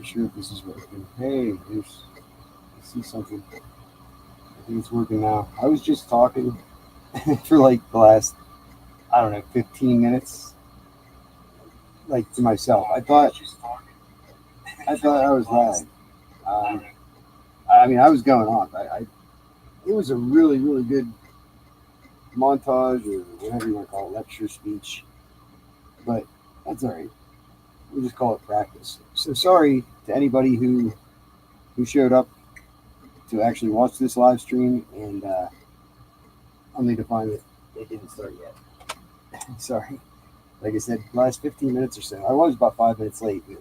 Not sure if this is working. Hey, I see something. I think it's working now. I was just talking for like the last, I don't know, 15 minutes, like to myself. I thought I was live. Um, I mean, I was going on. It was a really, really good montage or whatever you want to call it, lecture speech. But that's all right. We'll just call it practice. So sorry to anybody who showed up to actually watch this live stream and only to find that it didn't start yet. Sorry. Like I said, last 15 minutes or so. I was about 5 minutes late, but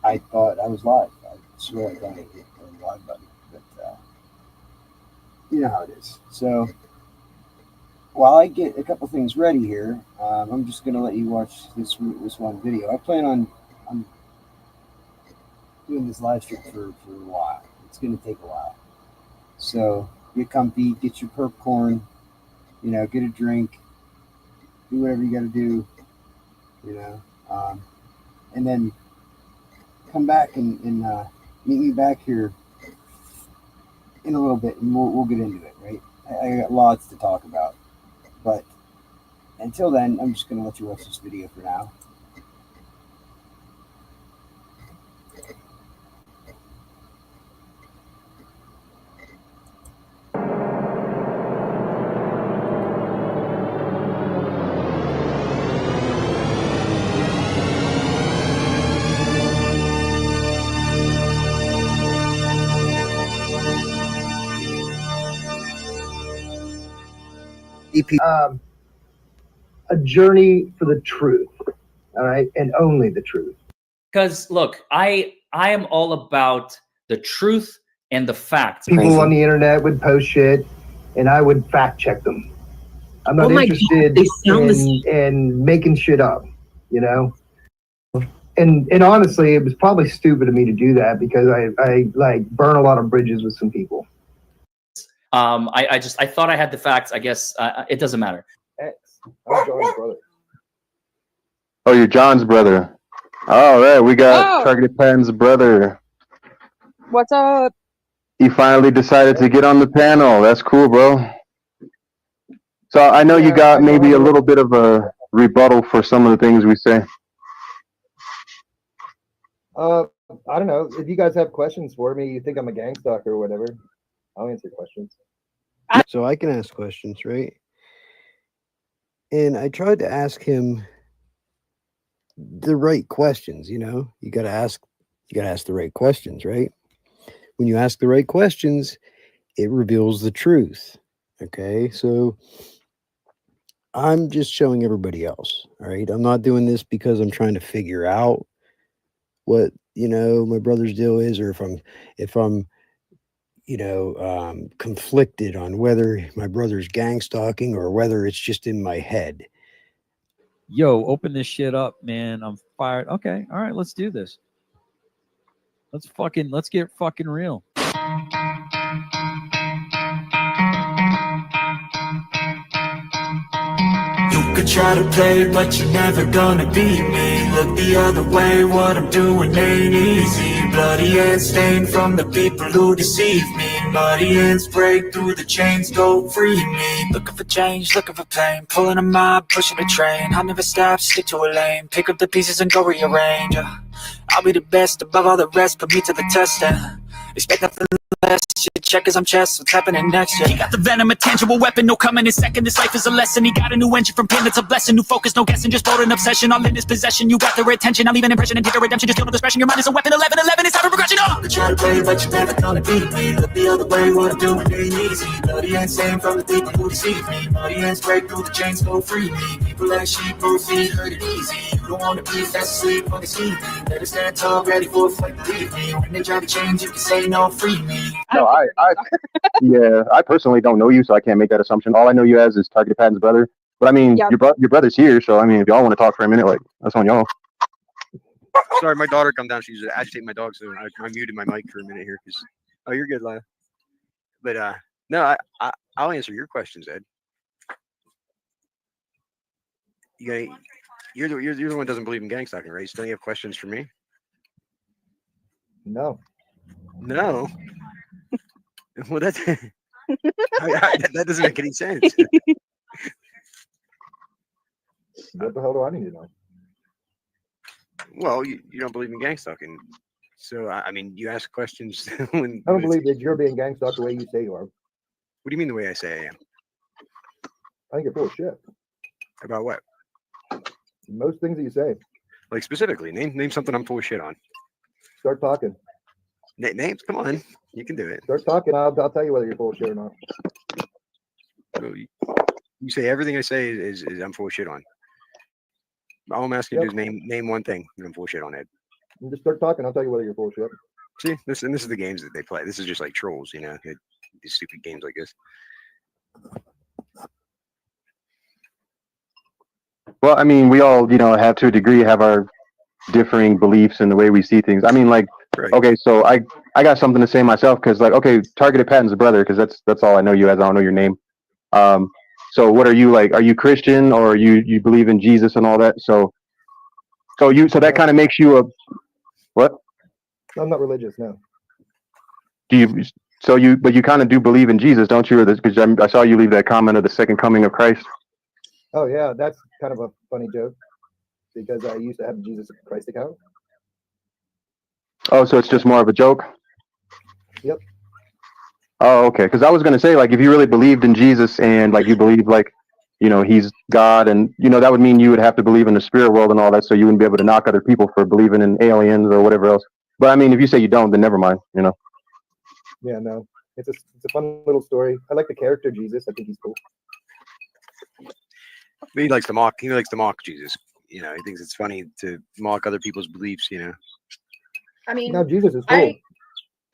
I thought I was live. I swear I thought I hit the live button, but you know how it is. So while I get a couple things ready here, I'm just gonna let you watch this one video. I plan on doing this live stream for a while. It's gonna take a while. So get comfy, get your popcorn, get a drink, do whatever you got to do, you know, and then come back and meet me back here in a little bit, and we'll get into it, right? I got lots to talk about, but until then, I'm just gonna let you watch this video for now. A journey for the truth, all right, and only the truth. Because look, I am all about the truth and the facts. People on the internet would post shit, and I would fact check them. I'm not interested in making shit up, you know. And honestly, it was probably stupid of me to do that because I like burn a lot of bridges with some people. I thought I had the facts. I guess it doesn't matter. I'm John's brother. Oh, you're John's brother. All right, we got Targeted Patton's brother. What's up? He finally decided to get on the panel. That's cool, bro. So I know you got maybe a little bit of a rebuttal for some of the things we say. I don't know. If you guys have questions for me, you think I'm a gang stalker or whatever, I'll answer questions. So I can ask questions, right? And I tried to ask him the right questions. You got to ask the right questions, right? When you ask the right questions, it reveals the truth. Okay, so I'm just showing everybody else. All right, I'm not doing this because I'm trying to figure out what my brother's deal is, or if I'm conflicted on whether my brother's gang stalking or whether it's just in my head. Yo, open this shit up, man. I'm fired. Okay, all right, let's do this. Let's get fucking real. You could try to play, but you're never gonna beat me. Look the other way, what I'm doing ain't easy. Bloody hands stained from the people who deceive me. Muddy hands break through the chains, go free me. Looking for change, looking for pain. Pulling a mob, pushing a train. I'll never stop, stick to a lane. Pick up the pieces and go rearrange. I'll be the best above all the rest, put me to the test and expect nothing less. Shit, check as I'm chess, what's happening next? Yeah. He got the venom, a tangible weapon, no coming in second. This life is a lesson. He got a new engine from pain, that's a blessing. New focus, no guessing, just bold an obsession. All in his possession, you got their attention. I'll leave an impression and take a redemption. Just feel no discretion. Your mind is a weapon. 11-11 is time for progression. Oh! You try to play, but you're never gonna beat me. Look the other way, what I'm doing ain't easy. Bloody hands stained from the people who deceive me. Muddy hands break through the chains, go free me. People like sheep, both feet hurt it easy. You don't wanna be fast asleep when they see me. Better stand tall, ready for a fight, believe me. When they try to change, you can say no, free me. No, I personally don't know you, so I can't make that assumption. All I know you as is Targeted Patton's brother. But I mean, your brother's here, so I mean, if y'all want to talk for a minute, like that's on y'all. Sorry, my daughter come down. She's agitating my dog, so I muted my mic for a minute here. Oh, you're good, Lana. But no, I'll answer your questions, Ed. You're the one who doesn't believe in gang stalking, right? So don't you have questions for me? No. No. Well, that's that doesn't make any sense. What the hell do I need to know? Well, you don't believe in gang stalking, so I mean, you ask questions when. I don't believe that you're being gang stalked the way you say you are. What do you mean the way I say I am? I think you're full of shit. About what? Most things that you say. Like specifically, name something I'm full of shit on. Start talking. Names? Come on, you can do it. Start talking. I'll tell you whether you're full of shit or not. So you say everything I say is I'm full of shit on. All I'm asking you to do is name one thing that I'm full of shit on, Ed. And just start talking. I'll tell you whether you're full of shit. See, this is the games that they play. This is just like trolls, you know, these stupid games like this. Well, I mean, we all, have to a degree have our differing beliefs and the way we see things. I mean, like, Right. okay, so I got something to say myself because, like, okay, Targeted Patton's brother because that's all I know you as. I don't know your name. So what are you like? Are you Christian or you believe in Jesus and all that? So that kind of makes you a what? I'm not religious, no. But you kind of do believe in Jesus, don't you? Or because I saw you leave that comment of the second coming of Christ. Oh yeah, that's kind of a funny joke because I used to have a Jesus Christ account. Oh, so it's just more of a joke? Yep. Oh, okay. Because I was going to say, like, if you really believed in Jesus and, like, you believe, like, he's God and, that would mean you would have to believe in the spirit world and all that, so you wouldn't be able to knock other people for believing in aliens or whatever else. But, I mean, if you say you don't, then never mind, Yeah, no. It's a fun little story. I like the character Jesus. I think he's cool. He likes to mock. He likes to mock Jesus. He thinks it's funny to mock other people's beliefs. I mean, Now Jesus is cool.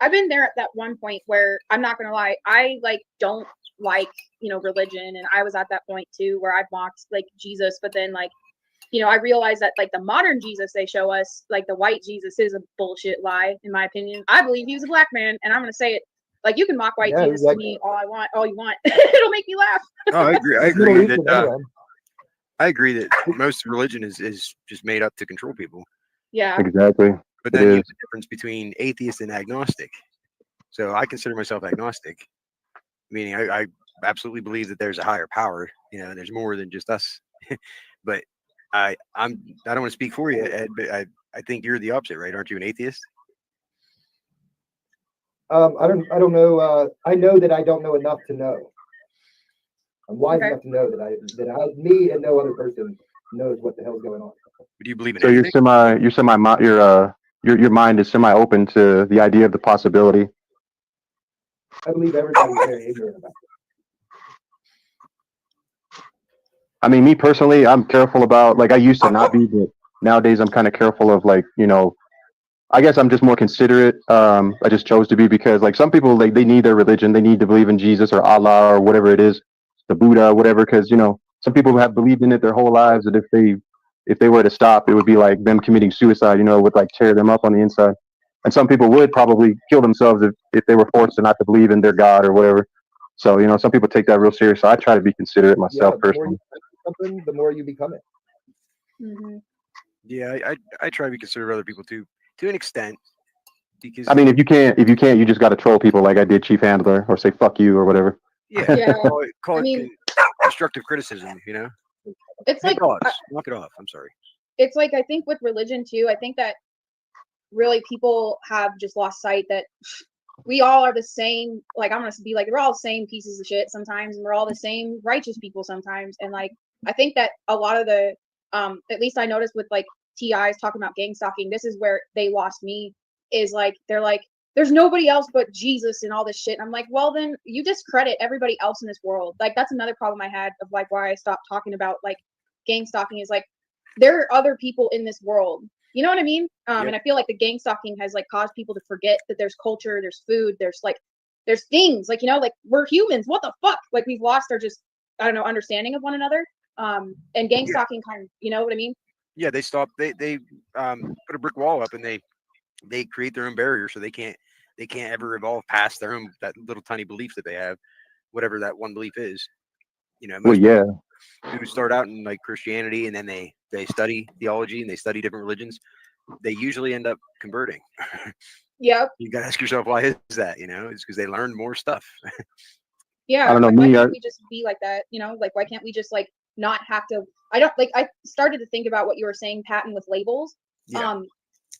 I've been there at that one point where I'm not gonna lie, I don't like religion, and I was at that point too where I've mocked Jesus, but then I realized that the modern Jesus they show us, the white Jesus, is a bullshit lie in my opinion. I believe he was a black man, and I'm gonna say it. You can mock white Jesus to me all you want. It'll make me laugh. Oh, I agree. I agree that most religion is just made up to control people. Yeah. Exactly. But then you have the difference between atheist and agnostic. So I consider myself agnostic, meaning I absolutely believe that there's a higher power. There's more than just us. But I don't want to speak for you, Ed, but I think you're the opposite, right? Aren't you an atheist? I don't know. I know that I don't know enough to know. I'm wise enough to know that me and no other person knows what the hell's going on. Do you believe in so anything? your mind is semi open to the idea of the possibility. I believe everybody's very ignorant about it. I mean, me personally, I'm careful about, I used to not be, but nowadays I'm kind of careful of, I guess I'm just more considerate. I just chose to be because, some people, they need their religion. They need to believe in Jesus or Allah or whatever it is, the Buddha, whatever, because, some people have believed in it their whole lives that if they were to stop, it would be like them committing suicide, would tear them up on the inside. And some people would probably kill themselves if they were forced to not to believe in their God or whatever. So, some people take that real serious. So I try to be considerate myself personally. The more you become it. Mm-hmm. Yeah, I try to be considerate of other people too, to an extent. Because I mean, if you can't, you just got to troll people like I did Chief Handler or say fuck you or whatever. Yeah. Call it constructive criticism. It's hey, dogs, knock it off. I'm sorry. It's I think with religion too, I think that really people have just lost sight that we all are the same. I'm gonna be we're all the same pieces of shit sometimes, and we're all the same righteous people sometimes. And I think that a lot of the at least I noticed with TI's talking about gang stalking, this is where they lost me, is they're there's nobody else but Jesus and all this shit. And I'm well, then you discredit everybody else in this world. That's another problem I had of why I stopped talking about gang stalking is there are other people in this world. You know what I mean? Yep. And I feel the gang stalking has caused people to forget that there's culture, there's food, there's things we're humans. What the fuck? We've lost our just, I don't know, understanding of one another. And gang stalking kind of, you know what I mean? Yeah, they stop. They put a brick wall up and they create their own barrier so they can't ever evolve past their own, that little tiny belief that they have, whatever that one belief is. Most people who start out in Christianity and then they study theology and they study different religions, they usually end up converting. Yep. You got to ask yourself, why is that? You know, it's because they learned more stuff. Yeah. I don't know, Like, why me, can't we just be like that? You know, like, why can't we just like not have to? I don't like. I started to think about what you were saying, Patton, with labels. Yeah.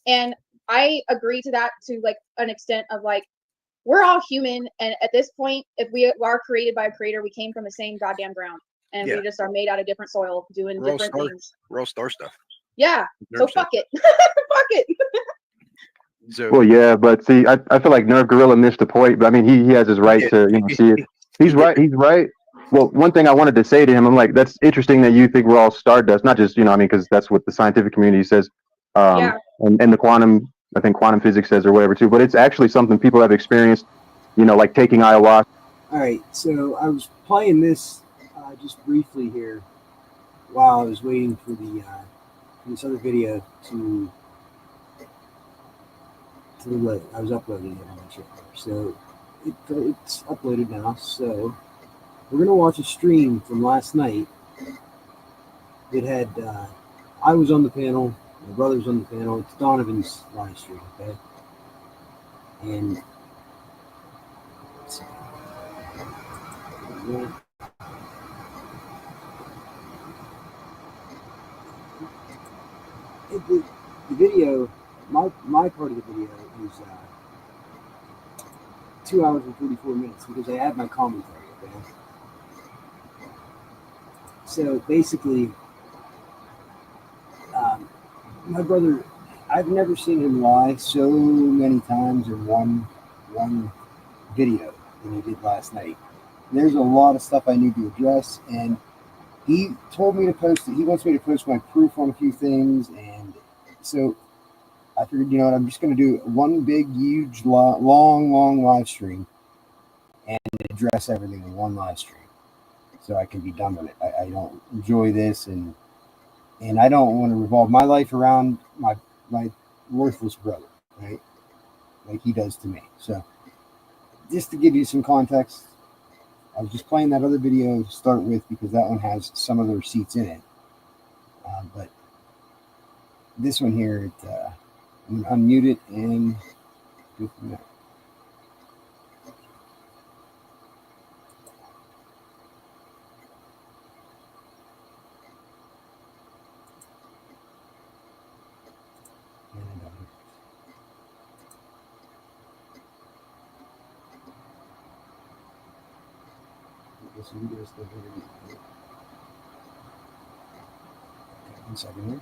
And I agree to that to like an extent of like we're all human, and at this point, if we are created by a creator, we came from the same goddamn ground, and Yeah. we just are made out of different soil, doing We're all different star. things. We're all star stuff. Yeah. Nerve So stuff. fuck it. Fuck it. So well, yeah, but see, I feel like Nerve Gorilla missed the point. But I mean, he has his right did. to see it. He's right. He's right. Well, one thing I wanted to say to him, I'm like, that's interesting that you think we're all stardust, not just I mean, because that's what the scientific community says, Yeah. and the quantum, I think quantum physics says or whatever too. But it's actually something people have experienced, like taking ayahuasca. All right, so I was playing this just briefly here while I was waiting for this other video to load. I was uploading it on my channel, so it's uploaded now. So we're gonna watch a stream from last night. It had I was on the panel, my brother's on the panel. It's Donovan's live stream, okay? And let's see. The video, my part of the video is 2 hours and 44 minutes because I have my commentary, okay? So basically, my brother, I've never seen him lie so many times in one video than he did last night. There's a lot of stuff I need to address, and he told me to post it. He wants me to post my proof on a few things, and so I figured, you know what, I'm just going to do one big, huge, long live stream and address everything in one live stream so I can be done with it. I don't enjoy this, and I don't want to revolve my life around my worthless brother, right? Like he does to me. So just to give you some context, I was just playing that other video to start with because that one has some of the receipts in it. But this one here, I'm going to unmute it and go from there. This video is still here. Okay, 1 second here.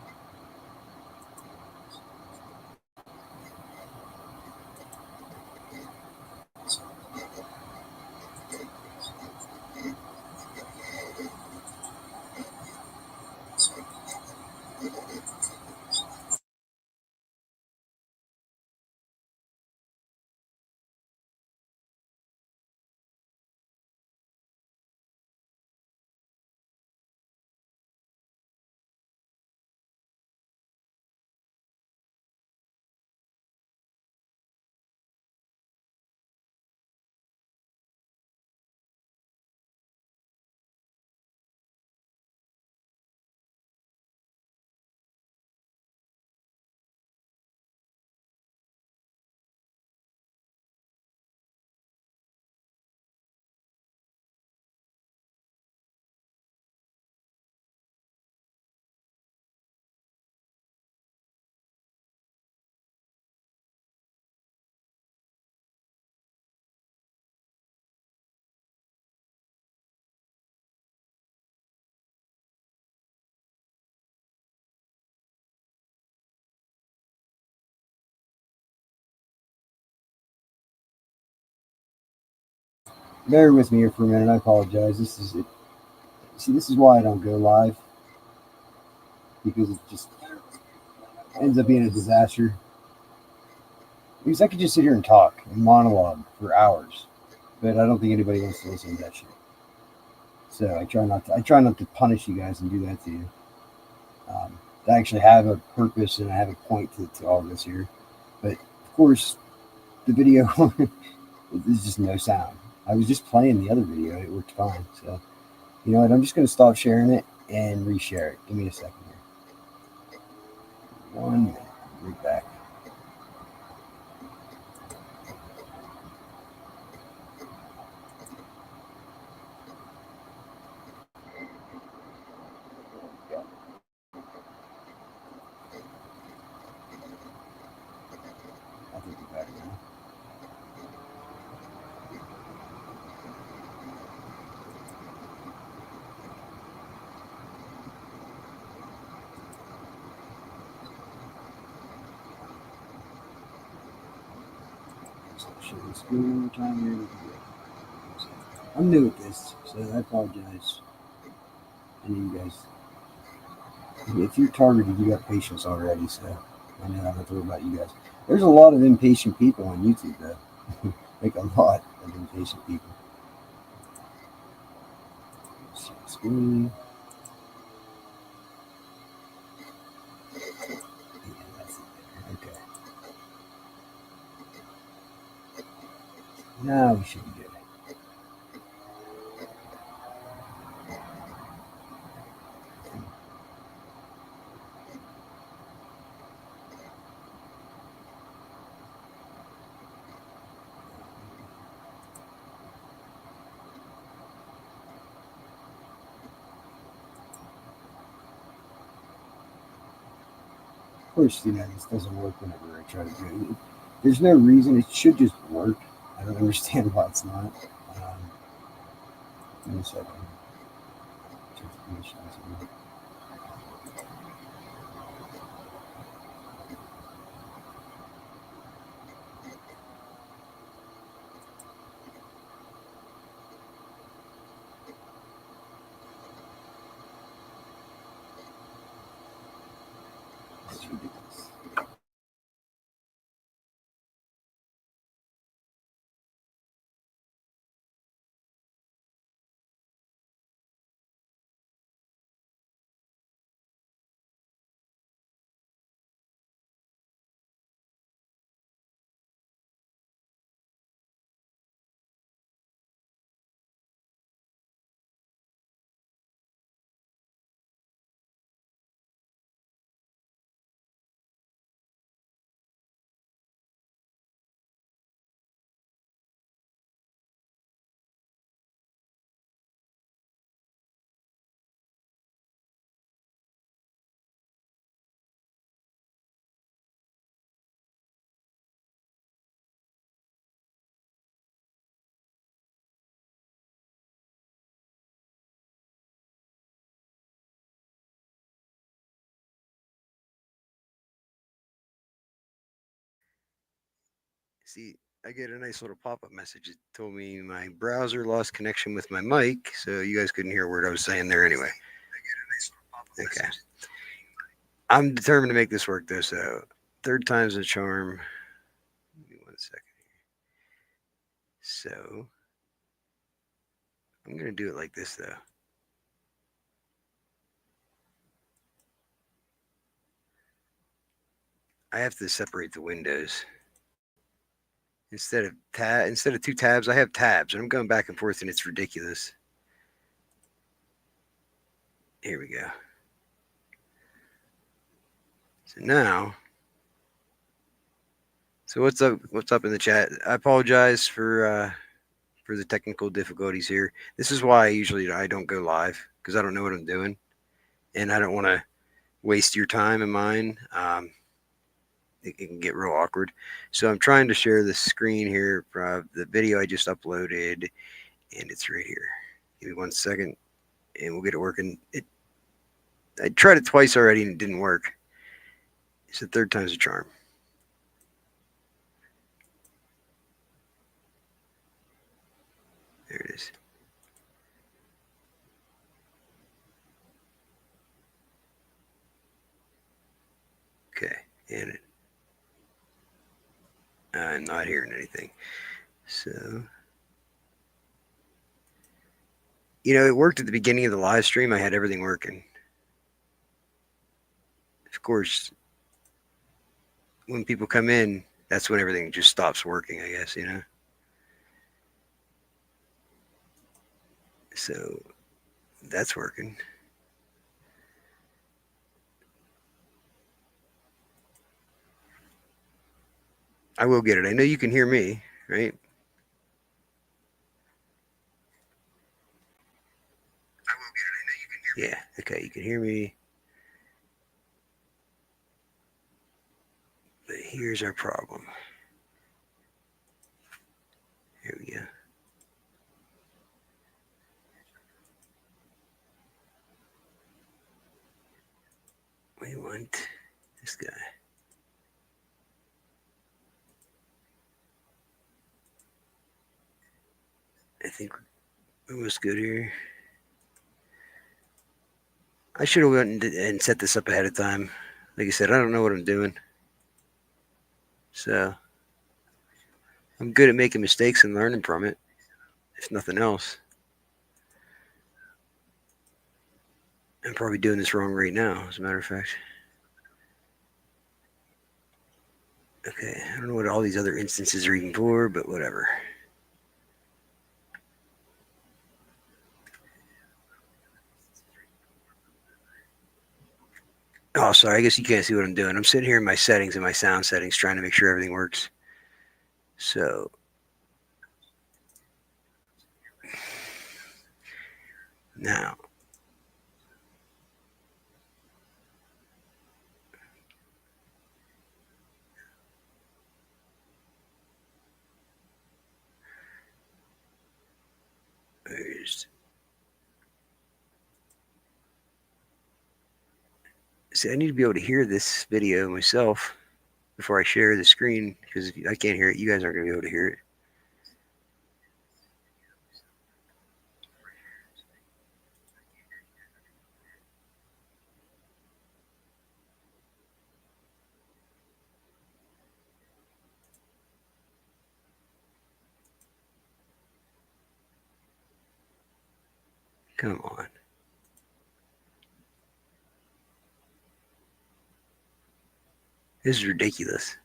Bear with me here for a minute. I apologize. This is it. See, this is why I don't go live, because it just ends up being a disaster. Because I could just sit here and talk and monologue for hours, but I don't think anybody wants to listen to that shit. So I try not to punish you guys and do that to you. I actually have a purpose and I have a point to all this here. But of course, the video there's just no sound. I was just playing the other video; it worked fine. So you know what? I'm just going to stop sharing it and reshare it. Give me a second here. 1 minute. Right back. Shit, let's do it one more time here. I'm new at this, so I apologize. And you guys, if you're targeted, you got patience already, so I know I don't have to worry about you guys. There's a lot of impatient people on YouTube, though. Like a lot of impatient people. Screen. Yeah, that's it. Okay. Now we should be good. Of course, this doesn't work whenever I try to do it. There's no reason. It should just work. I don't understand why it's not. Give me a second. Check the permissions here. It's ridiculous. See, I get a nice little pop up message. It told me my browser lost connection with my mic, so you guys couldn't hear a word I was saying there anyway. Okay. I'm determined to make this work, though, so third time's a charm. Give me 1 second here. So, I'm going to do it like this, though. I have to separate the windows. Instead of two tabs, I have tabs, and I'm going back and forth, and it's ridiculous. Here we go. So now, so what's up? What's up in the chat? I apologize for the technical difficulties here. This is why I don't go live, because I don't know what I'm doing, and I don't want to waste your time and mine. It can get real awkward. So I'm trying to share the screen here, the video I just uploaded, and it's right here. Give me 1 second, and we'll get it working. I tried it twice already, and it didn't work. It's the third time's a charm. There it is. Okay, and I'm not hearing anything. So, it worked at the beginning of the live stream. I had everything working. Of course, when people come in, that's when everything just stops working, I guess, So, that's working. I will get it. I know you can hear me, right? Yeah, okay, you can hear me. But here's our problem. Here we go. We want this guy. I think we're almost good here. I should have went and set this up ahead of time. Like I said, I don't know what I'm doing. So I'm good at making mistakes and learning from it, if nothing else. I'm probably doing this wrong right now, as a matter of fact. Okay, I don't know what all these other instances are even for, but whatever. Oh, sorry, I guess you can't see what I'm doing. I'm sitting here in my settings, in my sound settings, trying to make sure everything works. So now, see, I need to be able to hear this video myself before I share the screen, because if I can't hear it, you guys aren't going to be able to hear it. Come on. This is ridiculous.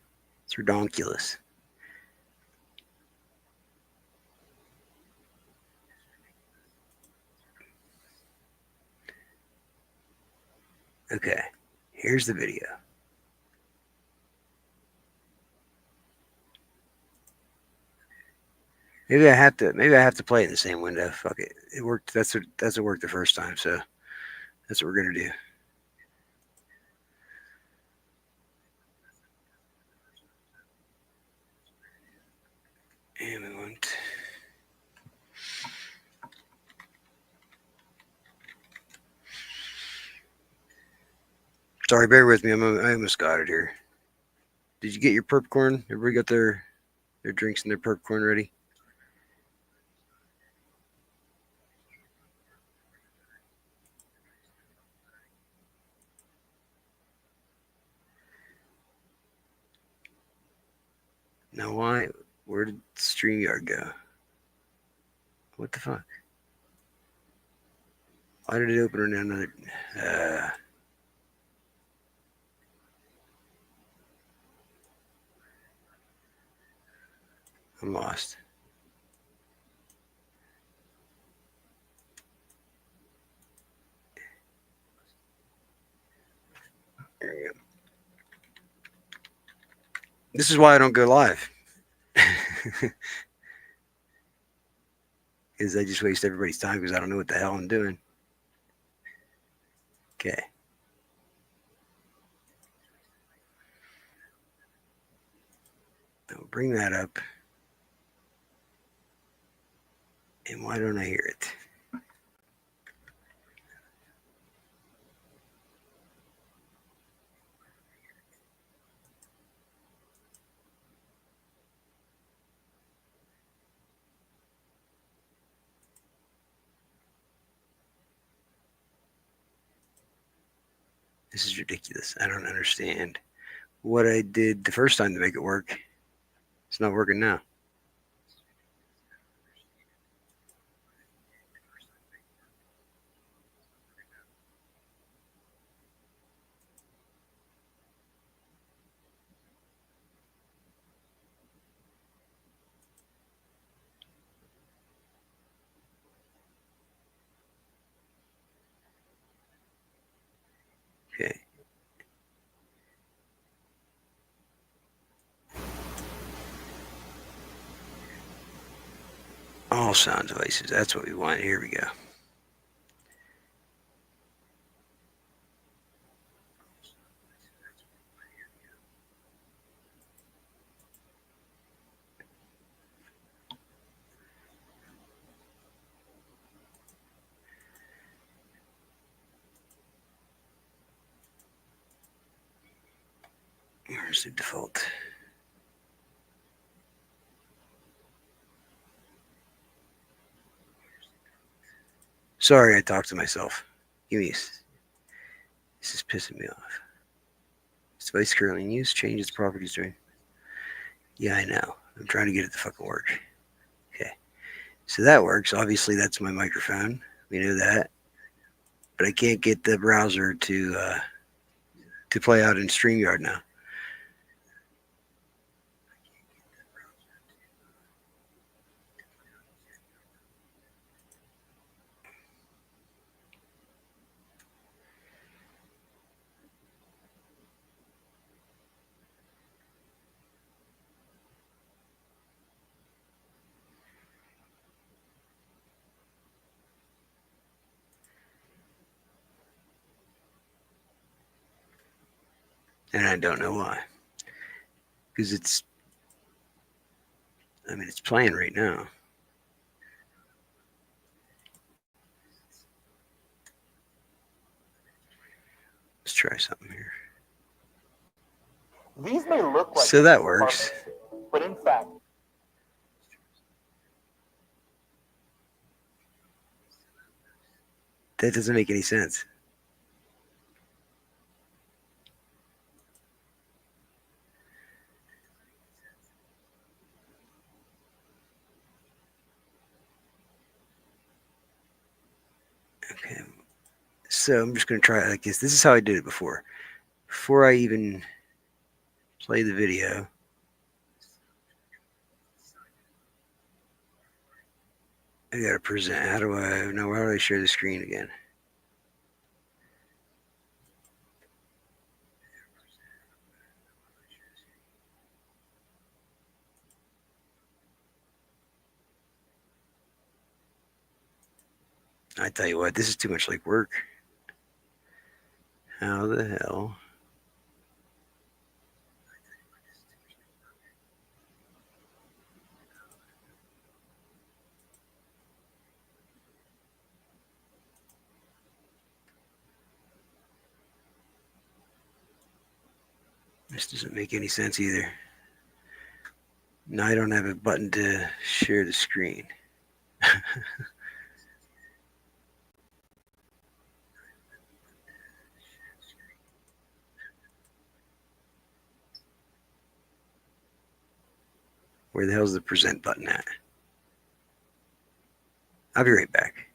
It's redonkulous. Okay, here's the video. Maybe I have to play it in the same window. Fuck it. It worked. That's what worked the first time, so that's what we're gonna do. And we want. Sorry, bear with me. I almost got it here. Did you get your popcorn? Everybody got their drinks and their popcorn ready? Now why? Where did StreamYard go? What the fuck? Why did it open in another? I'm lost. There we go. This is why I don't go live. Is I just waste everybody's time because I don't know what the hell I'm doing. Okay. I'll bring that up. And why don't I hear it? This is ridiculous. I don't understand what I did the first time to make it work. It's not working now. Okay. All sound devices. That's what we want. Here we go. Where's the default? Sorry, I talked to myself. Give me. This is pissing me off. This device currently in use. Changes the properties during. Yeah, I know. I'm trying to get it to fucking work. Okay. So that works. Obviously, that's my microphone. We know that. But I can't get the browser to play out in StreamYard now. And I don't know why. Because it's playing right now. Let's try something here. These may look like so that works. But in fact, that doesn't make any sense. Okay. So I'm just going to try it like this. This is how I did it before. Before I even play the video, I got to present. How do I share the screen again? I tell you what, this is too much like work. How the hell? This doesn't make any sense either. Now I don't have a button to share the screen. Where the hell's the present button at? I'll be right back.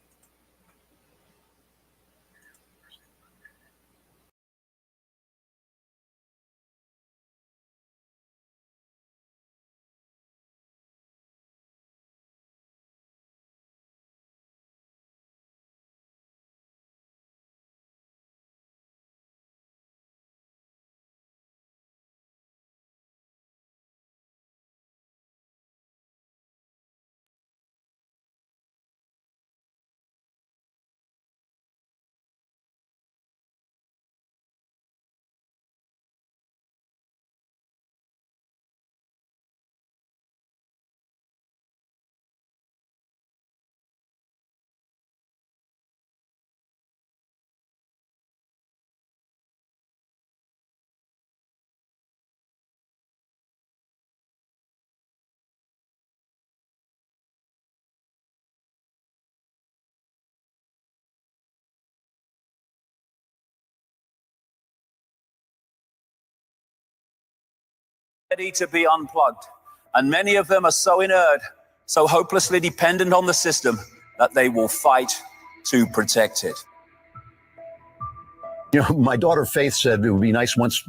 Ready to be unplugged. And many of them are so inert, so hopelessly dependent on the system that they will fight to protect it. You know, my daughter Faith said it would be nice once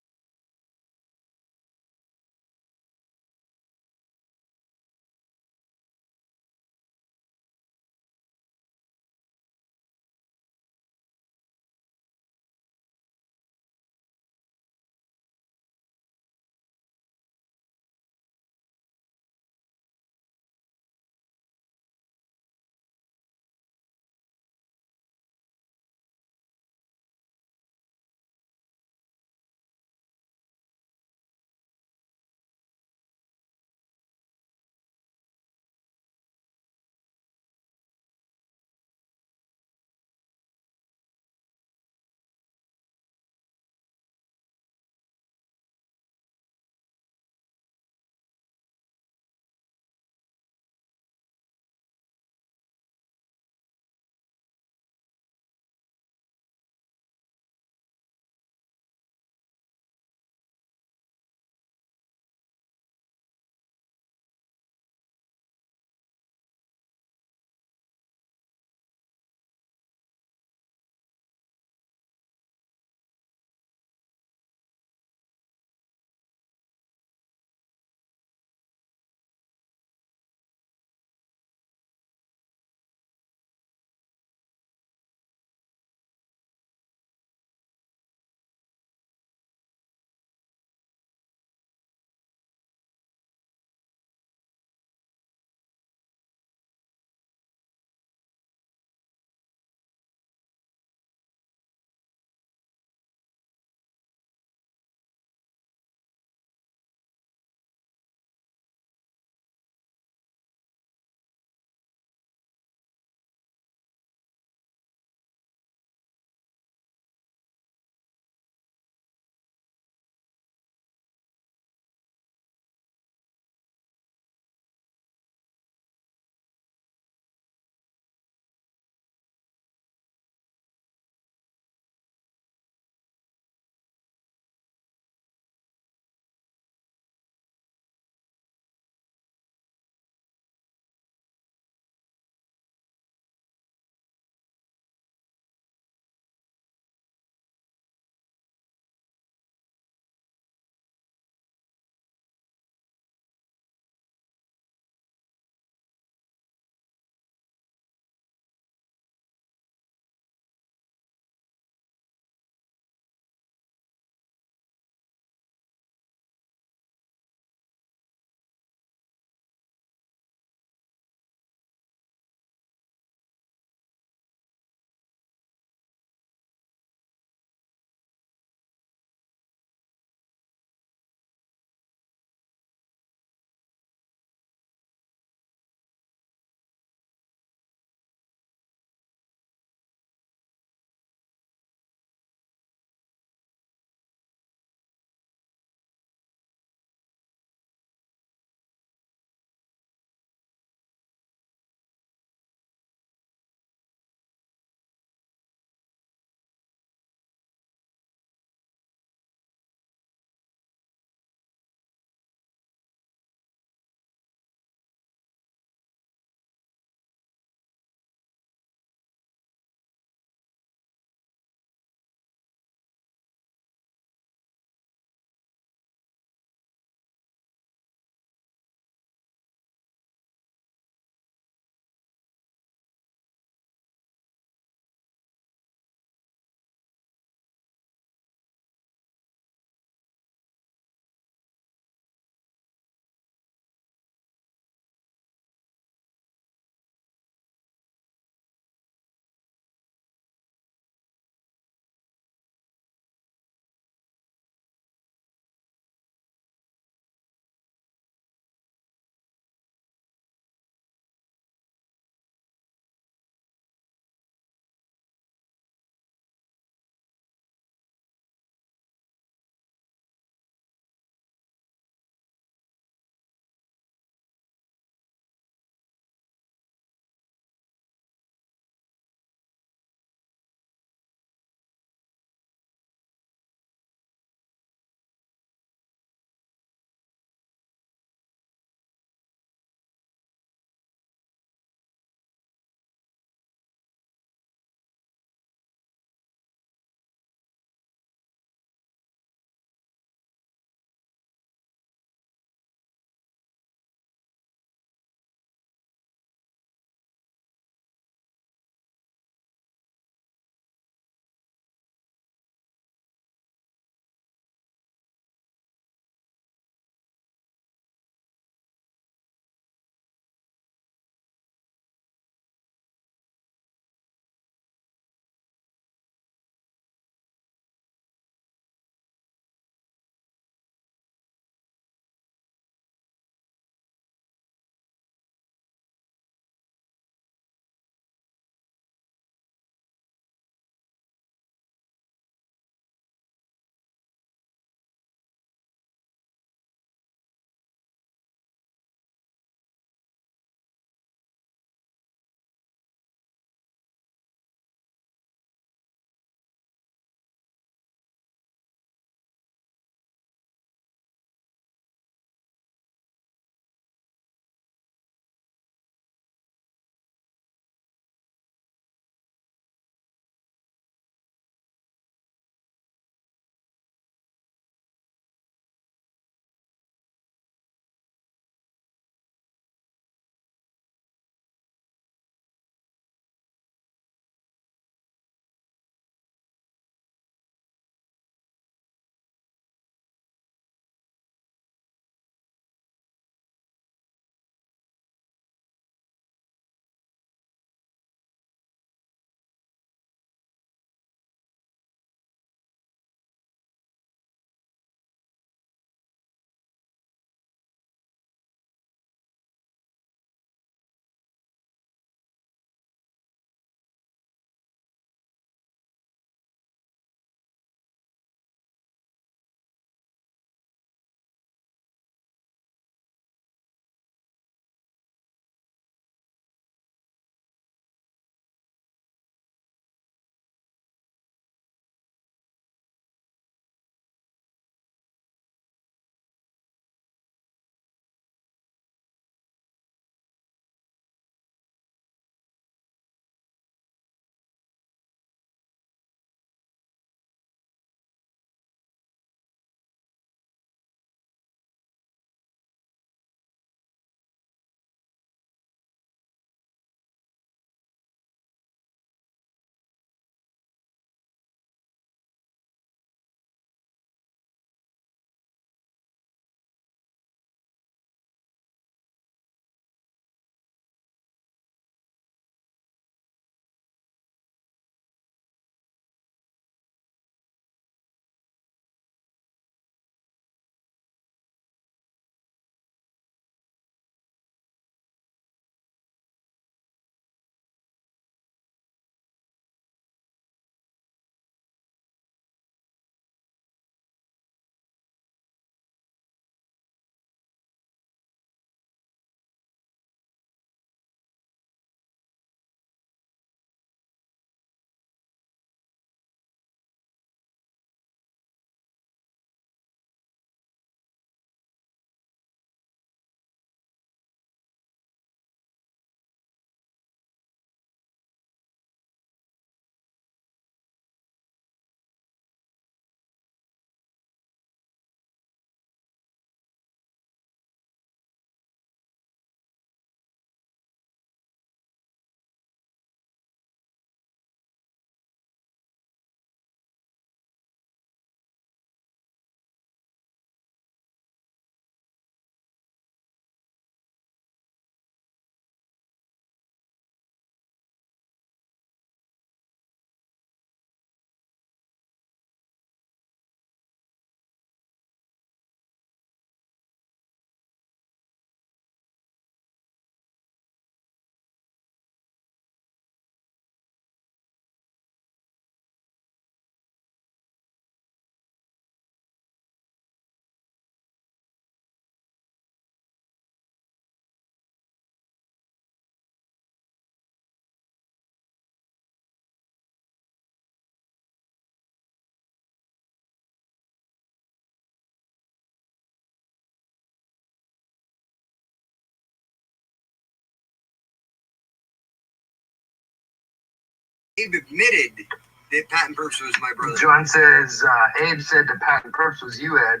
Abe admitted that Patton Perps was my brother. John says, Abe said that Patton Perps was you, Ed.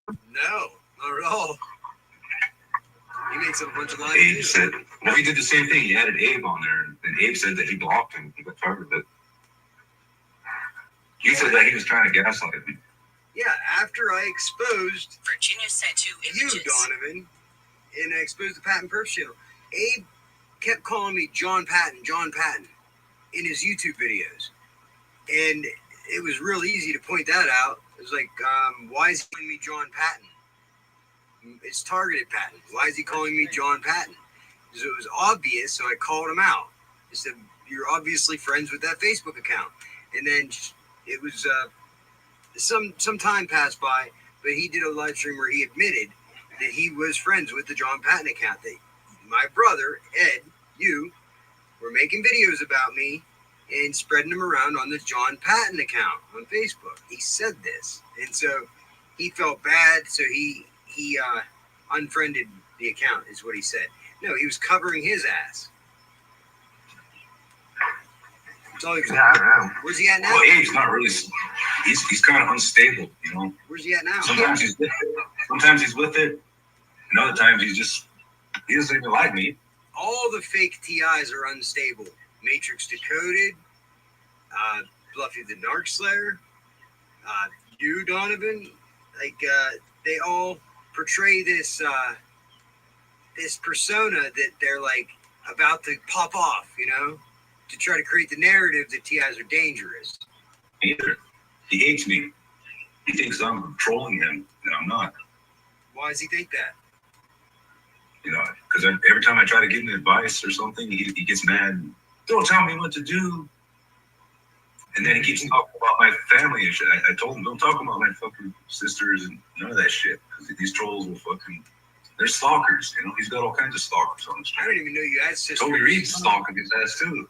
No, not at all. He makes up a bunch of lies. Abe said, well, he did the same thing. He added Abe on there, and Abe said that he blocked him. He got tired of it. He said that he was trying to gaslight me. Yeah, after I exposed Virginia sent 2 images. you, Donovan, and I exposed the Patton Perps channel, Abe kept calling me John Patton in his YouTube videos. And it was real easy to point that out. It was like, why is he calling me John Patton? It's targeted Patton. Why is he calling me John Patton? Because it was obvious, so I called him out. I said, you're obviously friends with that Facebook account. And then it was some time passed by, but he did a live stream where he admitted that he was friends with the John Patton account. That my brother, Ed, you, were making videos about me and spreading them around on the John Patton account on Facebook. He said this. And so he felt bad, so he unfriended the account, is what he said. No, he was covering his ass. That's all he was doing. I don't know. Where's he at now? Well, Abe's not really. He's kind of unstable, you know. Where's he at now? Sometimes he's with it. Sometimes he's with it. And other times he doesn't even like me. All the fake TIs are unstable. Matrix Decoded, Fluffy the Narc Slayer, you, Donovan, like they all portray this this persona that they're like about to pop off, you know, to try to create the narrative that TIs are dangerous. Either he hates me. He thinks I'm trolling him, and I'm not. Why does he think that? You know, because every time I try to give him advice or something, he gets mad. And, don't tell me what to do. And then he keeps talking about my family and shit. I told him, don't talk about my fucking sisters and none of that shit. Because these trolls will fucking, they're stalkers, you know? He's got all kinds of stalkers on his I channel. don't even know you had sisters. Toby Reed's stalking his ass too.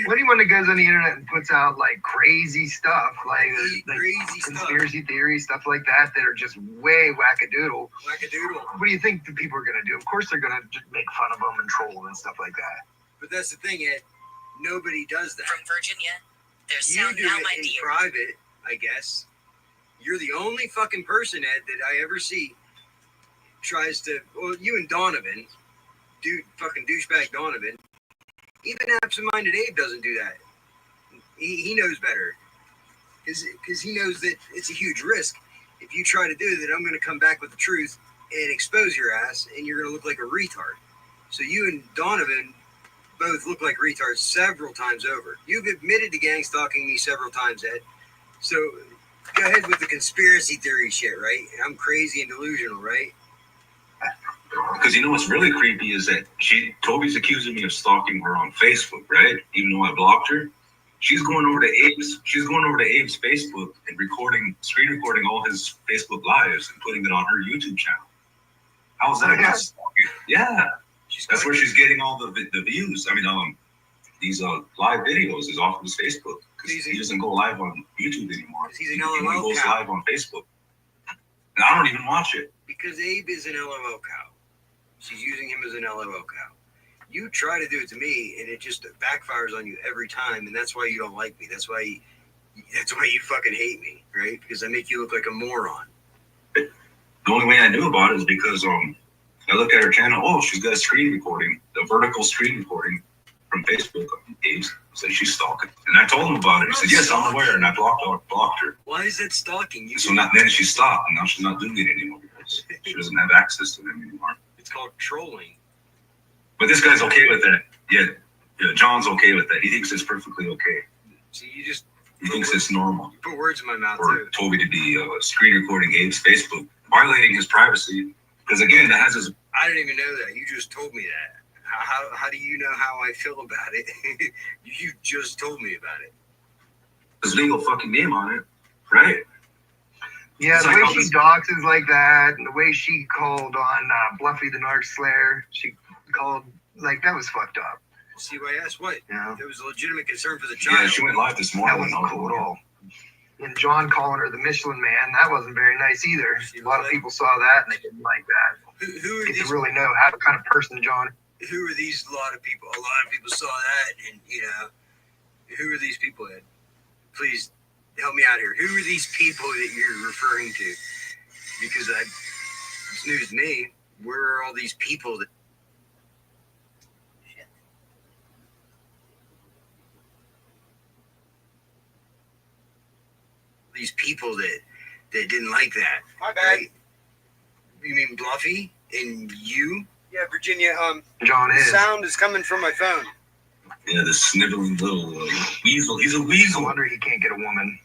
Anyone that goes on the internet and puts out like crazy stuff, like crazy conspiracy theories, stuff like that are just way wackadoodle. Wackadoodle. What do you think the people are going to do? Of course they're going to just make fun of them and troll them and stuff like that. But that's the thing, Ed. Nobody does that. From Virginia, there's You sound do now, it my in dear. private, I guess. You're the only fucking person, Ed, that I ever see tries to. Well, you and Donovan, dude, fucking douchebag Donovan. Even absent-minded Abe doesn't do that. He knows better, because he knows that it's a huge risk. If you try to do that, I'm going to come back with the truth and expose your ass, and you're going to look like a retard. So you and Donovan both look like retards several times over. You've admitted to gang stalking me several times, Ed. So go ahead with the conspiracy theory shit, right? I'm crazy and delusional, right? Because you know what's really creepy is that Toby's accusing me of stalking her on Facebook, right? Even though I blocked her. She's going over to Abe's Facebook and screen recording all his Facebook lives and putting it on her YouTube channel. How's that? Yeah. That's where she's getting all the views. I mean, these live videos is off of his Facebook because he doesn't go live on YouTube anymore. He's an He LOL goes cow. live on Facebook, and I don't even watch it. Because Abe is an LOL cow. She's using him as an LOL cow. You try to do it to me, and it just backfires on you every time, and that's why you don't like me. That's why you fucking hate me, right? Because I make you look like a moron. The only way I knew about it is because I looked at her channel. Oh, she's got a screen recording, a vertical screen recording from Facebook. Abe said she's stalking, and I told him about it. He said, "Yes, I'm aware," and I blocked her. Why is that stalking? Then she stopped, and now she's not doing it anymore because she doesn't have access to them anymore. It's called trolling. But this guy's okay with that. Yeah, John's okay with that. He thinks it's perfectly okay. See, He thinks it's normal you put words in my mouth for too. Toby to be screen recording Abe's Facebook, violating his privacy. Because again, that has his. I didn't even know that. You just told me that. How do you know how I feel about it? You just told me about it. His legal fucking name on it, right? Yeah, It's the like way all she this- doxes like that, and the way she called on Bluffy the Narc Slayer, she called, like, that was fucked up. See why I asked what? Yeah. There was a legitimate concern for the child. Yeah, she went live this morning. That wasn't cool at all. And John calling her the Michelin Man, that wasn't very nice either. A lot of people saw that and they didn't like that. Who are Get these? to really know how kind of person John. who are these? A lot of people saw that, and who are these people? Ed? Please help me out here. Who are these people that you're referring to? Because it's news to me. Where are all these people that? These people that didn't like that. My bad. Right? You mean Bluffy and you? Yeah, Virginia. John is. The sound is coming from my phone. Yeah, the sniveling little weasel. He's a weasel. No wonder he can't get a woman.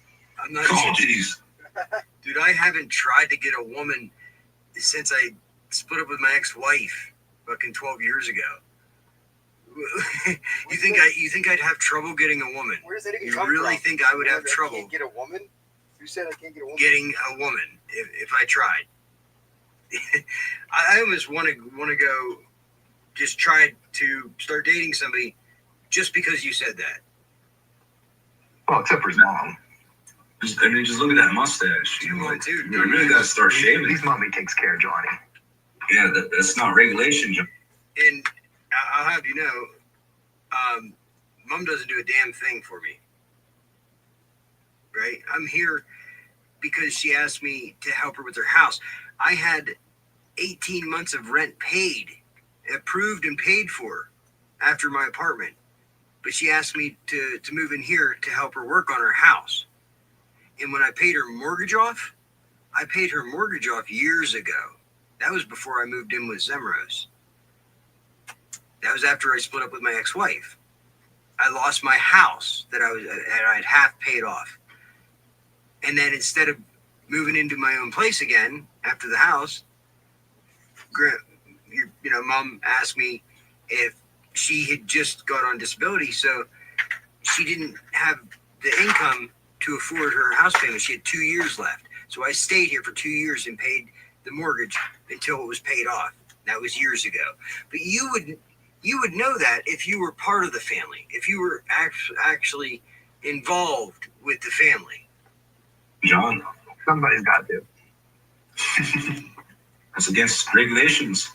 I'm not. Oh, jeez. Dude, I haven't tried to get a woman since I split up with my ex-wife fucking 12 years ago. you think I'd have trouble getting a woman? Where does that even come from? You really think I would have trouble? Can't get a woman? Who said I can't get a woman? Getting a woman if I tried. I almost want to go just try to start dating somebody just because you said that. Well, except for his mom. Just look at that mustache. You really got to start shaving. His mommy takes care of Johnny. Yeah, that's not regulation, John. And I'll have you know, Mom doesn't do a damn thing for me. Right? I'm here because she asked me to help her with her house. I had 18 months of rent paid, approved and paid for after my apartment. But she asked me to move in here to help her work on her house. And when I paid her mortgage off, I paid her mortgage off years ago. That was before I moved in with Zemros. That was after I split up with my ex-wife. I lost my house that I had half paid off. And then instead of moving into my own place again after the house, Mom asked me if she had just got on disability, so she didn't have the income to afford her house payment. She had 2 years left. So I stayed here for 2 years and paid the mortgage until it was paid off. That was years ago. But you would know that if you were part of the family, if you were actually involved with the family. John. Somebody's got to. That's against regulations.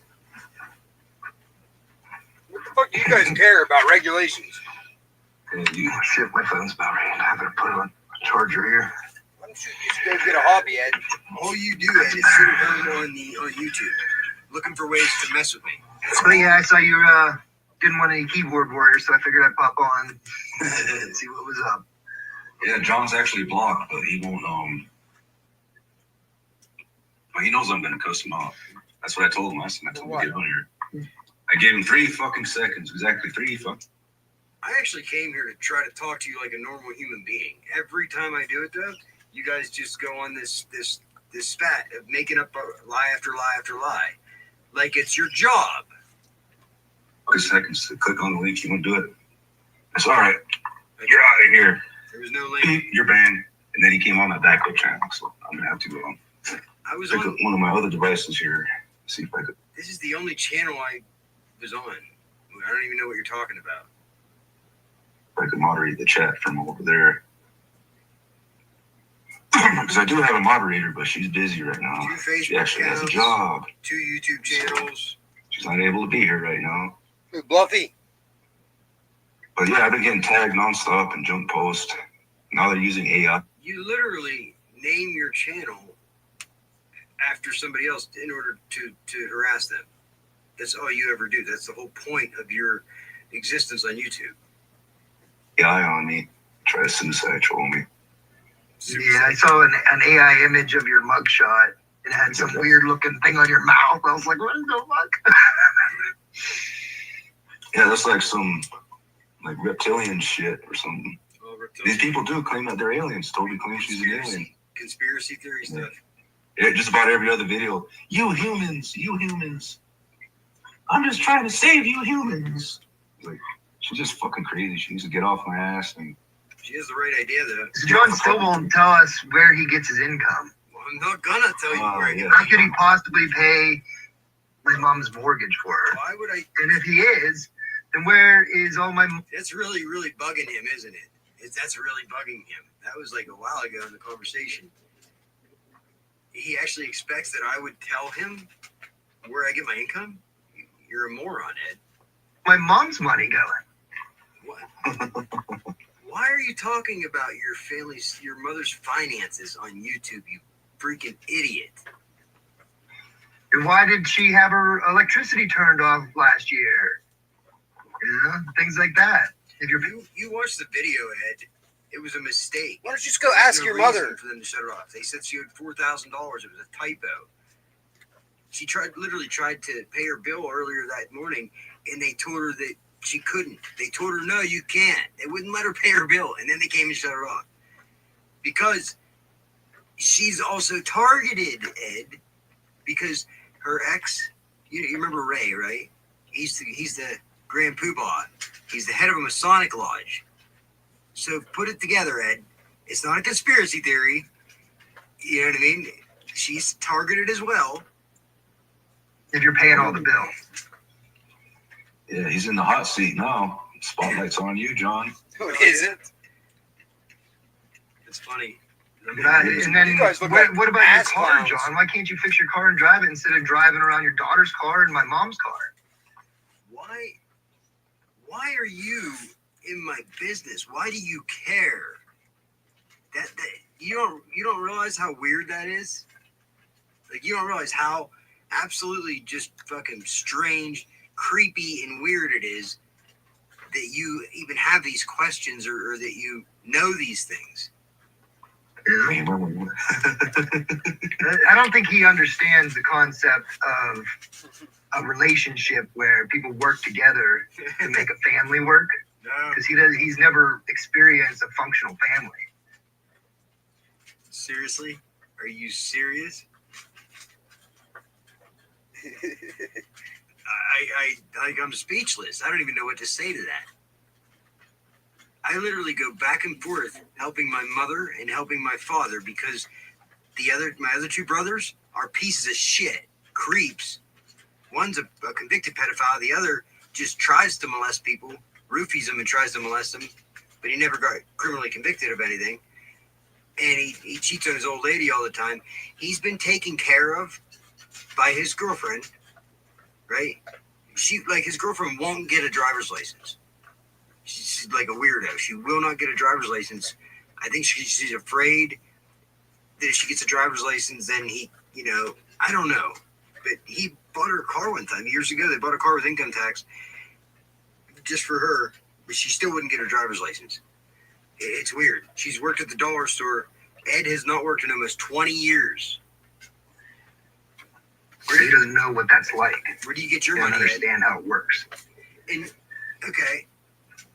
What the fuck do you guys care about regulations? Oh, shit, my phone's about ready. I better put on a charger here. Why don't you just go get a hobby, Ed? All you do, Ed, is sit around on YouTube looking for ways to mess with me. But yeah, I saw you didn't want any keyboard warriors, so I figured I'd pop on and see what was up. Yeah, John's actually blocked, but he won't. But he knows I'm gonna cuss him out. That's what I told him last time. I told him to get on here. I gave him 3 fucking seconds, exactly 3 fucking. I actually came here to try to talk to you like a normal human being. Every time I do it, though, you guys just go on this spat of making up lie after lie after lie, like it's your job. 3 seconds to click on the link. You want to do it? That's all right. You're out of here. There was no link. You're banned. And then he came on my backup channel, so I'm gonna have to I was pick on up one of my other devices here. See if I could. This is the only channel I was on. I don't even know what you're talking about. I could moderate the chat from over there. Because I do have a moderator, but she's busy right now. 2 Facebook she actually accounts, has a job. 2 YouTube channels. She's not able to be here right now. Hey, Bluffy. But yeah, I've been getting tagged nonstop and junk post. Now they're using AI. You literally name your channel after somebody else in order to harass them. That's all you ever do. That's the whole point of your existence on YouTube. AI on me. Try to suicide troll me. Yeah, I saw an AI image of your mugshot. It had some weird looking thing on your mouth. I was like, what the fuck? Yeah, that's like some reptilian shit or something. Oh, these people do claim that they're aliens. Totally claim she's an alien. Conspiracy theory stuff. Yeah, just about every other video. You humans. I'm just trying to save you humans. Like, she's just fucking crazy. She needs to get off my ass. And she has the right idea, though. John still won't tell us where he gets his income. Well, I'm not gonna tell you where he gets How could he possibly pay my mom's mortgage for her? Why would I? And if he is, then where is all my... That's really, really bugging him, isn't it? That's really bugging him. That was like a while ago in the conversation. He actually expects that I would tell him where I get my income? You're a moron, Ed. my mom's money going? Why are you talking about your mother's finances on YouTube, you freaking idiot? And why did she have her electricity turned off last year? Things like that. If you watched the video, Ed, it was a mistake. Why don't you just go ask your mother? For them to shut it off. They said she owed $4,000. It was a typo. She literally tried to pay her bill earlier that morning, and they told her that she couldn't. They told her, no, you can't. They wouldn't let her pay her bill, and then they came and shut her off. Because she's also targeted, Ed, because her ex, you remember Ray, right? He's the Grand Poobah. He's the head of a Masonic lodge. So put it together, Ed. It's not a conspiracy theory. You know what I mean? She's targeted as well. If you're paying all the bill. Yeah, he's in the hot seat now. Spotlight's on you, John. No, it isn't. It's funny. And then what about your car, John? Why can't you fix your car and drive it instead of driving around your daughter's car and my mom's car? Why are you in my business? Why do you care? That you don't realize how weird that is? Like, you don't realize how absolutely just fucking strange, creepy, and weird it is that you even have these questions or that you know these things. I don't think he understands the concept of a relationship where people work together to make a family work. Because he's never experienced a functional family. Seriously? Are you serious? I'm speechless. I don't even know what to say to that. I literally go back and forth helping my mother and helping my father because my other two brothers are pieces of shit, creeps. One's a convicted pedophile. The other just tries to molest people, roofies them and tries to molest them, but he never got criminally convicted of anything. And he cheats on his old lady all the time. He's been taken care of by his girlfriend, right? His girlfriend won't get a driver's license. She's like a weirdo. She will not get a driver's license. I think she's afraid that if she gets a driver's license, then I don't know. But he bought her a car one time years ago. They bought a car with income tax just for her, but she still wouldn't get her driver's license. It's weird. She's worked at the dollar store. Ed has not worked in almost 20 years. He doesn't know what that's like. Where do you get your money? Understand how it works. And okay.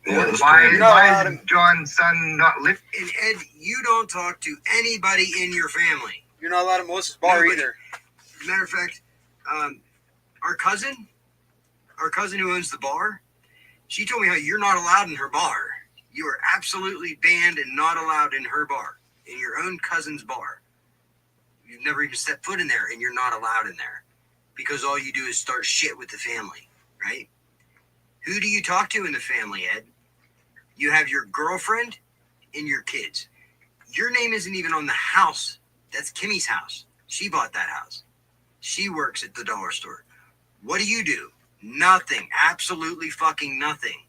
Yeah, why is John's son not living? And Ed, you don't talk to anybody in your family. You're not allowed in Melissa's bar either. Matter of fact, our cousin who owns the bar, she told me how you're not allowed in her bar. You are absolutely banned and not allowed in her bar, in your own cousin's bar. You've never even set foot in there, and you're not allowed in there because all you do is start shit with the family, right? Who do you talk to in the family, Ed? You have your girlfriend and your kids. Your name isn't even on the house. That's Kimmy's house. She bought that house. She works at the dollar store. What do? Nothing. Absolutely fucking nothing.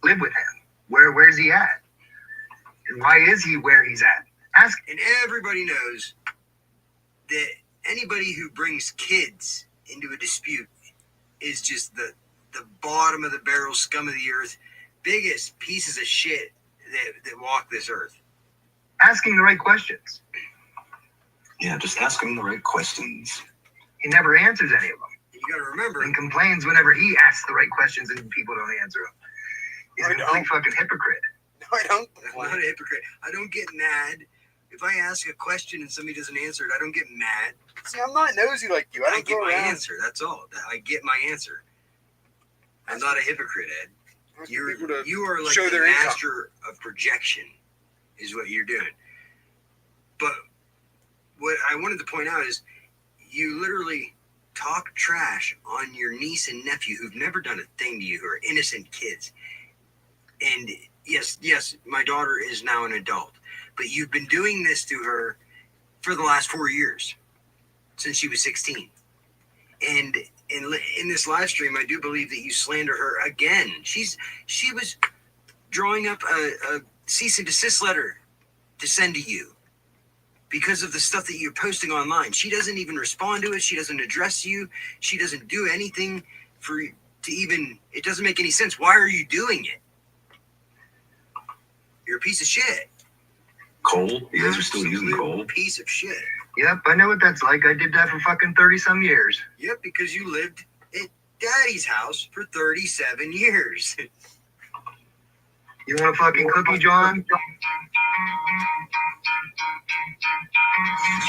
Live with him. Where's he at? And why is he where he's at? Ask. And everybody knows that anybody who brings kids into a dispute is just the bottom of the barrel, scum of the earth, biggest pieces of shit that walk this earth. Asking the right questions. Yeah, just ask him the right questions. He never answers any of them. You got to remember. And complains whenever he asks the right questions and people don't answer them. He's a complete fucking hypocrite. No, I don't. I'm not a hypocrite. I don't get mad. If I ask a question and somebody doesn't answer it, I don't get mad. See, I'm not nosy like you. I get my answer. That's all. I get my answer. I'm not a hypocrite, Ed. You are like the master of projection is what you're doing. But what I wanted to point out is you literally talk trash on your niece and nephew who've never done a thing to you, who are innocent kids. And yes, my daughter is now an adult, but you've been doing this to her for the last 4 years, since she was 16. And in this live stream, I do believe that you slander her again. She was drawing up a cease and desist letter to send to you because of the stuff that you're posting online. She doesn't even respond to it. She doesn't address you. She doesn't do anything for you to even. It doesn't make any sense. Why are you doing it? You're a piece of shit. Coal? You guys are still using coal? Piece of shit. Yep, I know what that's like. I did that for fucking 30-some years. Yep, because you lived at Daddy's house for 37 years. You want a fucking cookie, John?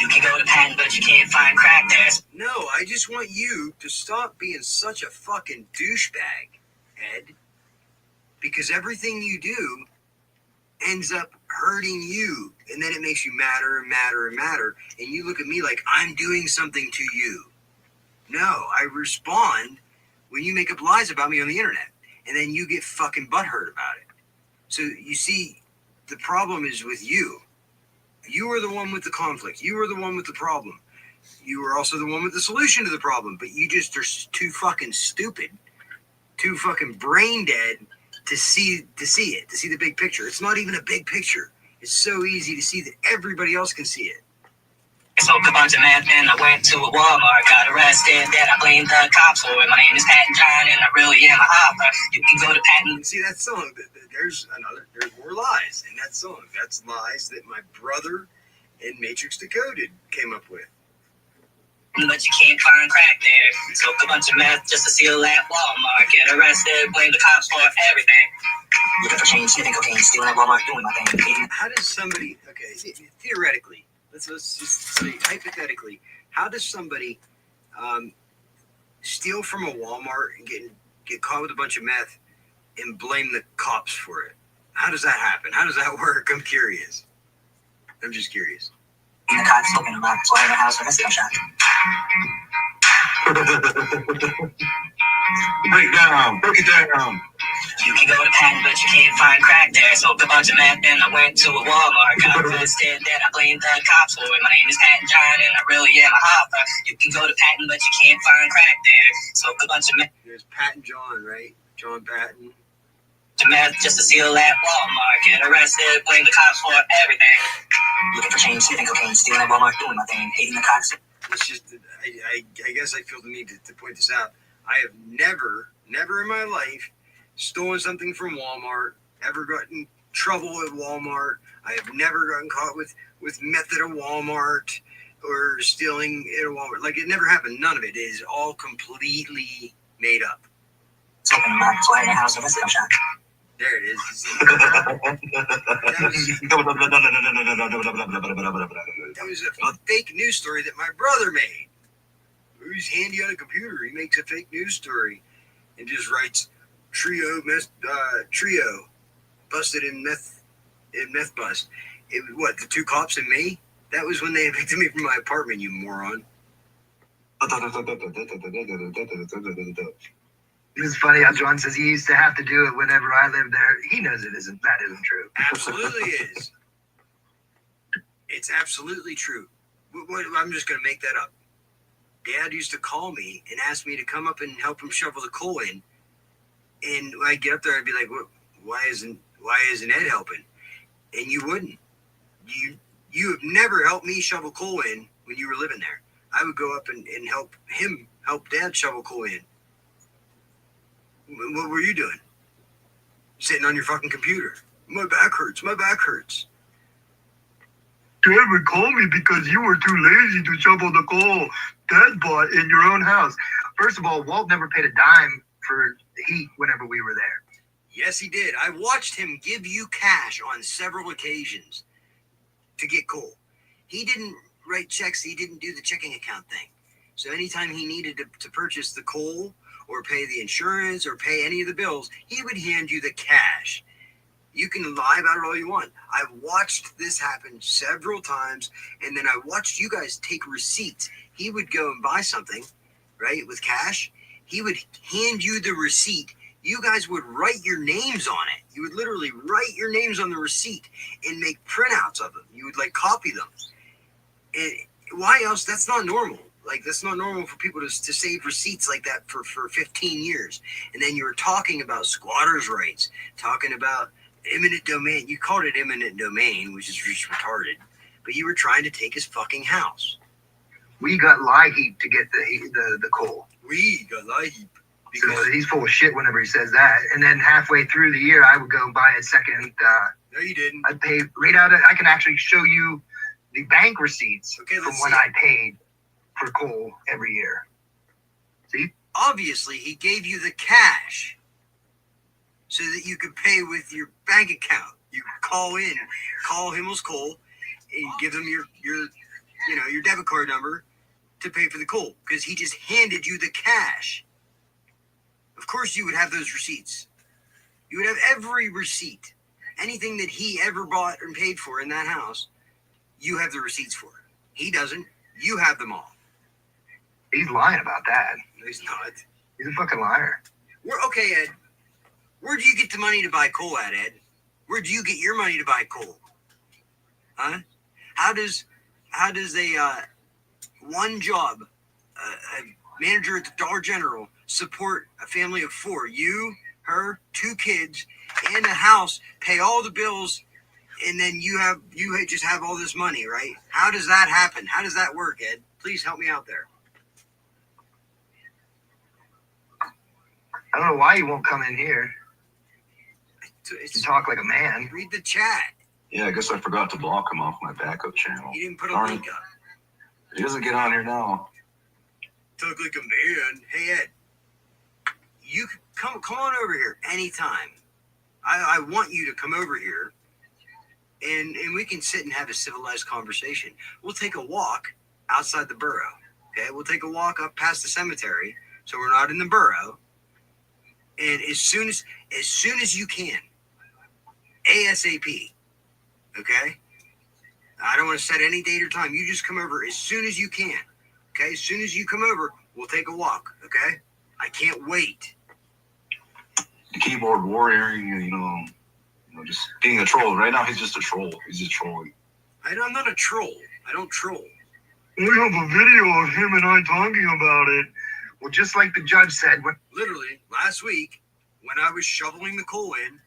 You can go to Patton, but you can't find crack there. No, I just want you to stop being such a fucking douchebag, Ed. Because everything you do ends up hurting you. And then it makes you madder and madder and madder. And you look at me like I'm doing something to you. No, I respond when you make up lies about me on the internet. And then you get fucking butthurt about it. So you see, the problem is with you. You are the one with the conflict. You are the one with the problem. You are also the one with the solution to the problem. But you just are too fucking stupid, too fucking brain dead to see it, to see the big picture. It's not even a big picture. It's so easy to see that everybody else can see it. Spoke a bunch of math and I went to a Walmart, got arrested, then I blamed the cops for it. My name is Patton John and I really am a hopper. You can go to Patton. See that song? There's more lies in that song. That's lies that my brother and Matrix Decoded came up with. But you can't find crack there. Spoke a bunch of meth just to steal at Walmart. Get arrested, blame the cops for everything. Looking for change, sniffing cocaine, stealing at Walmart, doing my thing. How does somebody, okay, theoretically, let's just say hypothetically, how does somebody steal from a Walmart and get caught with a bunch of meth and blame the cops for it? How does that happen? How does that work? I'm curious. I'm just curious. The cops looking around the fire house with a still shot. Break it down. You can go to Patton, but you can't find crack there. Sold a bunch of meth and I went to a Walmart. Got arrested, then I blamed the cops for it. My name is Patton John and I really am a hopper. You can go to Patton, but you can't find crack there. Sold a bunch of meth. There's Patton John, right? John Patton. Meth just to steal at Walmart. Get arrested, blame the cops for everything. Looking for change, sniffing cocaine, stealing at Walmart, doing my thing, hating the cops. It's just, I guess I feel the need to point this out. I have never in my life stolen something from Walmart, ever gotten trouble at Walmart. I have never gotten caught with meth at a Walmart or stealing at a Walmart. Like, it never happened. None of it. It is all completely made up. Talking about the fire house with a still shot. There it is. That was a fake news story that my brother made. He's handy on a computer. He makes a fake news story and just writes trio busted in meth bust. What, the two cops and me? That was when they evicted me from my apartment, you moron. It was funny how John says he used to have to do it whenever I lived there. He knows that isn't true. Absolutely is. It's absolutely true. I'm just going to make that up. Dad used to call me and ask me to come up and help him shovel the coal in. And when I'd get up there, I'd be like, why isn't Ed helping? And you wouldn't. You have never helped me shovel coal in when you were living there. I would go up and help Dad shovel coal in. What were you doing? Sitting on your fucking computer. My back hurts. Dad would call me because you were too lazy to shovel the coal Dad bought in your own house. First of all, Walt never paid a dime for heat whenever we were there. Yes, he did. I watched him give you cash on several occasions to get coal. He didn't write checks. He didn't do the checking account thing. So anytime he needed to purchase the coal or pay the insurance or pay any of the bills, he would hand you the cash. You can lie about it all you want. I've watched this happen several times, and then I watched you guys take receipts. He would go and buy something, right, with cash. He would hand you the receipt. You guys would write your names on it. You would literally write your names on the receipt and make printouts of them. You would, like, copy them. And why else? That's not normal. Like, that's not normal for people to save receipts like that for 15 years. And then you were talking about squatters' rights, talking about eminent domain. You called it eminent domain, which is just retarded. But you were trying to take his fucking house. We got lie heap to get the coal. We got lie heap. Because he's full of shit whenever he says that. And then halfway through the year, I would go buy a second. No, you didn't. I paid right out of. I can actually show you the bank receipts from when I paid for coal every year. See? Obviously, he gave you the cash so that you could pay with your bank account. You could call Himmel's Coal, and give them your debit card number to pay for the coal, because he just handed you the cash. Of course you would have those receipts. You would have every receipt. Anything that he ever bought and paid for in that house, you have the receipts for. He doesn't. You have them all. He's lying about that. No, he's not. He's a fucking liar. Okay, Ed. Where do you get the money to buy coal at, Ed? Where do you get your money to buy coal? Huh? How does a one job, a manager at the Dollar General, support a family of 4? You, her, 2 kids, and a house, pay all the bills, and then you just have all this money, right? How does that happen? How does that work, Ed? Please help me out there. I don't know why you won't come in here. You talk like a man. Read the chat. Yeah, I guess I forgot to block him off my backup channel. He didn't put a Darn link it. up. He doesn't get on here now. Talk like a man. Hey, Ed. You come on over here anytime. I want you to come over here, and we can sit and have a civilized conversation. We'll take a walk outside the borough. Okay, we'll take a walk up past the cemetery, so we're not in the borough. And as soon as you can, ASAP. Okay. I don't want to set any date or time. You just come over as soon as you can. Okay. As soon as you come over, we'll take a walk. Okay. I can't wait. The keyboard warrior, just being a troll. Right now, he's just a troll. He's just trolling. I'm not a troll. I don't troll. We have a video of him and I talking about it. Well, just like the judge said. Literally, last week, when I was shoveling the coal in,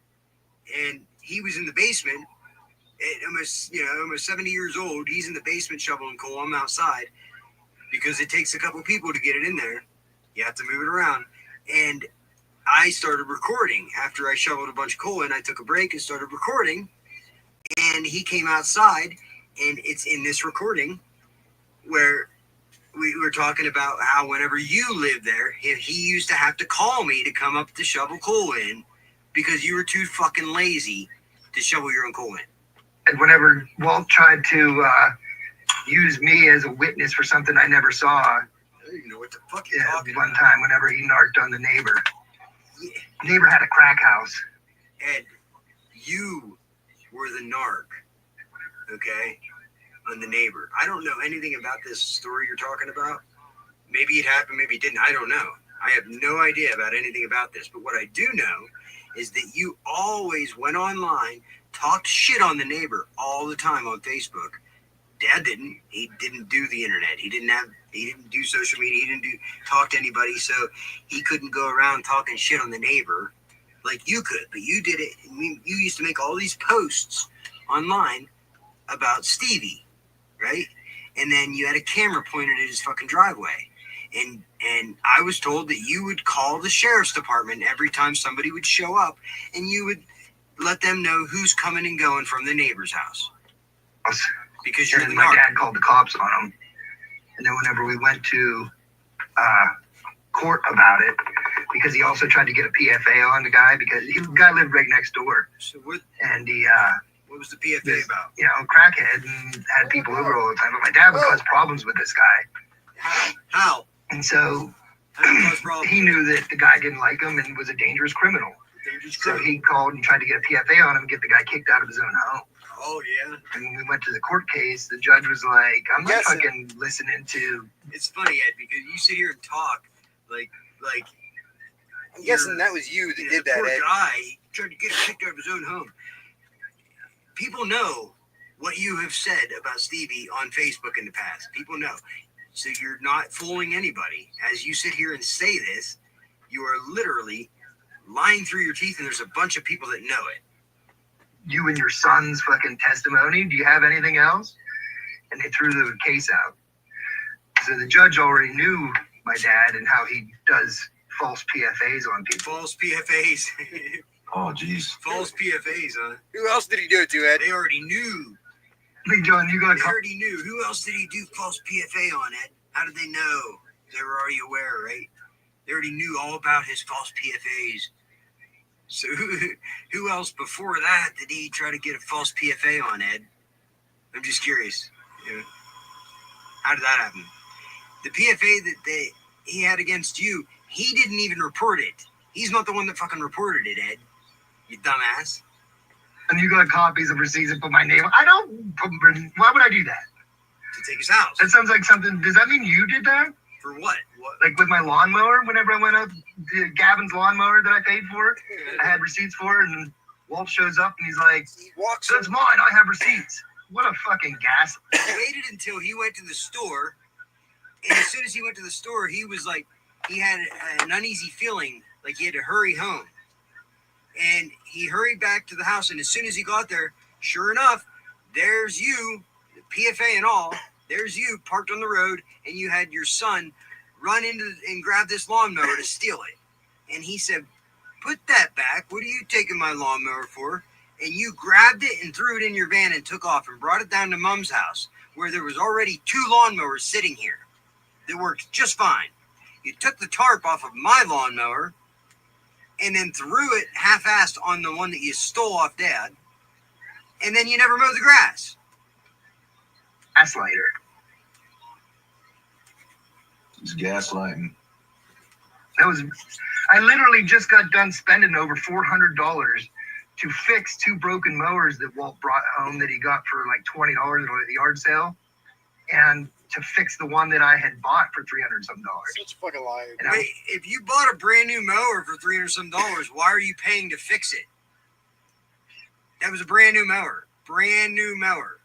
and he was in the basement, almost 70 years old, he's in the basement shoveling coal. I'm outside, because it takes a couple people to get it in there. You have to move it around. And I started recording after I shoveled a bunch of coal in. I took a break and started recording, and he came outside, and it's in this recording where we were talking about how whenever you lived there, he used to have to call me to come up to shovel coal in because you were too fucking lazy to shovel your own coal in. And whenever Walt tried to use me as a witness for something I never saw, I don't even know what the fuck you're talking one about. time whenever he narked on the neighbor. Yeah. Neighbor had a crack house. Ed, you were the narc, okay, on the neighbor. I don't know anything about this story you're talking about. Maybe it happened, maybe it didn't. I don't know. I have no idea about anything about this. But what I do know is that you always went online, talked shit on the neighbor all the time on Facebook. Dad didn't. He didn't do the internet. He didn't do social media. He didn't talk to anybody. So he couldn't go around talking shit on the neighbor like you could. But you did it. You used to make all these posts online about Stevie, right? And then you had a camera pointed at his fucking driveway. And I was told that you would call the sheriff's department every time somebody would show up, and you would let them know who's coming and going from the neighbor's house. Because you're the my narc. dad called the cops on him. And then whenever we went to court about it, because he also tried to get a PFA on the guy, because the guy lived right next door. So what? And he, what was the PFA about? Crackhead, and had people over all the time. But my dad would cause problems with this guy. How? And so he knew that the guy didn't like him and was a dangerous criminal. So he called and tried to get a PFA on him and get the guy kicked out of his own home. Oh, yeah. And when we went to the court case, the judge was like, I'm not fucking listening to... It's funny, Ed, because you sit here and talk like I'm guessing that was you that did that, poor Ed. guy tried to get him kicked out of his own home. People know what you have said about Stevie on Facebook in the past. People know. So you're not fooling anybody. As you sit here and say this, you are literally lying through your teeth, and there's a bunch of people that know it. You and your son's fucking testimony. Do you have anything else? And they threw the case out. So the judge already knew my dad and how he does false PFAs on people. False PFAs. Oh, jeez. False PFAs, huh? Who else did he do it to, Ed? They already knew. Hey, John, you got They already knew. Who else did he do false PFA on, Ed? How did they know? They were already aware, right? They already knew all about his false PFAs. So who else before that did he try to get a false PFA on, Ed? I'm just curious. Yeah. How did that happen? The PFA that he had against you, he didn't even report it. He's not the one that fucking reported it, Ed. You dumbass. And you got copies of receipts and put my name. I don't. Why would I do that? To take his house. That sounds like something. Does that mean you did that? For what? What? Like with my lawnmower, whenever I went up, Gavin's lawnmower that I paid for, I had receipts for, and Walt shows up and he's like, "That's mine. I have receipts." What a fucking gas! He waited until he went to the store, and as soon as he went to the store, he was like, he had an uneasy feeling, like he had to hurry home. And he hurried back to the house, and as soon as he got there, sure enough, there's you, PFA and all, there's you parked on the road, and you had your son run into and grab this lawnmower to steal it. And he said, "Put that back. What are you taking my lawnmower for?" And you grabbed it and threw it in your van and took off and brought it down to Mom's house, where there was already 2 lawnmowers sitting here that worked just fine. You took the tarp off of my lawnmower and then threw it half-assed on the one that you stole off Dad, and then you never mowed the grass. Gaslighter. It's gaslighting. I literally just got done spending over $400 to fix 2 broken mowers that Walt brought home that he got for like $20 at the yard sale, and to fix the one that I had bought for $300 some. Such a fucking liar. Wait, if you bought a brand new mower for $300 some, why are you paying to fix it? That was a brand new mower. Brand new mower.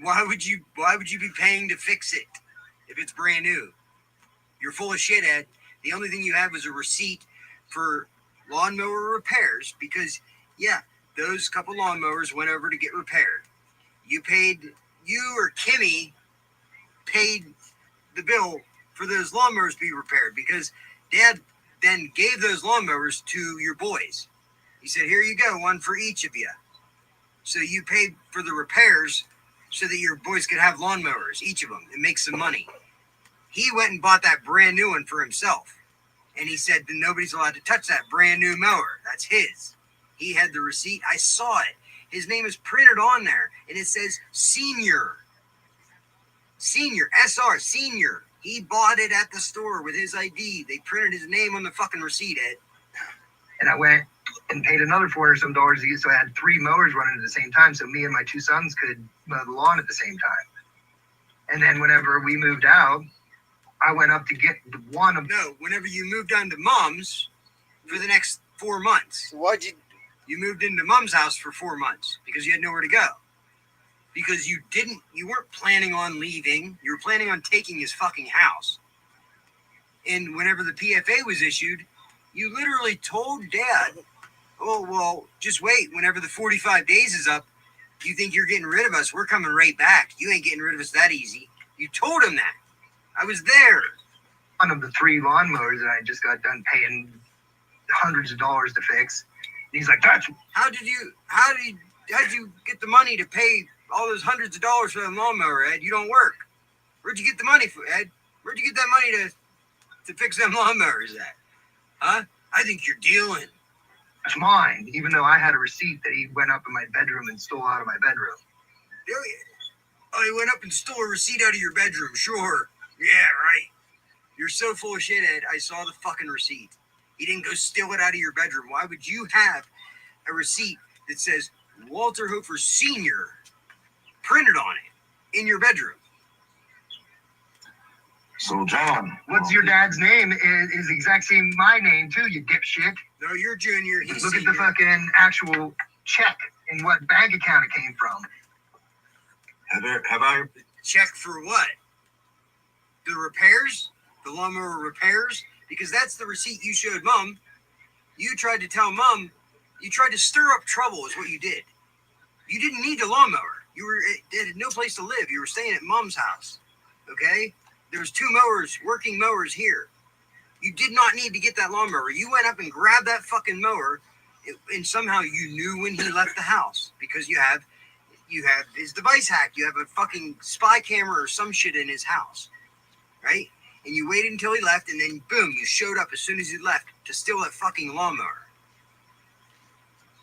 Why would you be paying to fix it if it's brand new? You're full of shit, Ed. The only thing you had was a receipt for lawnmower repairs because, yeah, those couple lawnmowers went over to get repaired. You or Kimmy paid the bill for those lawnmowers to be repaired because Dad then gave those lawnmowers to your boys. He said, "Here you go, one for each of you." So you paid for the repairs so that your boys could have lawnmowers, each of them, and make some money. He went and bought that brand new one for himself. And he said that nobody's allowed to touch that brand new mower. That's his. He had the receipt. I saw it. His name is printed on there. And it says Senior. Senior. SR. Senior. He bought it at the store with his ID. They printed his name on the fucking receipt, Ed. And I went and paid another $400 some to use, so I had 3 mowers running at the same time, so me and my 2 sons could mow the lawn at the same time. And then whenever we moved out, I went up to get one of... No, whenever you moved down to Mom's for the next 4 months. Why'd you... You moved into Mom's house for 4 months because you had nowhere to go. Because you weren't planning on leaving. You were planning on taking his fucking house. And whenever the PFA was issued, you literally told Dad, "Oh, well, just wait. Whenever the 45 days is up, you think you're getting rid of us. We're coming right back. You ain't getting rid of us that easy." You told him that. I was there. One of the 3 lawnmowers that I just got done paying hundreds of dollars to fix. And he's like, "That's..." How did you get the money to pay all those hundreds of dollars for that lawnmower, Ed? You don't work. Where'd you get the money for, Ed? Where'd you get that money to fix them lawnmowers at? Huh? I think you're dealing. It's mine, even though I had a receipt that he went up in my bedroom and stole out of my bedroom. Oh, he went up and stole a receipt out of your bedroom. Sure. Yeah, right. You're so full of shit, Ed. I saw the fucking receipt. He didn't go steal it out of your bedroom. Why would you have a receipt that says Walter Hofer Sr. printed on it in your bedroom? So, John, what's your dad's name? Is the exact same my name too, you dipshit. No, you're Junior. He's Look Senior. at the fucking actual check and what bank account it came from. have I Check for what? repairs, the lawnmower repairs, because that's the receipt you showed Mom. You tried to tell Mom, you tried to stir up trouble is what you did. You didn't need a lawnmower. You had no place to live. You were staying at Mom's house. Okay? There was 2 mowers, working mowers here. You did not need to get that lawnmower. You went up and grabbed that fucking mower, and somehow you knew when he left the house because you have his device hacked. You have a fucking spy camera or some shit in his house, right? And you waited until he left, and then boom, you showed up as soon as he left to steal that fucking lawnmower.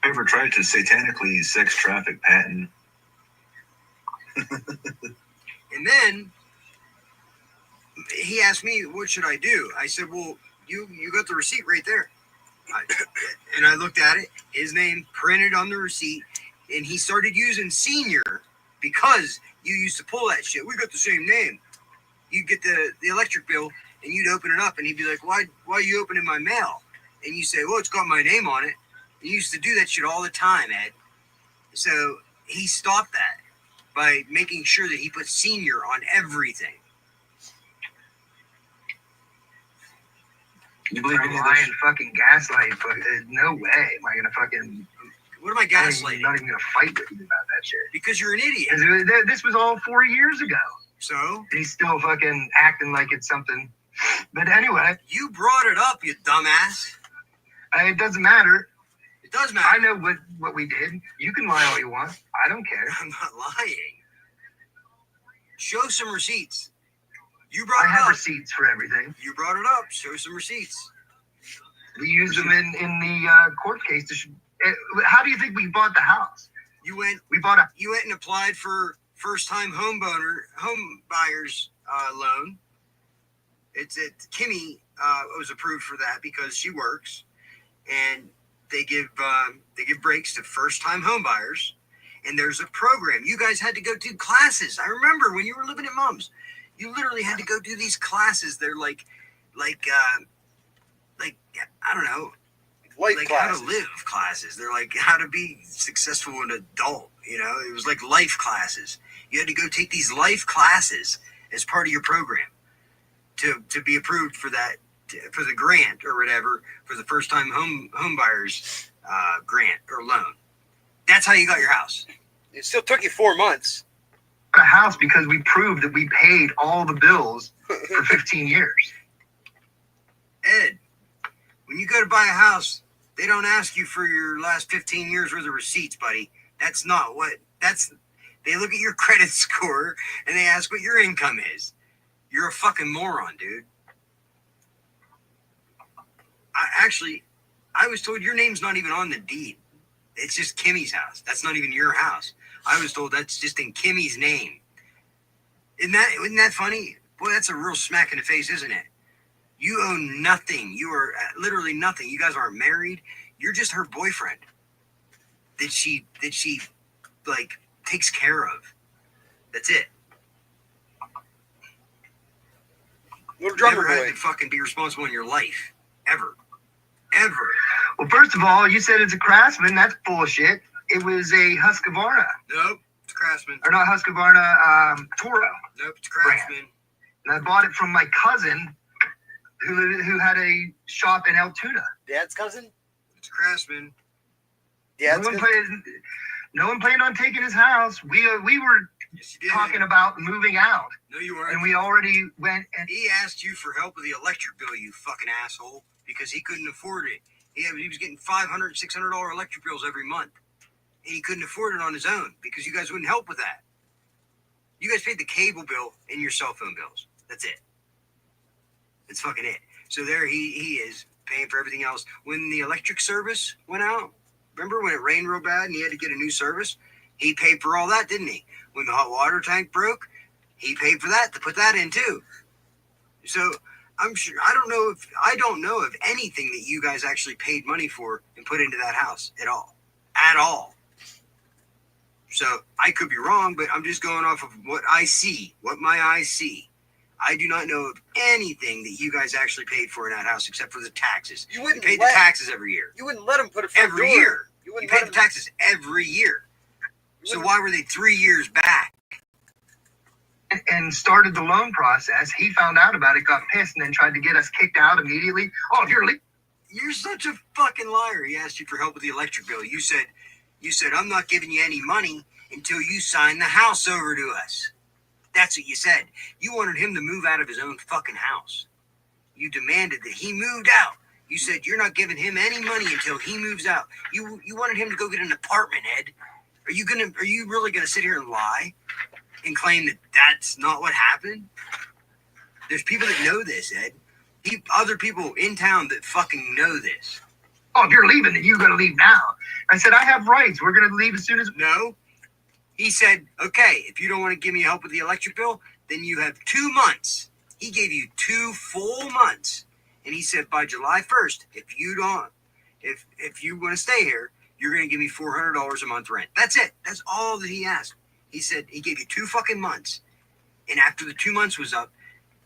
Ever tried to satanically sex traffic Patton? And then he asked me, what should I do? I said, well, you got the receipt right there. And I looked at it, his name printed on the receipt, and he started using senior because you used to pull that shit. We got the same name. You get the electric bill, and you'd open it up, and he'd be like, why are you opening my mail? And you say, well, it's got my name on it. And you used to do that shit all the time, Ed. So he stopped that by making sure that he put senior on everything. You believe in lying fucking gaslight? No way am I gonna fucking. What am I gaslighting? I'm not even gonna fight with you about that shit. Because you're an idiot. This was all 4 years ago. So? He's still fucking acting like it's something. But anyway. You brought it up, you dumbass. It doesn't matter. It does matter. I know what we did. You can lie all you want. I don't care. I'm not lying. Show some receipts. You brought it up. I have receipts for everything. You brought it up. Show some receipts. We used them in the court case. How do you think we bought the house? You went and applied for first-time home buyers loan. Kimmy was approved for that because she works, and they give breaks to first-time home buyers. And there's a program. You guys had to go do classes. I remember when you were living at Mom's. You literally had to go do these classes. They're like I don't know, life like classes. how to live classes. They're like how to be successful an adult. You know, it was like life classes. You had to go take these life classes as part of your program to be approved for that, for the grant or whatever, for the first time home buyers grant or loan. That's how you got your house. It still took you 4 months. A house because we proved that we paid all the bills for 15 years. Ed, when you go to buy a house, they don't ask you for your last 15 years worth of receipts, buddy. That's not what, they look at your credit score and they ask what your income is. You're a fucking moron, dude. I was told your name's not even on the deed. It's just Kimmy's house. That's not even your house. I was told that's just in Kimmy's name. Isn't that funny? Boy, that's a real smack in the face, isn't it? You own nothing. You are literally nothing. You guys aren't married. You're just her boyfriend that she like takes care of. That's it. Little drummer Never had boy. to fucking be responsible in your life. Ever. Well, first of all, you said it's a Craftsman. That's bullshit. It was a Husqvarna. Nope, it's Craftsman. Or not Husqvarna, Toro. Nope, it's Craftsman. And I bought it from my cousin who had a shop in Altoona. Dad's cousin? It's Craftsman. Yeah, no one planned on taking his house. We were talking about moving out. No, you weren't. And we already went and he asked you for help with the electric bill, you fucking asshole, because he couldn't afford it. He was getting $500, $600 electric bills every month. And he couldn't afford it on his own because you guys wouldn't help with that. You guys paid the cable bill and your cell phone bills. That's it. That's fucking it. So there he is paying for everything else. When the electric service went out, remember when it rained real bad and he had to get a new service? He paid for all that, didn't he? When the hot water tank broke, he paid for that to put that in too. So I'm sure I don't know of anything that you guys actually paid money for and put into that house at all. At all. So I could be wrong, but I'm just going off of what I see, what my eyes see. I do not know of anything that you guys actually paid for in that house except for the taxes. You wouldn't paid the taxes every year. You wouldn't let him put it front Every door. year. You You wouldn't paid let the him. taxes every year. So why were they 3 years back? and started the loan process. He found out about it, got pissed, and then tried to get us kicked out immediately. Oh, You're such a fucking liar. He asked you for help with the electric bill. You said, I'm not giving you any money until you sign the house over to us. That's what you said. You wanted him to move out of his own fucking house. You demanded that he moved out. You said you're not giving him any money until he moves out. You wanted him to go get an apartment, Ed. Are you really gonna sit here and lie and claim that that's not what happened? There's people that know this, Ed. Other people in town that fucking know this. Oh, if you're leaving, then you got to leave now. I said, I have rights. We're going to leave as soon as. No. He said, okay, if you don't want to give me help with the electric bill, then you have 2 months. He gave you 2 full months. And he said, by July 1st, if you want to stay here, you're going to give me $400 a month rent. That's it. That's all that he asked. He said he gave you 2 fucking months. And after the 2 months was up,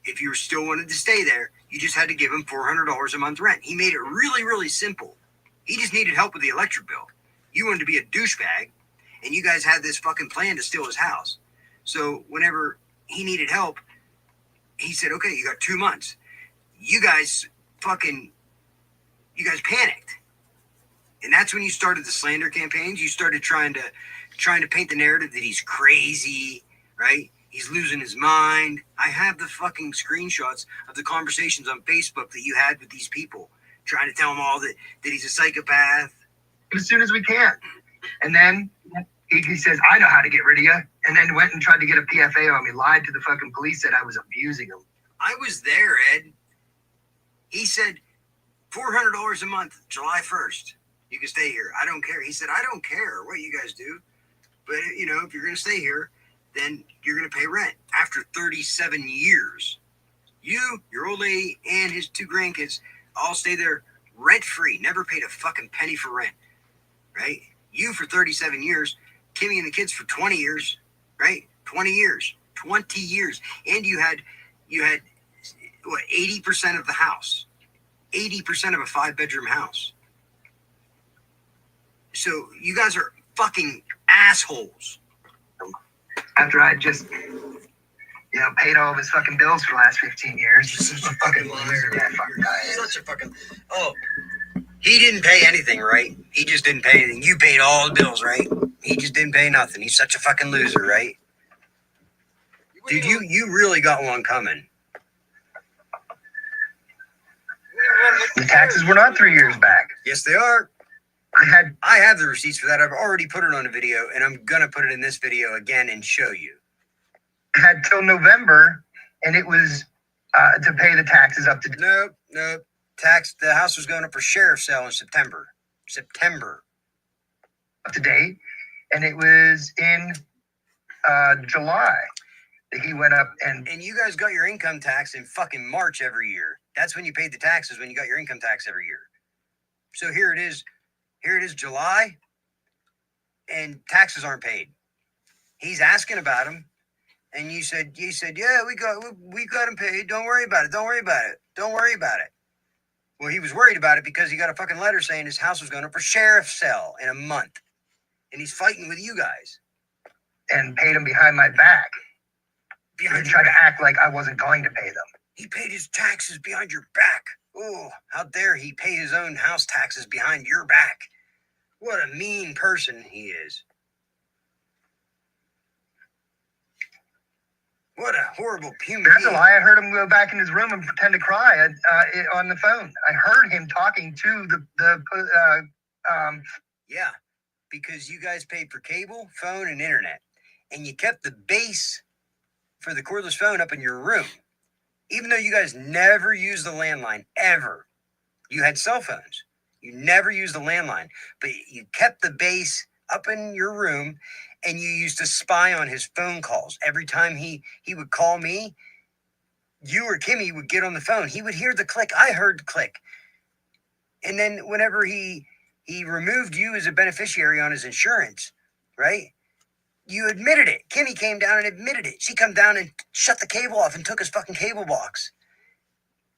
if you still wanted to stay there, you just had to give him $400 a month rent. He made it really, really simple. He just needed help with the electric bill. You wanted to be a douchebag, and you guys had this fucking plan to steal his house. So whenever he needed help, he said, okay, you got 2 months. You guys panicked. And that's when you started the slander campaigns. You started trying to paint the narrative that he's crazy, right? He's losing his mind. I have the fucking screenshots of the conversations on Facebook that you had with these people, trying to tell them all that he's a psychopath. As soon as we can. And then he says, I know how to get rid of you. And then went and tried to get a PFA on me, lied to the fucking police, said I was abusing him. I was there, Ed. He said, $400 a month, July 1st. You can stay here. I don't care. He said, I don't care what you guys do. But, if you're going to stay here, then you're going to pay rent. After 37 years, you, your old lady, and his 2 grandkids all stay there rent-free. Never paid a fucking penny for rent, right? You for 37 years, Kimmy and the kids for 20 years, right? 20 years. And you had what, 80% of the house. 80% of a 5-bedroom house. So you guys are fucking assholes. After I just, paid all of his fucking bills for the last 15 years. You're such a fucking liar. That fucking guy is such a fucking. Oh, he didn't pay anything, right? He just didn't pay anything. You paid all the bills, right? He just didn't pay nothing. He's such a fucking loser, right? Dude, you really got one coming. The taxes were not 3 years back. Yes, they are. I have the receipts for that. I've already put it on a video, and I'm gonna put it in this video again and show you. I had till November, and it was to pay the taxes up to. Nope. The house was going up for sheriff's sale in September. Up to date, and it was in July that he went up and you guys got your income tax in fucking March every year. That's when you paid the taxes, when you got your income tax every year. So here it is July, and taxes aren't paid. He's asking about them, and you said, yeah, we got them paid. Don't worry about it. Well, he was worried about it because he got a fucking letter saying his house was going up for sheriff's sale in a month, and he's fighting with you guys. And paid him behind my back. He tried to act like I wasn't going to pay them. He paid his taxes behind your back. Oh, how dare he pay his own house taxes behind your back? What a mean person he is. What a horrible human being. That's a lie. I heard him go back in his room and pretend to cry on the phone. I heard him talking to the Yeah, because you guys paid for cable, phone, and internet. And you kept the base for the cordless phone up in your room. Even though you guys never used the landline, ever. You had cell phones. You never used the landline. But you kept the base up in your room, and you used to spy on his phone calls. Every time he would call me, you or Kimmy would get on the phone. He would hear the click. I heard the click. And then whenever he removed you as a beneficiary on his insurance, right? You admitted it. Kimmy came down and admitted it. She come down and shut the cable off and took his fucking cable box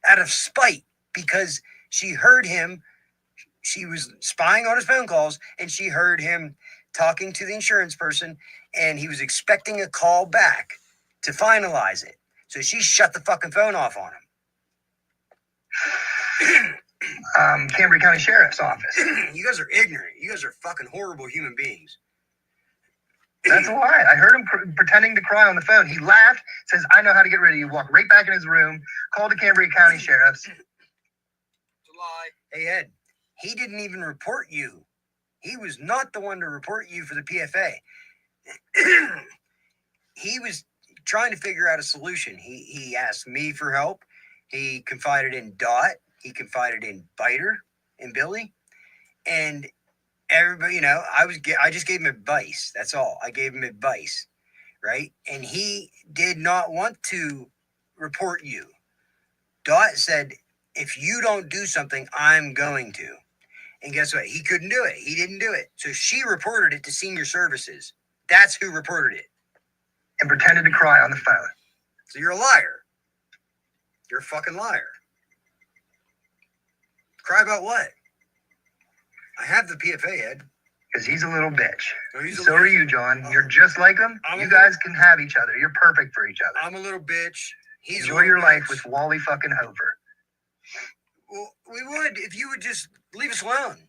out of spite because she heard him. She was spying on his phone calls, and she heard him talking to the insurance person, and he was expecting a call back. to finalize it. So she shut the fucking phone off on him. Cambria County Sheriff's Office. You guys are ignorant. You guys are fucking horrible human beings. That's a lie. I heard him pretending to cry on the phone. He laughed, says, I know how to get rid of you. Walked right back in his room, called the Cambria County Sheriff's. It's a lie. Hey, Ed, he didn't even report you. He was not the one to report you for the PFA. He was trying to figure out a solution. He asked me for help. He confided in Dot. He confided in Biter and Billy. And everybody, I just gave him advice. That's all. I gave him advice, right? And he did not want to report you. Dot said, if you don't do something, I'm going to. And guess what? He couldn't do it. He didn't do it. So she reported it to Senior Services. That's who reported it. And pretended to cry on the phone. So you're a liar. You're a fucking liar. Cry about what? I have the PFA, Ed. Because he's a little bitch. So So are you, John. You're just like him. You guys can have each other. You're perfect for each other. I'm a little bitch. He's Enjoy your life with Wally fucking Hofer. Well, we would if you would just leave us alone.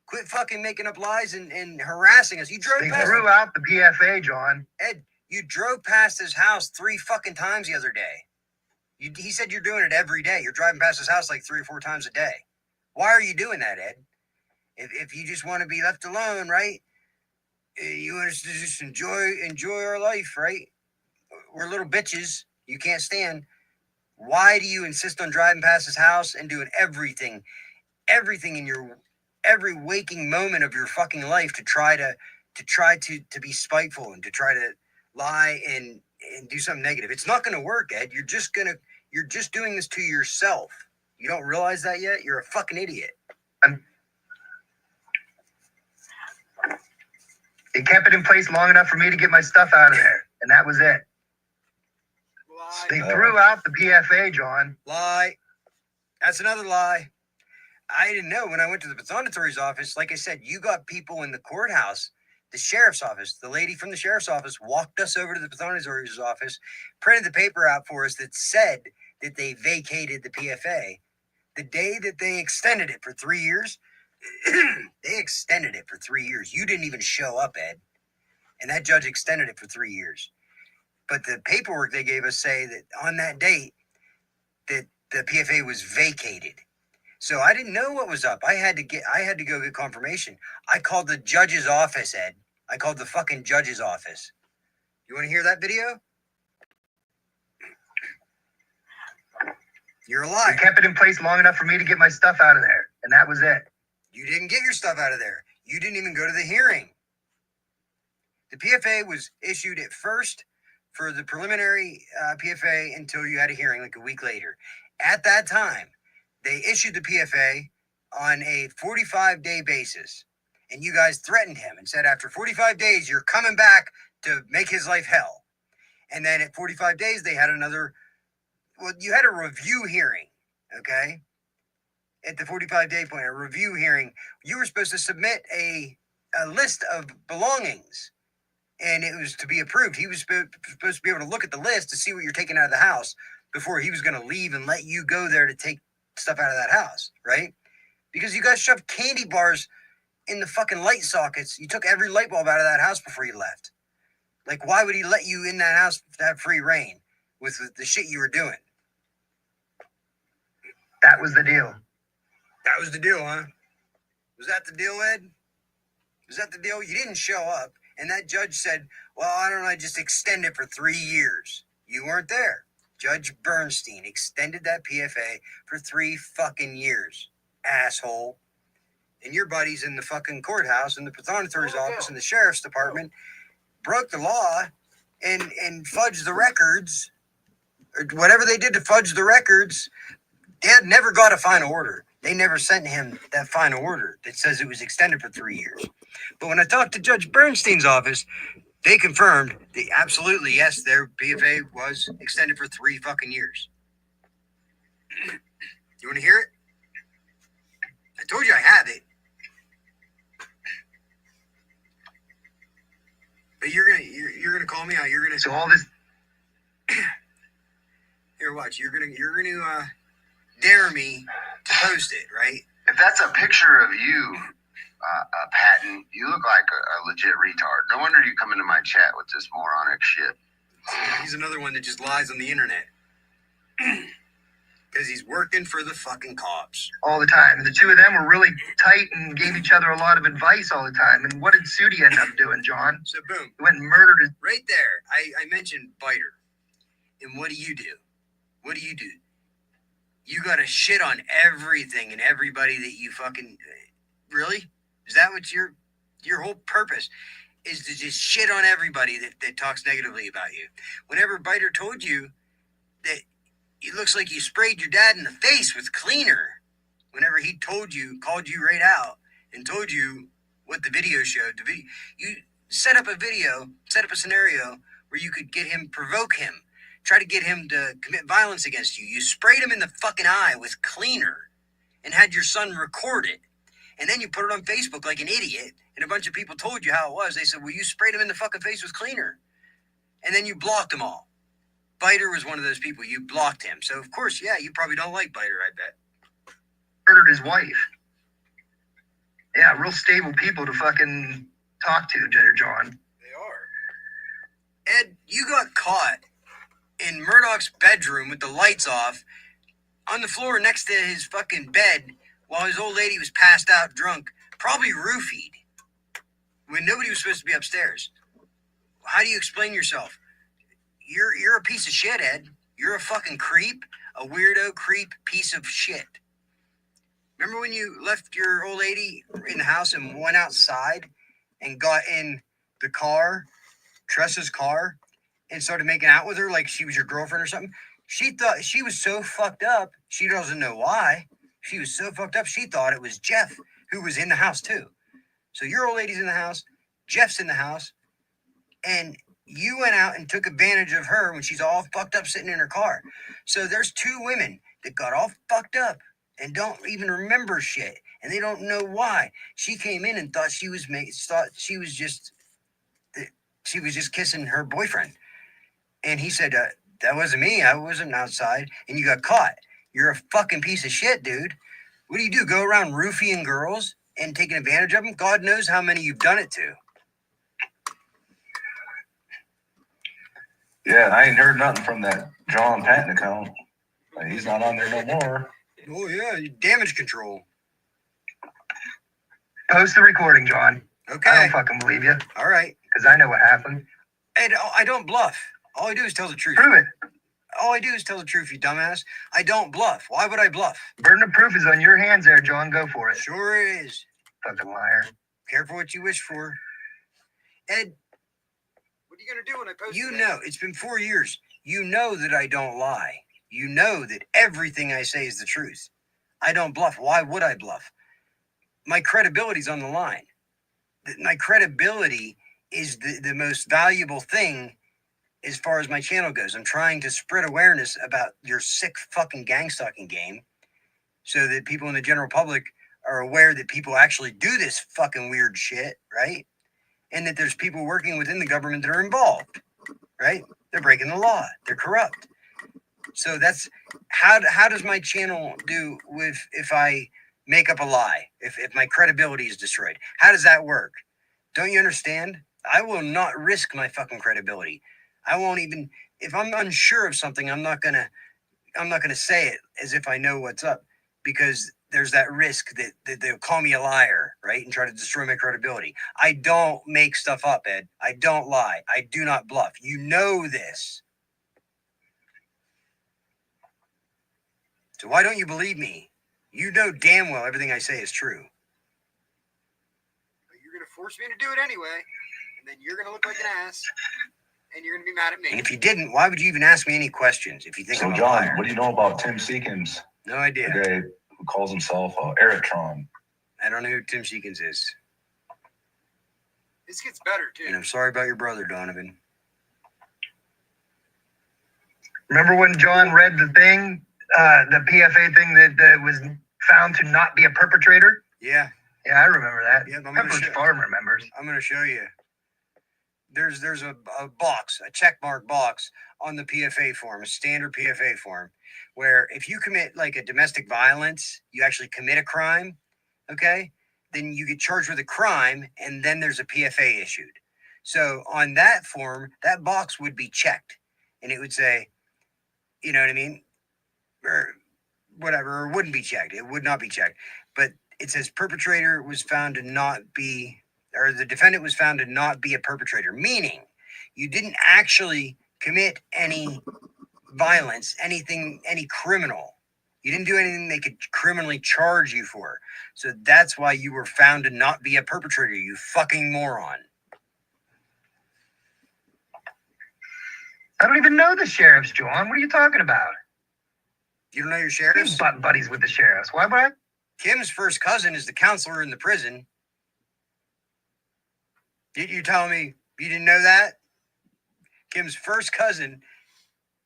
Quit fucking making up lies and harassing us. You drove They past threw out the PFA, John. Ed, you drove past his house 3 fucking times the other day. He said you're doing it every day. You're driving past his house like 3 or 4 times a day. Why are you doing that, Ed? If you just want to be left alone, right? You want us to just enjoy our life, right? We're little bitches. You can't stand. Why do you insist on driving past his house and doing everything in your every waking moment of your fucking life to try to be spiteful and to try to lie and do something negative? It's not going to work, Ed. You're just doing this to yourself. You don't realize that yet? You're a fucking idiot. They kept it in place long enough for me to get my stuff out of there. And that was it. Lie. They threw out the PFA, John. Lie. That's another lie. I didn't know when I went to the Pathonatory's office. Like I said, you got people in the courthouse, the sheriff's office. The lady from the sheriff's office walked us over to the Pathonatory's office, printed the paper out for us that said that they vacated the PFA. The day that they extended it for 3 years, they extended it for 3 years. You didn't even show up, Ed. And that judge extended it for 3 years. But the paperwork they gave us say that on that date that the PFA was vacated. So I didn't know what was up. I had to go get confirmation. I called the judge's office, Ed. I called the fucking judge's office. You want to hear that video? You're a liar. They kept it in place long enough for me to get my stuff out of there. And that was it. You didn't get your stuff out of there. You didn't even go to the hearing. The PFA was issued at first for the preliminary PFA until you had a hearing like a week later. At that time, they issued the PFA on a 45-day basis. And you guys threatened him and said after 45 days, you're coming back to make his life hell. And then at 45 days, they had you had a review hearing, okay? At the 45-day point, a review hearing, you were supposed to submit a list of belongings, and it was to be approved. He was supposed to be able to look at the list to see what you're taking out of the house before he was going to leave and let you go there to take stuff out of that house, right? Because you guys shoved candy bars in the fucking light sockets. You took every light bulb out of that house before you left. Like, why would he let you in that house to have free reign with the shit you were doing? That was the deal. That was the deal, huh? Was that the deal, Ed? Was that the deal? You didn't show up, and that judge said, well, I don't know, I just extend it for 3 years. You weren't there. Judge Bernstein extended that PFA for 3 fucking years, asshole. And your buddies in the fucking courthouse, in the Pathonatory's office, in the sheriff's department, broke the law and fudged the records, or whatever they did to fudge the records. Dad never got a final order. They never sent him that final order that says it was extended for 3 years. But when I talked to Judge Bernstein's office, they confirmed that absolutely, yes, their PFA was extended for 3 fucking years. You want to hear it? I told you I have it. But you're gonna call me out. You're gonna. So all this Here, watch. You're gonna dare me to post it, right? If that's a picture of you, Patton, you look like a legit retard. No wonder you come into my chat with this moronic shit. He's another one that just lies on the internet. Because he's working for the fucking cops. All the time. And the two of them were really tight and gave each other a lot of advice all the time. And what did Sudi end up doing, John? So boom. He went and murdered his... Right there, I mentioned Biter. And what do? What do? You gotta shit on everything and everybody that you fucking... Really? Is that what your whole purpose is, to just shit on everybody that talks negatively about you? Whenever Biter told you that it looks like you sprayed your dad in the face with cleaner, whenever he called you right out and told you what the video showed, you set up a scenario where you could provoke him, try to get him to commit violence against you. You sprayed him in the fucking eye with cleaner and had your son record it. And then you put it on Facebook like an idiot, and a bunch of people told you how it was. They said, well, you sprayed him in the fucking face with cleaner. And then you blocked them all. Biter was one of those people. You blocked him. So, of course, yeah, you probably don't like Biter, I bet. Murdered his wife. Yeah, real stable people to fucking talk to, John. They are. Ed, you got caught in Murdoch's bedroom with the lights off on the floor next to his fucking bed while his old lady was passed out drunk, probably roofied, when nobody was supposed to be upstairs. How do you explain yourself? You're a piece of shit, Ed. You're a fucking creep, a weirdo creep piece of shit. Remember when you left your old lady in the house and went outside and got in the car, Tressa's car, and started making out with her like she was your girlfriend or something? She thought she was so fucked up. She doesn't know why. She was so fucked up. She thought it was Jeff who was in the house too. So your old lady's in the house, Jeff's in the house, and you went out and took advantage of her when she's all fucked up sitting in her car. So there's two women that got all fucked up and don't even remember shit, and they don't know why. She came in and thought she was just kissing her boyfriend, and he said, "That wasn't me. I wasn't outside," and you got caught. You're a fucking piece of shit, dude. What do? Go around roofing girls and taking advantage of them? God knows how many you've done it to. Yeah, I ain't heard nothing from that John Patton account. He's not on there no more. Oh, yeah, damage control. Post the recording, John. Okay. I don't fucking believe you. All right. Because I know what happened. And I don't bluff. All I do is tell the truth. Prove it. All I do is tell the truth, you dumbass. I don't bluff. Why would I bluff? Burden of proof is on your hands there, John. Go for it. Sure is. Fucking liar. Careful what you wish for. Ed, what are you going to do when I post You know, it's been 4 years. You know that I don't lie. You know that everything I say is the truth. I don't bluff. Why would I bluff? My credibility's on the line. My credibility is the most valuable thing as far as my channel goes. I'm trying to spread awareness about your sick fucking gang stalking game so that people in the general public are aware that people actually do this fucking weird shit, right? And that there's people working within the government that are involved, right? They're breaking the law. They're corrupt. So that's how does my channel do with if I make up a lie, if my credibility is destroyed? How does that work? Don't you understand? I will not risk my fucking credibility. I won't even, if I'm unsure of something, I'm not gonna say it as if I know what's up, because there's that risk that they'll call me a liar, right? And try to destroy my credibility. I don't make stuff up, Ed. I don't lie. I do not bluff. You know this. So why don't you believe me? You know damn well everything I say is true. But you're going to force me to do it anyway, and then you're going to look like an ass, and you're going to be mad at me. And if you didn't, why would you even ask me any questions if you think So, I'm a John, liar? what do you know about Tim Seekins? No idea. The guy who calls himself Eritron. I don't know who Tim Seekins is. This gets better, too. And I'm sorry about your brother, Donovan. Remember when John read the thing, the PFA thing that was found to not be a perpetrator? Yeah. Yeah, I remember that. Yeah, Pepperidge Farm remembers. I'm going to show you. there's a box, a check mark box on the PFA form, a standard PFA form, where if you commit like a domestic violence, you actually commit a crime, okay, then you get charged with a crime, and then there's a PFA issued. So on that form, that box would be checked, and it would say, you know what I mean, or whatever, or wouldn't be checked. It would not be checked, but it says perpetrator was found to not be, or the defendant was found to not be a perpetrator, meaning you didn't actually commit any violence, anything, any criminal. You didn't do anything they could criminally charge you for. So that's why you were found to not be a perpetrator, you fucking moron. I don't even know the sheriffs, John. What are you talking about? You don't know your sheriffs? He's butt buddies with the sheriffs. Why, Brad? Kim's first cousin is the counselor in the prison. You telling me you didn't know that? Kim's first cousin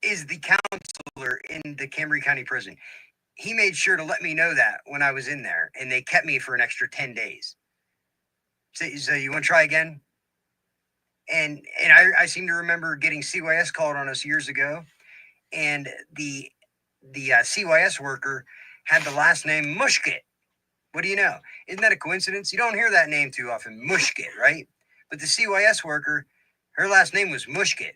is the counselor in the Cambria County Prison. He made sure to let me know that when I was in there, and they kept me for an extra 10 days. So you want to try again? And I seem to remember getting CYS called on us years ago, and the CYS worker had the last name Mushkit. What do you know? Isn't that a coincidence? You don't hear that name too often, Mushkit, right? But the CYS worker, her last name was Mushkit.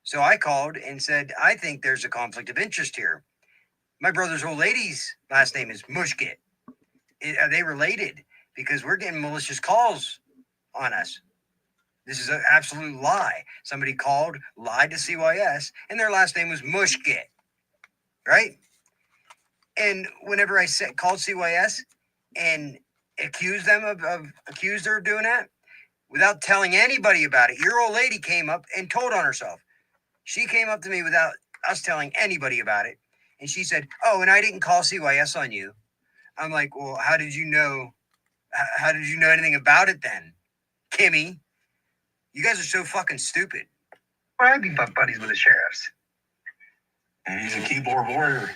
So I called and said, I think there's a conflict of interest here. My brother's old lady's last name is Mushkit. Are they related? Because we're getting malicious calls on us. This is an absolute lie. Somebody called, lied to CYS, and their last name was Mushkit. Right? And whenever I called CYS and accused them accused her of doing that, without telling anybody about it, your old lady came up and told on herself. She came up to me without us telling anybody about it. And she said, oh, and I didn't call CYS on you. I'm like, well, how did you know? How did you know anything about it then? Kimmy, you guys are so fucking stupid. Why I'd be butt buddies with the sheriffs? And he's a keyboard warrior,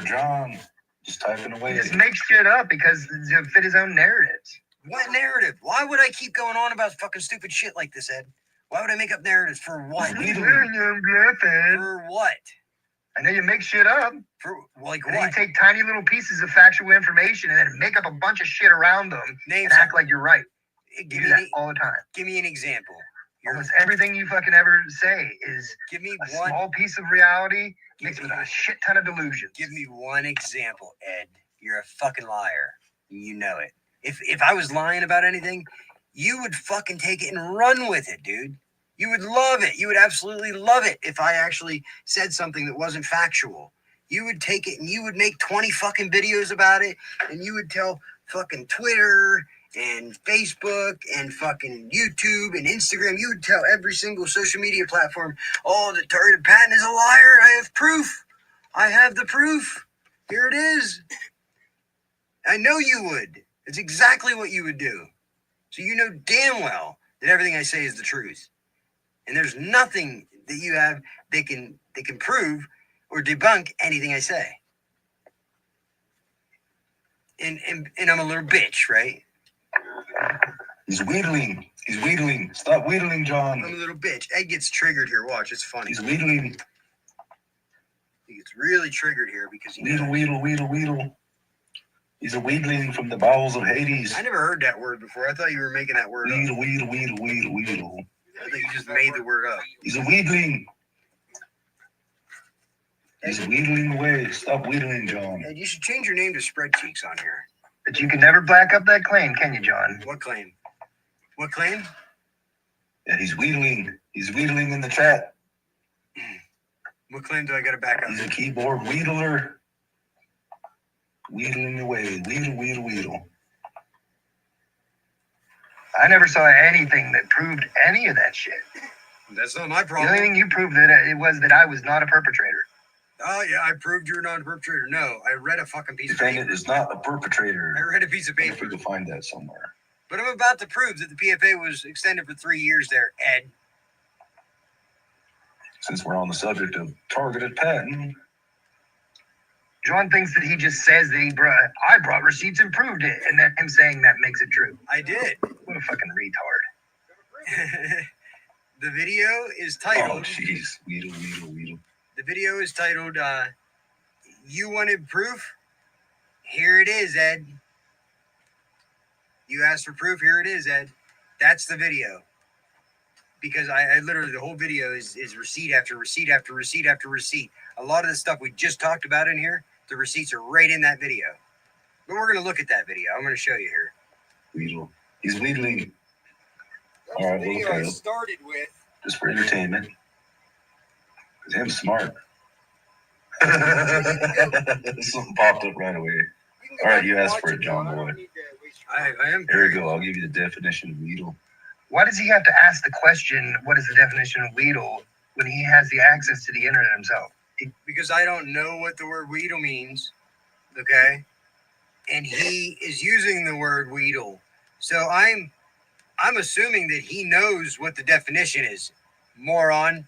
John. Just typing away. He just makes shit up because to fit his own narratives. What narrative? Why would I keep going on about fucking stupid shit like this, Ed? Why would I make up narratives? For what? For what? I know you make shit up. For like and what? Then you take tiny little pieces of factual information and then make up a bunch of shit around them and act like you're right. You do that all the time. Give me an example. Almost everything you fucking ever say is give me a small piece of reality mixed with a shit ton of delusions. Give me one example, Ed. You're a fucking liar. You know it. If I was lying about anything, you would fucking take it and run with it, dude. You would love it. You would absolutely love it if I actually said something that wasn't factual. You would take it and you would make 20 fucking videos about it, and you would tell fucking Twitter and Facebook and fucking YouTube and Instagram. You would tell every single social media platform, oh, the targeted Patton is a liar. I have proof. I have the proof. Here it is. I know you would. It's exactly what you would do. So you know damn well that everything I say is the truth. And there's nothing that you have that can prove or debunk anything I say. And I'm a little bitch, right? He's wheedling. He's wheedling. Stop wheedling, John. I'm a little bitch. Ed gets triggered here. Watch, it's funny. He's wheedling. He gets really triggered here because he Wheedle. He's a wheedling from the bowels of Hades. I never heard that word before. I thought you were making that word up. Wheedle. I think you just made the word up. He's a wheedling. He's wheedling away. Stop wheedling, John. Ed, you should change your name to Spread Cheeks on here. But you can never back up that claim, can you, John? What claim? What claim? Yeah, he's wheedling. He's wheedling in the chat. What claim do I got to back up? He's a keyboard wheedler. Wheedling away. Wheedle. I never saw anything that proved any of that shit. That's not my problem. The only thing you proved that it was that I was not a perpetrator. Oh, yeah, I proved you're not a perpetrator. No, I read a fucking piece of paper. Defendant is not a perpetrator. I read a piece of paper. If we can find that somewhere. But I'm about to prove that the PFA was extended for 3 years there, Ed. Since we're on the subject of targeted Patton. John thinks that he just says that I brought receipts and proved it, and then him saying that makes it true. I did. What a fucking retard. The video is titled. Oh, jeez. Weedle. The video is titled, You Wanted Proof? Here it is, Ed. You asked for proof. Here it is, Ed. That's the video. Because I literally, the whole video is receipt after receipt after receipt after receipt. A lot of the stuff we just talked about in here, the receipts are right in that video. But we're going to look at that video. I'm going to show you here. Weedle. He's wheedling. That's All right, the video well, I okay. started with. Just for entertainment. Because him smart. Something popped up right away. All right, you asked for it, John Boy. I am. Here we go. I'll give you the definition of Weedle. Why does he have to ask the question, what is the definition of Weedle, when he has the access to the internet himself? Because I don't know what the word Weedle means, okay? And he is using the word Weedle. So I'm assuming that he knows what the definition is. Moron.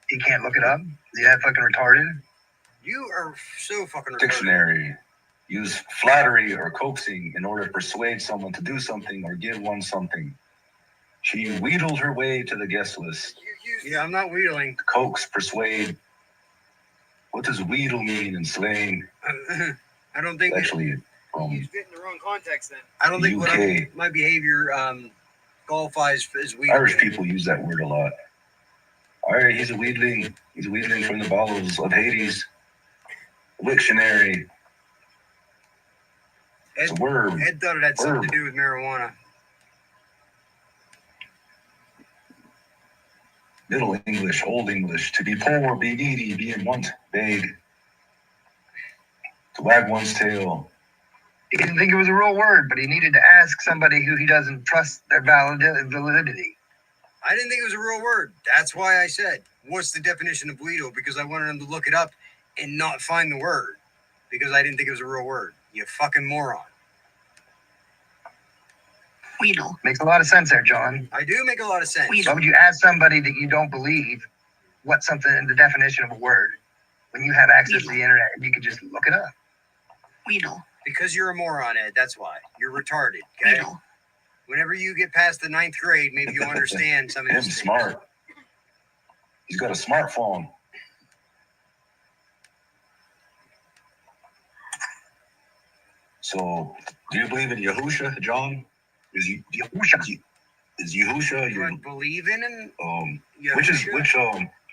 He can't look it up? Is he that fucking retarded? You are so fucking retarded. Dictionary. Use flattery or coaxing in order to persuade someone to do something or give one something. She wheedled her way to the guest list. Yeah, I'm not wheedling. Coax, persuade. What does wheedle mean in slang? I don't think Actually, from he's in the wrong context then. I don't think UK. my behavior qualifies as wheedling. Irish people use that word a lot. All right, he's a wheedling. He's wheedling from the bowels of Hades. Dictionary. It's a word. Ed thought it had something to do with marijuana. Middle English, Old English. To be poor, be needy, be in want, beg. To wag one's tail. He didn't think it was a real word, but he needed to ask somebody who he doesn't trust their validity. I didn't think it was a real word. That's why I said, what's the definition of Weedle? Because I wanted him to look it up and not find the word. Because I didn't think it was a real word. You fucking moron. Weedle. Makes a lot of sense there, John. I do make a lot of sense. Why would you ask somebody that you don't believe what's something in the definition of a word when you have access to the internet and you could just look it up? Weedle. Because you're a moron, Ed. That's why. You're retarded. Okay? Weedle. Whenever you get past the 9th grade, maybe you'll understand some of Him these smart. He's got a smartphone. So, do you believe in Yahusha, John? Is Yahusha Do I believe in him?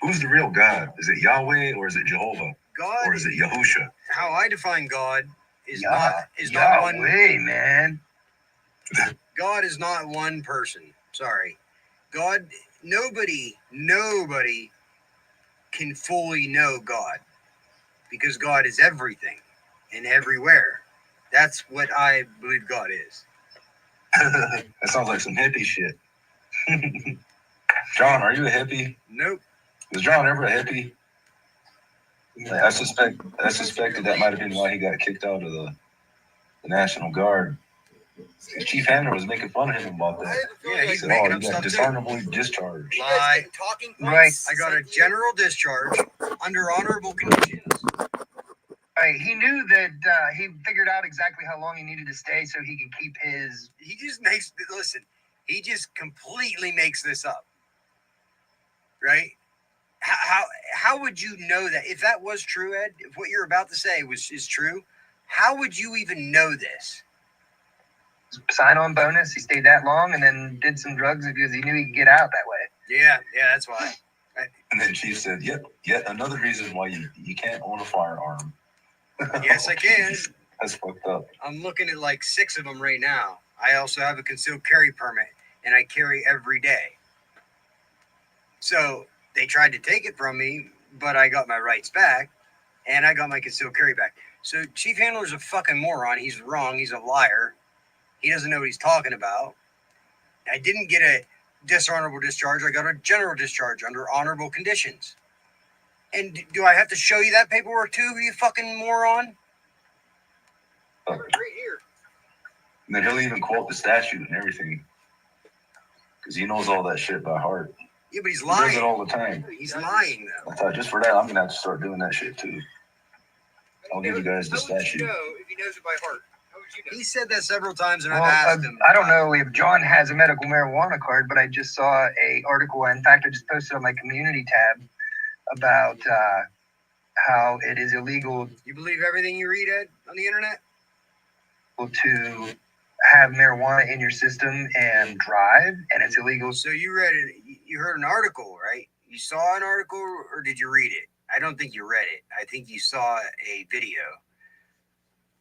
Who's the real God? Is it Yahweh or is it Jehovah? God. Or is it Yahusha? How I define God is not one. Yahweh, man. God is not one person. Sorry. God, nobody can fully know God because God is everything and everywhere. That's what I believe God is. That sounds like some hippie shit. John, are you a hippie? Nope. Was John ever a hippie? I suspected that might have been why he got kicked out of the National Guard. Chief Handler was making fun of him about that. Yeah, He he's said, making "Oh, up you got stuff too." dishonorably discharged." Lie. Right. I got a general discharge under honorable conditions. Right. He knew that he figured out exactly how long he needed to stay so he could keep his. He just makes, listen, he just completely makes this up. Right? How would you know that? If that was true, Ed, if what you're about to say is true, how would you even know this? Sign-on bonus. He stayed that long and then did some drugs because he knew he could get out that way. Yeah, that's why. And then Chief said, "Yet another reason why you can't own a firearm." Yes, I can. That's fucked up. I'm looking at like 6 of them right now. I also have a concealed carry permit, and I carry every day. So they tried to take it from me, but I got my rights back, and I got my concealed carry back. So Chief Handler's a fucking moron. He's wrong. He's a liar. He doesn't know what he's talking about. I didn't get a dishonorable discharge. I got a general discharge under honorable conditions. And do I have to show you that paperwork too, you fucking moron? Right here. And then he'll even quote the statute and everything. Because he knows all that shit by heart. Yeah, but he's He lying. does it all the time. He's lying, though. I thought just for that, I'm going to have to start doing that shit too. I'll give you guys the statute. If he knows it by heart? How would He said that several times, and Well, I've asked him. I don't know if John has a medical marijuana card, but I just saw a article. In fact, I just posted on my community tab about how it is illegal You believe everything you read, Ed, on the internet? to have marijuana in your system and drive, and it's illegal. So you read it. You heard an article, right? You saw an article, or did you read it? I don't think you read it. I think you saw a video.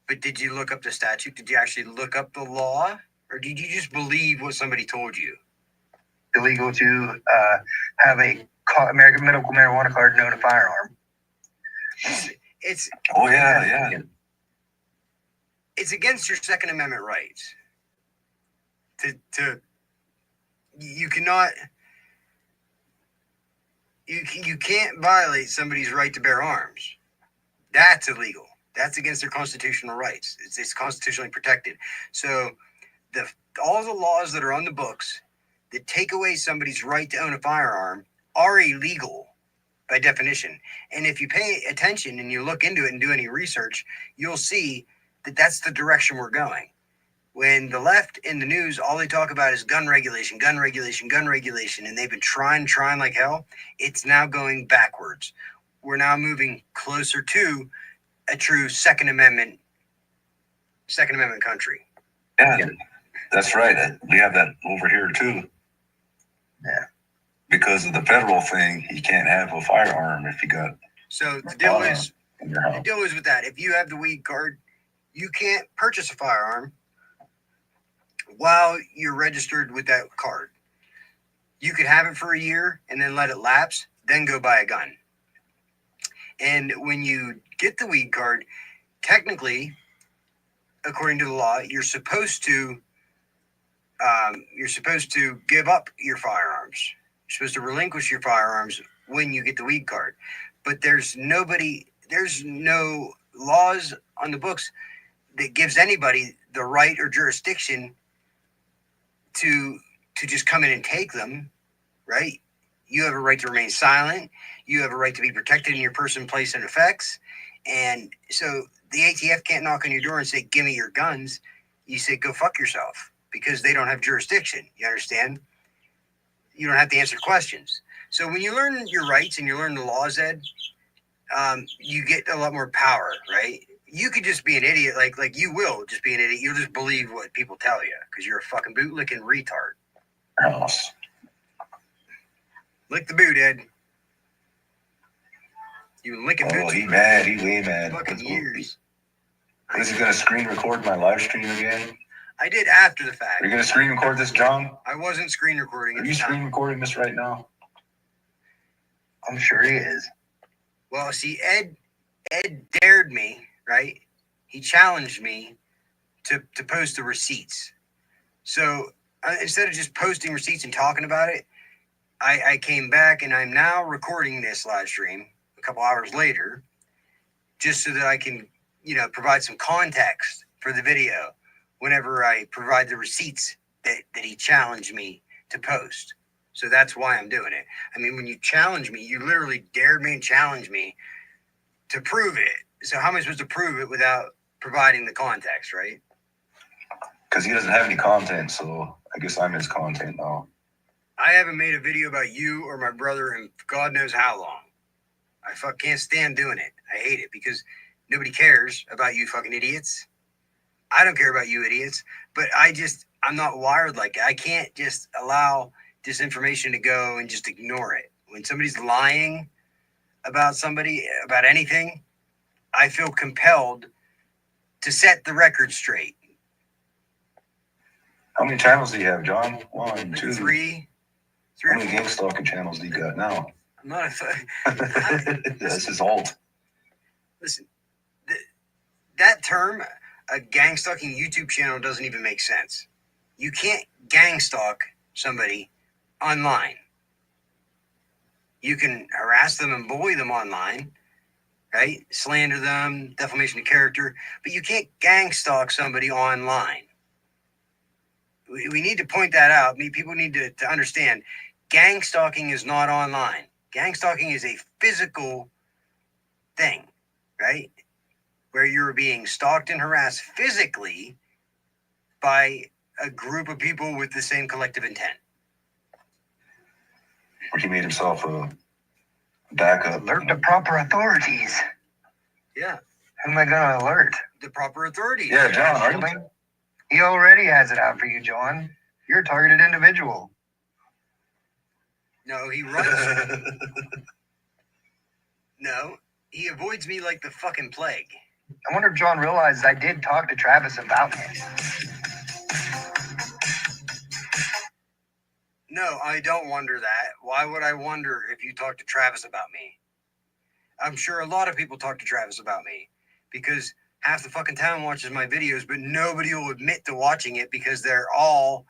But did you look up the statute? Did you actually look up the law? Or did you just believe what somebody told you? Illegal to have a American medical marijuana card and own a firearm. It's Oh yeah. it's against your Second Amendment rights. You cannot you can't violate somebody's right to bear arms. That's illegal. That's against their constitutional rights. It's constitutionally protected. So all the laws that are on the books that take away somebody's right to own a firearm are illegal by definition. And if you pay attention and you look into it and do any research, you'll see that that's the direction we're going. When the left in the news, all they talk about is gun regulation, gun regulation, gun regulation, and they've been trying like hell, it's now going backwards. We're now moving closer to a true Second Amendment country. Yeah, that's right. We have that over here too. Yeah. Because of the federal thing, you can't have a firearm if you got. So the deal is in your house. the deal is with that. If you have the weed card, you can't purchase a firearm while you're registered with that card. You could have it for a year and then let it lapse, then go buy a gun. And when you get the weed card, technically, according to the law, you're supposed to give up your firearms. You're supposed to relinquish your firearms when you get the weed card. But there's no laws on the books that gives anybody the right or jurisdiction to just come in and take them, right? You have a right to remain silent. You have a right to be protected in your person, place, and effects. And so the ATF can't knock on your door and say, give me your guns. You say, go fuck yourself, because they don't have jurisdiction. You understand? You don't have to answer questions. So when you learn your rights and you learn the laws, Ed, you get a lot more power, right? You could just be an idiot, like you will just be an idiot. You'll just believe what people tell you because you're a fucking bootlicking retard. House. Lick the boot, Ed. You been licking boots. Oh, he mad. He way mad. Fucking years. Is he gonna screen record my live stream again? I did after the fact. Are you gonna screen record this, John? I wasn't screen recording. Are you screen recording this right now? I'm sure he is. Well, see, Ed dared me, right? He challenged me to post the receipts. So instead of just posting receipts and talking about it, I came back and I'm now recording this live stream a couple hours later, just so that I can, provide some context for the video whenever I provide the receipts that he challenged me to post. So that's why I'm doing it. I mean, when you challenge me, you literally dared me and challenged me to prove it. So how am I supposed to prove it without providing the context, right? Because he doesn't have any content, so I guess I'm his content now. I haven't made a video about you or my brother in God knows how long. I can't stand doing it. I hate it because nobody cares about you fucking idiots. I don't care about you idiots, but I'm not wired like that. I can't just allow disinformation to go and just ignore it. When somebody's lying about somebody, about anything, I feel compelled to set the record straight. How many channels do you have, John? 1, 2, 3. How many gang stalking channels do you got now? I'm not a... This is alt. Listen, that term, a gang stalking YouTube channel, doesn't even make sense. You can't gang stalk somebody online. You can harass them and bully them online, right? Slander them, defamation of character, but you can't gang stalk somebody online. We need to point that out. People need to understand gang stalking is not online. Gang stalking is a physical thing, right? where you were being stalked and harassed physically by a group of people with the same collective intent. Or he made himself a backup. Alert the proper authorities. Yeah. Who am I going to alert? The proper authorities. Yeah, John, are you? He already has it out for you, John. You're a targeted individual. No, he runs. No, he avoids me like the fucking plague. I wonder if John realizes I did talk to Travis about him. No, I don't wonder that. Why would I wonder if you talked to Travis about me? I'm sure a lot of people talk to Travis about me because half the fucking town watches my videos, but nobody will admit to watching it because they're all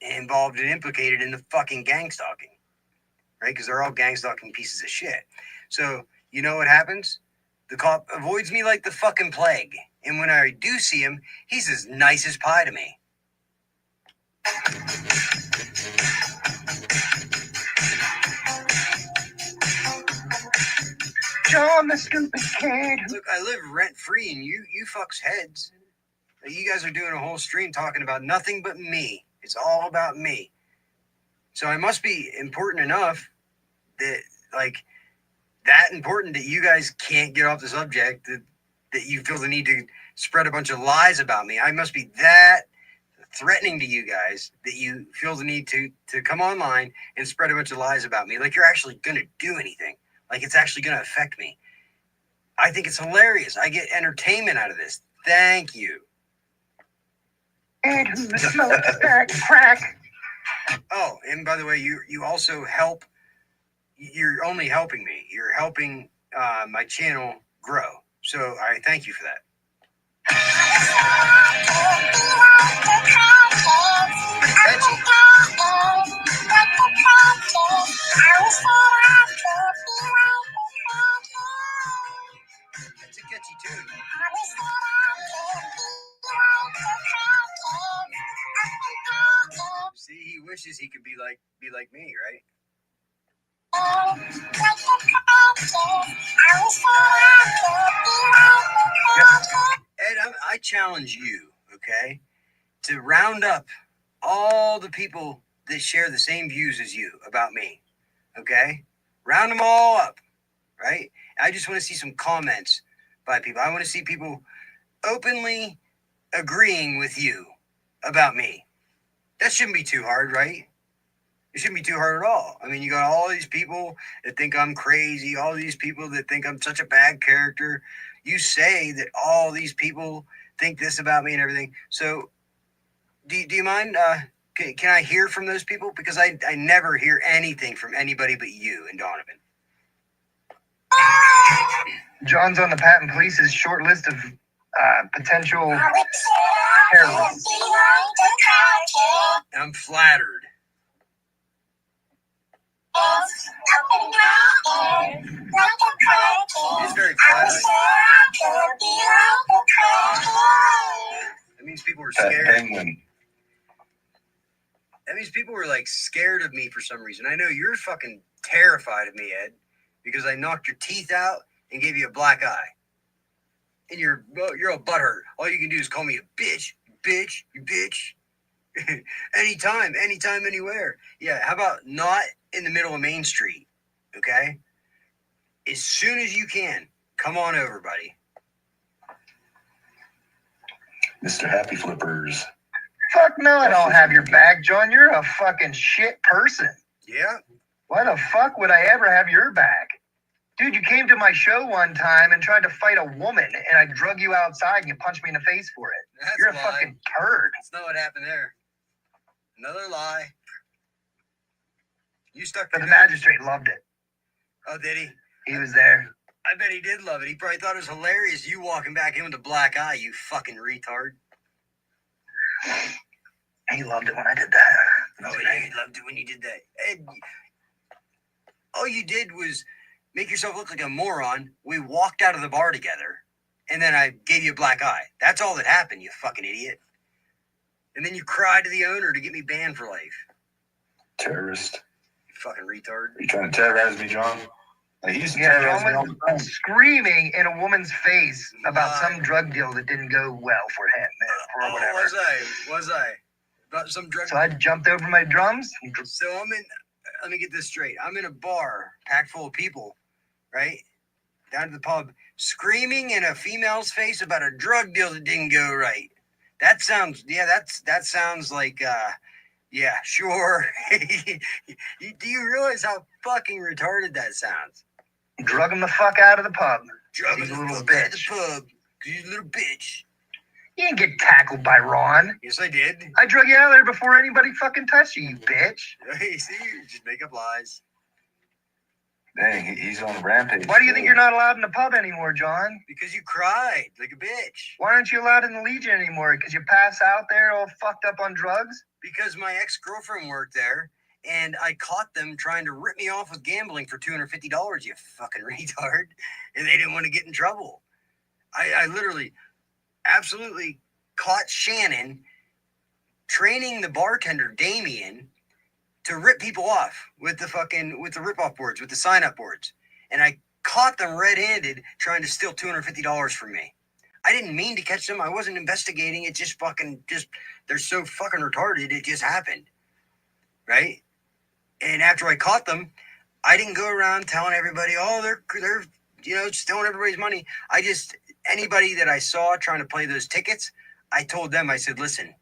involved and implicated in the fucking gang stalking, right? Because they're all gang stalking pieces of shit. So you know what happens? The cop avoids me like the fucking plague. And when I do see him, he's as nice as pie to me. John, the stupid kid. Look, I live rent free, and you fucks heads. You guys are doing a whole stream talking about nothing but me. It's all about me. So I must be important enough that, like, that important that you guys can't get off the subject, that you feel the need to spread a bunch of lies about me. I must be that threatening to you guys that you feel the need to come online and spread a bunch of lies about me. Like you're actually going to do anything. Like it's actually going to affect me. I think it's hilarious. I get entertainment out of this. Thank you. And who smokes that crack? Oh, and by the way, you also help. You're only helping me. You're helping my channel grow. So I thank you for that. It's a catchy tune. See, he wishes he could be like me, right? Ed, I challenge you, okay, to round up all the people that share the same views as you about me, okay? Round them all up, right? I just want to see some comments by people. I want to see people openly agreeing with you about me. That shouldn't be too hard, right? It shouldn't be too hard at all. I mean, you got all these people that think I'm crazy, all these people that think I'm such a bad character. You say that all these people think this about me and everything. So do you mind? Can I hear from those people? Because I never hear anything from anybody but you and Donovan. John's on the Patton Police's short list of potential terrorists. I'm flattered. He's very flattering. That means people were scared. That means people were like scared of me for some reason. I know you're fucking terrified of me, Ed, because I knocked your teeth out and gave you a black eye. And you're all butthurt. All you can do is call me a bitch, you bitch. Anytime, anywhere. Yeah, how about not in the middle of Main Street, okay? As soon as you can, come on over, buddy. Mr. Happy Flippers. Fuck no, I don't have your back, John. You're a fucking shit person. Yeah? Why the fuck would I ever have your back? Dude, you came to my show one time and tried to fight a woman, and I drug you outside and you punched me in the face for it. You're a fucking turd. That's not what happened there. Another lie. You stuck. But the magistrate loved it. Oh, did he? He was there. I bet he did love it. He probably thought it was hilarious you walking back in with a black eye, you fucking retard. He loved it when I did that. Oh, yeah, he loved it when you did that. Ed, all you did was make yourself look like a moron. We walked out of the bar together, and then I gave you a black eye. That's all that happened, you fucking idiot. And then you cried to the owner to get me banned for life. Terrorist. You fucking retard. Are you trying to terrorize me, John? Like, he used to Yeah, terrorize me all John the time. was screaming in a woman's face about some drug deal that didn't go well for him or whatever. Was I? About some drug. So I jumped over my drums. So let me get this straight. I'm in a bar packed full of people, right? Down to the pub, screaming in a female's face about a drug deal that didn't go right. That sounds like, yeah, sure. Do you realize how fucking retarded that sounds? Drug him the fuck out of the pub. Drug He's him a the little fuck out of the bitch. pub. You little bitch. You didn't get tackled by Ron. Yes, I did. I drug you out of there before anybody fucking touched you, you bitch. Hey, see, you just make up lies. Dang, he's on a rampage. Why do you think you're not allowed in the pub anymore, John? Because you cried like a bitch. Why aren't you allowed in the Legion anymore? Because you pass out there all fucked up on drugs? Because my ex-girlfriend worked there, and I caught them trying to rip me off with gambling for $250, you fucking retard. And they didn't want to get in trouble. I literally, absolutely caught Shannon training the bartender, Damien, to rip people off with the rip-off boards, with the sign-up boards. And I caught them red-handed trying to steal $250 from me. I didn't mean to catch them. I wasn't investigating. It just they're so fucking retarded. It just happened. Right? And after I caught them, I didn't go around telling everybody, oh, they're stealing everybody's money. Anybody that I saw trying to play those tickets, I told them, I said, listen,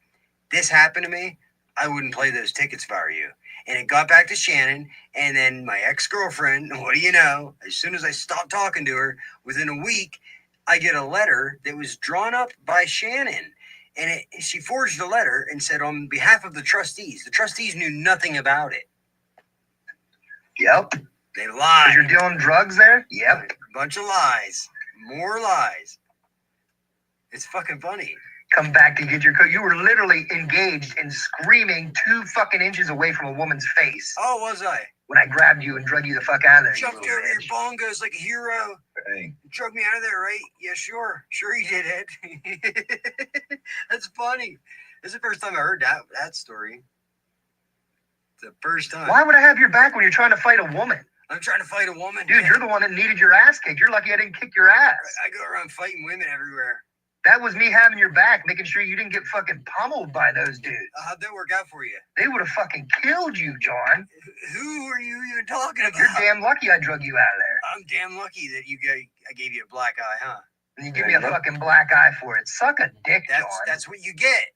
this happened to me. I wouldn't play those tickets if I were you. And it got back to Shannon, and then my ex-girlfriend, what do you know, as soon as I stopped talking to her, within a week, I get a letter that was drawn up by Shannon. And she forged a letter and said, on behalf of the trustees knew nothing about it. Yep. They lied. You're dealing drugs there? Yep. Bunch of lies. More lies. It's fucking funny. Come back to get your coat. You were literally engaged in screaming 2 fucking inches away from a woman's face. Oh, was I? When I grabbed you and drug you the fuck out of there. Jumped over your bongos like a hero. Dang. Drug me out of there, right? Yeah, sure. Sure you did, Ed. That's funny. This is the first time I heard that story. It's the first time. Why would I have your back when you're trying to fight a woman? I'm trying to fight a woman. Dude, you're the one that needed your ass kicked. You're lucky I didn't kick your ass. I go around fighting women everywhere. That was me having your back, making sure you didn't get fucking pummeled by those dudes. How'd that work out for you? They would have fucking killed you, John. Who are you even talking about? You're damn lucky I drug you out of there. I'm damn lucky that I gave you a black eye, huh? And you give me a fucking black eye for it. Suck a dick, John. That's what you get.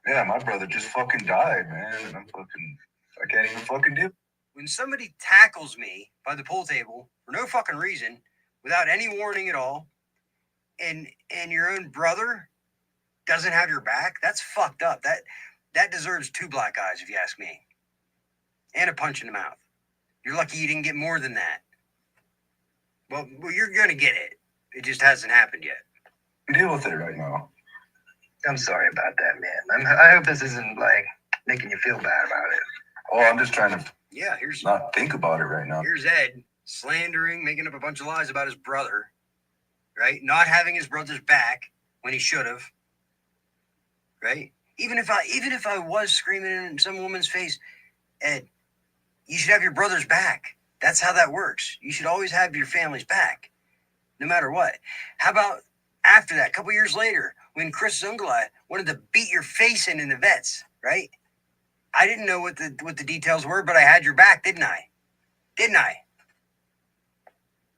Yeah, my brother just fucking died, man. And I can't even fucking do it. When somebody tackles me by the pool table for no fucking reason, without any warning at all, and your own brother doesn't have your back, that's fucked up. That deserves 2 black eyes, if you ask me. And a punch in the mouth. You're lucky you didn't get more than that. Well, you're gonna get it. It just hasn't happened yet. Deal with it right now. I'm sorry about that, man. I hope this isn't like making you feel bad about it. Oh, I'm just trying to here's not think about it right now. Here's Ed slandering, making up a bunch of lies about his brother, right? Not having his brother's back when he should have, right? Even if I was screaming in some woman's face, Ed, you should have your brother's back. That's how that works. You should always have your family's back, no matter what. How about after that, a couple years later, when Chris Zungala wanted to beat your face in the vets, right? I didn't know what the details were, but I had your back, didn't I? Didn't I?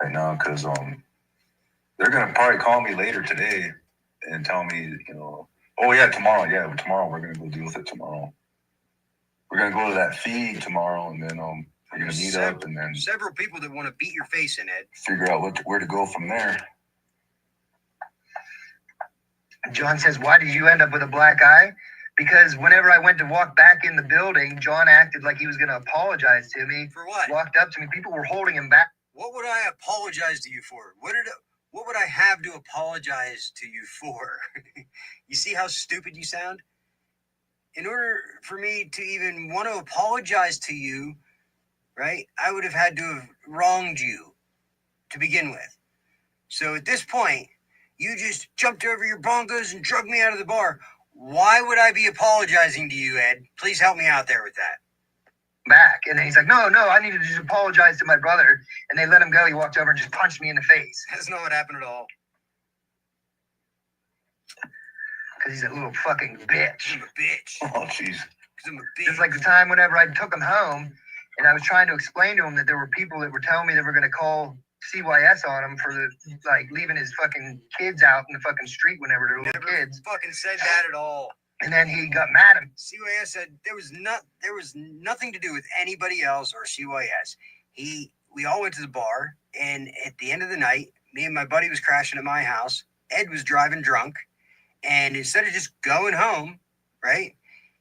Right now, because they're gonna probably call me later today and tell me, oh yeah, tomorrow. Yeah, tomorrow we're gonna go deal with it tomorrow. We're gonna go to that feed tomorrow, and then we're gonna meet up, and then several people that want to beat your face in, Ed. Figure out where to go from there. John says, why did you end up with a black eye? Because whenever I went to walk back in the building, John acted like he was going to apologize to me. For what? Walked up to me. People were holding him back. What would I apologize to you for? What would I have to apologize to you for? You see how stupid you sound? In order for me to even want to apologize to you, right, I would have had to have wronged you to begin with. So at this point, you just jumped over your bongos and drugged me out of the bar. Why would I be apologizing to you, Ed? Please help me out there with that. back. And then he's like, no, I need to just apologize to my brother. And they let him go. He walked over and just punched me in the face. That's not what happened at all. Because he's a little fucking bitch. I'm a bitch. Oh, jeez. I'm a bitch. Just like the time whenever I took him home and I was trying to explain to him that there were people that were telling me they were going to call CYS on him for leaving his fucking kids out in the fucking street whenever they're little kids. Fucking said that at all. And then he got mad at him. CYS said there was nothing to do with anybody else or CYS. We all went to the bar, and at the end of the night, me and my buddy was crashing at my house. Ed was driving drunk, and instead of just going home, right,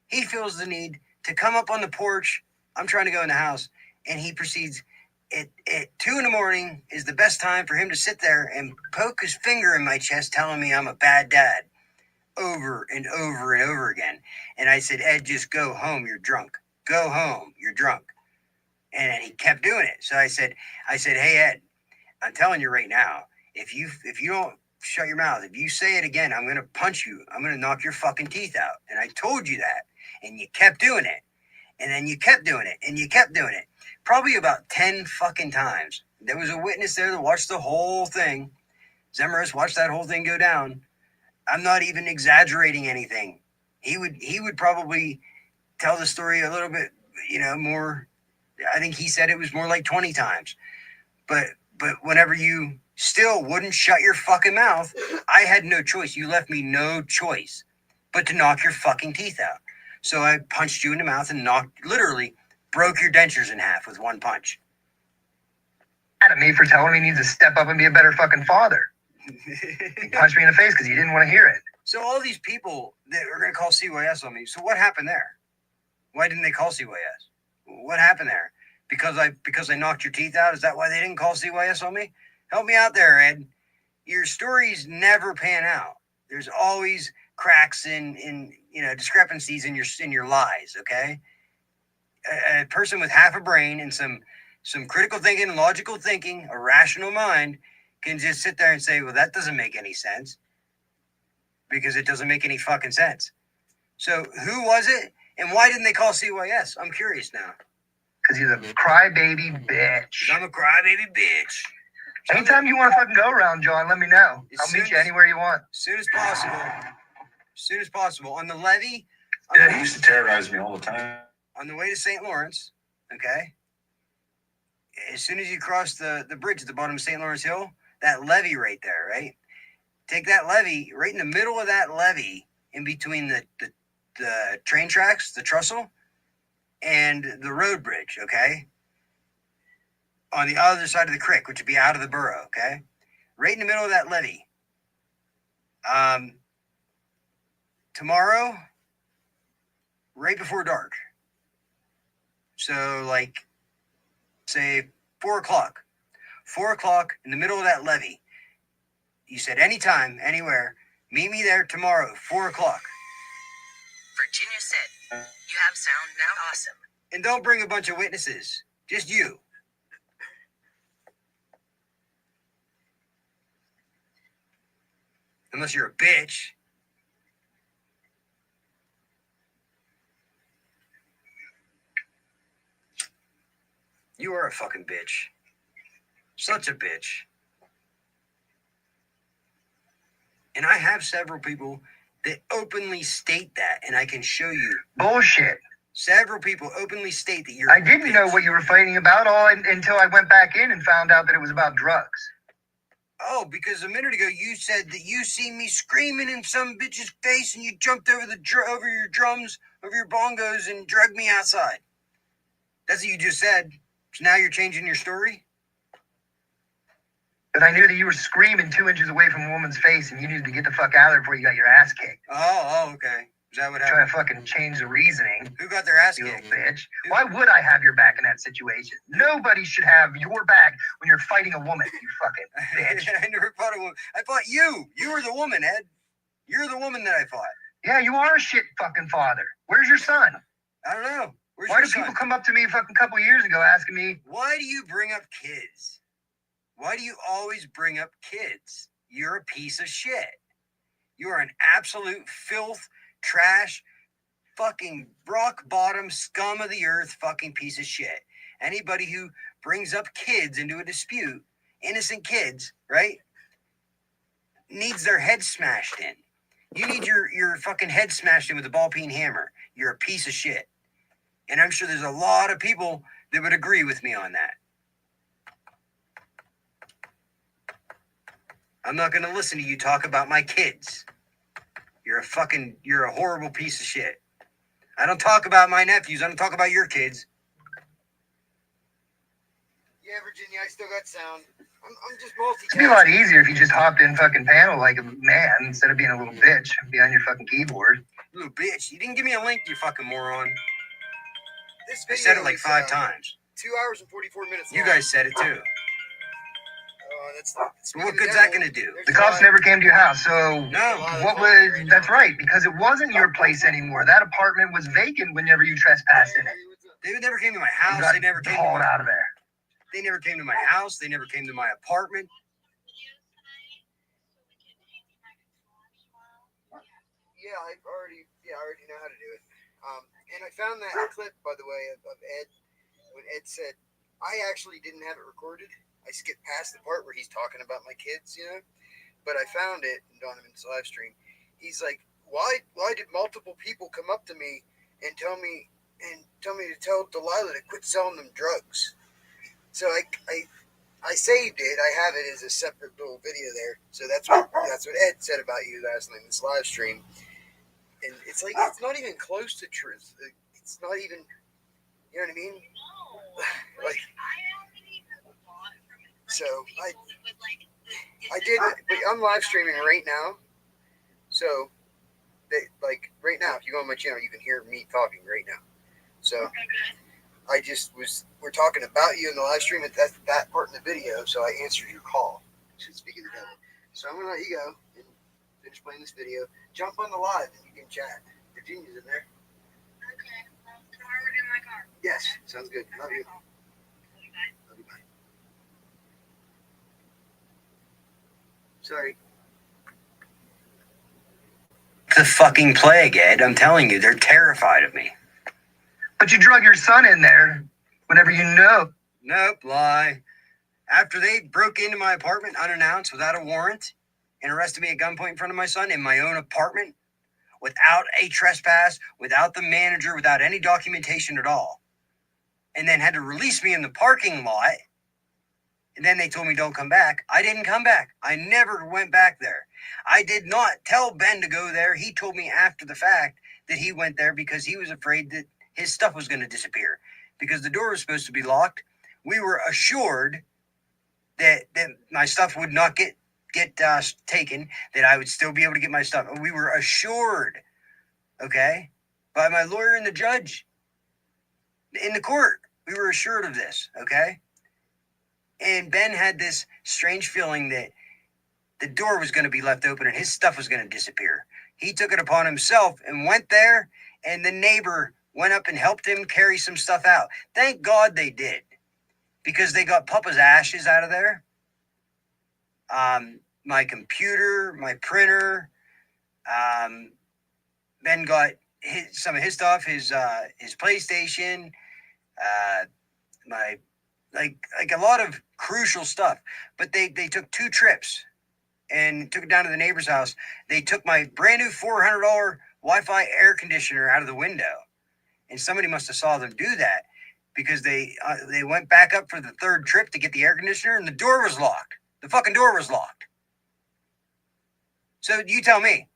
he feels the need to come up on the porch. I'm trying to go in the house, and he proceeds at 2 a.m. is the best time for him to sit there and poke his finger in my chest, telling me I'm a bad dad, over and over and over again. And I said, Ed, just go home. You're drunk. Go home. You're drunk. And he kept doing it. So I said, hey, Ed, I'm telling you right now, if you don't shut your mouth, if you say it again, I'm going to punch you. I'm going to knock your fucking teeth out. And I told you that. And you kept doing it. And then you kept doing it. And you kept doing it. Probably about 10 fucking times. There was a witness there that watched the whole thing. Zemaris watched that whole thing go down. I'm not even exaggerating anything. He would probably tell the story a little bit, more. I think he said it was more like 20 times. But whenever you still wouldn't shut your fucking mouth, I had no choice. You left me no choice but to knock your fucking teeth out. So I punched you in the mouth and literally broke your dentures in half with one punch. Mad at me for telling me he needs to step up and be a better fucking father. He punched me in the face because he didn't want to hear it. So all these people that are going to call CYS on me. So what happened there? Why didn't they call CYS? What happened there? Because I knocked your teeth out? Is that why they didn't call CYS on me? Help me out there, Ed. Your stories never pan out. There's always cracks in discrepancies in your lies. Okay. A person with half a brain and some critical thinking, logical thinking, a rational mind can just sit there and say, well, that doesn't make any sense, because it doesn't make any fucking sense. So who was it, and why didn't they call CYS? I'm curious now. Because he's a crybaby bitch. I'm a crybaby bitch. Anytime you want to fucking go around, John, let me know. I'll meet you anywhere you want. As soon as possible. As soon as possible. On the levee. Yeah, he used to terrorize me all the time. On the way to St. Lawrence, okay? As soon as you cross the bridge at the bottom of St. Lawrence Hill, that levee right there, right? Take that levee, right in the middle of that levee, in between the train tracks, the trestle, and the road bridge, okay? On the other side of the creek, which would be out of the borough, okay? Right in the middle of that levee. Tomorrow, right before dark. So, say 4 o'clock. 4 o'clock in the middle of that levee. You said anytime, anywhere. Meet me there tomorrow, 4 o'clock. Virginia said, you have sound now. Awesome. And don't bring a bunch of witnesses. Just you. Unless you're a bitch. You are a fucking bitch. Such a bitch. And I have several people that openly state that, and I can show you. Bullshit. Several people openly state that you're. I didn't know what you were fighting about until I went back in and found out that it was about drugs. Oh, because a minute ago you said that you seen me screaming in some bitch's face and you jumped over over your drums, over your bongos, and dragged me outside. That's what you just said. So now you're changing your story? But I knew that you were screaming 2 inches away from a woman's face and you needed to get the fuck out of there before you got your ass kicked. Oh, okay. Is that what happened? Trying to fucking change the reasoning. Who got their ass kicked? You little bitch. Why would I have your back in that situation? Nobody should have your back when you're fighting a woman, you fucking bitch. I never fought a woman. I fought you. You were the woman, Ed. You're the woman that I fought. Yeah, you are a shit fucking father. Where's your son? I don't know. Why do people come up to me a fucking couple years ago asking me, why do you bring up kids? Why do you always bring up kids? You're a piece of shit. You are an absolute filth, trash, fucking rock bottom scum of the earth fucking piece of shit. Anybody who brings up kids into a dispute, innocent kids, right, needs their head smashed in. You need your fucking head smashed in with a ball-peen hammer. You're a piece of shit. And I'm sure there's a lot of people that would agree with me on that. I'm not going to listen to you talk about my kids. You're a horrible piece of shit. I don't talk about my nephews. I don't talk about your kids. Yeah, Virginia, I still got sound. I'm just multitasking. It'd be a lot easier if you just hopped in fucking panel like a man instead of being a little bitch behind your fucking keyboard. Little bitch. You didn't give me a link, you fucking moron. This I video said it like is, 5 times. 2 hours and 44 minutes You long. guys said it too. That's What good's that going to do? The cops never came to your house, so No. what was? That's right, because it wasn't your place anymore. That apartment was vacant whenever you trespassed in it. They never came to my house. You got They never came hauled out of there. They never came to my house. They never came to my apartment. Yeah, I already know how to do it. And I found that clip, by the way, of Ed, when Ed said, I actually didn't have it recorded. I skipped past the part where he's talking about my kids, you know? But I found it in Donovan's live stream. He's like, why did multiple people come up to me and tell me to tell Delilah to quit selling them drugs? So I saved it. I have it as a separate little video there. So that's what Ed said about you last night in this live stream. And it's like, it's not even close to truth. It's not even, you know what I mean? Like, so I did, but I'm live streaming right now. So right now, if you go on my channel, you can hear me talking right now. So we're talking about you in the live stream at that part in the video. So I answered your call. Speaking of the devil. So I'm going to let you go and finish playing this video. Jump on the live and you can chat. Virginia's in there. Okay. Well, tomorrow we're doing my car. Yes. Sounds good. Love you. Love you. Bye. Sorry. It's a fucking plague, Ed. I'm telling you, they're terrified of me. But you drug your son in there whenever you know. Nope, lie. After they broke into my apartment unannounced without a warrant and arrested me at gunpoint in front of my son in my own apartment without a trespass, without the manager, without any documentation at all, and then had to release me in the parking lot, and then they told me don't come back. I didn't come back. I never went back there. I did not tell Ben to go there. He told me after the fact that he went there because he was afraid that his stuff was going to disappear because the door was supposed to be locked. We were assured that my stuff would not get taken, that I would still be able to get my stuff. We were assured, okay, by my lawyer and the judge in the court. We were assured of this, okay? And Ben had this strange feeling that the door was going to be left open and his stuff was going to disappear. He took it upon himself and went there, and the neighbor went up and helped him carry some stuff out. Thank God they did, because they got Papa's ashes out of there. My computer, my printer. Ben got some of his stuff, his PlayStation, my like a lot of crucial stuff. But they took 2 trips and took it down to the neighbor's house. They took my brand new $400 Wi-Fi air conditioner out of the window, and somebody must have saw them do that because they went back up for the 3rd trip to get the air conditioner, and the door was locked. The fucking door was locked. So you tell me,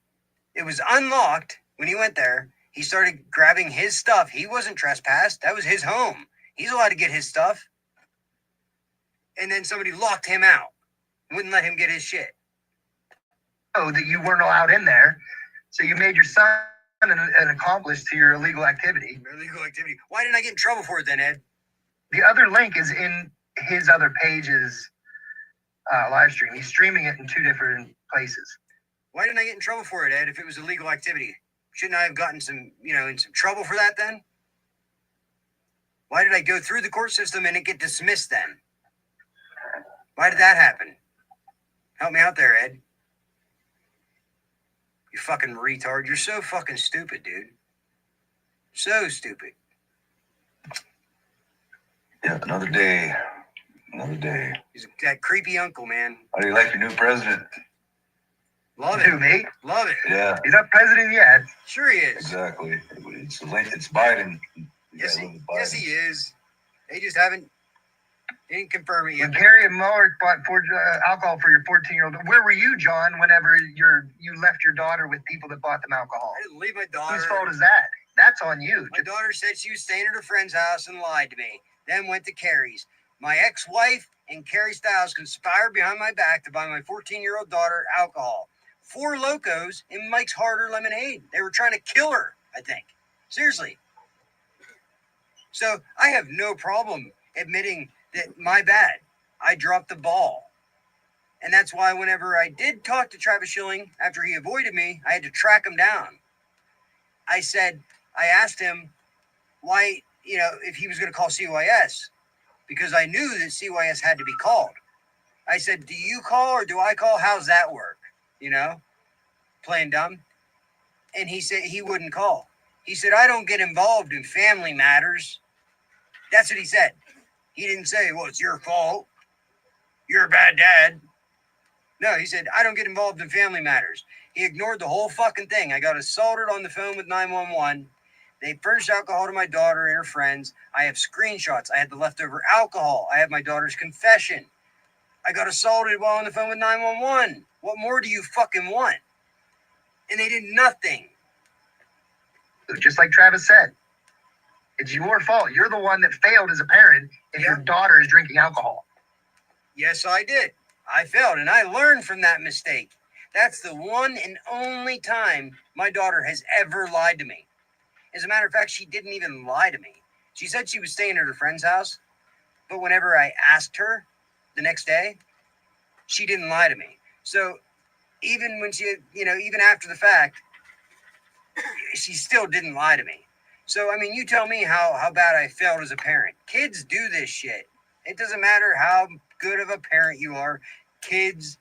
it was unlocked when he went there. He started grabbing his stuff. He wasn't trespassed. That was his home. He's allowed to get his stuff. And then somebody locked him out, wouldn't let him get his shit. Oh, that you weren't allowed in there, so you made your son an accomplice to your illegal activity. Illegal activity. Why didn't I get in trouble for it then, Ed? The other link is in his other page's live stream. He's streaming it in 2 different places. Why didn't I get in trouble for it, Ed, if it was illegal activity? Shouldn't I have gotten in some trouble for that then? Why did I go through the court system and it get dismissed then? Why did that happen? Help me out there, Ed. You fucking retard. You're so fucking stupid, dude. So stupid. Yeah, another day. Another day. He's that creepy uncle, man. How do you like your new president? Love it. Who, me? Love it. Yeah, He's not president yet. Sure he is. exactly. It's Biden. Yes, yes, he is. They just didn't confirm it yet. When Carrie and Mueller bought alcohol for your 14-year-old, where were you, John, whenever you left your daughter with people that bought them alcohol? I didn't leave my daughter. Whose fault is that? That's on you. My daughter said she was staying at her friend's house and lied to me. Then went to Carrie's. My ex-wife and Carrie Stiles conspired behind my back to buy my 14-year-old daughter alcohol. 4 Locos in Mike's Harder Lemonade. They were trying to kill her, I think. Seriously. So I have no problem admitting that my bad. I dropped the ball. And that's why whenever I did talk to Travis Schilling after he avoided me, I had to track him down. I asked him why, if he was going to call CYS, because I knew that CYS had to be called. I said, do you call or do I call? How's that work? Playing dumb. And he said he wouldn't call. He said, I don't get involved in family matters. That's what he said. He didn't say, well, it's your fault. You're a bad dad. No, he said, I don't get involved in family matters. He ignored the whole fucking thing. I got assaulted on the phone with 911. They furnished alcohol to my daughter and her friends. I have screenshots. I had the leftover alcohol. I have my daughter's confession. I got assaulted while on the phone with 911. What more do you fucking want? And they did nothing. Just like Travis said, it's your fault. You're the one that failed as a parent if your daughter is drinking alcohol. Yes, I did. I failed, and I learned from that mistake. That's the one and only time my daughter has ever lied to me. As a matter of fact, she didn't even lie to me. She said she was staying at her friend's house, but whenever I asked her the next day, she didn't lie to me. So even when she, even after the fact, she still didn't lie to me. So, I mean, you tell me how bad I failed as a parent. Kids do this shit. It doesn't matter how good of a parent you are. Kids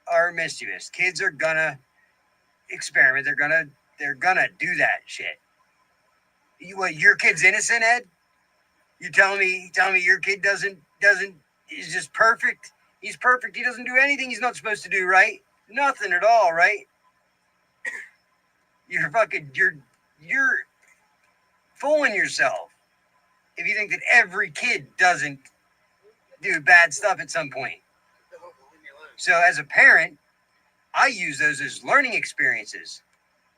are mischievous. Kids are gonna experiment. They're gonna do that shit. Your kid's innocent, Ed? You telling me your kid is just perfect? He's perfect. He doesn't do anything he's not supposed to do, right? Nothing at all, right? You're fooling yourself if you think that every kid doesn't do bad stuff at some point. So as a parent, I use those as learning experiences.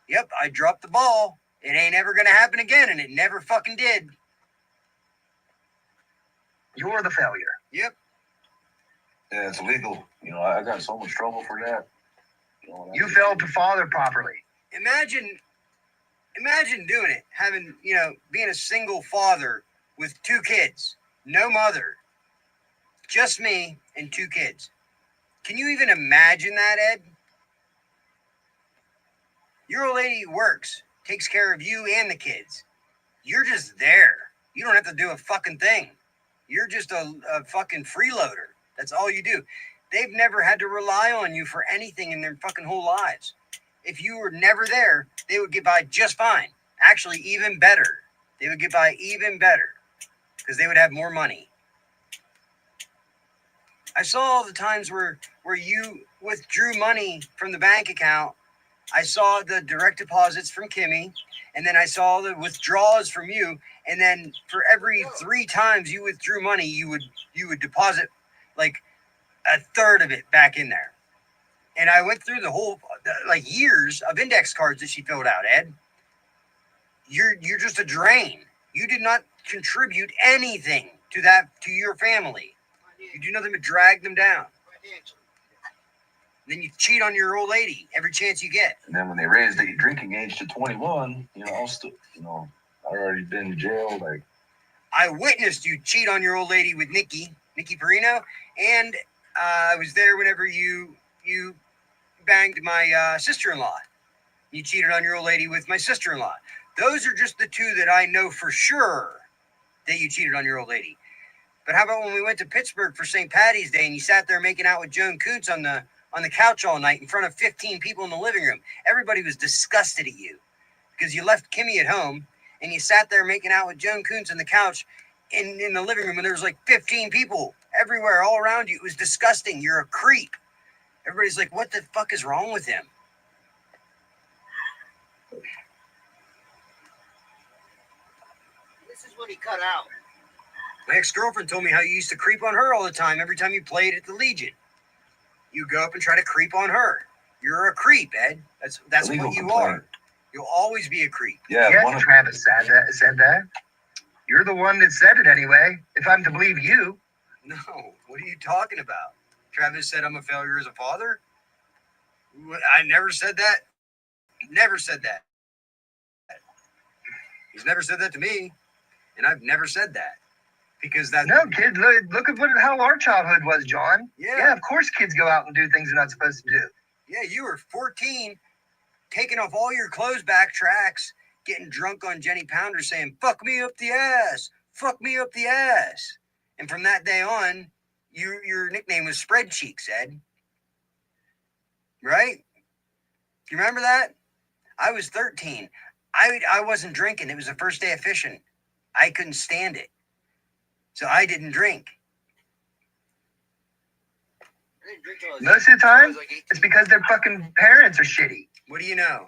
Yep, I dropped the ball. It ain't ever going to happen again, and it never fucking did. You're the failure. Yep. Yeah, it's illegal. I got so much trouble for that. You failed to father properly. Imagine doing it, having, being a single father with 2 kids, no mother, just me and 2 kids. Can you even imagine that, Ed? Your old lady works, takes care of you and the kids. You're just there. You don't have to do a fucking thing. You're just a fucking freeloader. That's all you do. They've never had to rely on you for anything in their fucking whole lives. If you were never there, they would get by just fine. Actually, even better. They would get by even better because they would have more money. I saw all the times where you withdrew money from the bank account. I saw the direct deposits from Kimmy, and then I saw the withdrawals from you. And then for every 3 times you withdrew money, you would deposit like a third of it back in there. And I went through the whole years of index cards that she filled out, Ed. You're just a drain. You did not contribute anything to your family. You do nothing but drag them down. Then you cheat on your old lady every chance you get. And then when they raised the drinking age to 21, I already been in jail. I witnessed you cheat on your old lady with Nikki Perino, and I was there whenever you banged my sister-in-law. You cheated on your old lady with my sister-in-law. Those are just the 2 that I know for sure that you cheated on your old lady. But how about when we went to Pittsburgh for St. Patty's Day and you sat there making out with Joan Kuntz on the couch all night in front of 15 people in the living room? Everybody was disgusted at you because you left Kimmy at home and you sat there making out with Joan Kuntz on the couch in the living room, and there was like 15 people everywhere, all around you. It was disgusting. You're a creep. Everybody's like, what the fuck is wrong with him? This is what he cut out. My ex-girlfriend told me how you used to creep on her all the time every time you played at the Legion. You go up and try to creep on her. You're a creep, Ed. That's Illegal what you complaint. are. You'll always be a creep. Yeah, Yes, Travis said that. You're the one that said it anyway, if I'm to believe you. No, what are you talking about? Travis said I'm a failure as a father? I never said that. Never said that. He's never said that to me, and I've never said that. Because that No, kid, look at how our childhood was, John. Yeah, of course kids go out and do things they're not supposed to do. Yeah, you were 14, taking off all your clothes back tracks, getting drunk on Jenny Pounder saying, fuck me up the ass, fuck me up the ass. And from that day on, your nickname was Spread Cheeks, Ed. Right? Do you remember that? I was 13. I wasn't drinking. It was the first day of fishing. I couldn't stand it. So I didn't drink. Most of the time, it's because their fucking parents are shitty. What do you know?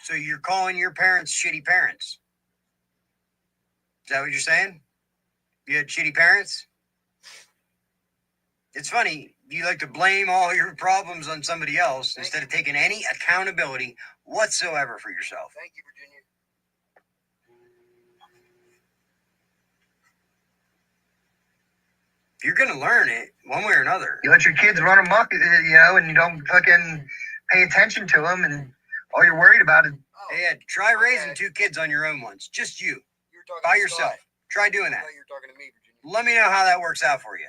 So you're calling your parents shitty parents? Is that what you're saying? You had shitty parents? It's funny, you like to blame all your problems on somebody else instead of taking any accountability whatsoever for yourself. Thank you, Virginia. If you're going to learn it one way or another. You let your kids run amok, and you don't fucking pay attention to them, and all you're worried about is... Hey, Ed, try raising 2 kids on your own once. Just you. By yourself. Try doing that. You're talking to me, Virginia. Let me know how that works out for you.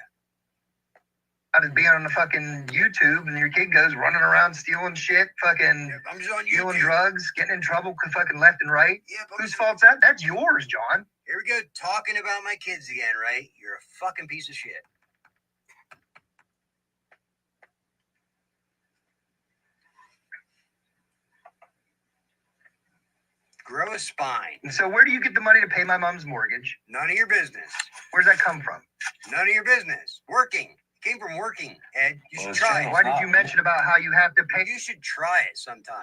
Out of being on the fucking YouTube, and your kid goes running around stealing shit, fucking I'm just on stealing YouTube. drugs, getting in trouble fucking left and right. Whose fault's that? That's yours, John. Here we go, talking about my kids again, right? You're a fucking piece of shit. Grow a spine. And so where do you get the money to pay my mom's mortgage? None of your business. Where's that come from? None of your business. Working. Came from working, Ed. You should try it. Why did you mention about how you have to pay? You should try it sometime.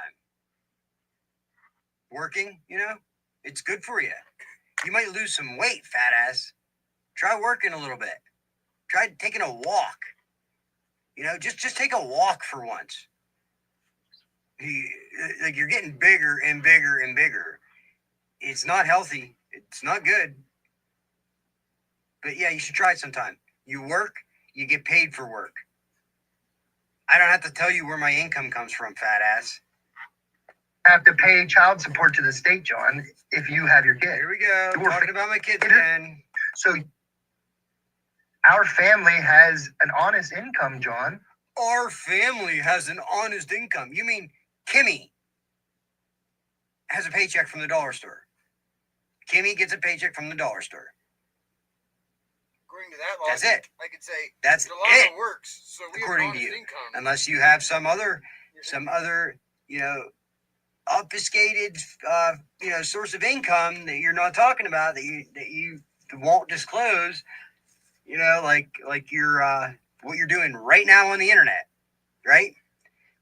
Working, it's good for you. You might lose some weight, fat ass. Try working a little bit. Try taking a walk. Just take a walk for once. You're getting bigger and bigger and bigger. It's not healthy. It's not good. But yeah, you should try it sometime. You work, you get paid for work. I don't have to tell you where my income comes from, fat ass. I have to pay child support to the state, John, if you have your kid. Here we go. Talking about my kids again. So our family has an honest income, John. Our family has an honest income. You mean Kimmy has a paycheck from the dollar store? Kimmy gets a paycheck from the dollar store. According to that logic, That's it. I could say That's Yolanda it. works, so we According have to honest you, income. unless you have some other, obfuscated, source of income that you're not talking about that you won't disclose. Like your what you're doing right now on the internet, right?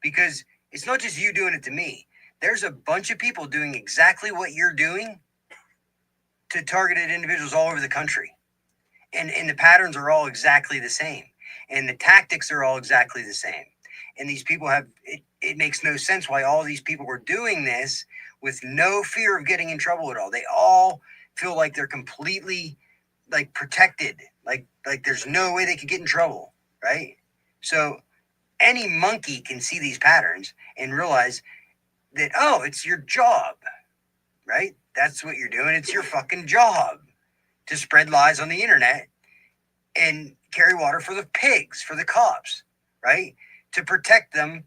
Because it's not just you doing it to me. There's a bunch of people doing exactly what you're doing to targeted individuals all over the country. And the patterns are all exactly the same. And the tactics are all exactly the same. And these people it makes no sense why all these people were doing this with no fear of getting in trouble at all. They all feel like they're completely protected. Like there's no way they could get in trouble, right? So any monkey can see these patterns and realize that, oh, it's your job, right? That's what you're doing. It's your fucking job to spread lies on the internet and carry water for the pigs, for the cops, right? To protect them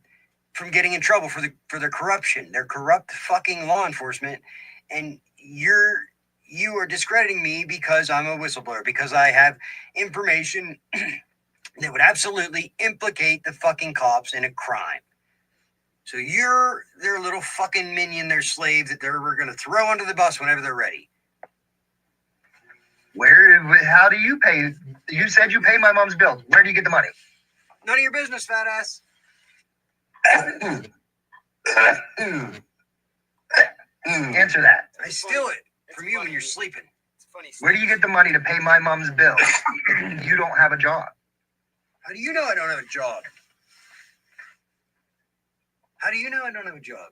from getting in trouble for their corruption, their corrupt fucking law enforcement. And you are discrediting me because I'm a whistleblower, because I have information that would absolutely implicate the fucking cops in a crime. So you're their little fucking minion, their slave that we're going to throw under the bus whenever they're ready. How do you pay? You said you pay my mom's bills. Where do you get the money? None of your business, fat ass. Answer that. I steal it from you when you're sleeping. Where do you get the money to pay my mom's bills? You don't have a job. How do you know I don't have a job? How do you know I don't have a job?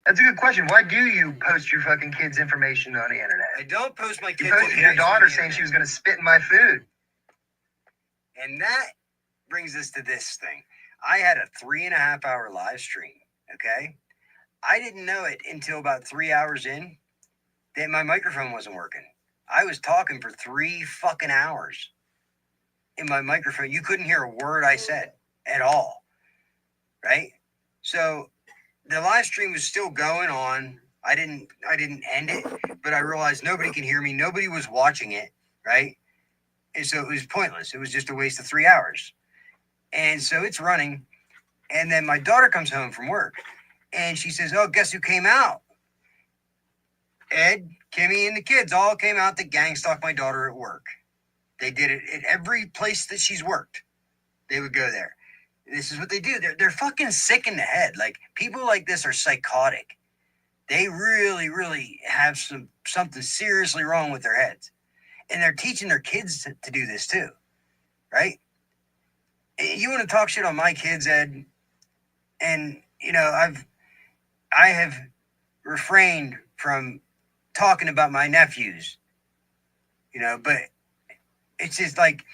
That's a good question. Why do you post your fucking kids' information on the internet? I don't post my You kids. posted your daughter saying she was going to spit in my food. And that brings us to this thing. I had a 3.5 hour live stream. Okay. I didn't know it until about 3 hours in that my microphone wasn't working. I was talking for 3 fucking hours in my microphone. You couldn't hear a word I said at all. Right. So the live stream was still going on. I didn't end it, but I realized nobody can hear me. Nobody was watching it. Right. And so it was pointless. It was just a waste of 3 hours. And so it's running. And then my daughter comes home from work and she says, "Oh, guess who came out?" Ed, Kimmy, and the kids all came out to gang stalk my daughter at work. They did it at every place that she's worked. They would go there. This is what they do. They're fucking sick in the head. Like, people like this are psychotic. They really, really have something seriously wrong with their heads. And they're teaching their kids to do this too. Right? You want to talk shit on my kids, Ed? And, you know, I have refrained from talking about my nephews, you know, but it's just like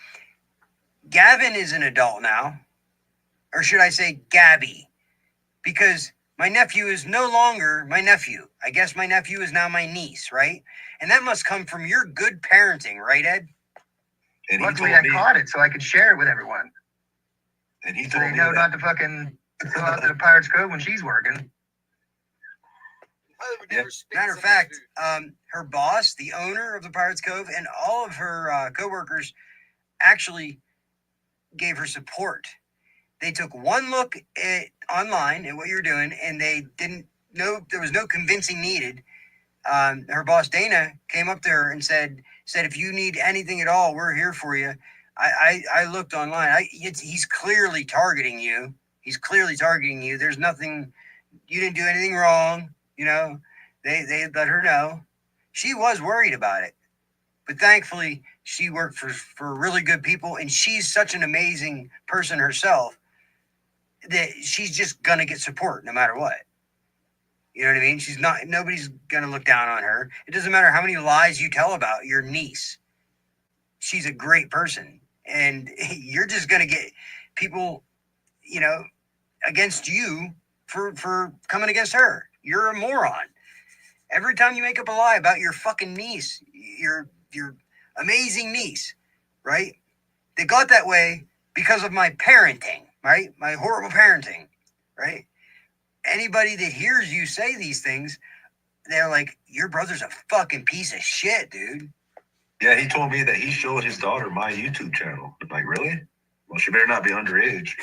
Gavin is an adult now, or should I say Gabby, because my nephew is no longer my nephew. I guess my nephew is now my niece, right? And that must come from your good parenting, right, Ed? And luckily I caught it so I could share it with everyone. And he So told they me know that. not to fucking go out to the Pirates Cove when she's working. Matter of fact, her boss, the owner of the Pirates Cove, and all of her coworkers actually gave her support. They took one look online at what you're doing, and they didn't know there was no convincing needed. Her boss Dana came up to her and said, "If you need anything at all, we're here for you." I looked online. He's clearly targeting you. He's clearly targeting you. There's nothing. You didn't do anything wrong. You know. They let her know. She was worried about it, but thankfully she worked for really good people, and she's such an amazing person herself that she's just gonna get support no matter what. You know what I mean? Nobody's gonna look down on her. It doesn't matter how many lies you tell about your niece. She's a great person, and you're just gonna get people, you know, against you for coming against her. You're a moron. Every time you make up a lie about your fucking niece, your amazing niece, right? They got that way because of my parenting, right? My horrible parenting, right? Anybody that hears you say these things, they're like, "Your brother's a fucking piece of shit, dude." Yeah, he told me that he showed his daughter my YouTube channel. I'm like, really? Well, she better not be underage.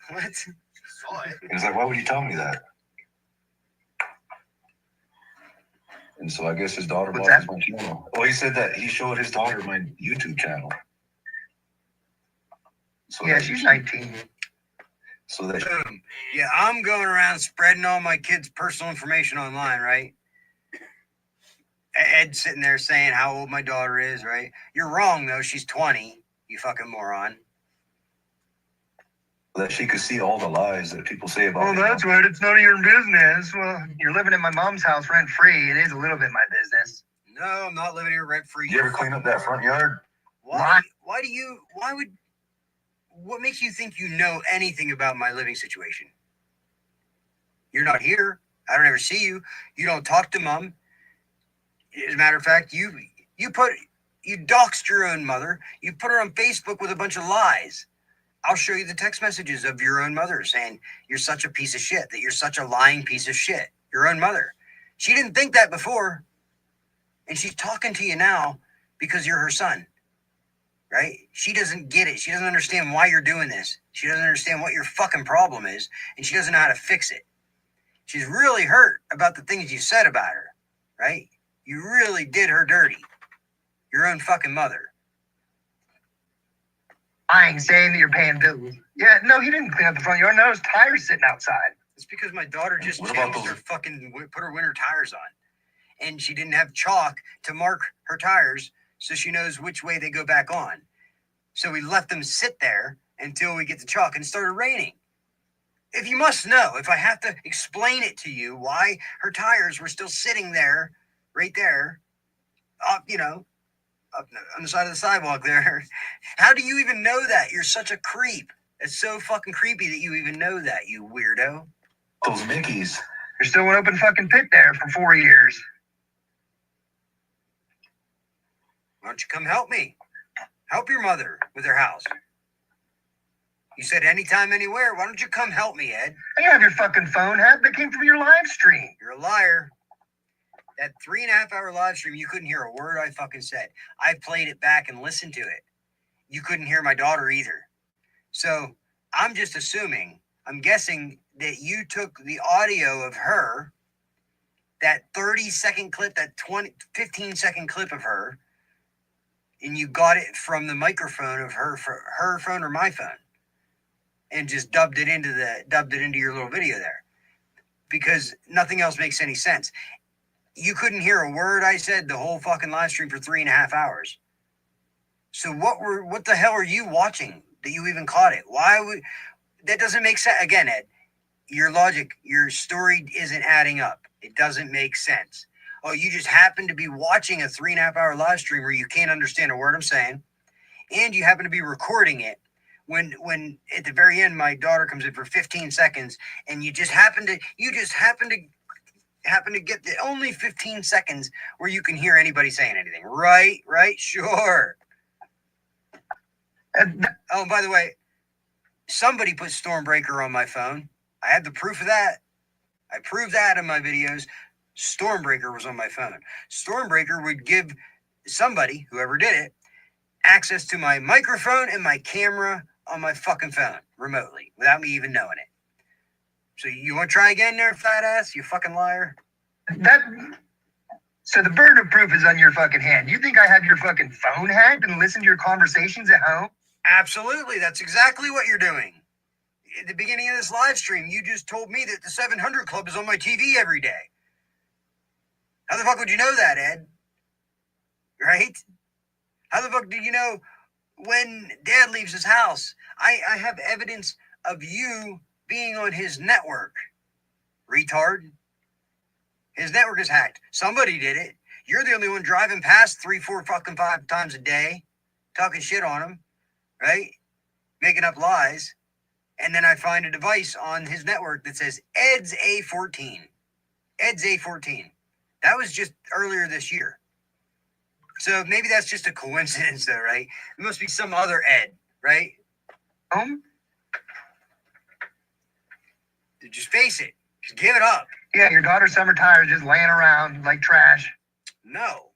What? He was like, why would you tell me that? And so I guess his daughter watches my channel. Well, he said that he showed his daughter my YouTube channel. So Yeah, she's 19. So that Yeah, I'm going around spreading all my kids' personal information online, right? Ed's sitting there saying how old my daughter is, right? You're wrong, though. She's 20, you fucking moron. that she could see all the lies that people say about Well, me. that's right. It's none of your business. Well, you're living in my mom's house rent free. It is a little bit my business. No, I'm not living here rent free. Did you ever clean up that front yard? What makes you think you know anything about my living situation? You're not here. I don't ever see you. You don't talk to mom. As a matter of fact, you doxed your own mother. You put her on Facebook with a bunch of lies. I'll show you the text messages of your own mother saying you're such a piece of shit, that you're such a lying piece of shit. Your own mother. She didn't think that before. And she's talking to you now because you're her son. right? She doesn't get it. She doesn't understand why you're doing this. She doesn't understand what your fucking problem is, and she doesn't know how to fix it. She's really hurt about the things you said about her, right? You really did her dirty. Your own fucking mother. I ain't saying that you're paying bills. Yeah, no, he didn't clean up the front yard. No, his tires sitting outside. It's because my daughter just What about changed those- her fucking, put her winter tires on. And she didn't have chalk to mark her tires so she knows which way they go back on. So we left them sit there until we get the chalk, and it started raining. If you must know, if I have to explain it to you why her tires were still sitting there, right there, up, up on the side of the sidewalk there, how do you even know that? You're such a creep. It's so fucking creepy that you even know that, you weirdo. Those Mickeys. There's still an open fucking pit there for 4 years. Why don't you come help me? Help your mother with her house. You said anytime, anywhere. Why don't you come help me, Ed? I have your fucking phone, Hat. That came from your live stream. You're a liar. That 3.5-hour live stream, you couldn't hear a word I fucking said. I played it back and listened to it. You couldn't hear my daughter either. So I'm just assuming, I'm guessing that you took the audio of her, that 30-second clip, that 15-second clip of her, and you got it from the microphone of her phone or my phone, and just dubbed it into your little video there, because nothing else makes any sense. You couldn't hear a word I said the whole fucking live stream for 3.5 hours. So what the hell are you watching that you even caught it? Why would that doesn't make sense? Again, Ed, your logic, your story isn't adding up. It doesn't make sense. Oh, you just happen to be watching a 3.5-hour live stream where you can't understand a word I'm saying, and you happen to be recording it when at the very end my daughter comes in for 15 seconds, and you just happen to get the only 15 seconds where you can hear anybody saying anything. Right, sure. Oh, by the way, somebody put Stormbreaker on my phone. I have the proof of that. I proved that in my videos. Stormbreaker was on my phone. Stormbreaker would give somebody, whoever did it, access to my microphone and my camera on my fucking phone remotely without me even knowing it. So you want to try again there, fat ass? You fucking liar. So the burden of proof is on your fucking hand. You think I have your fucking phone hacked and listen to your conversations at home? Absolutely. That's exactly what you're doing. At the beginning of this live stream, you just told me that the 700 Club is on my TV every day. How the fuck would you know that, Ed? Right? How the fuck do you know when Dad leaves his house? I have evidence of you being on his network. Retard. His network is hacked. Somebody did it. You're the only one driving past 3, 4, fucking 5 times a day, talking shit on him, right? Making up lies. And then I find a device on his network that says Ed's A14. Ed's A14. That was just earlier this year. So maybe that's just a coincidence, though, right? It must be some other Ed, right? Just face it. Just give it up. Yeah, your daughter's summer tires just laying around like trash. No.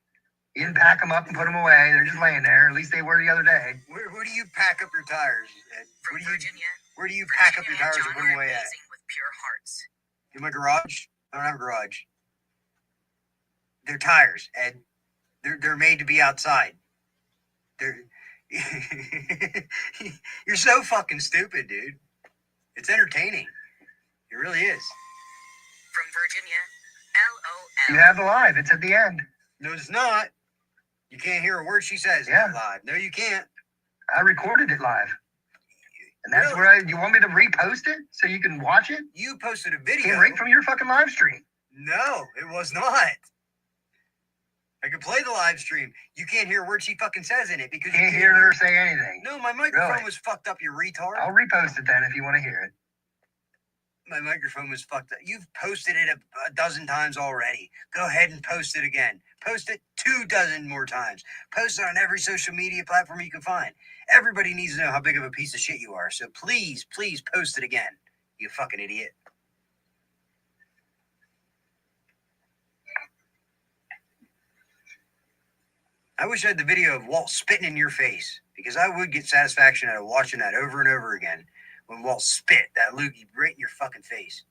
You didn't pack them up and put them away. They're just laying there. At least they were the other day. Where do you pack up your tires, Ed? Where do you pack up your tires and put them away at? With pure hearts. In my garage? I don't have a garage. They're tires, Ed. They're made to be outside. You're so fucking stupid, dude. It's entertaining. It really is. From Virginia, LOL. You have the live. It's at the end. No, it's not. You can't hear a word she says live. No, you can't. I recorded it live. And that's where you want me to repost it so you can watch it? You posted a video. Came right from your fucking live stream. No, it was not. I could play the live stream. You can't hear a word she fucking says in it because you can't hear her say anything. No, my microphone was fucked up, you retard. I'll repost it then if you want to hear it. My microphone was fucked up. You've posted it a dozen times already. Go ahead and post it again. Post it 24 more times. Post it on every social media platform you can find. Everybody needs to know how big of a piece of shit you are. So please, please post it again. You fucking idiot. I wish I had the video of Walt spitting in your face because I would get satisfaction out of watching that over and over again when Walt spit that loogie right in your fucking face.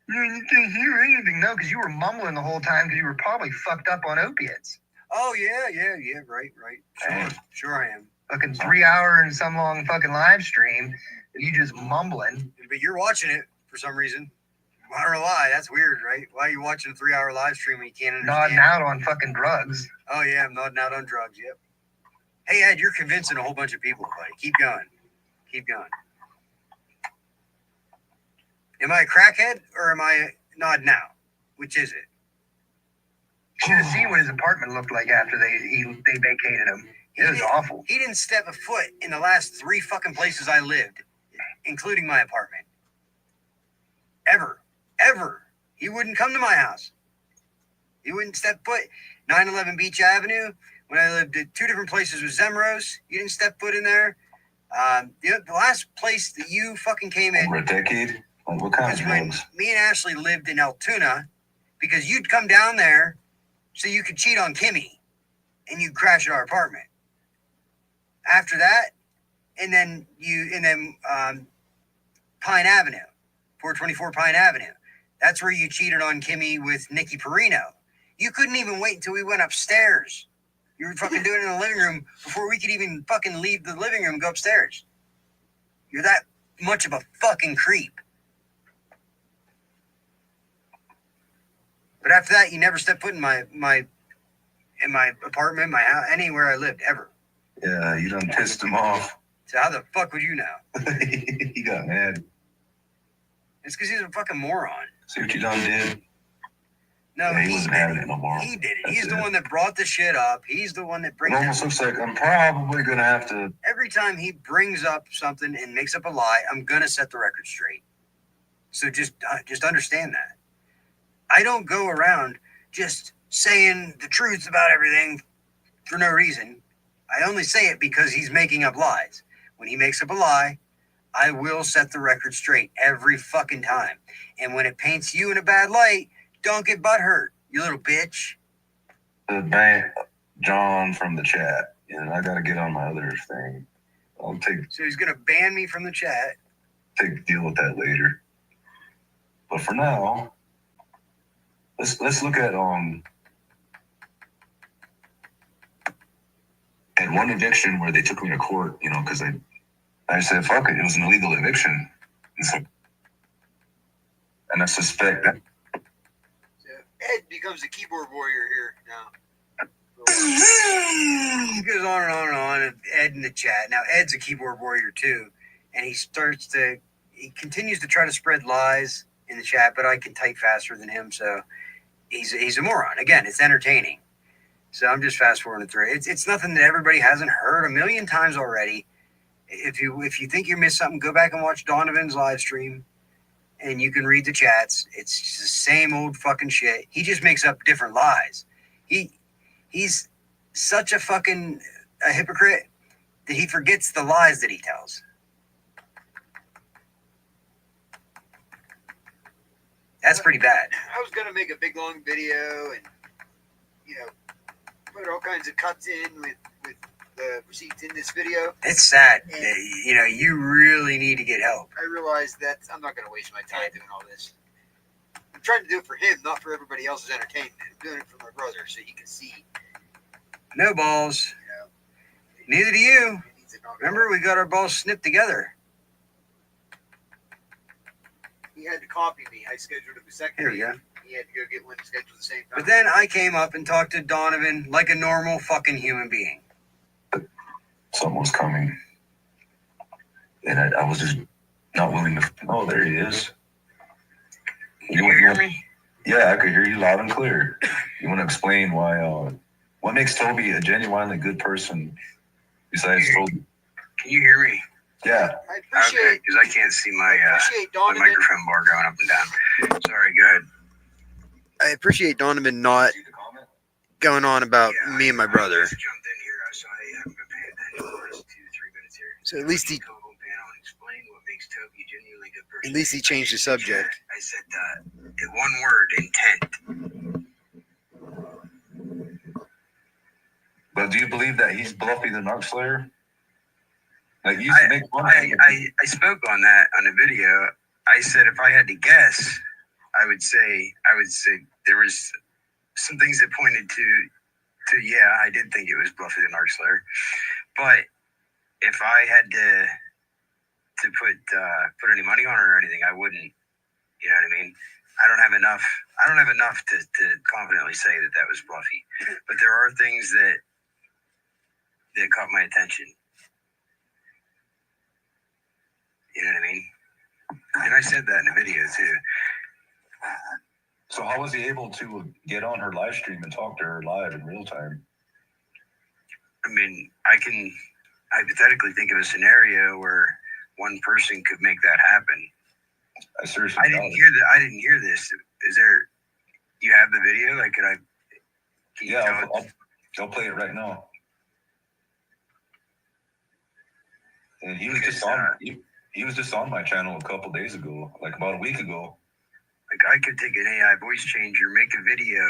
You didn't hear anything, no, because you were mumbling the whole time because you were probably fucked up on opiates. Oh, yeah, right. Sure I am. Fucking 3 hour and some long fucking live stream, you just mumbling. But you're watching it for some reason. I don't know why. That's weird, right? Why are you watching a 3 hour live stream when you can't understand? Nodding out on fucking drugs. Oh, yeah, I'm nodding out on drugs, yep. Hey, Ed, you're convincing a whole bunch of people, buddy. Keep going. Am I a crackhead or am I nodding out? Which is it? You should have seen what his apartment looked like after they vacated him. It was awful. He didn't step a foot in the last 3 fucking places I lived, including my apartment. Ever. He wouldn't come to my house. He wouldn't step foot. 911 Beach Avenue, when I lived at 2 different places with Zemros, you didn't step foot in there. The last place that you fucking came in Over a decade? Like what kind of drugs? Me and Ashley lived in Altoona because you'd come down there so you could cheat on Kimmy and you'd crash at our apartment. After that, and then Pine Avenue, 424 Pine Avenue. That's where you cheated on Kimmy with Nikki Perino. You couldn't even wait until we went upstairs. You were fucking doing it in the living room before we could even fucking leave the living room and go upstairs. You're that much of a fucking creep. But after that, you never stepped foot in my apartment, my house, anywhere I lived, ever. Yeah, you done pissed him off. So how the fuck would you know? He got mad. It's because he's a fucking moron. See what you done did? No, yeah, he wasn't having it no more. He did it. He's the one that brought the shit up. He's the one that It brings almost looks like I'm probably going to have to... Every time he brings up something and makes up a lie, I'm going to set the record straight. So just understand that. I don't go around just saying the truth about everything for no reason. I only say it because he's making up lies. When he makes up a lie, I will set the record straight every fucking time. And when it paints you in a bad light, don't get butthurt, you little bitch. The ban John from the chat. And I got to get on my other thing. So he's going to ban me from the chat. Deal with that later. But for now, let's look at one eviction where they took me to court, because I said, fuck it, it was an illegal eviction. And I suspect that. Ed becomes a keyboard warrior here now. He goes on and on and on. Ed in the chat. Now, Ed's a keyboard warrior too. And he continues to try to spread lies in the chat, but I can type faster than him. So he's a moron. Again, it's entertaining. So I'm just fast forwarding through it. It's nothing that everybody hasn't heard a million times already. If you think you missed something, go back and watch Donovan's live stream, and you can read the chats. It's just the same old fucking shit. He just makes up different lies. He's such a fucking hypocrite that he forgets the lies that he tells. That's pretty bad. I was gonna make a big long video and put all kinds of cuts in with the receipts in this video. It's sad. You really need to get help. I realize that I'm not going to waste my time doing all this. I'm trying to do it for him, not for everybody else's entertainment. I'm doing it for my brother so he can see. No balls. Neither do you. Remember, we got our balls snipped together. He had to copy me. I scheduled a second. Here we go. He had to go get one scheduled at the same time. But then I came up and talked to Donovan like a normal fucking human being. Something was coming. And I was just not willing to... Oh, there he is. Can you hear me? Yeah, I could hear you loud and clear. You want to explain why... what makes Toby a genuinely good person besides Toby? Can you hear me? Yeah. I appreciate... because I can't see my microphone bar going up and down. Sorry, go ahead. I appreciate Donovan not going on about me and my brother. So at least he changed the subject. I said one word, intent. But do you believe that he's Bluffy the Narc Slayer? Like you I, make fun I spoke on that on the video. I said if I had to guess, I would say there was some things that pointed to yeah, I did think it was Bluffy the Narc Slayer. But if I had to put any money on it or anything, I wouldn't. You know what I mean? I don't have enough to confidently say that was Bluffy. But there are things that caught my attention. You know what I mean? And I said that in the video too. So how was he able to get on her live stream and talk to her live in real time? I mean, I can hypothetically think of a scenario where one person could make that happen. I seriously I didn't hear this. Is there? You have the video? Like, could I? Yeah, I'll play it right now. And he was just on. He was just on my channel a couple days ago, like about a week ago. Like, I could take an AI voice changer, make a video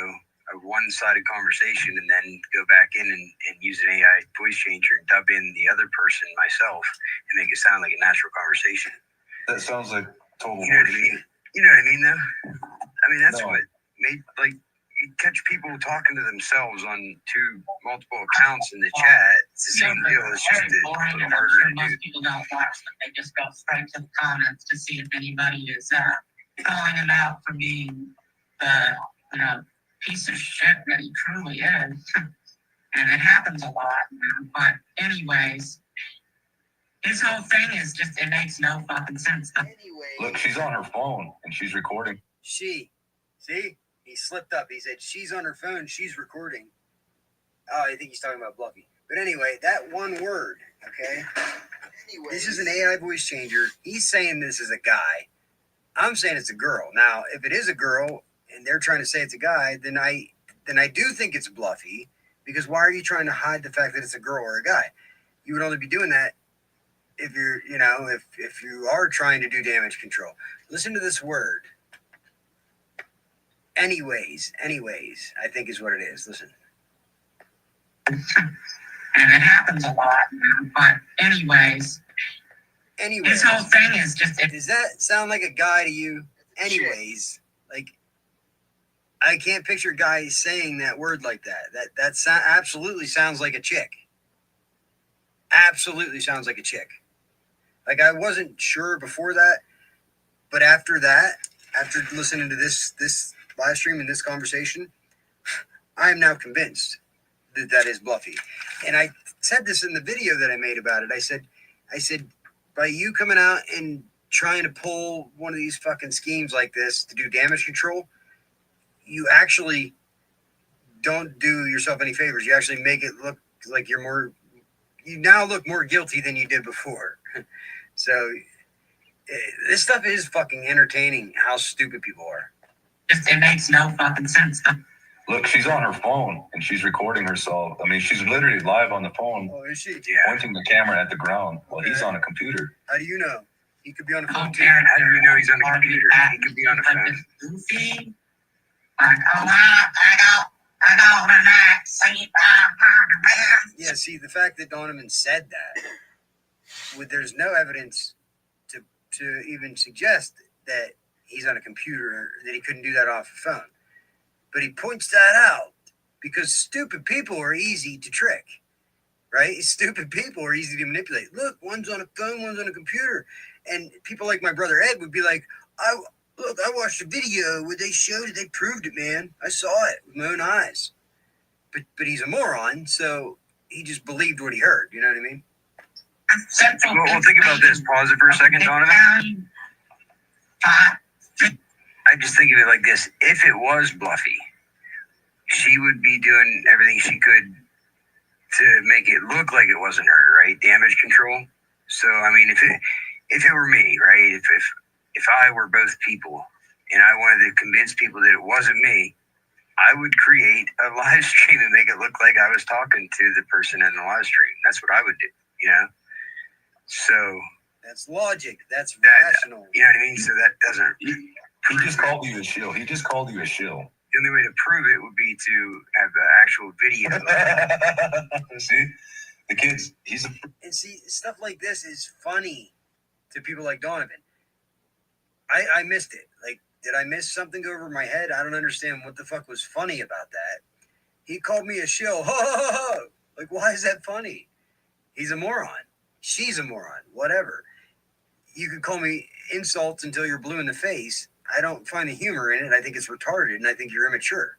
of one-sided conversation, and then go back in and use an AI voice changer and dub in the other person myself and make it sound like a natural conversation. That sounds like total You know what I mean? You know what I mean, though? I mean, that's No. what made, like, you catch people talking to themselves on multiple accounts in the chat. It's the same deal. It's just a little harder to do. Most people don't watch them. They just go straight to the comments to see if anybody is calling him out for being the piece of shit that he truly is. And it happens a lot. But anyways, his whole thing is just, it makes no fucking sense. Look, she's on her phone and she's recording. See? He slipped up. He said she's on her phone, she's recording. Oh, I think he's talking about Bluffy. But anyway, that one word, okay? This is an AI voice changer. He's saying this is a guy. I'm saying it's a girl. Now, if it is a girl and they're trying to say it's a guy, then I do think it's Bluffy, because why are you trying to hide the fact that it's a girl or a guy? You would only be doing that if you're, if you are trying to do damage control. Listen to this word. Anyways, I think is what it is. Listen. And it happens a lot. But anyways, his whole thing is just... Does that sound like a guy to you? Anyways, like, I can't picture guys saying that word like that. That absolutely sounds like a chick. Absolutely sounds like a chick. Like, I wasn't sure before that, but after listening to this live stream and this conversation, I am now convinced that is Bluffy. And I said this in the video that I made about it. I said, by you coming out and trying to pull one of these fucking schemes like this to do damage control, you actually don't do yourself any favors. You actually make it look like you now look more guilty than you did before. So this stuff is fucking entertaining, how stupid people are. It makes no fucking sense. Look, she's on her phone and she's recording herself. I mean, she's literally live on the phone, Oh, is she? pointing the camera at the ground while he's on a computer. How do you know? He could be on a phone too. Parents How do you know he's on a computer? He could be on a phone. Goofy. Like, I don't relax. Yeah, see, the fact that Donovan said that, there's no evidence to even suggest that he's on a computer, that he couldn't do that off a phone. But he points that out because stupid people are easy to trick, right? Stupid people are easy to manipulate. Look, one's on a phone, one's on a computer. And people like my brother Ed would be like, I watched a video where they showed it, they proved it, man. I saw it with my own eyes. But he's a moron, so he just believed what he heard, you know what I mean? Well, think about this. Pause it for a second, Donovan. I just think of it like this. If it was Bluffy, she would be doing everything she could to make it look like it wasn't her, right? Damage control. So, I mean, if it were me, right? If I were both people and I wanted to convince people that it wasn't me, I would create a live stream and make it look like I was talking to the person in the live stream. That's what I would do, you know? So that's logic. That's rational. You know what I mean? So that doesn't. He just called you a shill. He just called you a shill. The only way to prove it would be to have actual video. See, the kids. And see, stuff like this is funny to people like Donovan. I missed it. Like, did I miss something go over my head? I don't understand what the fuck was funny about that. He called me a shill. Like, why is that funny? He's a moron. She's a moron. Whatever. You could call me insults until you're blue in the face. I don't find the humor in it. I think it's retarded, and I think you're immature.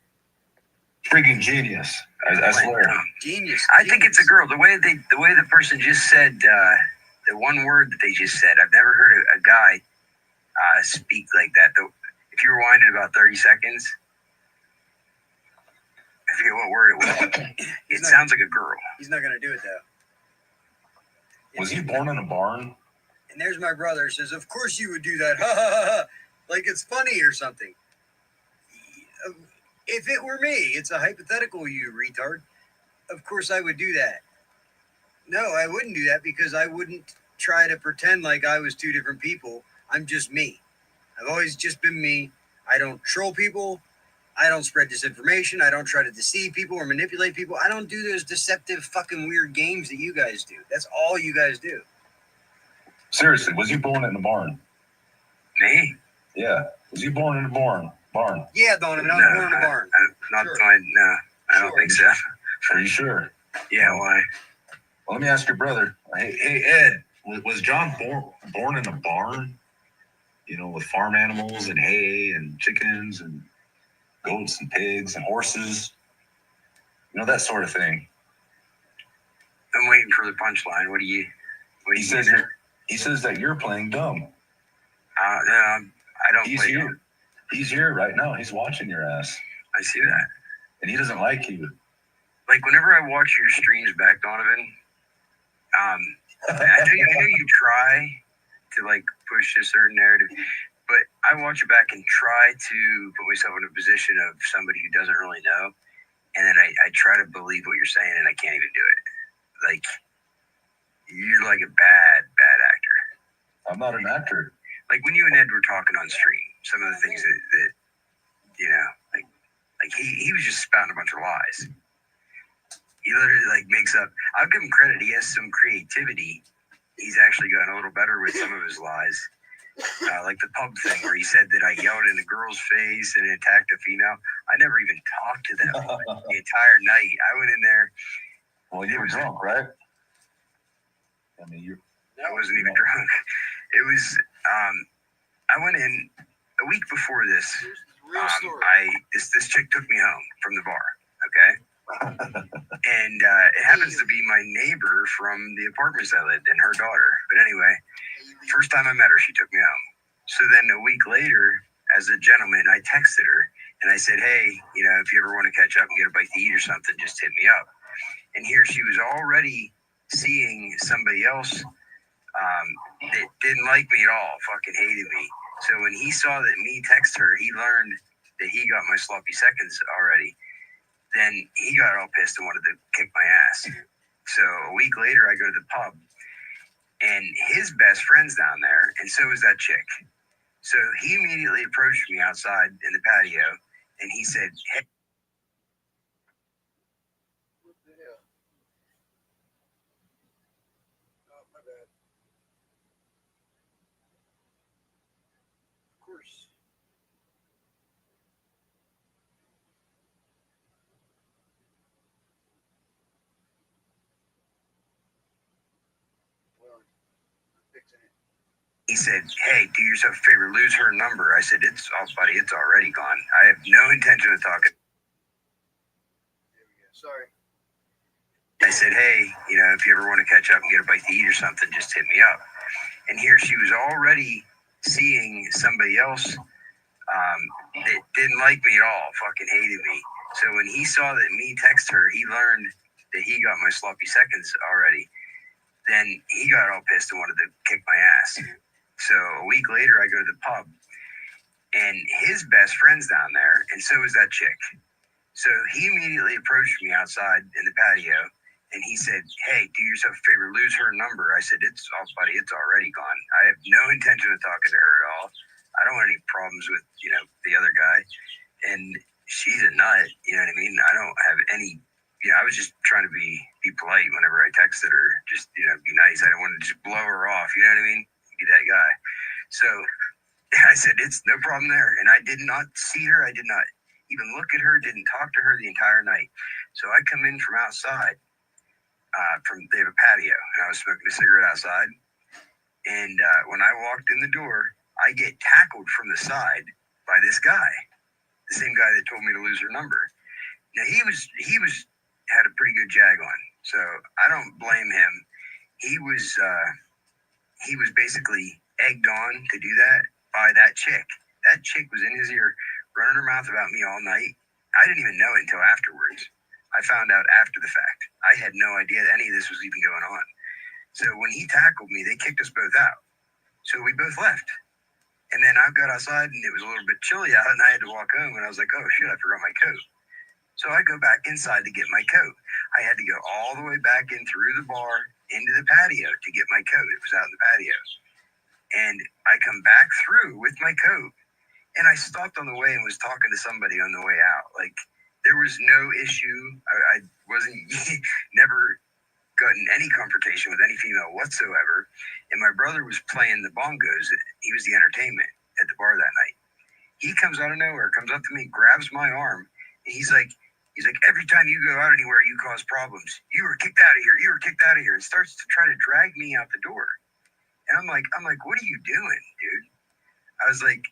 Friggin' genius. I swear. Genius. I think it's a girl. The way the person just said the one word that they just said. I've never heard a guy speak like that. Though, if you rewind it about 30 seconds, I forget what word it was. It sounds like a girl. He's not gonna do it though. Was he born in a barn? And there's my brother says, "Of course you would do that, ha ha ha, like it's funny or something." If it were me, it's a hypothetical, you retard. Of course I would do that. No, I wouldn't do that because I wouldn't try to pretend like I was two different people. I'm just me. I've always just been me. I don't troll people. I don't spread disinformation. I don't try to deceive people or manipulate people. I don't do those deceptive fucking weird games that you guys do. That's all you guys do. Seriously, was you born in a barn? Me? Yeah. Was you born in a barn? Yeah, Donovan, I was born in a barn. No, I don't think so. Are you sure? Yeah, why? Well, let me ask your brother. Hey, Ed, was John born in a barn? You know, with farm animals and hay and chickens and goats and pigs and horses. You know, that sort of thing. I'm waiting for the punchline. What do you He says that you're playing dumb. No, I don't He's play here. dumb. He's here right now. He's watching your ass. I see that. And he doesn't like you. Like, whenever I watch your streams back, Donovan, I know you try to, like, push a certain narrative, but I watch it back and try to put myself in a position of somebody who doesn't really know, and then I try to believe what you're saying, and I can't even do it. Like, you're like a bad actor. I'm not an actor. Like, when you and Ed were talking on stream, some of the things that you know, like he was just spouting a bunch of lies. He literally, like, makes up. I'll give him credit. He has some creativity. He's actually gotten a little better with some of his lies. Like the pub thing where he said that I yelled in a girl's face and attacked a female. I never even talked to that woman the entire night. I went in there. Well, you were drunk, right? I mean, I wasn't even drunk. It was, I went in a week before this. This chick took me home from the bar, okay? And it happens to be my neighbor from the apartments I lived in, her daughter. But anyway, first time I met her, she took me home. So then a week later, as a gentleman, I texted her and I said, "Hey, you know, if you ever want to catch up and get a bite to eat or something, just hit me up." And here she was already seeing somebody else that didn't like me at all, fucking hated me. So when he saw that me text her, he learned that he got my sloppy seconds already. Then he got all pissed and wanted to kick my ass. So a week later, I go to the pub, and his best friend's down there, and so is that chick. So he immediately approached me outside in the patio, and he said, "Hey." Of course. He said, "Hey, do yourself a favor, lose her number." I said, "It's oh, buddy, it's already gone. I have no intention of talking." Sorry. I said, "Hey, you know, if you ever want to catch up and get a bite to eat or something, just hit me up." And here she was already seeing somebody else that didn't like me at all, fucking hated me. So when he saw that me text her, he learned that he got my sloppy seconds already. Then he got all pissed and wanted to kick my ass. So a week later, I go to the pub, and his best friend's down there, and so is that chick. So he immediately approached me outside in the patio, and he said, "Hey, do yourself a favor, lose her number." I said, "It's oh, buddy, it's already gone. I have no intention of talking to her at all. I don't want any problems with, you know, the other guy." And she's a nut. You know what I mean? I don't have any. I was just trying to be polite whenever I texted her. Just be nice. I didn't want to just blow her off. You know what I mean? Be that guy. So I said it's no problem there, and I did not see her. I did not even look at her. Didn't talk to her the entire night. So I come in from outside. They have a patio, and I was smoking a cigarette outside. And when I walked in the door, I get tackled from the side by this guy, the same guy that told me to lose her number. Now he had a pretty good jag on, so I don't blame him. He was basically egged on to do that by that chick. That chick was in his ear, running her mouth about me all night. I didn't even know it until afterwards. I found out after the fact. I had no idea that any of this was even going on. So when he tackled me, they kicked us both out. So we both left. And then I got outside, and it was a little bit chilly out, and I had to walk home, and I was like, oh shit, I forgot my coat. So I go back inside to get my coat. I had to go all the way back in through the bar into the patio to get my coat. It was out in the patio. And I come back through with my coat, and I stopped on the way and was talking to somebody on the way out. Like, there was no issue. I wasn't, never gotten any confrontation with any female whatsoever. And my brother was playing the bongos. He was the entertainment at the bar that night. He comes out of nowhere, comes up to me, grabs my arm, and he's like, every time you go out anywhere, you cause problems. You were kicked out of here. You were kicked out of here. And starts to try to drag me out the door. And I'm like, what are you doing, dude? I was like,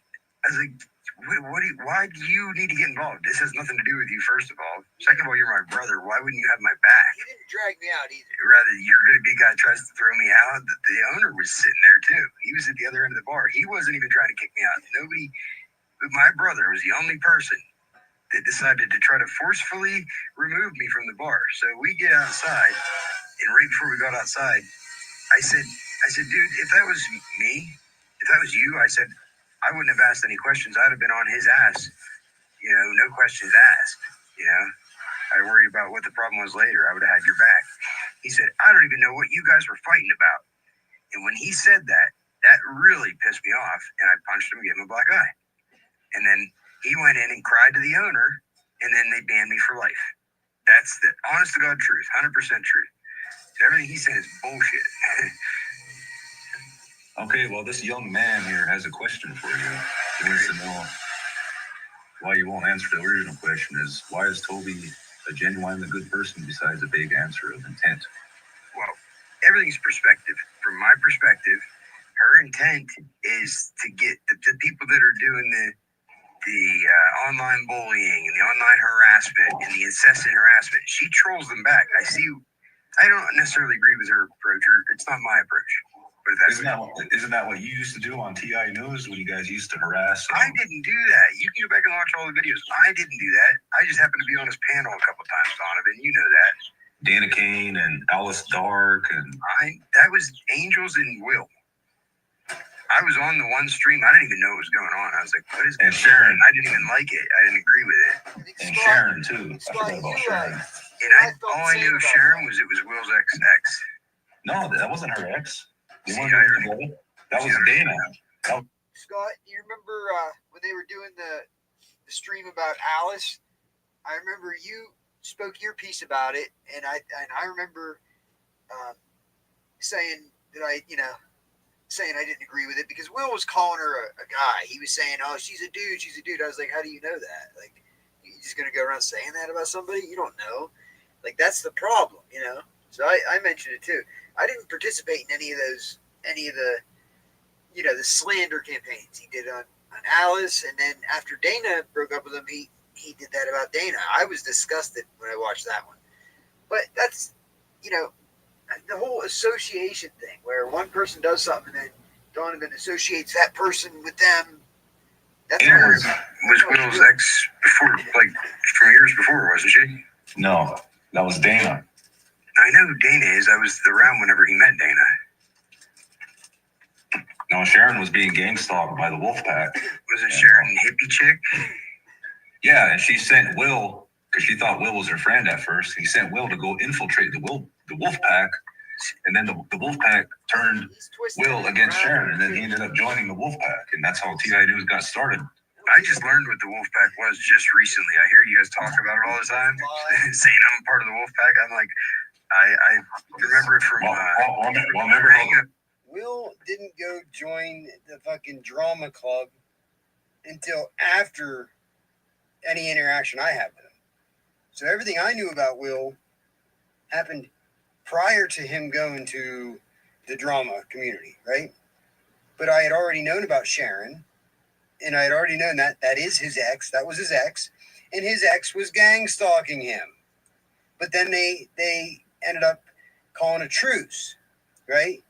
why do you need to get involved? This has nothing to do with you, first of all. Second of all, you're my brother. Why wouldn't you have my back? You didn't drag me out either. Rather, you're going to be a guy who tries to throw me out. The owner was sitting there, too. He was at the other end of the bar. He wasn't even trying to kick me out. Nobody, but my brother was the only person that decided to try to forcefully remove me from the bar. So we get outside, and right before we got outside, I said, dude, if that was me, if that was you, I said, I wouldn't have asked any questions. I'd have been on his ass. No questions asked. I'd worry about what the problem was later. I would have had your back. He said, I don't even know what you guys were fighting about. And when he said that, that really pissed me off. And I punched him, gave him a black eye. And then he went in and cried to the owner, and then they banned me for life. That's the honest to God truth, 100% truth. Everything he's saying is bullshit. Okay, well, this young man here has a question for you. He wants to know why you won't answer the original question is, why is Toby a genuinely good person besides a vague answer of intent? Well, everything's perspective. From my perspective, her intent is to get the people that are doing the online bullying and the online harassment and the incessant harassment. She trolls them back. I don't necessarily agree with her approach. It's not my approach. Isn't that what you used to do on TI News when you guys used to harass? I didn't do that. You can go back and watch all the videos. I didn't do that. I just happened to be on his panel a couple times, Donovan. You know that. Dana Kane and Alice Dark and that was Angels and Will. I was on the one stream. I didn't even know what was going on. I was like, what is this? And Sharon. I didn't even like it. I didn't agree with it. And Sharon, too. I forgot about Sharon. And all I knew of Sharon was it was Will's ex. No, that wasn't her ex. That was Dana. Scott, you remember when they were doing the stream about Alice? I remember you spoke your piece about it, and I remember saying that I didn't agree with it because Will was calling her a guy. He was saying, "Oh, she's a dude." I was like, "How do you know that? Like, you just gonna go around saying that about somebody? You don't know. Like, that's the problem, So I mentioned it too. I didn't participate in any of the the slander campaigns he did on Alice, and then after Dana broke up with him, he did that about Dana. I was disgusted when I watched that one. But that's the whole association thing where one person does something and then Donovan associates that person with them. That's was Will's ex before, like from years before, wasn't she? No, that was Dana. I know who Dana is. I was around whenever he met Dana. No, Sharon was being gang stalked by the Wolfpack. Was it Sharon hippie chick? Yeah, and she sent Will because she thought Will was her friend at first. He sent Will to go infiltrate the Wolfpack, and then the Wolfpack turned Will against Sharon, and then he ended up joining the Wolfpack, and that's how TI News got started. I just learned what the Wolfpack was just recently. I hear you guys talk about it all the time, saying I'm part of the Wolfpack. I'm like, I remember it from. Remember how Will didn't go join the fucking drama club until after any interaction I had with him. So everything I knew about Will happened prior to him going to the drama community, right? But I had already known about Sharon, and I had already known that is his ex. That was his ex, and his ex was gang stalking him. But then they ended up calling a truce, right?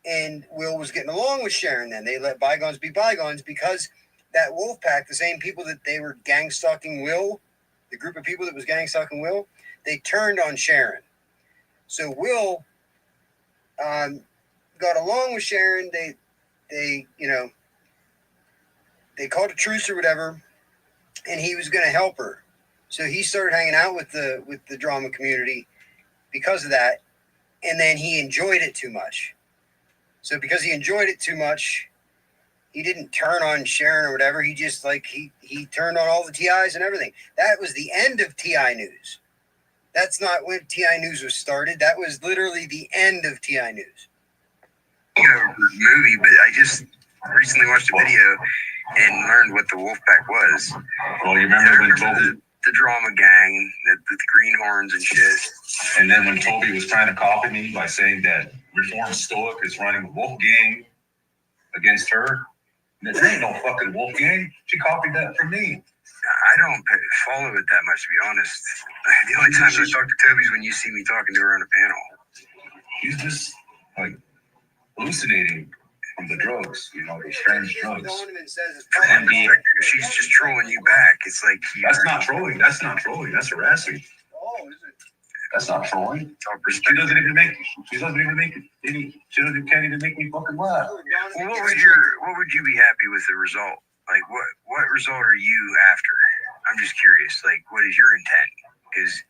And Will was getting along with Sharon then. They let bygones be bygones because that wolf pack, the same people that they were gang stalking Will, the group of people that was gang stalking Will, they turned on Sharon. So Will got along with Sharon. They called a truce or whatever, and he was going to help her. So he started hanging out with the drama community because of that, and then he enjoyed it too much. So because he enjoyed it too much, he didn't turn on Sharon or whatever. He just he turned on all the TIs and everything. That was the end of TI News. That's not when TI News was started. That was literally the end of TI News. Movie, but I just recently watched a video and learned what the Wolfpack was. Well, you remember when Toby, the drama gang, the greenhorns and shit. and then when Toby was trying to copy me by saying that Reform Stoic is running a wolf gang against her, and there ain't no fucking wolf gang. She copied that from me. I don't follow it that much, to be honest. The only times I talk to Toby is when you see me talking to her on a panel. She's just like hallucinating from the drugs, the strange drugs. And she's just trolling you back. It's like that's not trolling. That's harassing. Oh, is it? That's not trolling. She doesn't even make any. Can't even make me fucking laugh. Well, what would you be happy with the result? Like what result are you after? I'm just curious. Like, what is your intent? Because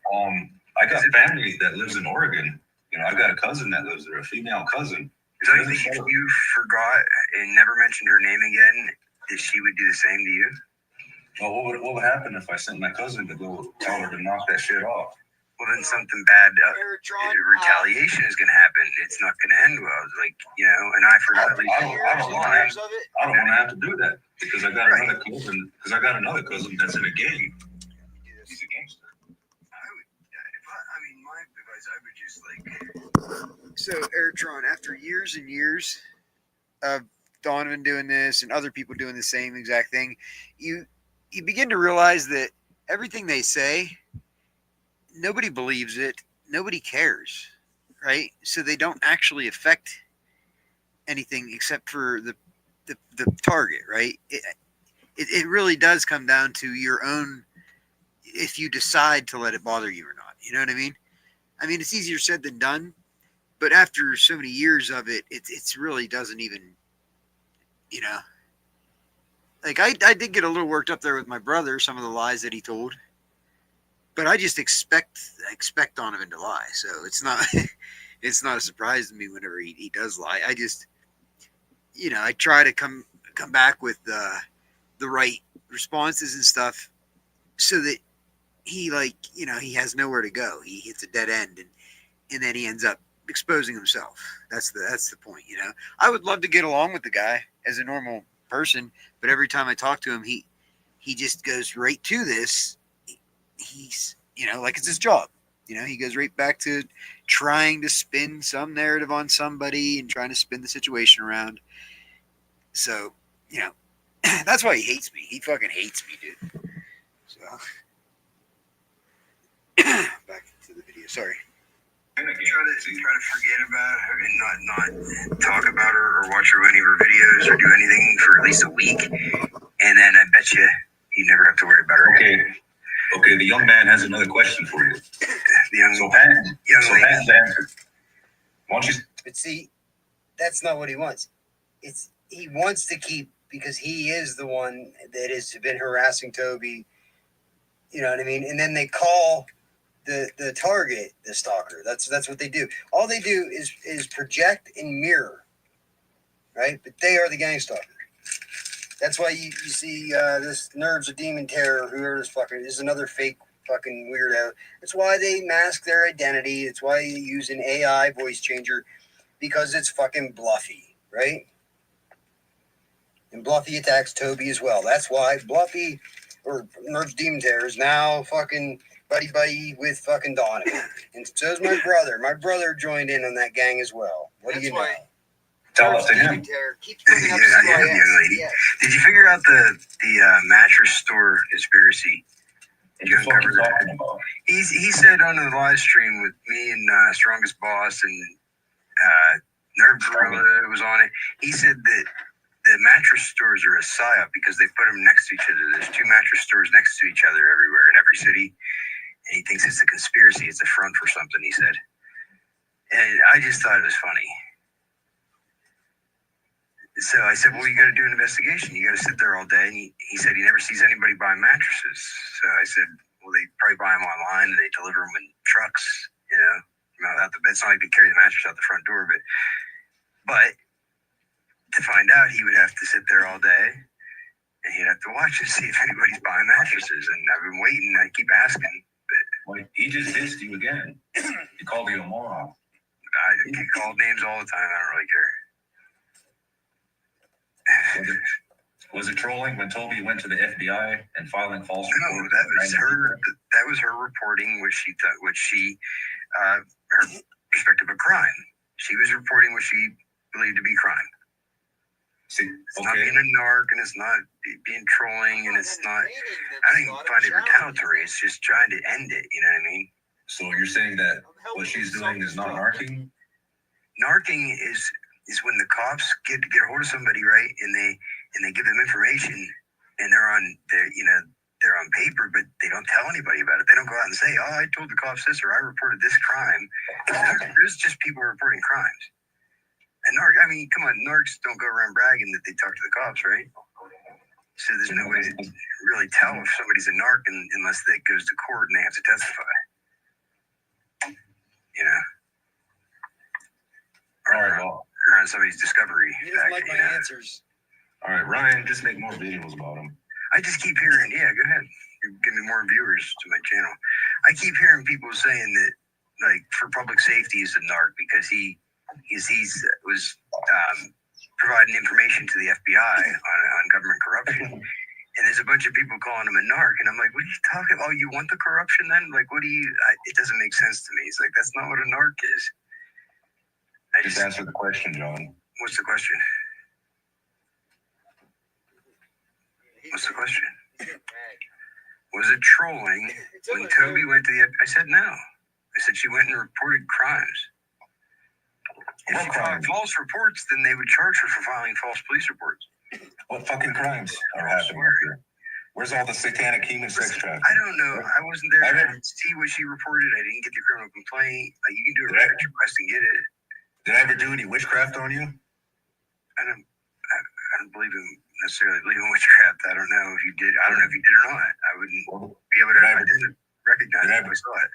I got family that lives in Oregon. I got a cousin that lives there, a female cousin. Is that if you forgot and never mentioned her name again, that she would do the same to you? Well, what would happen if I sent my cousin to go tell her to knock that shit off? Well, then something bad, retaliation is going to happen. It's not going to end well. Like, an eye for an eye. I don't want to have to do that because I got another cousin. Because I got another cousin that's in a gang. He's a gangster. My advice, I would just So, Airtron, after years and years of Donovan doing this and other people doing the same exact thing, you begin to realize that everything they say, nobody believes it, nobody cares, right? So they don't actually affect anything except for the target, right? It really does come down to your own, if you decide to let it bother you or not. You know what I mean? I mean, it's easier said than done, but after so many years of it, it's really doesn't even, like I did get a little worked up there with my brother, some of the lies that he told, but I just expect Donovan to lie. So it's not a surprise to me whenever he does lie. I just, I try to come back with the right responses and stuff so that he he has nowhere to go. He hits a dead end and then he ends up exposing himself. That's the point, I would love to get along with the guy as a normal person, but every time I talk to him, he just goes right to this. He's, like it's his job. He goes right back to trying to spin some narrative on somebody and trying to spin the situation around. So, that's why he hates me. He fucking hates me, dude. So, back to the video. Sorry. Try to forget about her and not talk about her or watch any of her videos or do anything for at least a week, and then I bet you never have to worry about her again. Okay. The young man has another question for you. Patton. Why don't you? But see, that's not what he wants. He wants to keep, because he is the one that has been harassing Toby. You know what I mean? And then they call the target the stalker. That's what they do. All they do is project and mirror, right? But they are the gang stalker. That's why you see this Nerves of Demon Terror, whoever this fucker is another fake fucking weirdo. It's why they mask their identity. It's why you use an AI voice changer, because it's fucking Bluffy, right? And Bluffy attacks Toby as well. That's why Bluffy, or Nerves Demon Terror, is now fucking buddy with fucking Donovan. And so's my brother. My brother joined in on that gang as well. What do you know? Tell us to him. Keeps bringing up Yeah, young lady. Yes. Did you figure out the mattress store conspiracy? Did you uncover that? He said on the live stream with me and Strongest Boss and Nerve Gorilla was on it. He said that the mattress stores are a psyop because they put them next to each other. There's two mattress stores next to each other everywhere in every city. And he thinks it's a conspiracy. It's a front for something, he said. And I just thought it was funny. So I said, well, you got to do an investigation. You got to sit there all day. And he said he never sees anybody buying mattresses. So I said, well, they probably buy them online and they deliver them in trucks, you know. Out the bed. It's not like they carry the mattress out the front door, but to find out, he would have to sit there all day and he'd have to watch and see if anybody's buying mattresses. And I've been waiting. I keep asking. But he just dissed you again. He called you a moron. I get called names all the time. I don't really care. Was it trolling when Toby went to the FBI and filing false reports? No, that was her. That was her reporting what she her perspective of crime. She was reporting what she believed to be crime. See, it's not being a narc, and it's not being trolling, and it's not. I don't even find it retaliatory. It's just trying to end it. You know what I mean? So you're saying that what she's doing is not narking? Narking is when the cops get a hold of somebody, right, and they give them information, and they're on paper, but they don't tell anybody about it. They don't go out and say, "Oh, I told the cops this," or "I reported this crime." There's just people reporting crimes. And I mean, come on, narcs don't go around bragging that they talk to the cops, right? So there's no way to really tell if somebody's a narc unless that goes to court and they have to testify. You know? Or on somebody's discovery. You just like my answers. All right, Ryan, just make more videos about him. I just keep hearing, yeah, go ahead. Give me more viewers to my channel. I keep hearing people saying that, like, for public safety is a narc because he was providing information to the FBI on government corruption. And there's a bunch of people calling him a narc. And I'm like, what are you talking about? Oh, you want the corruption then? Like, it doesn't make sense to me. It's like, that's not what a narc is. Just answer the question, John. What's the question? What's the question? Was it trolling when Toby went to the FBI? I said no. I said she went and reported crimes. If she filed false reports, then they would charge her for filing false police reports. What fucking crimes are happening here? Where's all the satanic human sex trafficking? I don't know. I wasn't there to see what she reported. I didn't get the criminal complaint. Like, you can do a research request and get it. Did I ever do any witchcraft on you? I don't believe necessarily believe in witchcraft. I don't know if you did. I don't know if you did or not. I wouldn't be able to. I didn't recognize it if I saw it.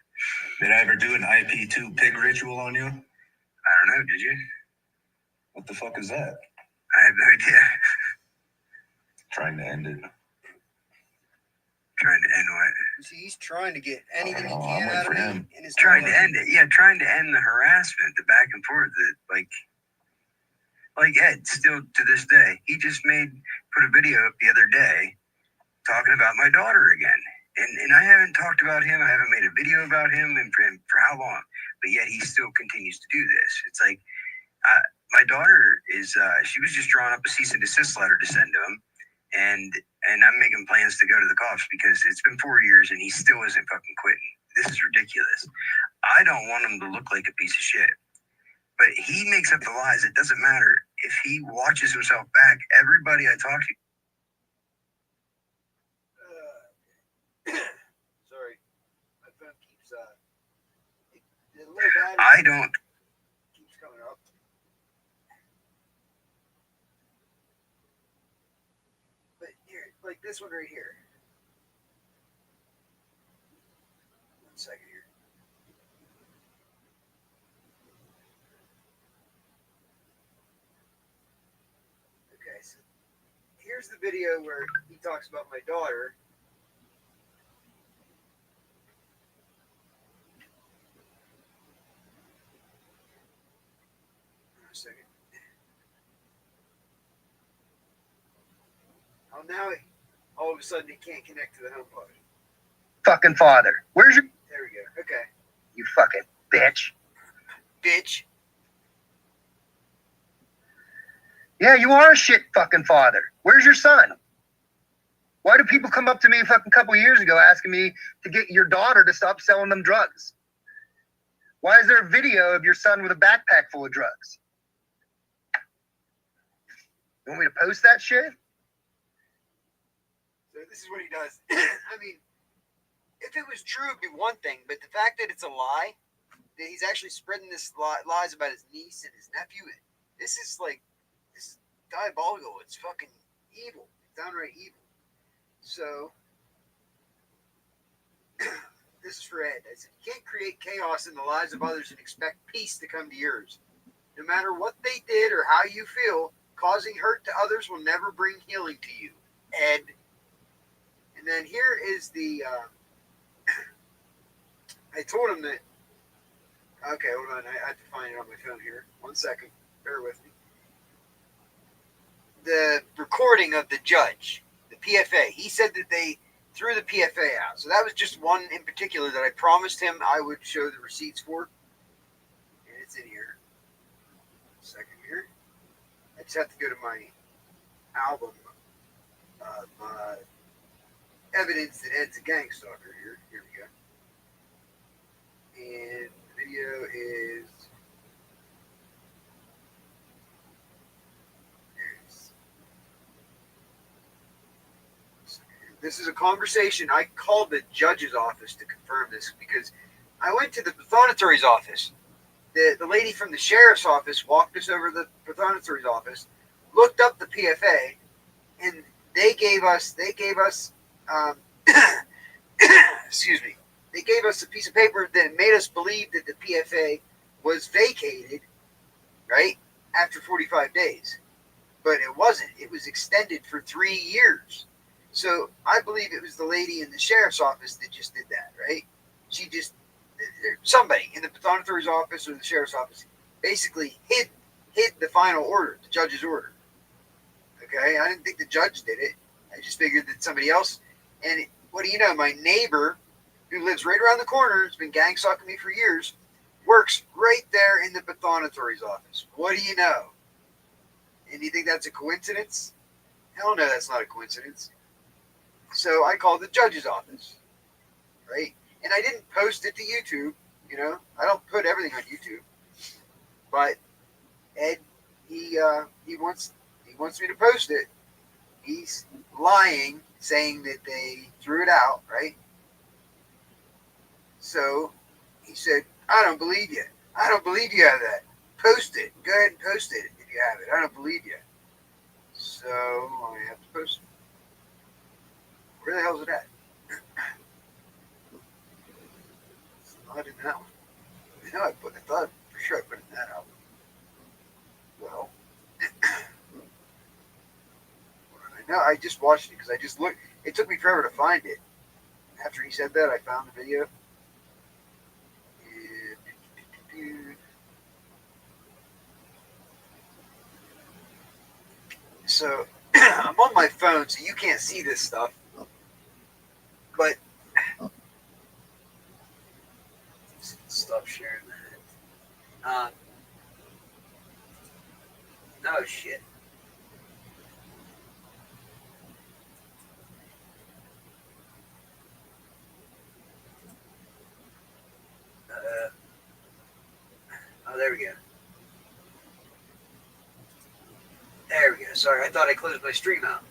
Did I ever do an IP2 pig ritual on you? I don't know. Did you? What the fuck is that? I have no idea. Trying to end it. Trying to end what? See, he's trying to get anything he can out of me. And it's trying to end it. Yeah, trying to end the harassment, the back and forth. That like Ed, still to this day, he just put a video up the other day talking about my daughter again. And I haven't talked about him. I haven't made a video about him and for how long. But yet he still continues to do this. It's like, my daughter is, she was just drawing up a cease and desist letter to send to him. And I'm making plans to go to the cops because it's been 4 years and he still isn't fucking quitting. This is ridiculous. I don't want him to look like a piece of shit. But he makes up the lies. It doesn't matter. If he watches himself back, everybody I talk to. Sorry. My phone keeps, the low battery I don't. keeps coming up. But here, like this one right here. 1 second here. Okay, so here here's the video where he talks about my daughter. A second. Oh, now all of a sudden it can't connect to the HomePod. Fucking father. Where's your... There we go. Okay. You fucking bitch. Bitch. Yeah, you are a shit fucking father. Where's your son? Why do people come up to me a fucking couple years ago asking me to get your daughter to stop selling them drugs? Why is there a video of your son with a backpack full of drugs? You want me to post that shit? So this is what he does. I mean, if it was true, it'd be one thing. But the fact that it's a lie, that he's actually spreading this lies about his niece and his nephew, this is diabolical. It's fucking evil. It's downright evil. So, this is for Ed. I said, you can't create chaos in the lives of others and expect peace to come to yours. No matter what they did or how you feel, causing hurt to others will never bring healing to you. Ed. And then here is the, I told him that, okay, hold on, I have to find it on my phone here. 1 second, bear with me. The recording of the judge, the PFA, he said that they threw the PFA out. So that was just one in particular that I promised him I would show the receipts for. And it's in here. 1 second here. I just have to go to my album evidence that Ed's a gang stalker here. Here we go. And the video is... This is a conversation. I called the judge's office to confirm this because I went to the pathonatory's office. The lady from the sheriff's office walked us over to the pathonatory's office, looked up the PFA, and they gave us excuse me, they gave us a piece of paper that made us believe that the PFA was vacated, right, after 45 days. But it wasn't. It was extended for 3 years. So I believe it was the lady in the sheriff's office that just did that, right? She just, somebody in the pathonatory's office or the sheriff's office basically hid the final order, the judge's order. Okay, I didn't think the judge did it. I just figured that somebody else. And what do you know? My neighbor, who lives right around the corner, has been gang stalking me for years, works right there in the pathonatory's office. What do you know? And you think that's a coincidence? Hell no, that's not a coincidence. So I called the judge's office, right? And I didn't post it to YouTube, you know. I don't put everything on YouTube. But Ed, he wants me to post it. He's lying, saying that they threw it out, right? So he said, I don't believe you. I don't believe you have that. Post it. Go ahead and post it if you have it. I don't believe you. So I have to post it. Where the hell is it at? It's not in that one. I know I thought for sure I put it in that album. Well, I know I just watched it because I just looked. It took me forever to find it. After he said that, I found the video. So I'm on my phone, so you can't see this stuff. But stop sharing that. Oh shit. Oh, there we go. There we go. Sorry, I thought I closed my stream out.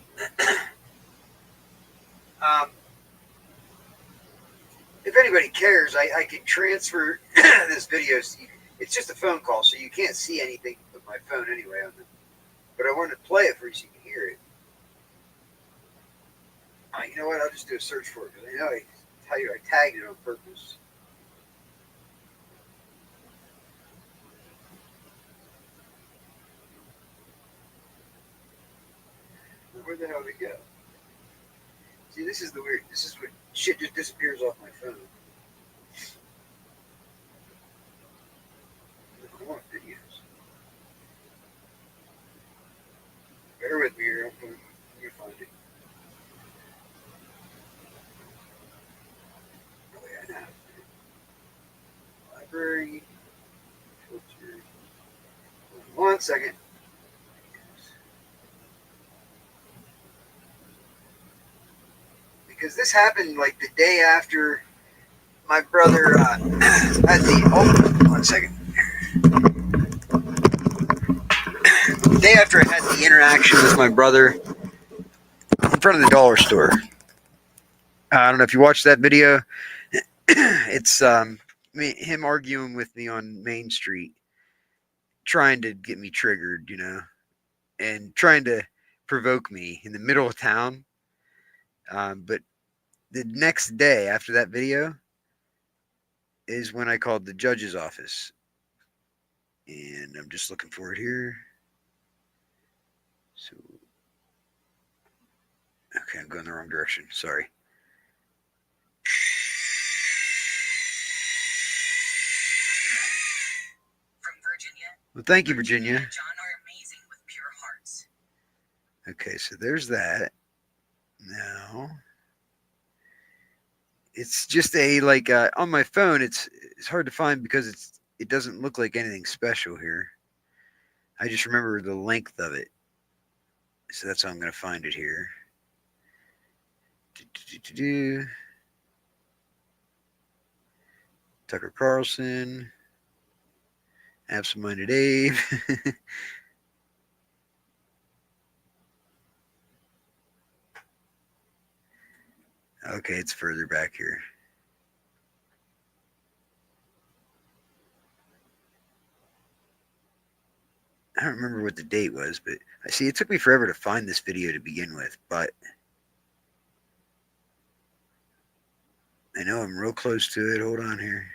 If anybody cares, I can transfer this video. It's just a phone call, so you can't see anything with my phone anyway. But I wanted to play it for you so you can hear it. You know what? I'll just do a search for it because I know I tagged it on purpose. Where the hell did it go? See, this is the weird. This is what shit just disappears off my phone. I want videos. Bear with me here. Let me find it. Oh yeah, I know. Library. Filter. 1 second. Because this happened like the day after my brother had the 1 second. The day after I had the interaction with my brother in front of the dollar store. I don't know if you watched that video. It's him arguing with me on Main Street, trying to get me triggered, and trying to provoke me in the middle of town. But the next day after that video is when I called the judge's office. And I'm just looking for it here. So, okay, I'm going the wrong direction. Sorry. From Virginia. Well, thank you, Virginia. John are amazing with pure hearts. Okay, so there's that. Now, it's just on my phone. It's hard to find because it doesn't look like anything special here. I just remember the length of it, so that's how I'm going to find it here. Tucker Carlson, Absent-Minded Abe. Okay, it's further back here. I don't remember what the date was, but I see it took me forever to find this video to begin with, but I know I'm real close to it. Hold on here.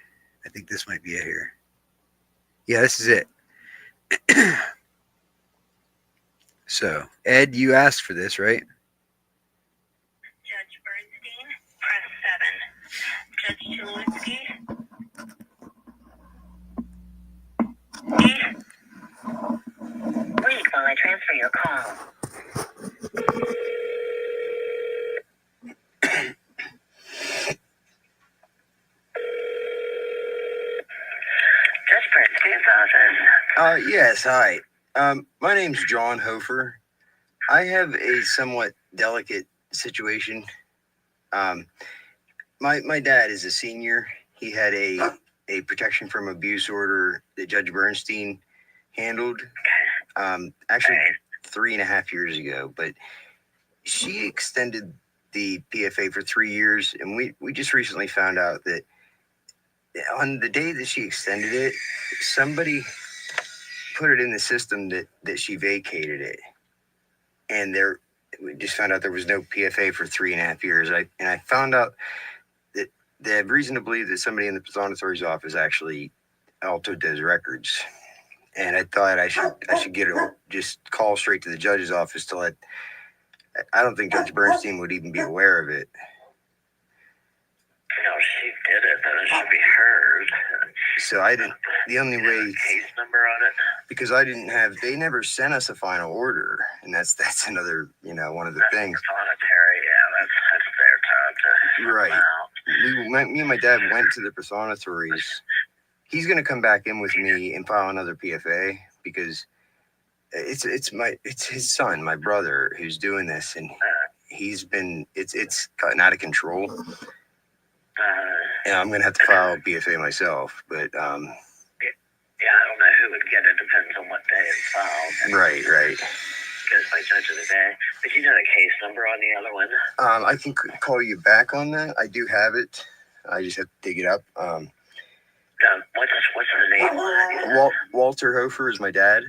I think this might be it here. Yeah, this is it. So, Ed, you asked for this, right? Judge Bernstein, press 7. Judge Chulewski. Wait while I transfer your call. Judge Bernstein's office. Yes, hi. My name's John Hofer. I have a somewhat delicate situation. My dad is a senior. He had a protection from abuse order that Judge Bernstein handled. Actually 3.5 years ago, but she extended the PFA for 3 years, and we just recently found out that on the day that she extended it, somebody put it in the system that she vacated it, and we just found out there was no PFA for 3.5 years. I found out that they have reason to believe that somebody in the Patton Authority's office actually altered those records. And I thought I should just call straight to the judge's office to let. I don't think Judge Bernstein would even be aware of it. No, she did it, then it should be hers. So I didn't. The only way. Case number on it. Because I didn't have. They never sent us a final order, and that's another one of the things. Monetary, yeah, that's their job to. Right. Me and my dad went to the Patton Authorities. He's going to come back in with me and file another PFA because it's his son, my brother, who's doing this, and it's gotten out of control. And I'm going to have to file a PFA myself, but yeah, I don't know who would get it. Depends on what day it's filed. Right. Goes by judge of the day. But you know the case number on the other one? I can call you back on that. I do have it. I just have to dig it up. What's the name? Walter Hofer is my dad.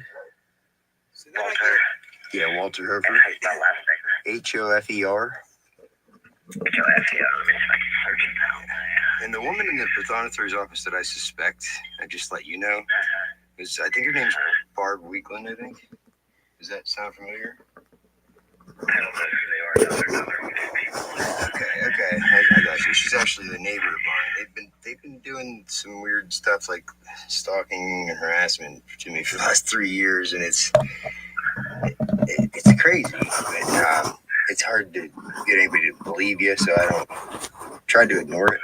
Walter. Yeah, Walter Hofer. How you spell last name? Hofer. Hofer. Let me see if I can search it down. And the woman in the Patton Authority's office that I suspect, I just let you know, is I think her name's Barb Weekland. I think. Does that sound familiar? I don't know. Okay, I got you. She's actually the neighbor of mine. They've been doing some weird stuff like stalking and harassment to me for the last 3 years, and it's crazy. But, it's hard to get anybody to believe you, so I don't try to ignore it.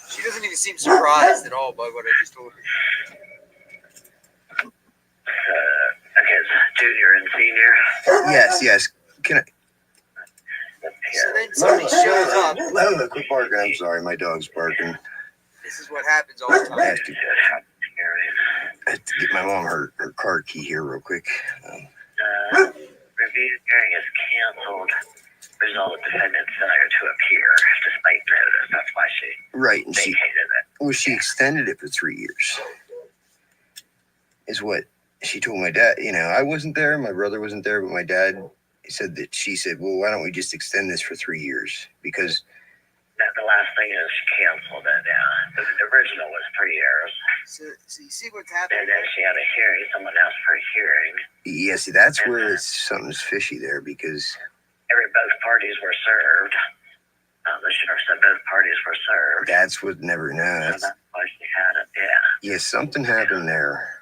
She doesn't even seem surprised at all by what I just told her. Okay, it's junior and senior. Yes. Can I? So then somebody shows up. Quit barking. I'm sorry, my dog's barking. This is what happens all the time. I have to get my mom her car key here real quick. Review hearing is canceled. Result of defendant's failure to appear despite notice. That's why she Right, and vacated it. Well, she extended it for 3 years. Is what she told my dad. You know, I wasn't there, my brother wasn't there, but my dad said that she said, "Well, why don't we just extend this for 3 years?" Because The last thing is she canceled it. Yeah, the original was 3 years. So you see what's happening. And then she had a hearing. Someone asked for a hearing. yeah, see, that's where something's fishy there because Both parties were served. The sheriff said both parties were served. that's what never knows. So that's why she had it. Yeah. Yeah, something happened there.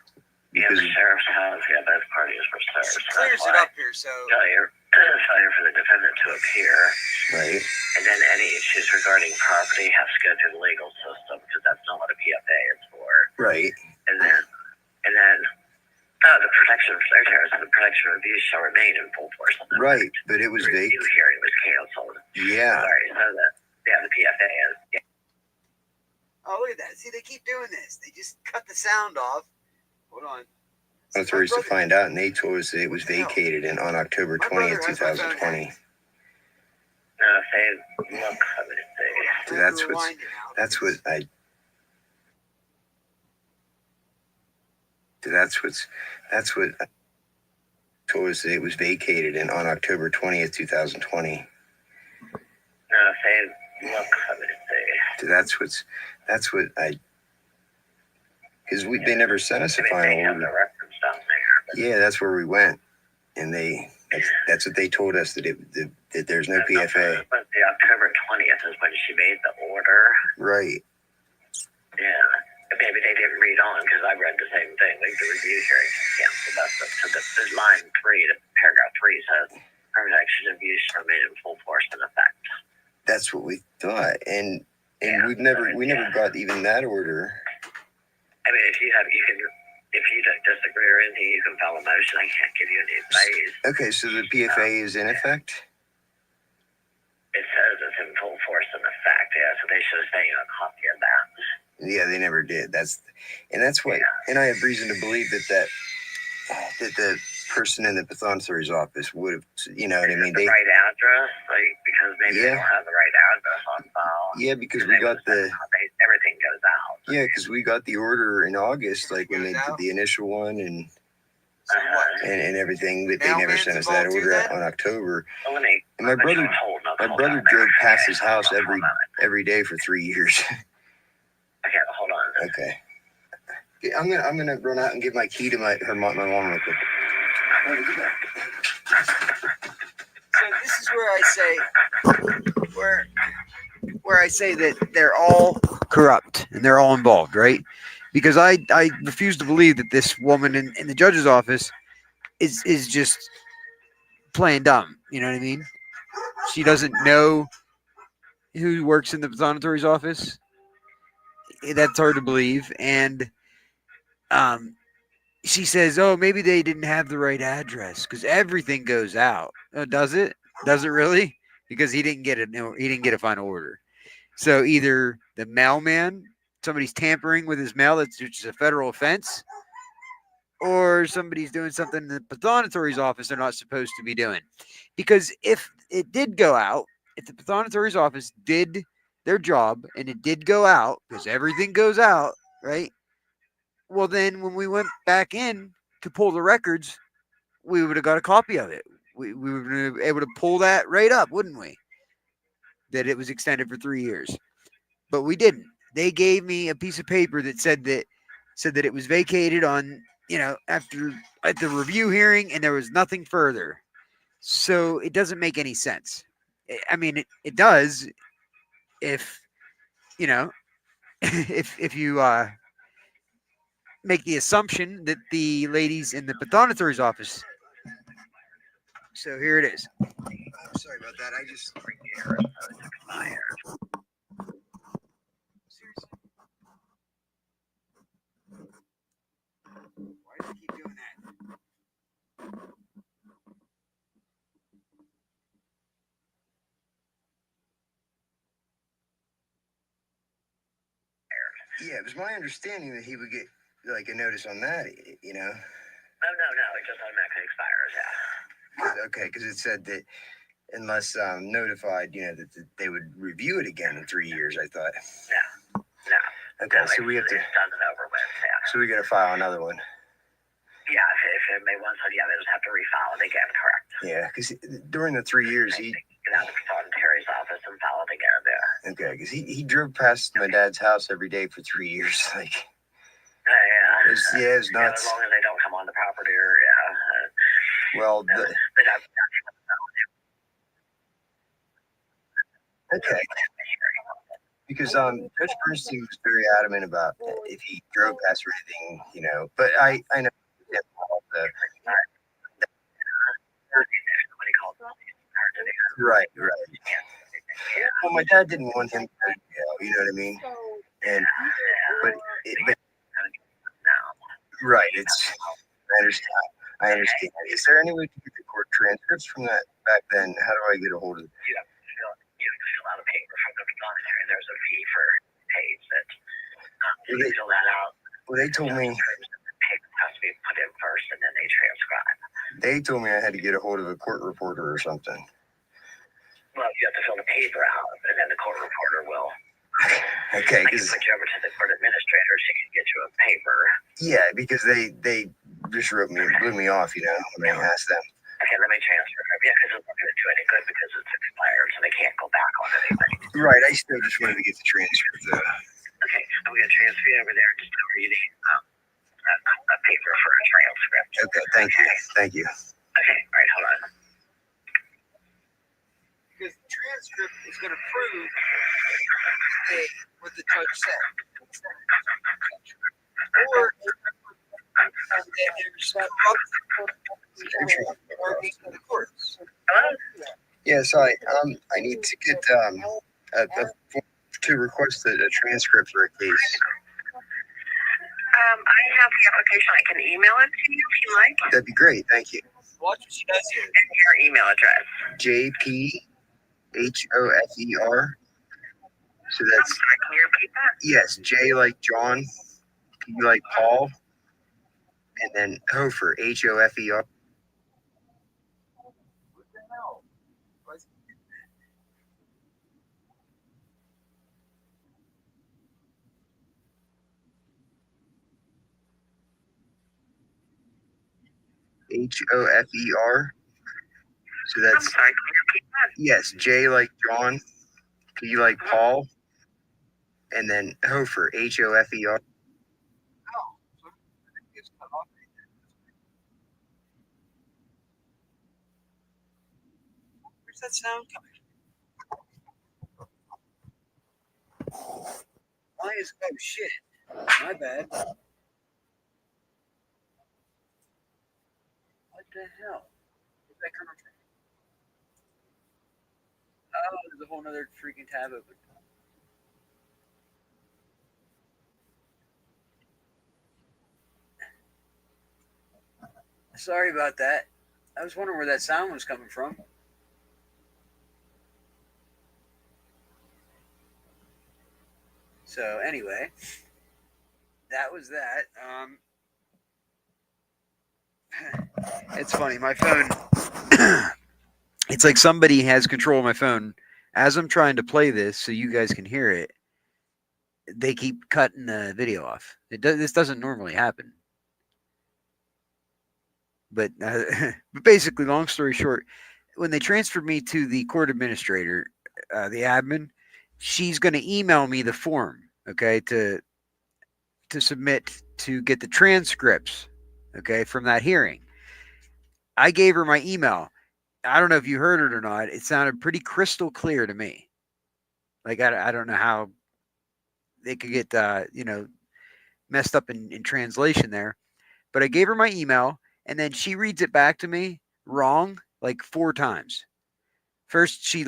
Yeah, the sheriff's house. Yeah, both parties were served. She clears it up here, so Failure for the defendant to appear. Right. And then any issues regarding property have to go through the legal system because that's not what a PFA is for. Right. And then the protection of the protection of abuse shall remain in full force. Right, but it was The vague. review hearing was canceled. Yeah. Sorry, so the PFA is. Yeah. oh, look at that. See, they keep doing this. They just cut the sound off. Hold on. Authorities to find out, and they told us that it was vacated on October 20th, 2020. Say, look, So that's what I. Told us that it was vacated on October 20th, 2020. Say, look, So that's what I. Because they never sent us a final order. Yeah, that's where we went, and that's what they told us that there's no PFA. But the October 20th is when she made the order. Right. Yeah. Maybe they didn't read on because I read the same thing. Like the review hearing canceled. So the line 3, paragraph 3 says protection of use shall remain in full force and effect. That's what we thought, and we never got even that order. I mean, if you don't disagree or anything, you can file a motion. I can't give you any advice. Okay, so the PFA is in effect? It says it's in full force and effect, yeah, so they should have sent you a copy of that. Yeah, they never did. That's why, and I have reason to believe that the person in the pathonethary's office would have, you know what I mean? The right address, because maybe they don't have the right address on file. Yeah, because we got everything goes out. Yeah, because we got the order in August, like when they did the initial one and everything, but they never sent us that order on October. Well, and my brother drove past his house every day for 3 years. Okay, hold on. Okay. I'm gonna run out and give my key to my mom real quick. So this is where I say that they're all corrupt and they're all involved, right? Because I refuse to believe that this woman in the judge's office is just playing dumb. You know what I mean? She doesn't know who works in the pathonetary's office. That's hard to believe. And she says, oh, maybe they didn't have the right address because everything goes out. Oh, does it? Does it really? Because he didn't get a final order. So either the mailman, somebody's tampering with his mail, which is a federal offense, or somebody's doing something in the pathonetary's office they're not supposed to be doing. Because if it did go out, if the pathonetary's office did their job and it did go out, because everything goes out, right? Well, then when we went back in to pull the records, we would have got a copy of it. We would be able to pull that right up, wouldn't we? That it was extended for 3 years. But we didn't. They gave me a piece of paper that said that it was vacated on after at the review hearing, and there was nothing further. So it doesn't make any sense. I mean, it does if if you make the assumption that the ladies in the Patton authority's office. So here it is. I'm sorry about that. I just. Why do you keep doing that? Yeah, it was my understanding that he would get like a notice on that, No. It just automatically expires. Yeah. Okay, because it said that unless notified, that they would review it again in 3 years. I thought. No. Okay, so we have to. It's done and over with. Yeah. So we got to file another one. Yeah. If they want to, they just have to refile it again. Correct. Yeah, because during the 3 years he. Get out of Terry's office and file it again. Yeah. Okay, because he drove past my dad's house every day for 3 years. Like. Yeah. It was nuts. As long as they don't come on the property, or Well, okay. Because Judge Bernstein was very adamant about if he drove past or anything, But I know the right. Well, my dad didn't want him to go to jail. You know what I mean? And but right. I understand. Is there any way to get the court transcripts from that back then? How do I get a hold of it? You have to fill out a paper from the voluntary. There's a fee for page that you fill that out. Well, they told me. Paper has to be put in first, and then they transcribe. They told me I had to get a hold of a court reporter or something. Well, you have to fill the paper out, and then the court reporter will. Okay, I can put you over to the court administrator. She can get you a paper. Yeah, because they just blew me off, when I asked them. Okay, let me transfer. Yeah, because it's not going to do any good because it's expired, so they can't go back on anything. Right, I still just wanted to get the transcript. Okay, I'm going to transfer you over there. Just tell her you need a paper for a transcript. Okay, thank you. Okay, all right, hold on. Because the transcript is going to prove what the judge said. Or the courts. Yes, I need to get to request a transcript for a case. I have the application. I can email it to you if you like. That'd be great. Thank you. Watch what she does here. And your email address. JPHOFER. So that's. Can you repeat that? Yes, J like John, P like Paul, and then Hofer, HOFER. HOFER. So that's. I'm sorry, can you repeat that? Yes, J like John, P like Paul, and then Hofer, HOFER. Where's that sound coming from? Why is oh shit? My bad. What the hell? Where's that coming from? Oh, there's a whole nother freaking tab open. Sorry about that. I was wondering where that sound was coming from. So anyway, that was that. It's funny. My phone. It's like somebody has control of my phone. As I'm trying to play this, so you guys can hear it, they keep cutting the video off. This doesn't normally happen. But basically, long story short, when they transferred me to the court administrator, the admin, she's going to email me the form, okay, to submit to get the transcripts okay, from that hearing. I gave her my email. I don't know if you heard it or not. It sounded pretty crystal clear to me. Like, I don't know how they could get, messed up in translation there. But I gave her my email, and then she reads it back to me wrong like 4 times. First, she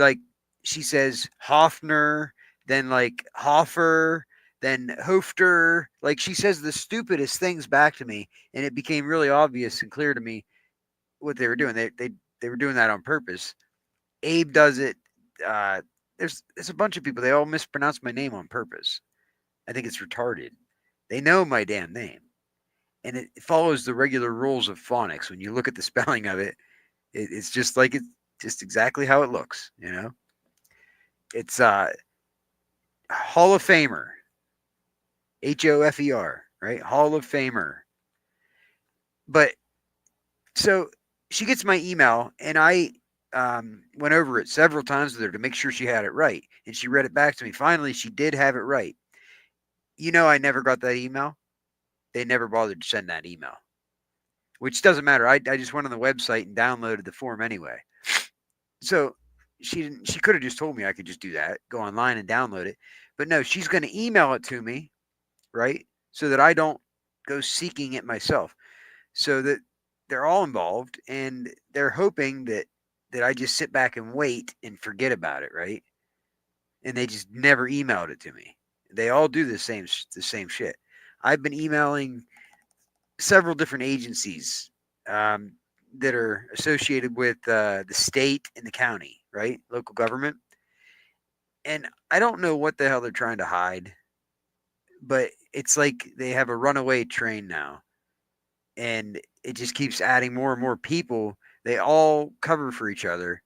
says Hoffner, then like Hoffer, then Hofter. Like, she says the stupidest things back to me, and it became really obvious and clear to me what they were doing. They were doing that on purpose. Abe does it. There's a bunch of people. They all mispronounce my name on purpose. I think it's retarded. They know my damn name, and it follows the regular rules of phonics. When you look at the spelling of it, it's just like it's just exactly how it looks. It's Hall of Famer, Hofer, right? Hall of Famer. But so she gets my email, and I went over it several times with her to make sure she had it right, and she read it back to me. Finally, she did have it right. I never got that email. They never bothered to send that email, which doesn't matter. I just went on the website and downloaded the form anyway. So she could have just told me I could just do that, go online and download it. But no, she's going to email it to me, right? So that I don't go seeking it myself. So that they're all involved, and they're hoping that I just sit back and wait and forget about it, right? And they just never emailed it to me. They all do the same shit. I've been emailing several different agencies that are associated with the state and the county, right? Local government. And I don't know what the hell they're trying to hide, but it's like they have a runaway train now. And it just keeps adding more and more people. They all cover for each other,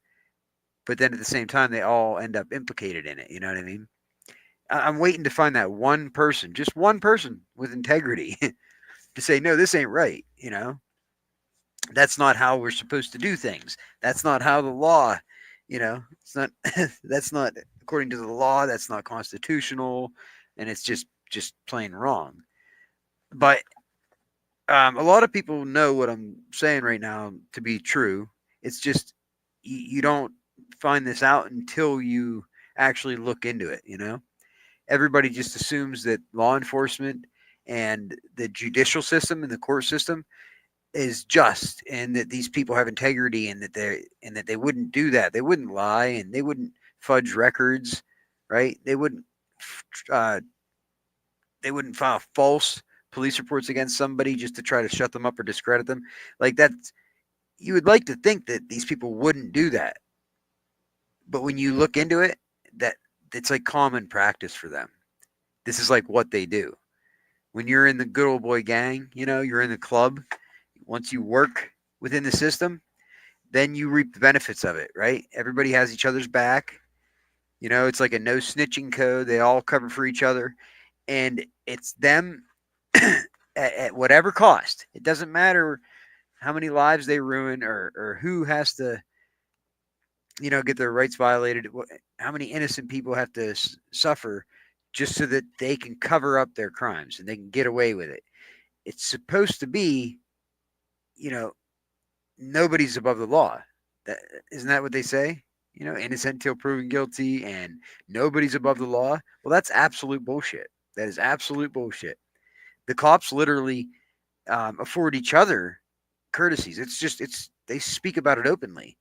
but then at the same time, they all end up implicated in it. You know what I mean? I'm waiting to find that one person, just one person with integrity to say, no, this ain't right. That's not how we're supposed to do things. That's not how the law, it's not, that's not according to the law. That's not constitutional. And it's just plain wrong. But a lot of people know what I'm saying right now to be true. It's just you don't find this out until you actually look into it. Everybody just assumes that law enforcement and the judicial system and the court system is just, and that these people have integrity, and that they wouldn't do that. They wouldn't lie, and they wouldn't fudge records, right? They wouldn't file false police reports against somebody just to try to shut them up or discredit them. Like that, you would like to think that these people wouldn't do that. But when you look into it, that it's like common practice for them. This is like what they do. When you're in the good old boy gang, you're in the club. Once you work within the system, then you reap the benefits of it, right? Everybody has each other's back. It's like a no snitching code. They all cover for each other. And it's them at whatever cost. It doesn't matter how many lives they ruin or who has to, get their rights violated. How many innocent people have to suffer just so that they can cover up their crimes and they can get away with it. It's supposed to be, nobody's above the law. Isn't that what they say? Innocent until proven guilty, and nobody's above the law. Well, that's absolute bullshit. That is absolute bullshit. The cops literally afford each other courtesies. They speak about it openly.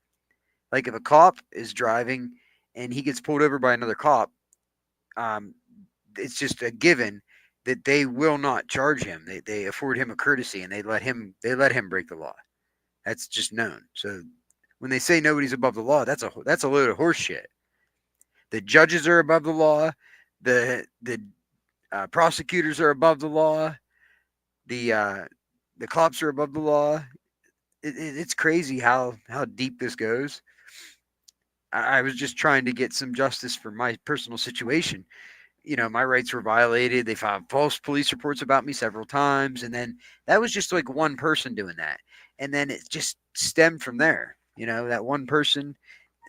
Like if a cop is driving and he gets pulled over by another cop, it's just a given that they will not charge him. They afford him a courtesy, and they let him break the law. That's just known. So when they say nobody's above the law, that's a load of horse shit. The judges are above the law. The prosecutors are above the law. The cops are above the law. It's crazy how deep this goes. I was just trying to get some justice for my personal situation. My rights were violated. They filed false police reports about me several times. And then that was just like one person doing that. And then it just stemmed from there. That one person,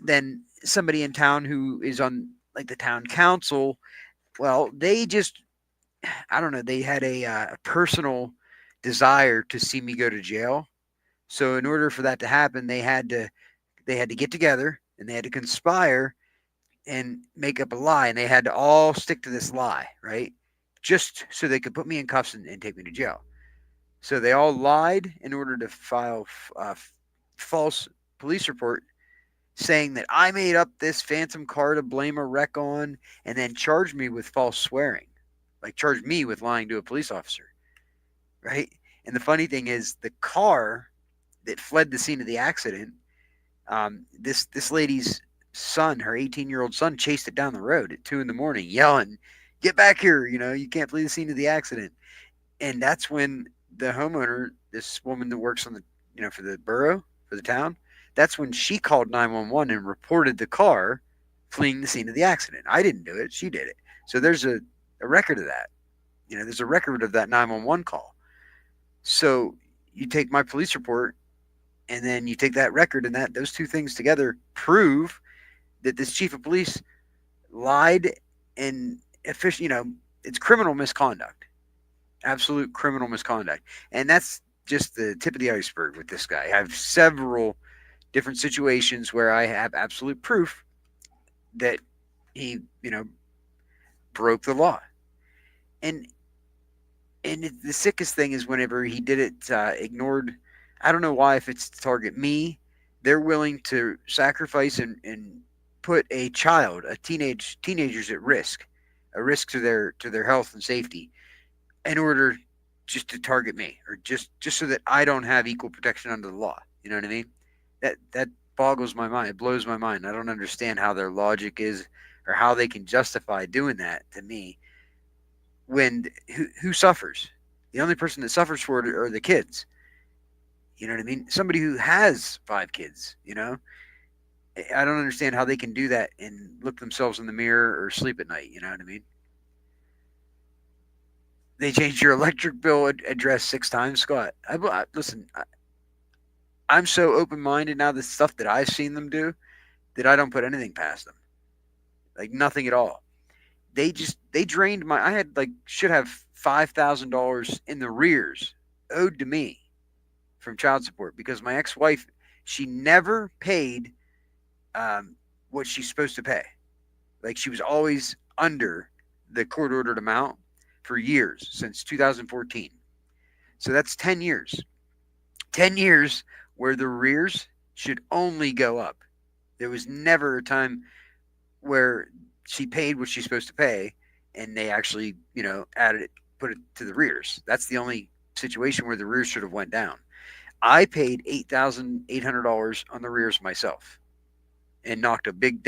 then somebody in town who is on like the town council. Well, they just, I don't know, they had a personal desire to see me go to jail. So in order for that to happen, they had to get together and they had to conspire and make up a lie, and they had to all stick to this lie, right? Just so they could put me in cuffs and take me to jail. So they all lied in order to file false police report saying that I made up this phantom car to blame a wreck on, and then charged me with false swearing, like charged me with lying to a police officer, right? And the funny thing is, the car that fled the scene of the accident, this lady's son, her 18-year-old son, chased it down the road at 2 a.m, yelling, "Get back here! You can't flee the scene of the accident." And that's when the homeowner, this woman that works on the, for the borough, for the town, that's when she called 911 and reported the car fleeing the scene of the accident. I didn't do it; she did it. So there's a record of that. There's a record of that 911 call. So you take my police report, and then you take that record, and those two things together prove that this chief of police lied, and it's criminal misconduct, absolute criminal misconduct. And that's just the tip of the iceberg with this guy. I have several different situations where I have absolute proof that he, broke the law. And the sickest thing is whenever he did it, ignored. I don't know why, if it's to target me, they're willing to sacrifice and put a child, teenagers at risk, a risk to their health and safety, in order just to target me, or just so that I don't have equal protection under the law. You know what I mean? That boggles my mind. It blows my mind. I don't understand how their logic is, or how they can justify doing that to me. When who suffers? The only person that suffers for it are the kids. You know what I mean? Somebody who has 5 kids, I don't understand how they can do that and look themselves in the mirror or sleep at night. You know what I mean? They changed your electric bill address 6 times, Scott. Listen, I'm so open-minded now, the stuff that I've seen them do, that I don't put anything past them. Like, nothing at all. They drained I should have $5,000 in the rears owed to me from child support, because my ex-wife, she never paid what she's supposed to pay. Like, she was always under the court-ordered amount for years, since 2014. So that's 10 years. 10 years where the rears should only go up. There was never a time where she paid what she's supposed to pay, and they actually, added it, put it to the rears. That's the only situation where the rears should have went down. I paid $8,800 on the rears myself, and knocked a big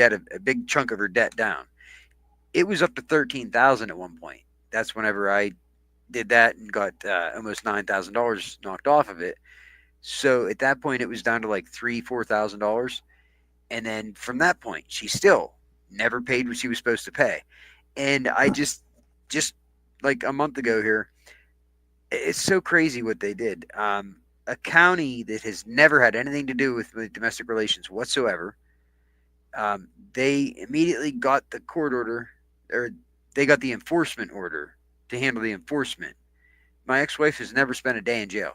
chunk of her debt down. It was up to $13,000 at one point. That's whenever I did that and got almost $9,000 knocked off of it. So at that point, it was down to like $4,000. And then from that point, she still never paid what she was supposed to pay. And I just like a month ago here, it's so crazy what they did. A county that has never had anything to do with domestic relations whatsoever, they immediately got the court order, or they got the enforcement order to handle the enforcement. My ex-wife has never spent a day in jail.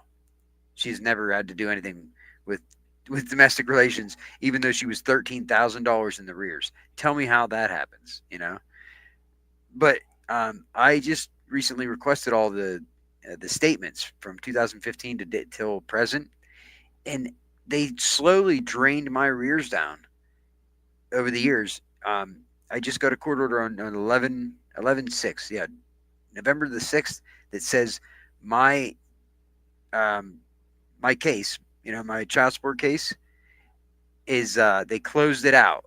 She's never had to do anything with domestic relations, even though she was $13,000 in the rears. Tell me how that happens, But I just recently requested all the statements from 2015 to till present, and they slowly drained my rears down over the years. I just got a court order on 11/6, yeah, November the 6th, that says my case, my child support case, is they closed it out,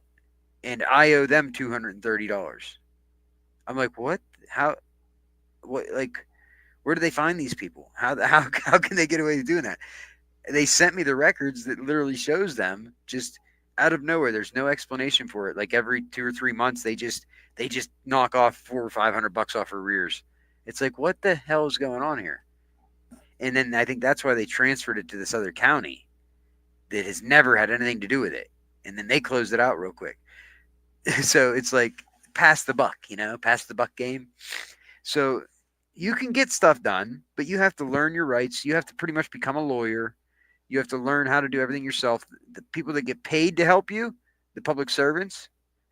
and I owe them $230. I'm like, what? How? What? Like, where do they find these people? How can they get away with doing that? They sent me the records that literally shows them just out of nowhere. There's no explanation for it. Like every 2 or 3 months, they just knock off $400 or $500 off arrears. It's like, what the hell is going on here? And then I think that's why they transferred it to this other county that has never had anything to do with it. And then they closed it out real quick. So it's like pass the buck, pass the buck game. So, you can get stuff done, but you have to learn your rights. You have to pretty much become a lawyer. You have to learn how to do everything yourself. The people that get paid to help you, the public servants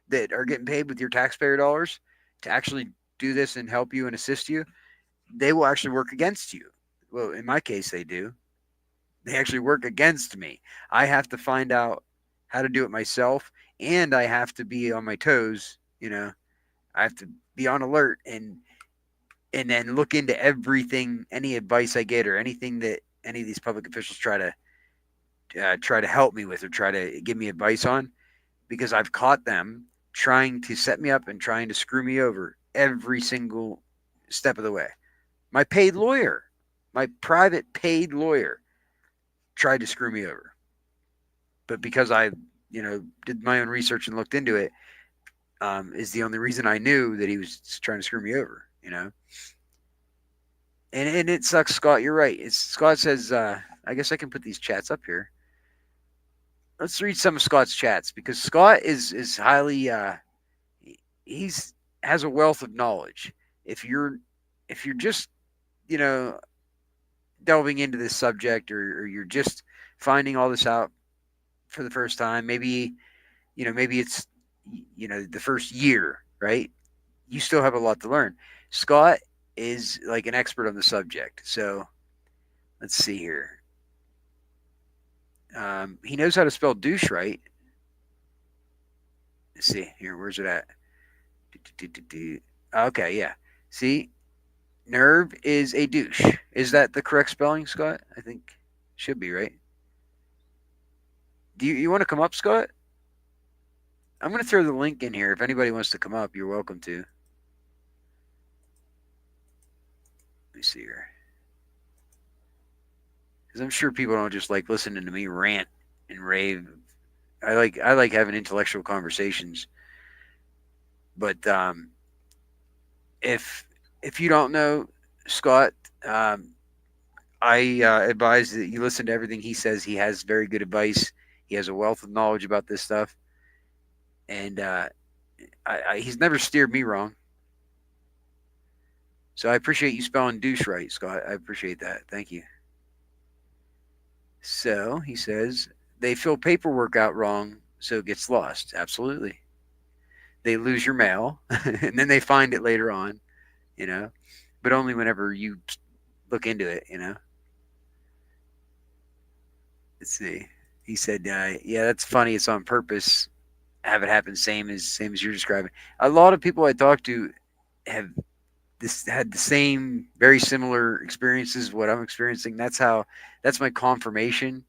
that are getting paid with your taxpayer dollars to actually do this and help you and assist you, they will actually work against you. Well, in my case, they do. They actually work against me. I have to find out how to do it myself, and I have to be on my toes. I have to be on alert and then look into everything, any advice I get or anything that any of these public officials try to help me with or try to give me advice on, because I've caught them trying to set me up and trying to screw me over every single step of the way. My paid lawyer, my private paid lawyer, tried to screw me over. But because I, did my own research and looked into it, is the only reason I knew that he was trying to screw me over, And it sucks, Scott. You're right. Scott says, I guess I can put these chats up here. Let's read some of Scott's chats, because Scott is highly has a wealth of knowledge. If you're just delving into this subject, or you're just finding all this out for the first time, maybe it's the first year, right? You still have a lot to learn. Scott is like an expert on the subject. So let's see here. He knows how to spell douche right. Let's see here. Where's it at? Okay, yeah. See, nerve is a douche. Is that the correct spelling, Scott? I think should be, right? Do you want to come up, Scott? I'm going to throw the link in here. If anybody wants to come up, you're welcome to. Let me see here. Because I'm sure people don't just like listening to me rant and rave. I like having intellectual conversations. But if you don't know Scott, I advise that you listen to everything he says. He has very good advice. He has a wealth of knowledge about this stuff, and he's never steered me wrong. So I appreciate you spelling douche right, Scott. I appreciate that. Thank you. So he says they fill paperwork out wrong, so it gets lost. Absolutely. They lose your mail, and then they find it later on, but only whenever you look into it, Let's see. He said, yeah, that's funny. It's on purpose. Have it happen same as you're describing. A lot of people I talk to have had the same, very similar experiences what I'm experiencing. That's my confirmation,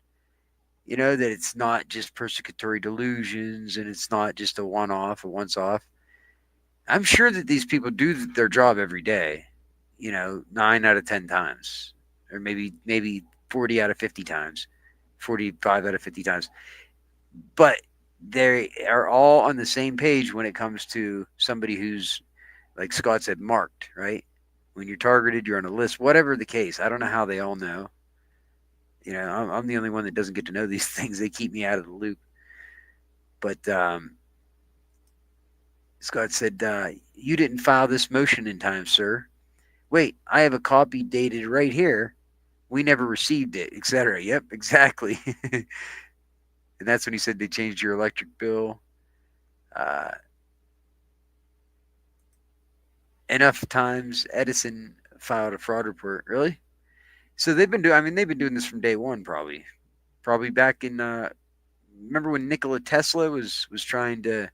that it's not just persecutory delusions, and it's not just a once off. I'm sure that these people do their job every day, 9 out of 10 times, or maybe 40 out of 50 times, 45 out of 50 times. But they are all on the same page when it comes to somebody who's, like Scott said, marked, right? When you're targeted, you're on a list, whatever the case. I don't know how they all know. I'm the only one that doesn't get to know these things. They keep me out of the loop. But Scott said, you didn't file this motion in time, sir. Wait, I have a copy dated right here. We never received it, etc. Yep, exactly. And that's when he said they changed your electric bill. Enough times Edison filed a fraud report. Really? So they've been doing this from day one, probably back in. Remember when Nikola Tesla was trying to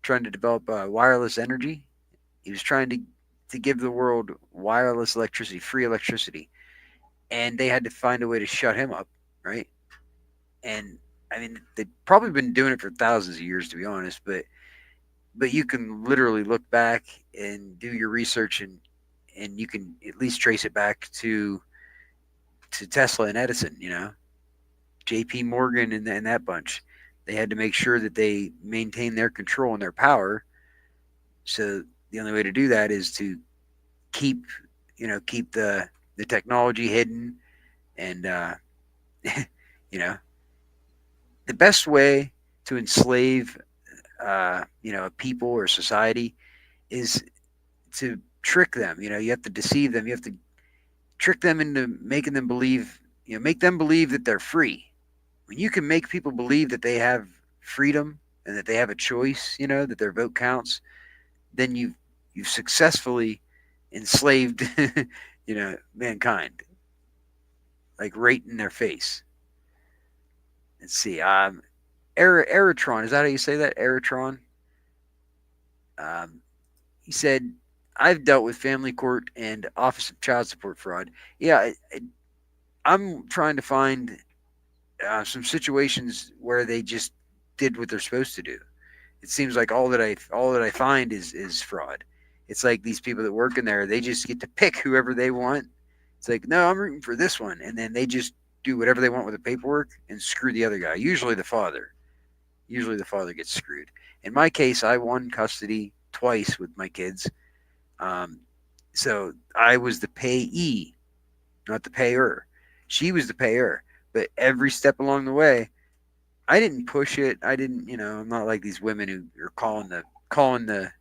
develop wireless energy? He was trying to give the world wireless electricity, free electricity, and they had to find a way to shut him up, right? And they've probably been doing it for thousands of years, to be honest, but you can literally look back and do your research, and you can at least trace it back to Tesla and Edison, J.P. Morgan and that bunch. They had to make sure that they maintain their control and their power. So the only way to do that is to keep the technology hidden, and the best way to enslave a people or society is to trick them. You know, you have to deceive them. You have to trick them into making them believe, make them believe that they're free. When you can make people believe that they have freedom and that they have a choice, that their vote counts, then you've successfully enslaved, mankind, like right in their face. Let's see, Eritron, is that how you say that? Eritron. He said, I've dealt with family court and Office of Child Support fraud. Yeah, I'm trying to find some situations where they just did what they're supposed to do. It seems like all that I find is fraud. It's like these people that work in there, they just get to pick whoever they want. It's like, no, I'm rooting for this one, and then they just do whatever they want with the paperwork and screw the other guy. Usually the father. Usually the father gets screwed. In my case, I won custody twice with my kids. So I was the payee, not the payer. She was the payer. But every step along the way, I didn't push it. I didn't, I'm not like these women who are calling the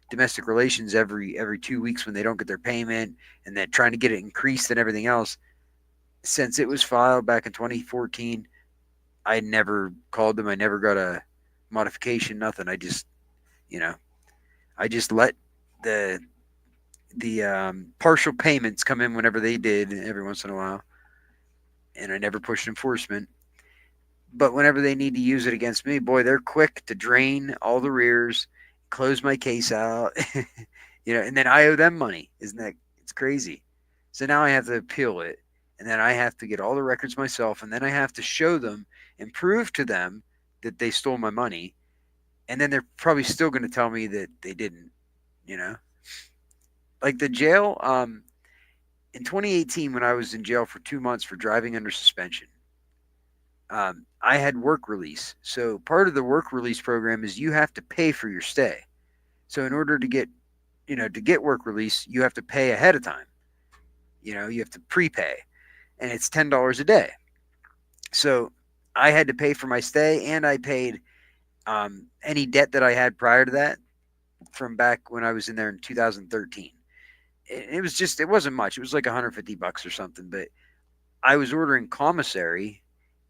domestic relations every 2 weeks when they don't get their payment and then trying to get it increased and everything else. Since it was filed back in 2014, I never called them. I never got a modification, nothing. I just let the partial payments come in whenever they did every once in a while. And I never pushed enforcement. But whenever they need to use it against me, boy, they're quick to drain all the rears, close my case out, and then I owe them money. Isn't that, it's crazy. So now I have to appeal it, and then I have to get all the records myself, and then I have to show them and prove to them that they stole my money, and then they're probably still going to tell me that they didn't, Like the jail, in 2018, when I was in jail for 2 months for driving under suspension, I had work release. So part of the work release program is you have to pay for your stay. So in order to get work release, you have to pay ahead of time. You have to prepay, and it's $10 a day. So I had to pay for my stay, and I paid any debt that I had prior to that from back when I was in there in 2013. It wasn't much. It was like $150 or something, but I was ordering commissary,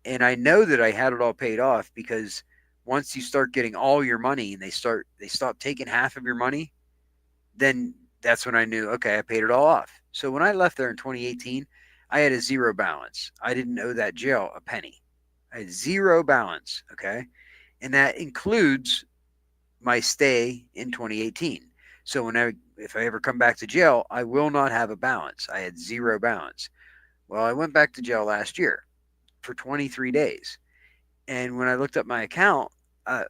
and I know that I had it all paid off because once you start getting all your money and they stop taking half of your money, then that's when I knew, okay, I paid it all off. So when I left there in 2018, I had a zero balance. I didn't owe that jail a penny. I had zero balance, okay? And that includes my stay in 2018. So if I ever come back to jail, I will not have a balance. I had zero balance. Well, I went back to jail last year for 23 days. And when I looked up my account, I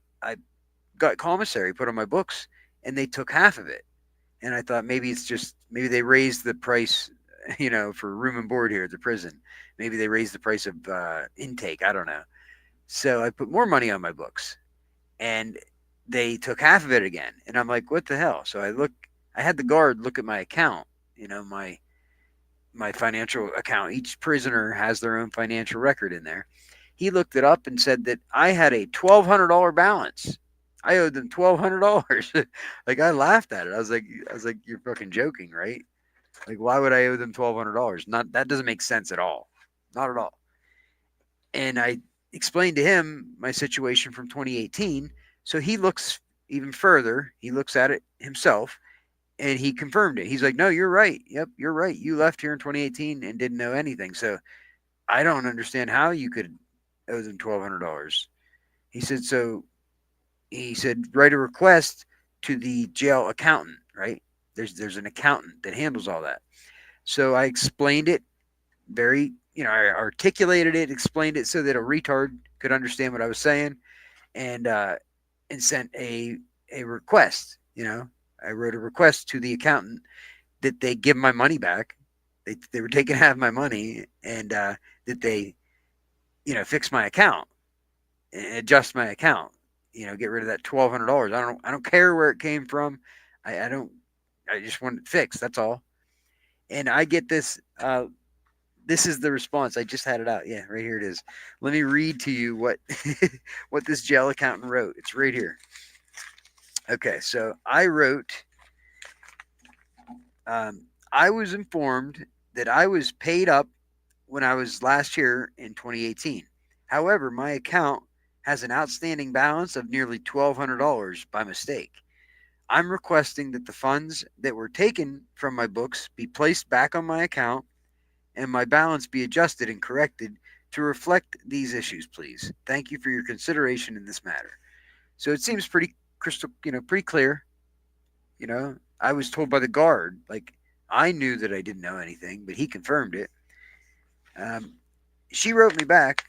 got commissary put on my books, and they took half of it. And I thought maybe they raised the price, for room and board here at the prison. Maybe they raised the price of intake. I don't know. So I put more money on my books, and they took half of it again. And I'm like, what the hell? So I had the guard look at my account, my financial account. Each prisoner has their own financial record in there. He looked it up and said that I had a $1,200 balance. I owed them $1,200. Like, I laughed at it. I was like, you're fucking joking, right? Like, why would I owe them $1,200? That doesn't make sense at all. Not at all. And I explained to him my situation from 2018. So he looks even further. He looks at it himself, and he confirmed it. He's like, no, you're right. Yep, you're right. You left here in 2018 and didn't know anything. So I don't understand how you could owe them $1,200. He said, write a request to the jail accountant, right? There's an accountant that handles all that. So I explained it I articulated it, explained it so that a retard could understand what I was saying, and sent a request. I wrote a request to the accountant that they give my money back. They were taking half my money, and that they, fix my account and adjust my account. Get rid of that $1,200. I don't care where it came from. I just want it fixed. That's all. And I get this. This is the response. I just had it out. Yeah, right here it is. Let me read to you what what this jail accountant wrote. It's right here. Okay, so I wrote I was informed that I was paid up when I was last here in 2018. However, my account has an outstanding balance of nearly $1,200 by mistake. I'm requesting that the funds that were taken from my books be placed back on my account and my balance be adjusted and corrected to reflect these issues, please. Thank you for your consideration in this matter. So it seems pretty crystal, pretty clear. I was told by the guard, like I knew that I didn't know anything, but he confirmed it. She wrote me back.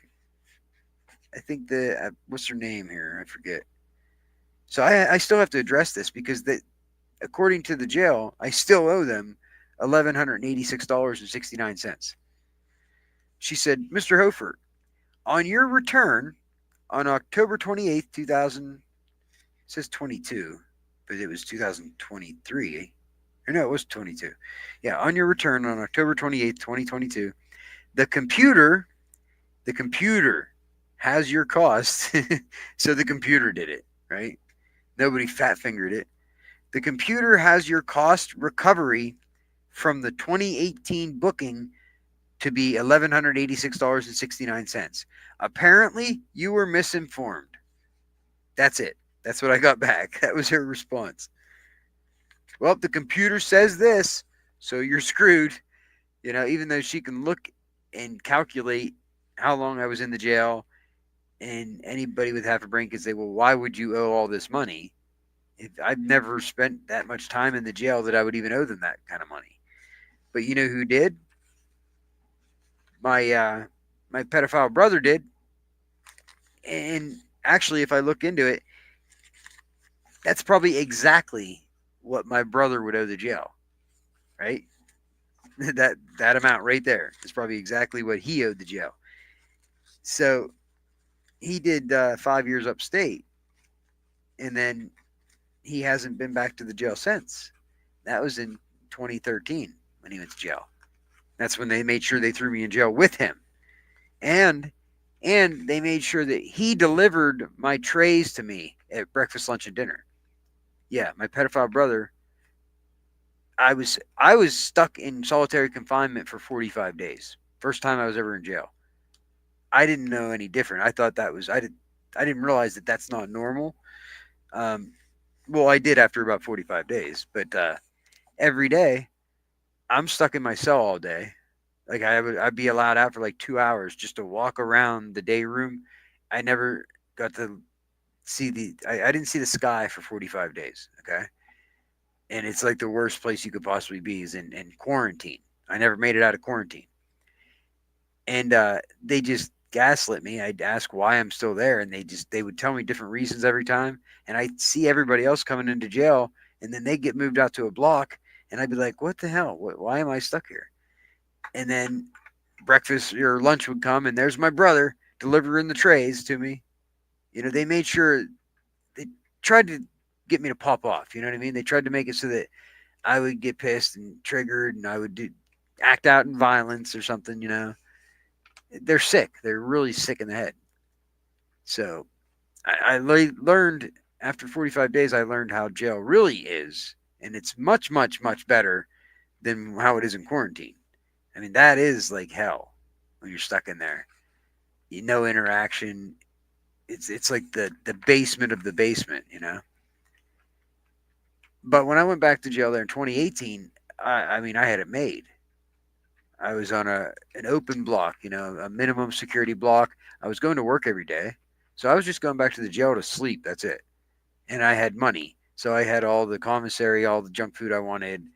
I think what's her name here? I forget. So I still have to address this because according to the jail, I still owe them $1,186.69. She said, Mr. Hofer, on your return on October 28th, 2000, it says 22, but it was 2023. Or no, it was 22. Yeah, on your return on October 28th, 2022, the computer has your cost. So the computer did it, right? Nobody fat fingered it. The computer has your cost recovery from the 2018 booking to be $1,186.69. Apparently, you were misinformed. That's it. That's what I got back. That was her response. Well, the computer says this, so you're screwed. Even though she can look and calculate how long I was in the jail, and anybody with half a brain can say, well, why would you owe all this money? I've never spent that much time in the jail that I would even owe them that kind of money. But you know who did? My pedophile brother did. And actually, if I look into it, that's probably exactly what my brother would owe the jail, right? that amount right there is probably exactly what he owed the jail. So he did 5 years upstate, and then he hasn't been back to the jail since. That was in 2013 when he went to jail. That's when they made sure they threw me in jail with him. And they made sure that he delivered my trays to me at breakfast, lunch, and dinner. Yeah, my pedophile brother. I was stuck in solitary confinement for 45 days. First time I was ever in jail. I didn't know any different. I thought I didn't realize that that's not normal. Well, I did after about 45 days, but every day I'm stuck in my cell all day. Like I'd be allowed out for like 2 hours just to walk around the day room. I never got to see I didn't see the sky for 45 days. Okay. And it's like the worst place you could possibly be is in quarantine. I never made it out of quarantine. And they just gaslit me. I'd ask why I'm still there, and they would tell me different reasons every time. And I'd see everybody else coming into jail, and then they get moved out to a block, and I'd be like, what the hell? Why am I stuck here? And then breakfast or lunch would come, and there's my brother delivering the trays to me. They made sure they tried to get me to pop off. You know what I mean? They tried to make it so that I would get pissed and triggered, and I would act out in violence or something. They're sick. They're really sick in the head. So I learned after 45 days, I learned how jail really is. And it's much, much, much better than how it is in quarantine. I mean, that is like hell when you're stuck in there. No interaction. It's like the basement of the basement, But when I went back to jail there in 2018, I mean, I had it made. I was on an open block, a minimum security block. I was going to work every day. So I was just going back to the jail to sleep. That's it. And I had money. So I had all the commissary, all the junk food I wanted.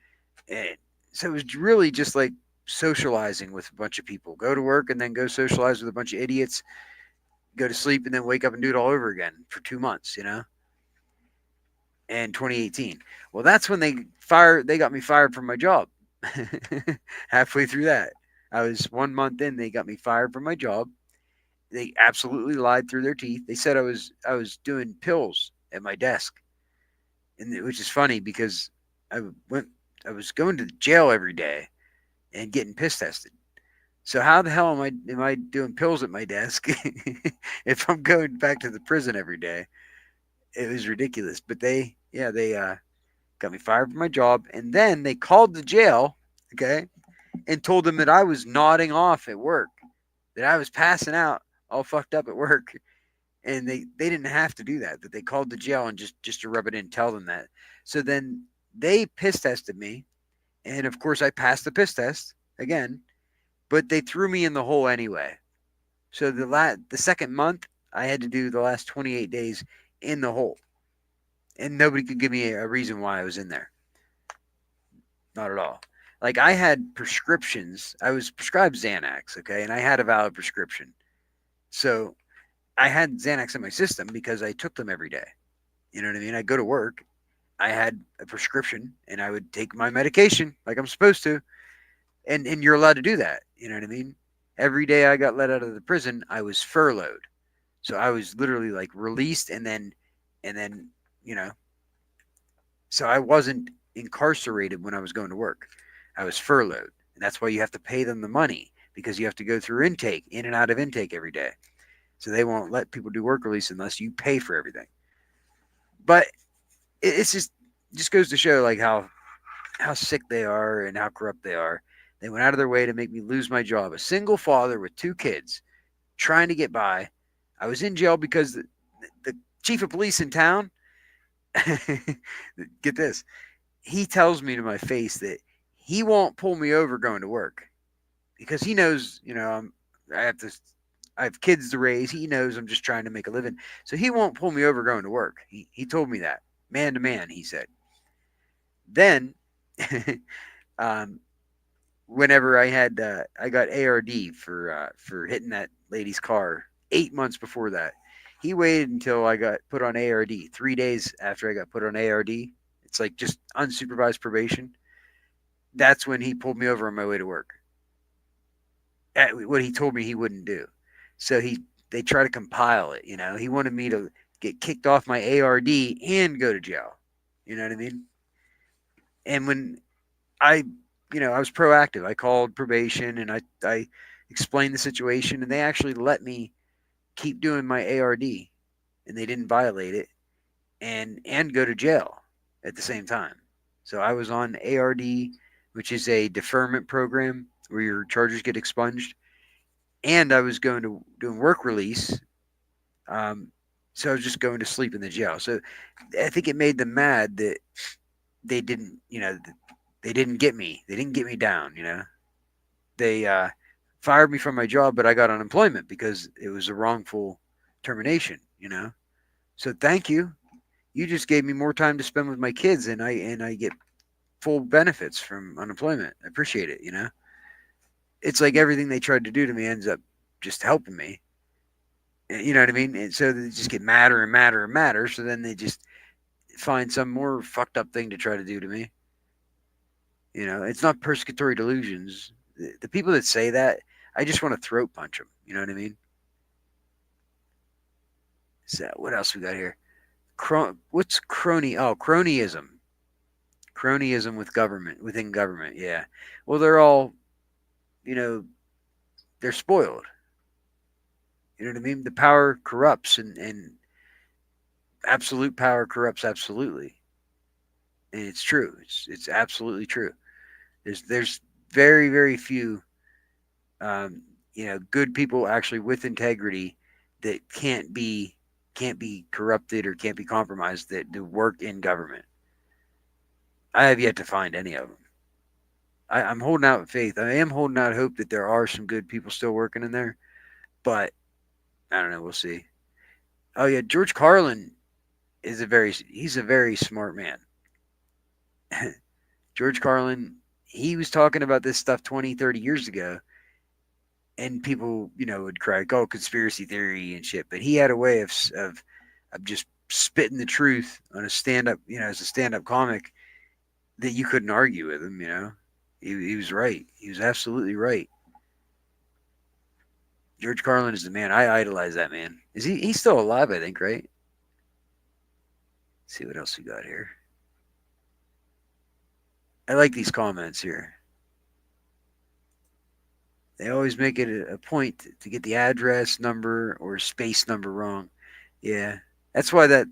And so it was really just like socializing with a bunch of people. Go to work and then go socialize with a bunch of idiots. Go to sleep and then wake up and do it all over again for 2 months, And 2018. Well, that's when they got me fired from my job. Halfway through that, I was 1 month in. They got me fired from my job. They absolutely lied through their teeth. They said I was doing pills at my desk, which is funny because I was going to jail every day and getting piss tested. So how the hell am I doing pills at my desk if I'm going back to the prison every day? It was ridiculous. But they got me fired from my job, and then they called the jail, okay, and told them that I was nodding off at work, that I was passing out all fucked up at work. And they didn't have to do that they called the jail and just to rub it in, tell them that. So then they piss tested me, and of course I passed the piss test again, but they threw me in the hole anyway. So the second month I had to do the last 28 days in the hole, and nobody could give me a reason why I was in there. Not at all. Like, I had prescriptions. I was prescribed Xanax, okay, and I had a valid prescription. So I had Xanax in my system because I took them every day. You know what I mean? I go to work, I had a prescription, and I would take my medication like I'm supposed to. And you're allowed to do that. You know what I mean? Every day I got let out of the prison, I was furloughed. So I was literally like released and then, you know, so I wasn't incarcerated when I was going to work. I was furloughed. And that's why you have to pay them the money, because you have to go through intake, in and out of intake every day. So they won't let people do work release unless you pay for everything. But it's just goes to show like how sick they are and how corrupt they are. They went out of their way to make me lose my job. A single father with 2 kids trying to get by. I was in jail because the chief of police in town, get this, he tells me to my face that he won't pull me over going to work because he knows, you know, I have kids to raise. He knows I'm just trying to make a living. So he won't pull me over going to work. He told me that. Man to man, he said. Then, whenever I got ARD for hitting that lady's car 8 months before that. He waited until I got put on ARD. 3 days after I got put on ARD. It's like just unsupervised probation. That's when he pulled me over on my way to work. At what he told me he wouldn't do. So they try to compile it, you know. He wanted me to get kicked off my ARD and go to jail. You know what I mean? And when I was proactive. I called probation and I explained the situation, and they actually let me keep doing my ARD, and they didn't violate it and go to jail at the same time. So I was on ARD, which is a deferment program where your charges get expunged, and I was doing work release. So I was just going to sleep in the jail. So I think it made them mad that they didn't, they didn't get me. They didn't get me down, you know. They fired me from my job, but I got unemployment because it was a wrongful termination, you know. So thank you. You just gave me more time to spend with my kids, and I get full benefits from unemployment. I appreciate it, you know. It's like everything they tried to do to me ends up just helping me. You know what I mean? And so they just get madder and madder and madder. So then they just find some more fucked up thing to try to do to me. You know, it's not persecutory delusions. The people that say that, I just want to throat punch them. You know what I mean? So what else we got here? What's crony? Oh, cronyism. Cronyism within government. Yeah. Well, they're all, they're spoiled. You know what I mean? The power corrupts, and absolute power corrupts absolutely. And it's true. It's absolutely true. There's very, very few, good people actually with integrity that can't be corrupted or can't be compromised that do work in government. I have yet to find any of them. I'm holding out faith. I am holding out hope that there are some good people still working in there, but I don't know. We'll see. Oh yeah, George Carlin he's a very smart man. George Carlin, he was talking about this stuff 20, 30 years ago, and people, would cry, oh, conspiracy theory and shit. But he had a way of just spitting the truth on a stand-up, as a stand-up comic that you couldn't argue with him, He was right. He was absolutely right. George Carlin is the man. I idolize that man. He's still alive, I think, right? Let's see what else we got here. I like these comments here. They always make it a point to get the address number or space number wrong. Yeah. That's why that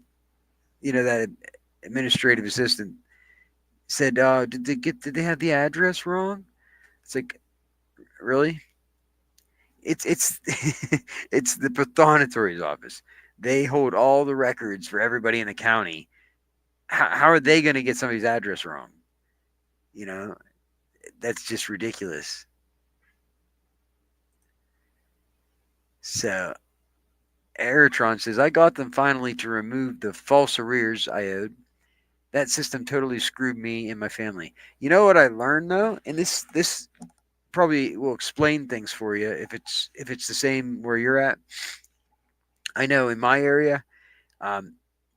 administrative assistant, said, did they have the address wrong? It's like, really? It's it's the pathonatory's office. They hold all the records for everybody in the county. How are they going to get somebody's address wrong? You know, that's just ridiculous. So Aerotron says, I got them finally to remove the false arrears I owed. That system totally screwed me and my family. You know what I learned though, and this probably will explain things for you if it's the same where you're at. I know in my area,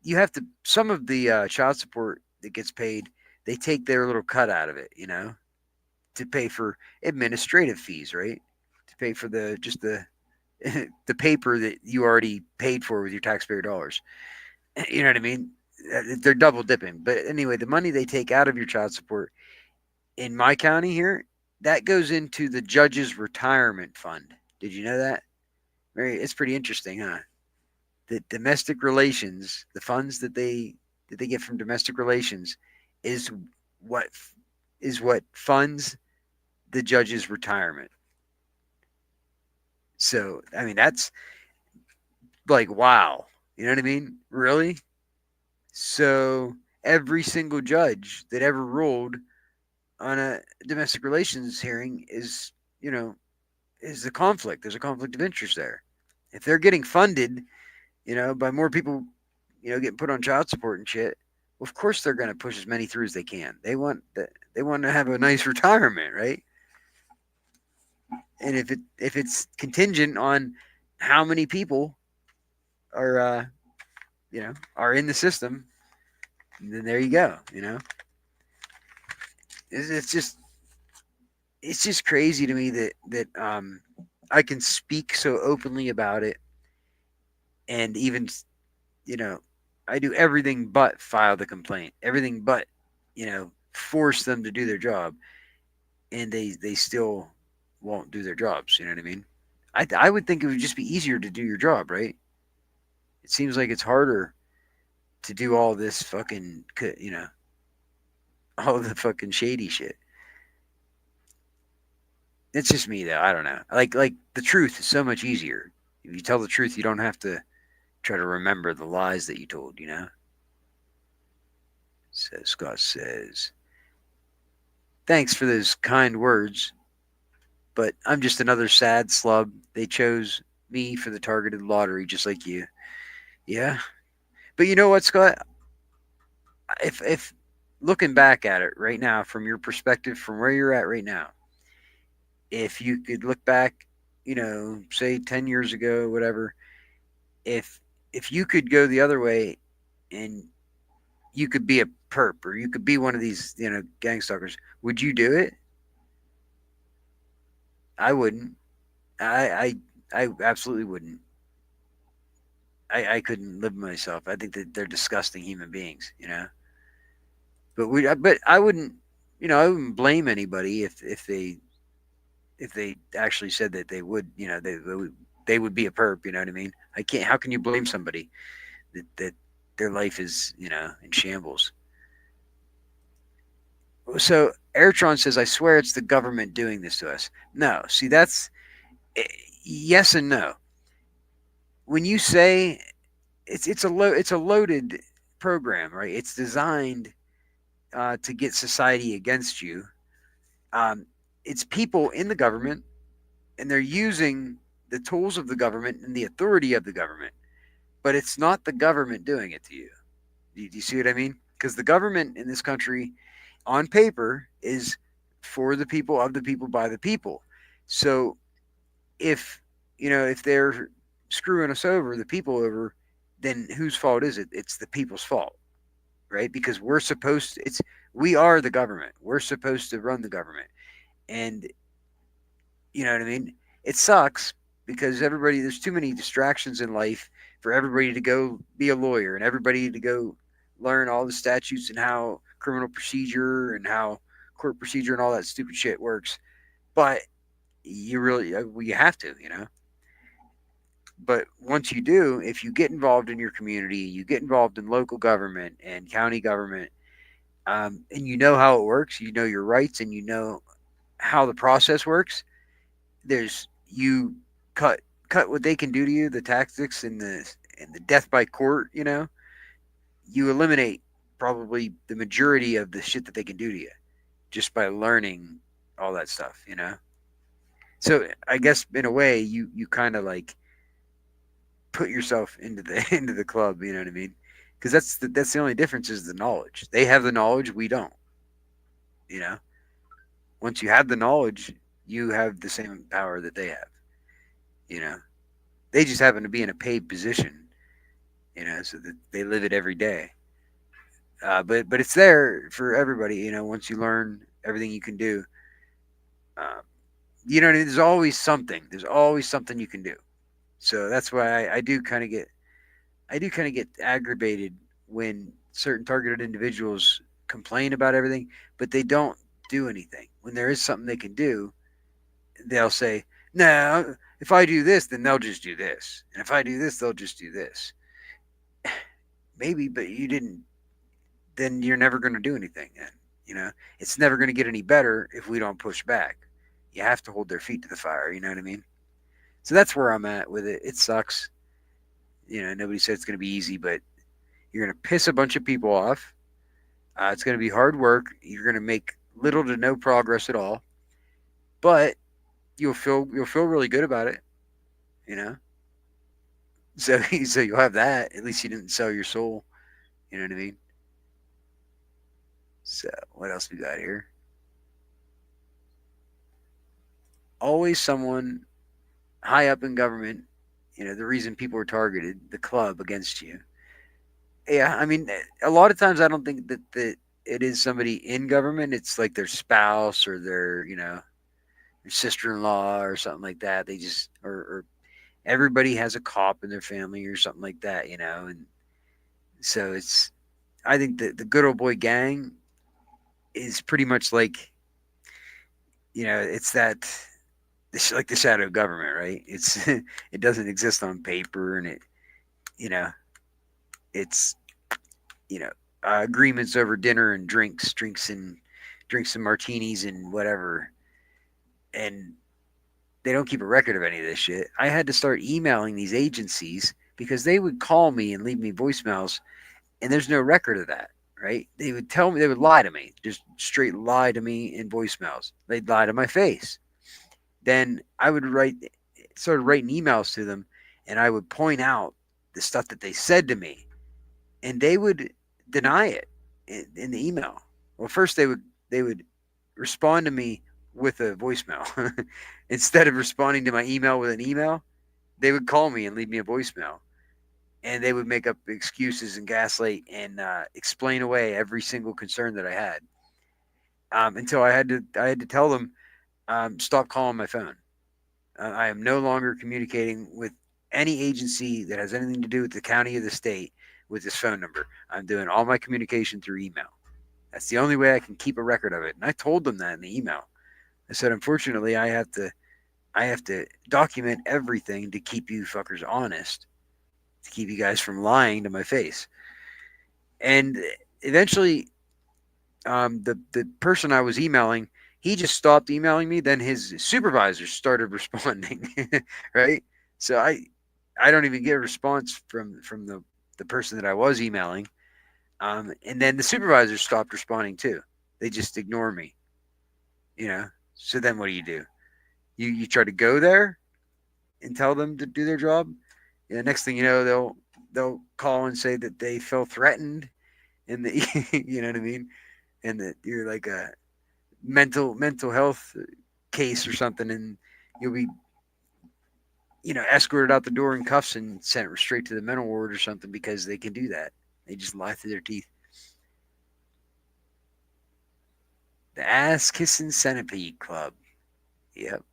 you have to some of the child support that gets paid, they take their little cut out of it, to pay for administrative fees, right? To pay for the the paper that you already paid for with your taxpayer dollars. You know what I mean? They're double dipping. But anyway, the money they take out of your child support in my county here, that goes into the judge's retirement fund. Did you know that? It's pretty interesting, huh? The domestic relations, the funds that they get from domestic relations, is what funds the judge's retirement. So I mean, that's like, wow. You know what I mean? Really? So every single judge that ever ruled on a domestic relations hearing is a conflict. There's a conflict of interest there. If they're getting funded, by more people, getting put on child support and shit, of course they're going to push as many through as they can. They want to have a nice retirement, right? And if it's contingent on how many people are are in the system, then there you go. It's just crazy to me that I can speak so openly about it, and even I do everything but file the complaint, everything but force them to do their job, and they still won't do their jobs. You know what I mean? I would think it would just be easier to do your job, right? It seems like it's harder to do all this fucking all the fucking shady shit. It's just me though. I don't know. Like the truth is so much easier. If you tell the truth, you don't have to try to remember the lies that you told, So Scott says, thanks for those kind words, but I'm just another sad slub. They chose me for the targeted lottery just like you. Yeah. But you know what, Scott? If looking back at it right now from your perspective, from where you're at right now, if you could look back, say 10 years ago, whatever, if you could go the other way and you could be a perp or you could be one of these, gang stalkers, would you do it? I wouldn't. I absolutely wouldn't. I couldn't live myself. I think that they're disgusting human beings, But I wouldn't, I wouldn't blame anybody if they actually said that they would, they would be a perp. You know what I mean? I can't. How can you blame somebody that their life is, in shambles? So Airtron says, I swear it's the government doing this to us. No, see, that's yes and no. When you say it's a loaded program, right? It's designed to get society against you. It's people in the government, and they're using the tools of the government and the authority of the government, but it's not the government doing it to you. Do you see what I mean? Because the government in this country, on paper, is for the people, of the people, by the people. So if they're screwing us over, the people over, then whose fault is it? It's the people's fault, right? Because we are the government. We're supposed to run the government. And you know what I mean? It sucks because there's too many distractions in life for everybody to go be a lawyer and everybody to go learn all the statutes and how criminal procedure and how court procedure and all that stupid shit works. But you have to, But once you do, if you get involved in your community, you get involved in local government and county government, and you know how it works, you know your rights, and you know how the process works. There's you cut what they can do to you, the tactics and the death by court. You eliminate probably the majority of the shit that they can do to you just by learning all that stuff. So I guess in a way you kind of like put yourself into the into the club. You know what I mean? Because that's the only difference is the knowledge. They have the knowledge, we don't. You know, once you have the knowledge, you have the same power that they have. You know, they just happen to be in a paid position. So that they live it every day. But it's there for everybody. Once you learn everything you can do, uh, there's always something. There's always something you can do. So that's why I do kind of get aggravated when certain targeted individuals complain about everything, but they don't do anything. When there is something they can do, they'll say, "No, if I do this, then they'll just do this, and if I do this, they'll just do this." Maybe, but you didn't. Then you're never going to do anything. Then it's never going to get any better if we don't push back. You have to hold their feet to the fire. You know what I mean? So that's where I'm at with it. It sucks. Nobody said it's going to be easy, but you're going to piss a bunch of people off. It's going to be hard work. You're going to make little to no progress at all, but you'll feel really good about it. So you'll have that. At least you didn't sell your soul. You know what I mean? So what else we got here? Always someone high up in government. The reason people are targeted, the club against you. Yeah, I mean, a lot of times I don't think that it is somebody in government. It's like their spouse or their sister-in-law or something like that. They just or everybody has a cop in their family or something like that, and so I think that the good old boy gang is pretty much like it's that like the shadow government, right? It doesn't exist on paper, and it's agreements over dinner and drinks and martinis and whatever, and they don't keep a record of any of this shit. I had to start emailing these agencies because they would call me and leave me voicemails, and there's no record of that, right? They would lie to me, just straight lie to me in voicemails. They'd lie to my face. Then I would started writing emails to them, and I would point out the stuff that they said to me, and they would deny it in the email. Well, first they would respond to me with a voicemail. Instead of responding to my email with an email, they would call me and leave me a voicemail. And they would make up excuses and gaslight and explain away every single concern that I had. Until I had to tell them, stop calling my phone. I am no longer communicating with any agency that has anything to do with the county or the state with this phone number. I'm doing all my communication through email. That's the only way I can keep a record of it. And I told them that in the email. I said, unfortunately, I have to document everything to keep you fuckers honest, to keep you guys from lying to my face. And eventually, the person I was emailing, he just stopped emailing me. Then his supervisors started responding, right? So I don't even get a response from the person that I was emailing. And then the supervisors stopped responding too. They just ignore me, So then what do? You try to go there and tell them to do their job. Next thing you know, they'll call and say that they feel threatened, and that you know what I mean, and that you're like a mental health case or something, and you'll be escorted out the door in cuffs and sent straight to the mental ward or something because they can do that. They just lie through their teeth. The Ass Kissing Centipede Club. Yep.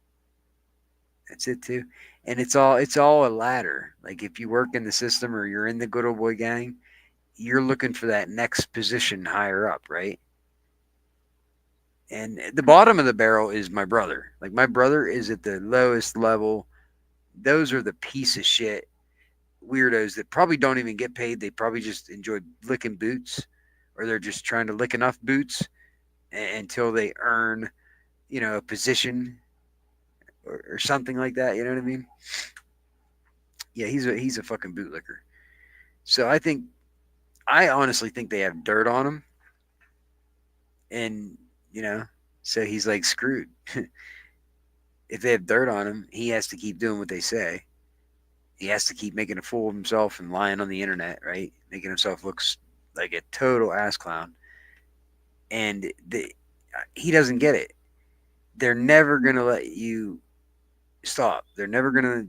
That's it too. And it's all a ladder. Like if you work in the system or you're in the good old boy gang, you're looking for that next position higher up, right? And the bottom of the barrel is my brother. Like my brother is at the lowest level. Those are the piece of shit weirdos that probably don't even get paid. They probably just enjoy licking boots or they're just trying to lick enough boots until they earn, a position or something like that. You know what I mean? Yeah, he's a fucking bootlicker. So I honestly think they have dirt on him, and so he's like screwed. If they have dirt on him, he has to keep doing what they say. He has to keep making a fool of himself and lying on the internet, right? Making himself look like a total ass clown. And he doesn't get it. They're never going to let you stop. They're never going to,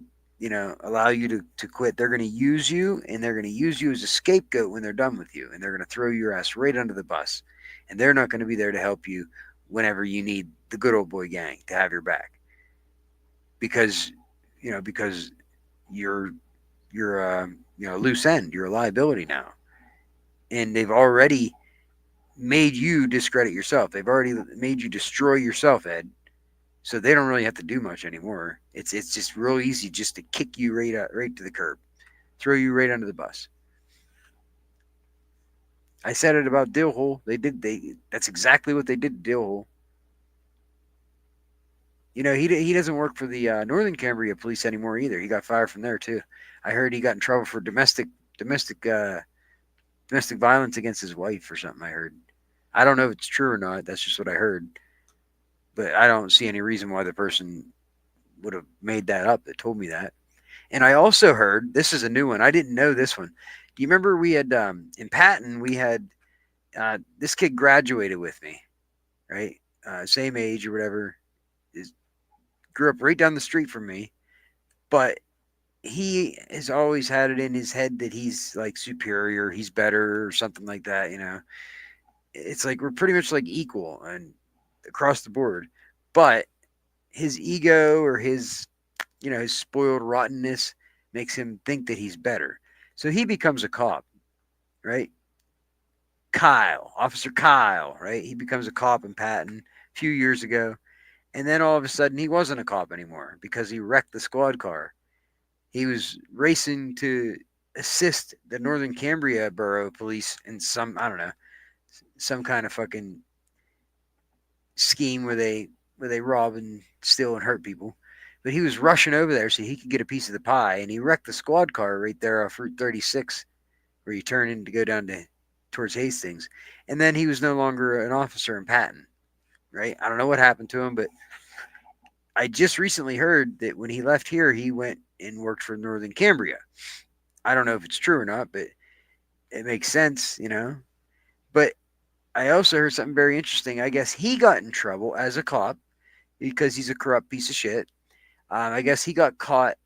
allow you to quit. They're going to use you, and they're going to use you as a scapegoat when they're done with you. And they're going to throw your ass right under the bus. And they're not going to be there to help you whenever you need the good old boy gang to have your back. Because you're a loose end. You're a liability now. And they've already made you discredit yourself. They've already made you destroy yourself, Ed. So they don't really have to do much anymore. It's just real easy just to kick you right to the curb, throw you right under the bus. I said it about Dillhole. That's exactly what they did to Dillhole. He doesn't work for the Northern Cambria police anymore either. He got fired from there too. I heard he got in trouble for domestic violence against his wife or something. I heard. I don't know if it's true or not. That's just what I heard. But I don't see any reason why the person would have made that up that told me that. And I also heard, this is a new one. I didn't know this one. Do you remember we had, in Patton, we had, this kid graduated with me, right? Same age or whatever. Grew up right down the street from me. But he has always had it in his head that he's like superior, he's better or something like that, It's like we're pretty much like equal and across the board. But his ego or his spoiled rottenness makes him think that he's better. So he becomes a cop, right? Officer Kyle, right? He becomes a cop in Patton a few years ago. And then all of a sudden he wasn't a cop anymore because he wrecked the squad car. He was racing to assist the Northern Cambria Borough Police in some kind of fucking scheme where they rob and steal and hurt people. But he was rushing over there so he could get a piece of the pie, and he wrecked the squad car right there off Route 36, where you turn in to go down towards Hastings. And then he was no longer an officer in Patton, right? I don't know what happened to him, but I just recently heard that when he left here, he went and worked for Northern Cambria. I don't know if it's true or not, but it makes sense, But I also heard something very interesting. I guess he got in trouble as a cop because he's a corrupt piece of shit. I guess he got caught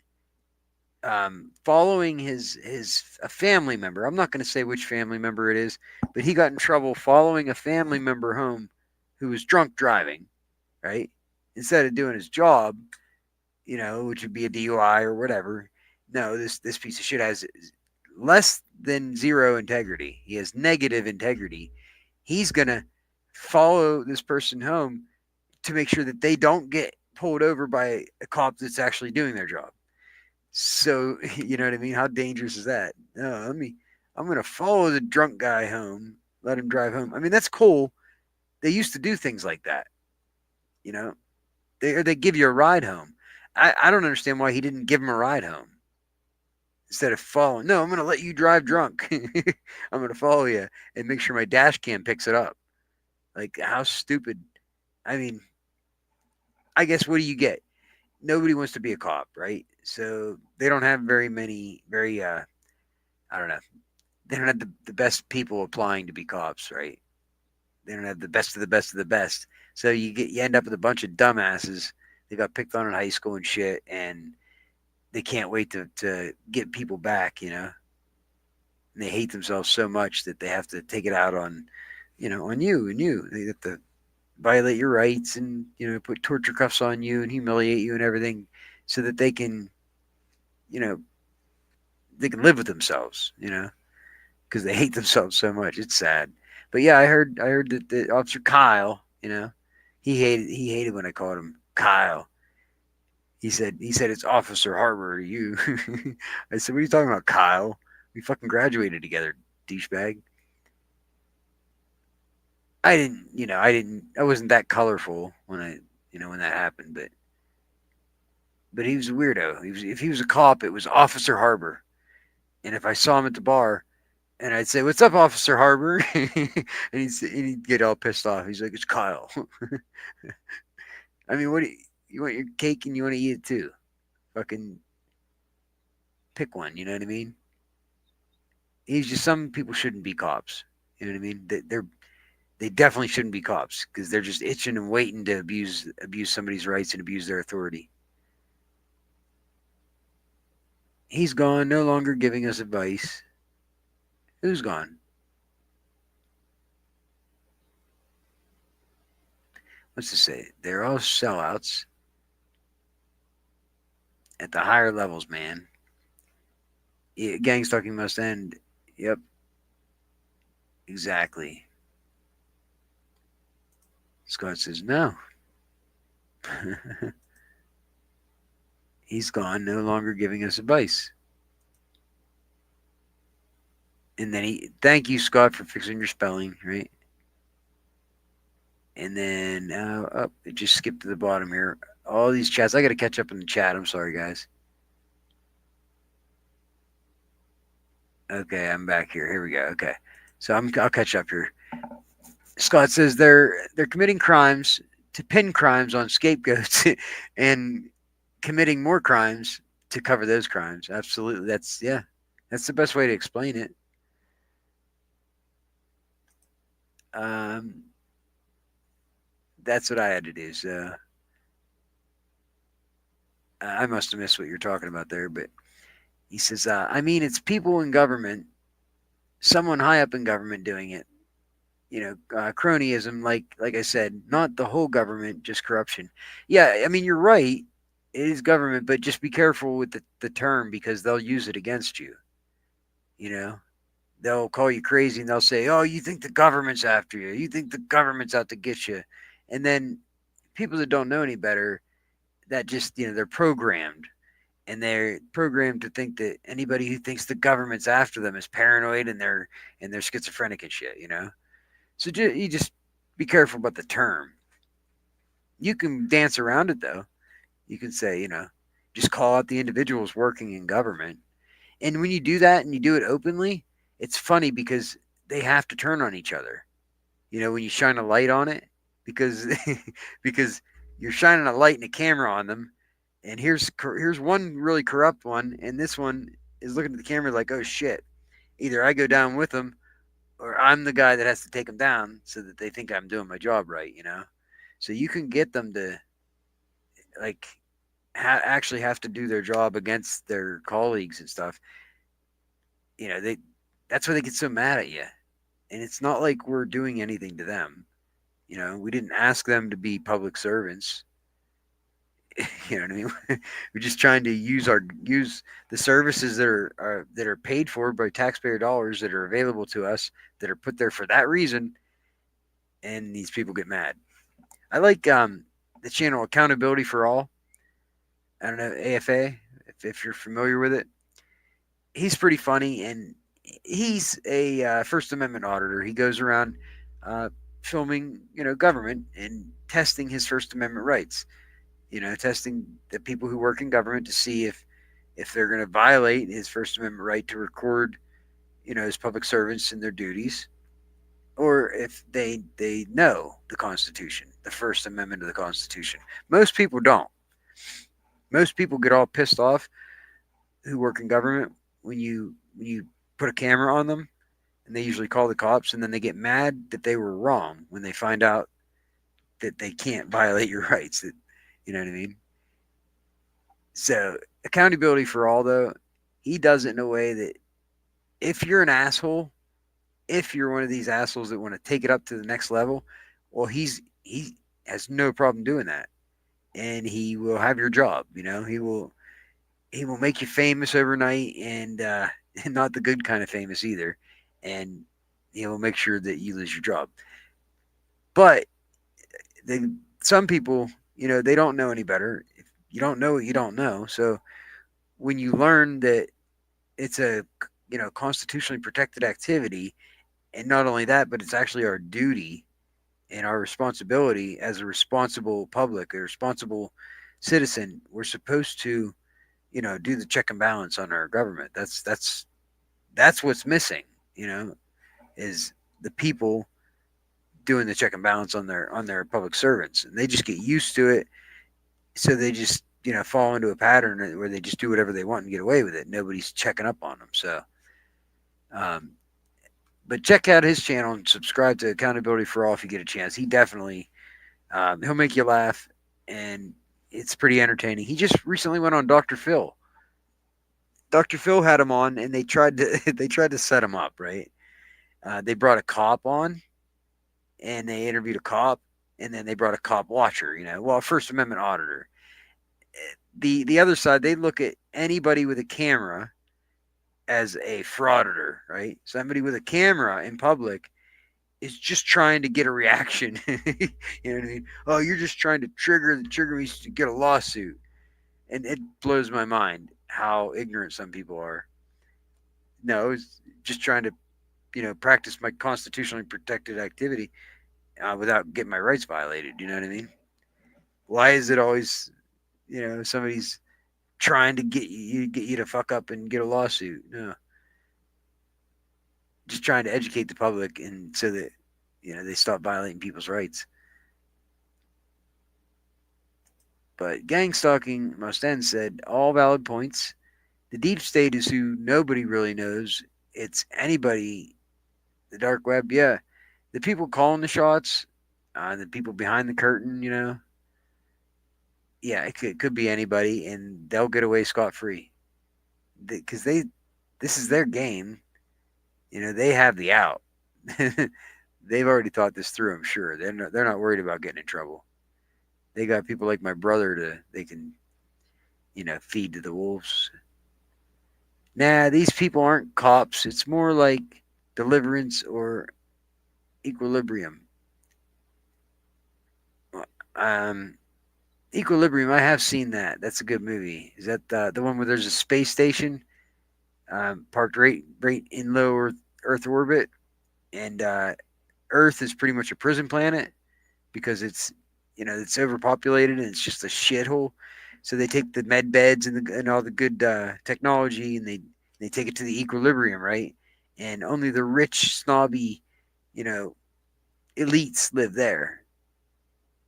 following a family member. I'm not going to say which family member it is, but he got in trouble following a family member home who was drunk driving, right? Instead of doing his job, which would be a DUI or whatever. No, this piece of shit has less than zero integrity. He has negative integrity. He's going to follow this person home to make sure that they don't get pulled over by a cop that's actually doing their job. So, you know what I mean? How dangerous is that? No, I'm going to follow the drunk guy home, let him drive home. I mean, that's cool. They used to do things like that. They give you a ride home. I don't understand why he didn't give him a ride home instead of following. No, I'm going to let you drive drunk. I'm going to follow you and make sure my dash cam picks it up. Like, how stupid. I mean, I guess what do you get? Nobody wants to be a cop, right? So they don't have very many, I don't know. They don't have the best people applying to be cops, right? They don't have the best of the best of the best. So you end up with a bunch of dumbasses. They got picked on in high school and shit, and they can't wait to get people back, And they hate themselves so much that they have to take it out on, on you and you. They have to violate your rights and, put torture cuffs on you and humiliate you and everything so that they can, they can live with themselves, because they hate themselves so much. It's sad. But yeah, I heard that the Officer Kyle, he hated when I called him Kyle. He said it's Officer Harbor to you. I said, what are you talking about, Kyle? We fucking graduated together, douchebag. I wasn't that colorful when when that happened, but he was a weirdo. If he was a cop, it was Officer Harbor. And if I saw him at the bar and I'd say, "What's up, Officer Harbor?" and he'd get all pissed off. He's like, "It's Kyle." I mean, what do you want your cake and you want to eat it too? Fucking pick one, you know what I mean? He's just some people shouldn't be cops. You know what I mean? They definitely shouldn't be cops because they're just itching and waiting to abuse somebody's rights and abuse their authority. He's gone, no longer giving us advice. Who's gone? What's to say? They're all sellouts at the higher levels, man. Yeah, gang stalking must end. Yep. Exactly. Scott says no. He's gone, no longer giving us advice. And then thank you, Scott, for fixing your spelling, right? And then, it just skipped to the bottom here. All these chats. I got to catch up in the chat. I'm sorry, guys. Okay, I'm back here. Here we go. Okay. So I'll catch up here. Scott says they're committing crimes to pin crimes on scapegoats and committing more crimes to cover those crimes. Absolutely. That's the best way to explain it. That's what I had to do. So I must have missed what you're talking about there, but he says, I mean, it's people in government, someone high up in government doing it. Cronyism, like I said, not the whole government, just corruption. Yeah, I mean, you're right. It is government, but just be careful with the term because they'll use it against you. They'll call you crazy and they'll say, "Oh, you think the government's after you. You think the government's out to get you." And then people that don't know any better, that just, they're programmed. And they're programmed to think that anybody who thinks the government's after them is paranoid and they're schizophrenic and shit, So you just be careful about the term. You can dance around it though. You can say, just call out the individuals working in government. And when you do that and you do it openly, it's funny because they have to turn on each other. When you shine a light on it, because because you're shining a light and a camera on them, and here's one really corrupt one, and this one is looking at the camera like, oh shit, either I go down with them, or I'm the guy that has to take them down, so that they think I'm doing my job right. So you can get them to actually have to do their job against their colleagues and stuff. That's why they get so mad at you. And it's not like we're doing anything to them. We didn't ask them to be public servants. You know what I mean? We're just trying to use the services that are paid for by taxpayer dollars that are available to us, that are put there for that reason. And these people get mad. I like the channel Accountability for All. I don't know, AFA, if you're familiar with it. He's pretty funny, and he's a First Amendment auditor. He goes around filming, government and testing his First Amendment rights. Testing the people who work in government to see if they're going to violate his First Amendment right to record, his public servants and their duties, or if they know the Constitution, the First Amendment of the Constitution. Most people don't. Most people get all pissed off who work in government when you put a camera on them, and they usually call the cops, and then they get mad that they were wrong when they find out that they can't violate your rights. You know what I mean? So Accountability for All, though, he does it in a way that if you're an asshole, if you're one of these assholes that want to take it up to the next level, well, he has no problem doing that, and he will have your job. He will make you famous overnight, and not the good kind of famous either, and he will make sure that you lose your job. But some people, they don't know any better. If you don't know what you don't know. So when you learn that it's a constitutionally protected activity, and not only that, but it's actually our duty and our responsibility as a responsible public, a responsible citizen. We're supposed to, do the check and balance on our government. That's what's missing, is the people doing the check and balance on their public servants, and they just get used to it, so they just fall into a pattern where they just do whatever they want and get away with it. Nobody's checking up on them. So, but check out his channel and subscribe to Accountability for All if you get a chance. He definitely he'll make you laugh, and it's pretty entertaining. He just recently went on Dr. Phil. Dr. Phil had him on, and they tried to set him up, right? They brought a cop on, and they interviewed a cop, and then they brought a cop watcher, a First Amendment auditor. The other side, they look at anybody with a camera as a frauditor, right? Somebody with a camera in public is just trying to get a reaction. You know what I mean? Oh, you're just trying to trigger me to get a lawsuit. And it blows my mind how ignorant some people are. No, it's just trying to, practice my constitutionally protected activity without getting my rights violated. You know what I mean? Why is it always, somebody's trying to get you to fuck up and get a lawsuit? No. Just trying to educate the public, and so that, they stop violating people's rights. But gang stalking must end said, all valid points. The deep state is who nobody really knows. It's anybody, the dark web, yeah. The people calling the shots, the people behind the curtain, yeah, it could be anybody, and they'll get away scot-free. Because this is their game. They have the out. They've already thought this through, I'm sure. They're not worried about getting in trouble. They got people like my brother they can, feed to the wolves. Nah, these people aren't cops. It's more like Deliverance or Equilibrium. Equilibrium, I have seen that. That's a good movie. Is that the one where there's a space station parked right in low Earth orbit, and Earth is pretty much a prison planet because it's overpopulated and it's just a shithole. So they take the med beds and all the good technology, and they take it to the equilibrium, right? And only the rich, snobby, elites live there.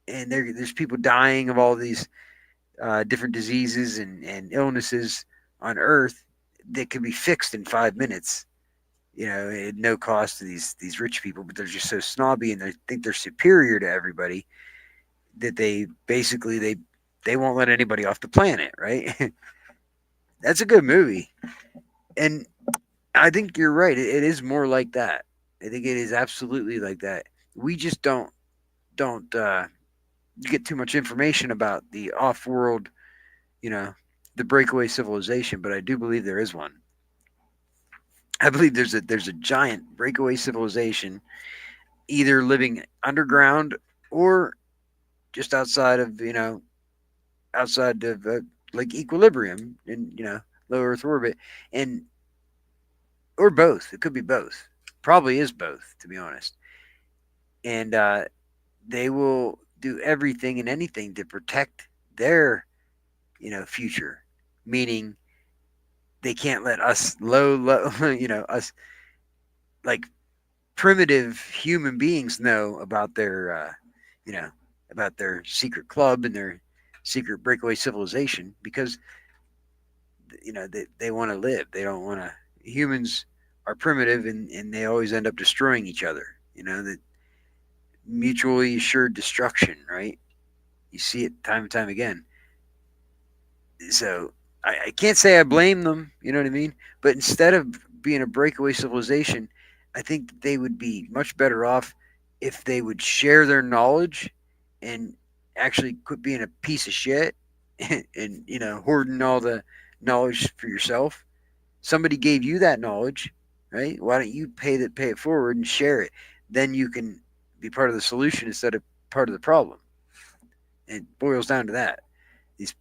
And there's people dying of all these different diseases and illnesses on Earth that can be fixed in 5 minutes, at no cost to these rich people. But they're just so snobby, and they think they're superior to everybody, that they basically they won't let anybody off the planet, right? That's a good movie. And I think you're right. It is more like that. I think it is absolutely like that. We just don't get too much information about the off-world, the breakaway civilization, but I do believe there is one. I believe there's a giant breakaway civilization either living underground or just outside of like equilibrium in low Earth orbit, and or both. It could be both. Probably is both, to be honest. And they will do everything and anything to protect their future, meaning they can't let us low us like primitive human beings know about their about their secret club and their secret breakaway civilization, because they want to live. They don't want to. Humans are primitive, and they always end up destroying each other. The mutually assured destruction, right? You see it time and time again. So I can't say I blame them, you know what I mean? But instead of being a breakaway civilization, I think that they would be much better off if they would share their knowledge and actually quit being a piece of shit and hoarding all the knowledge for yourself. Somebody gave you that knowledge, right? Why don't you pay it forward and share it? Then you can be part of the solution instead of part of the problem. It boils down to that. These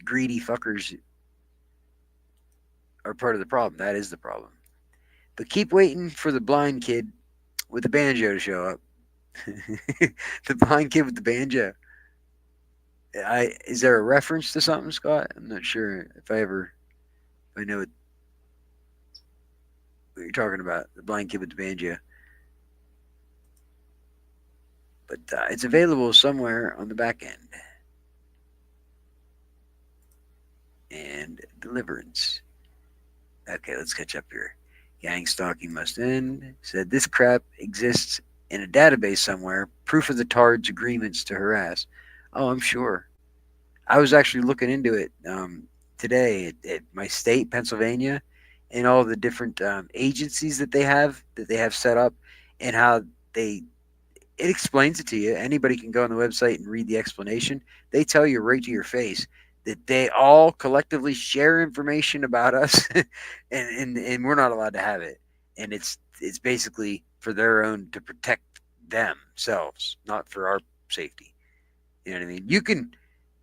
greedy fuckers are part of the problem. That is the problem. But keep waiting for the blind kid with the banjo to show up. The blind kid with the banjo. Is there a reference to something, Scott? I'm not sure if I know what you're talking about. The blind kid with the banjo. But it's available somewhere on the back end. And Deliverance. Okay, let's catch up here. Gang stalking must end. Said this crap exists in a database somewhere. Proof of the Tard's agreements to harass. Oh, I'm sure. I was actually looking into it today at my state, Pennsylvania, and all the different agencies that they have set up, and how they it explains it to you. Anybody can go on the website and read the explanation. They tell you right to your face that they all collectively share information about us, and we're not allowed to have it. And it's basically for their own, to protect themselves, not for our safety. You know what I mean?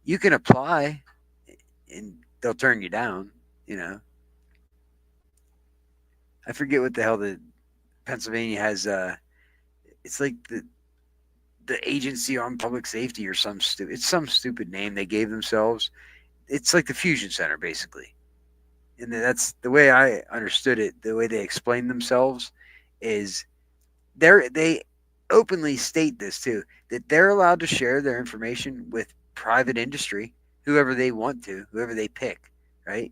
You can apply, and they'll turn you down. You know, I forget what the hell the Pennsylvania has. It's like the Agency on Public Safety or it's some stupid name they gave themselves. It's like the Fusion Center, basically. And that's the way I understood it. The way they explain themselves is they openly state this too, that they're allowed to share their information with private industry, whoever they want to, whoever they pick, right?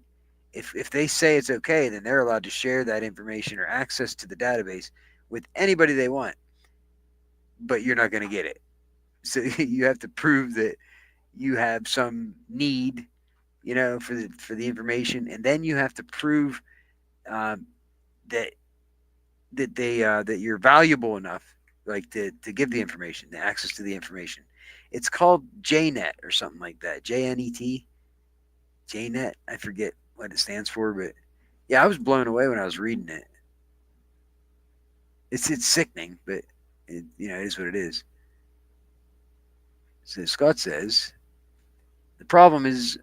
If they say it's okay, then they're allowed to share that information or access to the database with anybody they want. But you're not going to get it. So you have to prove that you have some need, for the information, and then you have to prove that that you're valuable enough, like to give the information, the access to the information. It's called JNet or something like that. JNET, JNet. I forget what it stands for, but yeah, I was blown away when I was reading it. It's sickening, but it is what it is. So Scott says the problem is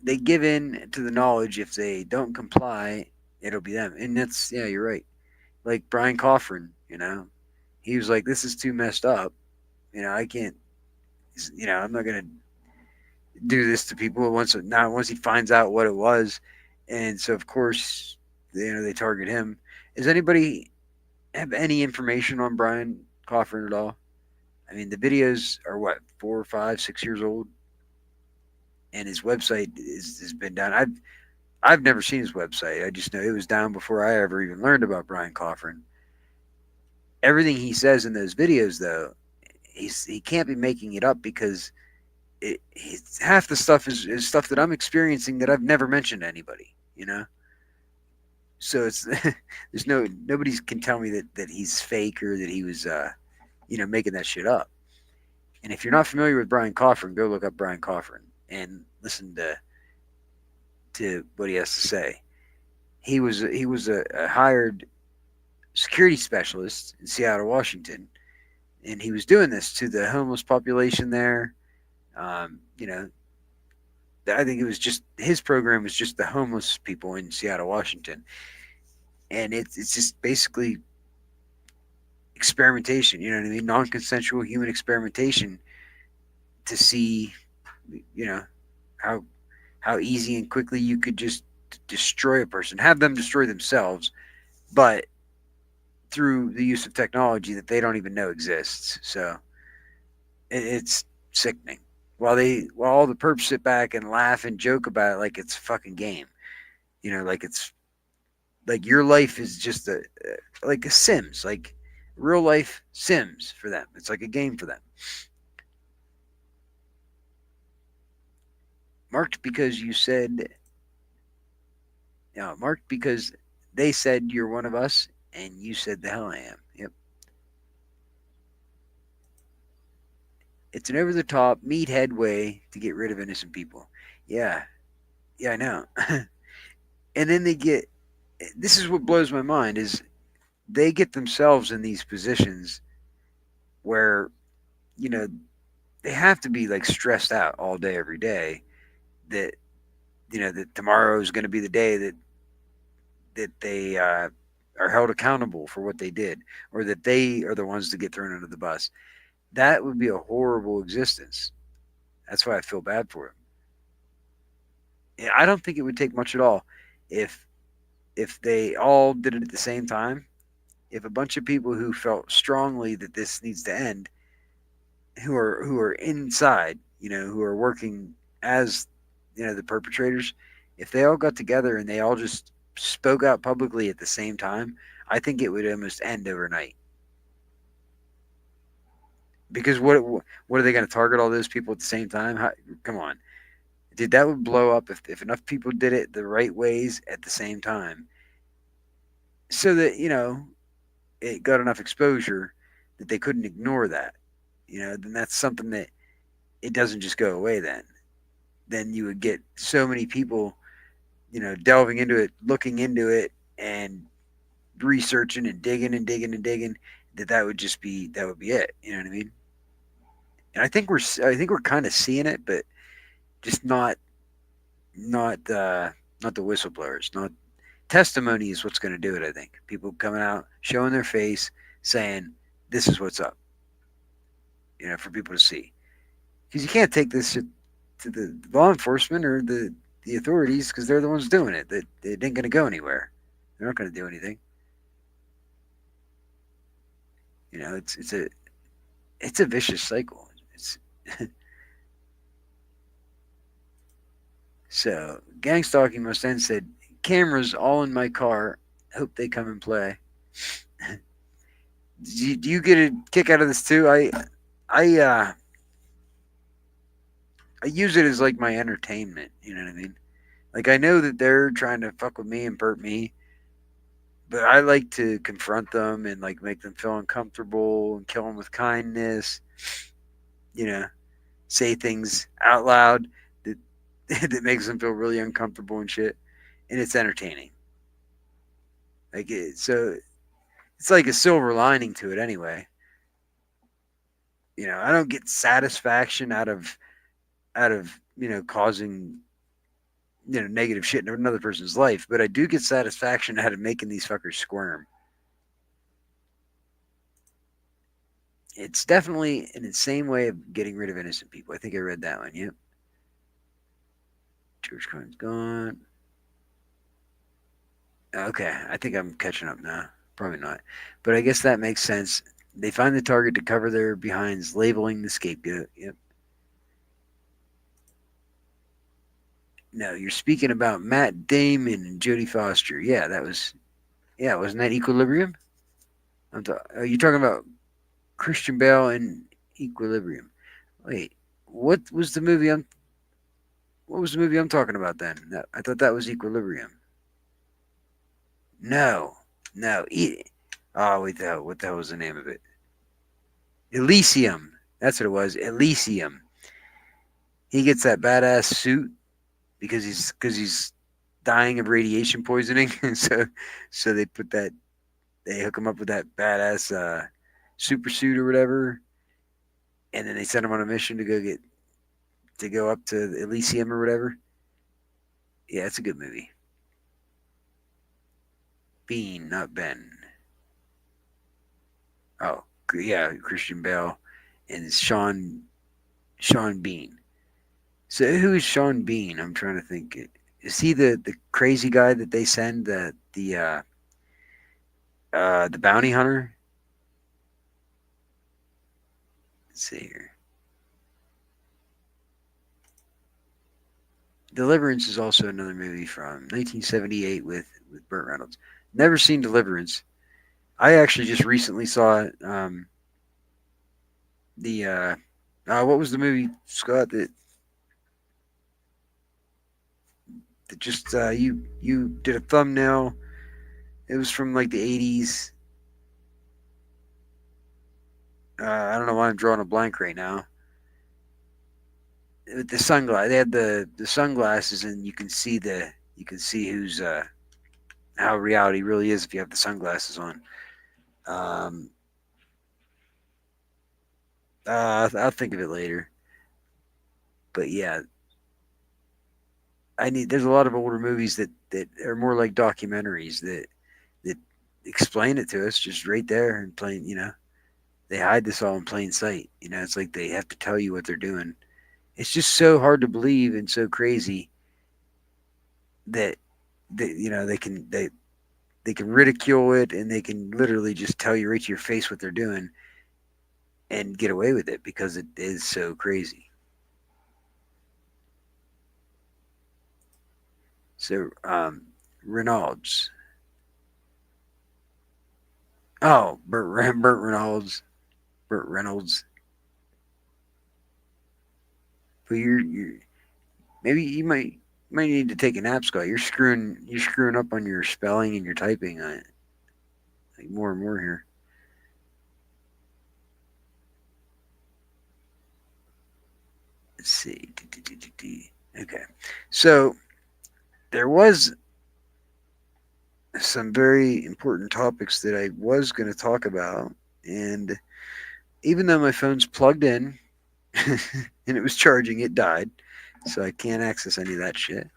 they give in to the knowledge. If they don't comply, it'll be them. And that's, yeah, you're right. Like Brian Coffrin, he was like, this is too messed up. I can't, I'm not going to do this to people once he finds out what it was. And so, of course, they target him. Does anybody have any information on Brian Coffrin at all? I mean, the videos are what, 4, 5, 6 years old, and his website has been down. I've never seen his website. I just know it was down before I ever even learned about Brian Coffrin. Everything he says in those videos, though, he can't be making it up, because half the stuff is stuff that I'm experiencing that I've never mentioned to anybody. So it's nobody can tell me that he's fake, or that he was making that shit up. And if you're not familiar with Brian Coffrin, go look up Brian Coffrin and listen to what he has to say. He was a hired security specialist in Seattle, Washington, and he was doing this to the homeless population there. I think it was just his program was just the homeless people in Seattle, Washington, and it's just basically experimentation. You know what I mean? Non-consensual human experimentation to see, how easy and quickly you could just destroy a person, have them destroy themselves, but through the use of technology that they don't even know exists. So it's sickening. While all the perps sit back and laugh and joke about it like it's a fucking game, like it's like your life is just like a Sims, like real life Sims for them. It's like a game for them. Marked because you said, marked because they said you're one of us, and you said the hell I am. Yep. It's an over-the-top meathead way to get rid of innocent people. Yeah, I know. And then this is what blows my mind, is they get themselves in these positions where, they have to be like stressed out all day, every day, that, that tomorrow is going to be the day that they are are held accountable for what they did, or that they are the ones to get thrown under the bus. That would be a horrible existence. That's why I feel bad for him. I don't think it would take much at all if they all did it at the same time. If a bunch of people who felt strongly that this needs to end, who are inside, who are working as, the perpetrators, if they all got together and they all just spoke out publicly at the same time, I think it would almost end overnight. Because what are they going to target all those people at the same time? Come on. Dude, that would blow up if enough people did it the right ways at the same time. So that, it got enough exposure that they couldn't ignore that. Then that's something that it doesn't just go away then. Then you would get so many people, delving into it, looking into it, and researching and digging and digging and digging, that would be it. You know what I mean? And I think we're kind of seeing it, but just not the whistleblowers. Not testimony is what's going to do it. I think people coming out, showing their face, saying this is what's up. For people to see, because you can't take this to the law enforcement or the authorities, because they're the ones doing it. That it ain't going to go anywhere. They're not going to do anything. It's a vicious cycle. It's So, gang stalking must end said, cameras all in my car. Hope they come and play. Do you get a kick out of this too? I use it as like my entertainment. You know what I mean? Like, I know that they're trying to fuck with me and hurt me, but I like to confront them and like make them feel uncomfortable and kill them with kindness. Say things out loud that that makes them feel really uncomfortable and shit, and it's entertaining. So it's like a silver lining to it anyway. I don't get satisfaction out of causing negative shit in another person's life, but I do get satisfaction out of making these fuckers squirm. It's definitely an insane way of getting rid of innocent people. I think I read that one. Yep. George Cohen's gone. Okay, I think I'm catching up now. Probably not. But I guess that makes sense. They find the target to cover their behinds, labeling the scapegoat. Yep. No, you're speaking about Matt Damon and Jodie Foster. Yeah, wasn't that Equilibrium? Are you talking about Christian Bale and Equilibrium? Wait, what was the movie I'm talking about then? No, I thought that was Equilibrium. No. Oh, wait, what the hell was the name of it? Elysium. That's what it was. Elysium. He gets that badass suit because he's dying of radiation poisoning. so they hook him up with that badass super suit or whatever, and then they send him on a mission to go up to Elysium or whatever. Yeah, it's a good movie. Bean, not Ben. Oh, yeah, Christian Bale and Sean Bean. So who is Sean Bean? I'm trying to think. Is he the crazy guy that they send the bounty hunter? Let's see here. Deliverance is also another movie from 1978 with Burt Reynolds. Never seen Deliverance. I actually just recently saw it. What was the movie, Scott, that just you did a thumbnail? It was from like the 80s. I don't know why I'm drawing a blank right now. With the sunglasses, they had the sunglasses, and you can see who's how reality really is if you have the sunglasses on. I'll think of it later. But yeah, there's a lot of older movies that are more like documentaries that explain it to us just right there in plain, they hide this all in plain sight. It's like they have to tell you what they're doing. It's just so hard to believe and so crazy that they can ridicule it, and they can literally just tell you right to your face what they're doing and get away with it because it is so crazy. So, Reynolds. Oh, Burt Reynolds. Burt Reynolds. But you're maybe you might need to take a nap, Scott. You're screwing up on your spelling and your typing on it. Like more and more here. Let's see. Okay. So there was some very important topics that I was going to talk about, and even though my phone's plugged in and it was charging, it died, so I can't access any of that shit.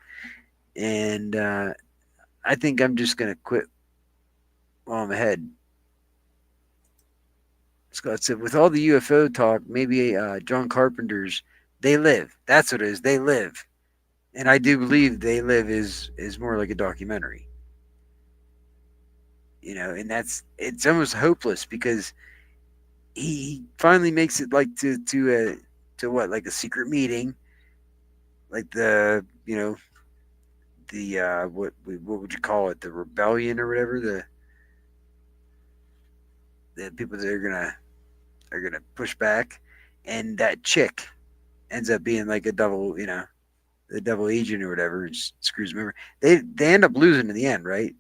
And I think I'm just going to quit while I'm ahead. Scott said, with all the UFO talk, maybe John Carpenter's They Live. That's what it is. They Live. And I do believe They Live is more like a documentary. And it's almost hopeless because he finally makes it like to what, like a secret meeting, like the what would you call it, the rebellion or whatever, the people that are gonna push back, and that chick ends up being like a double, the double agent or whatever, and screws them over. They end up losing in the end, right?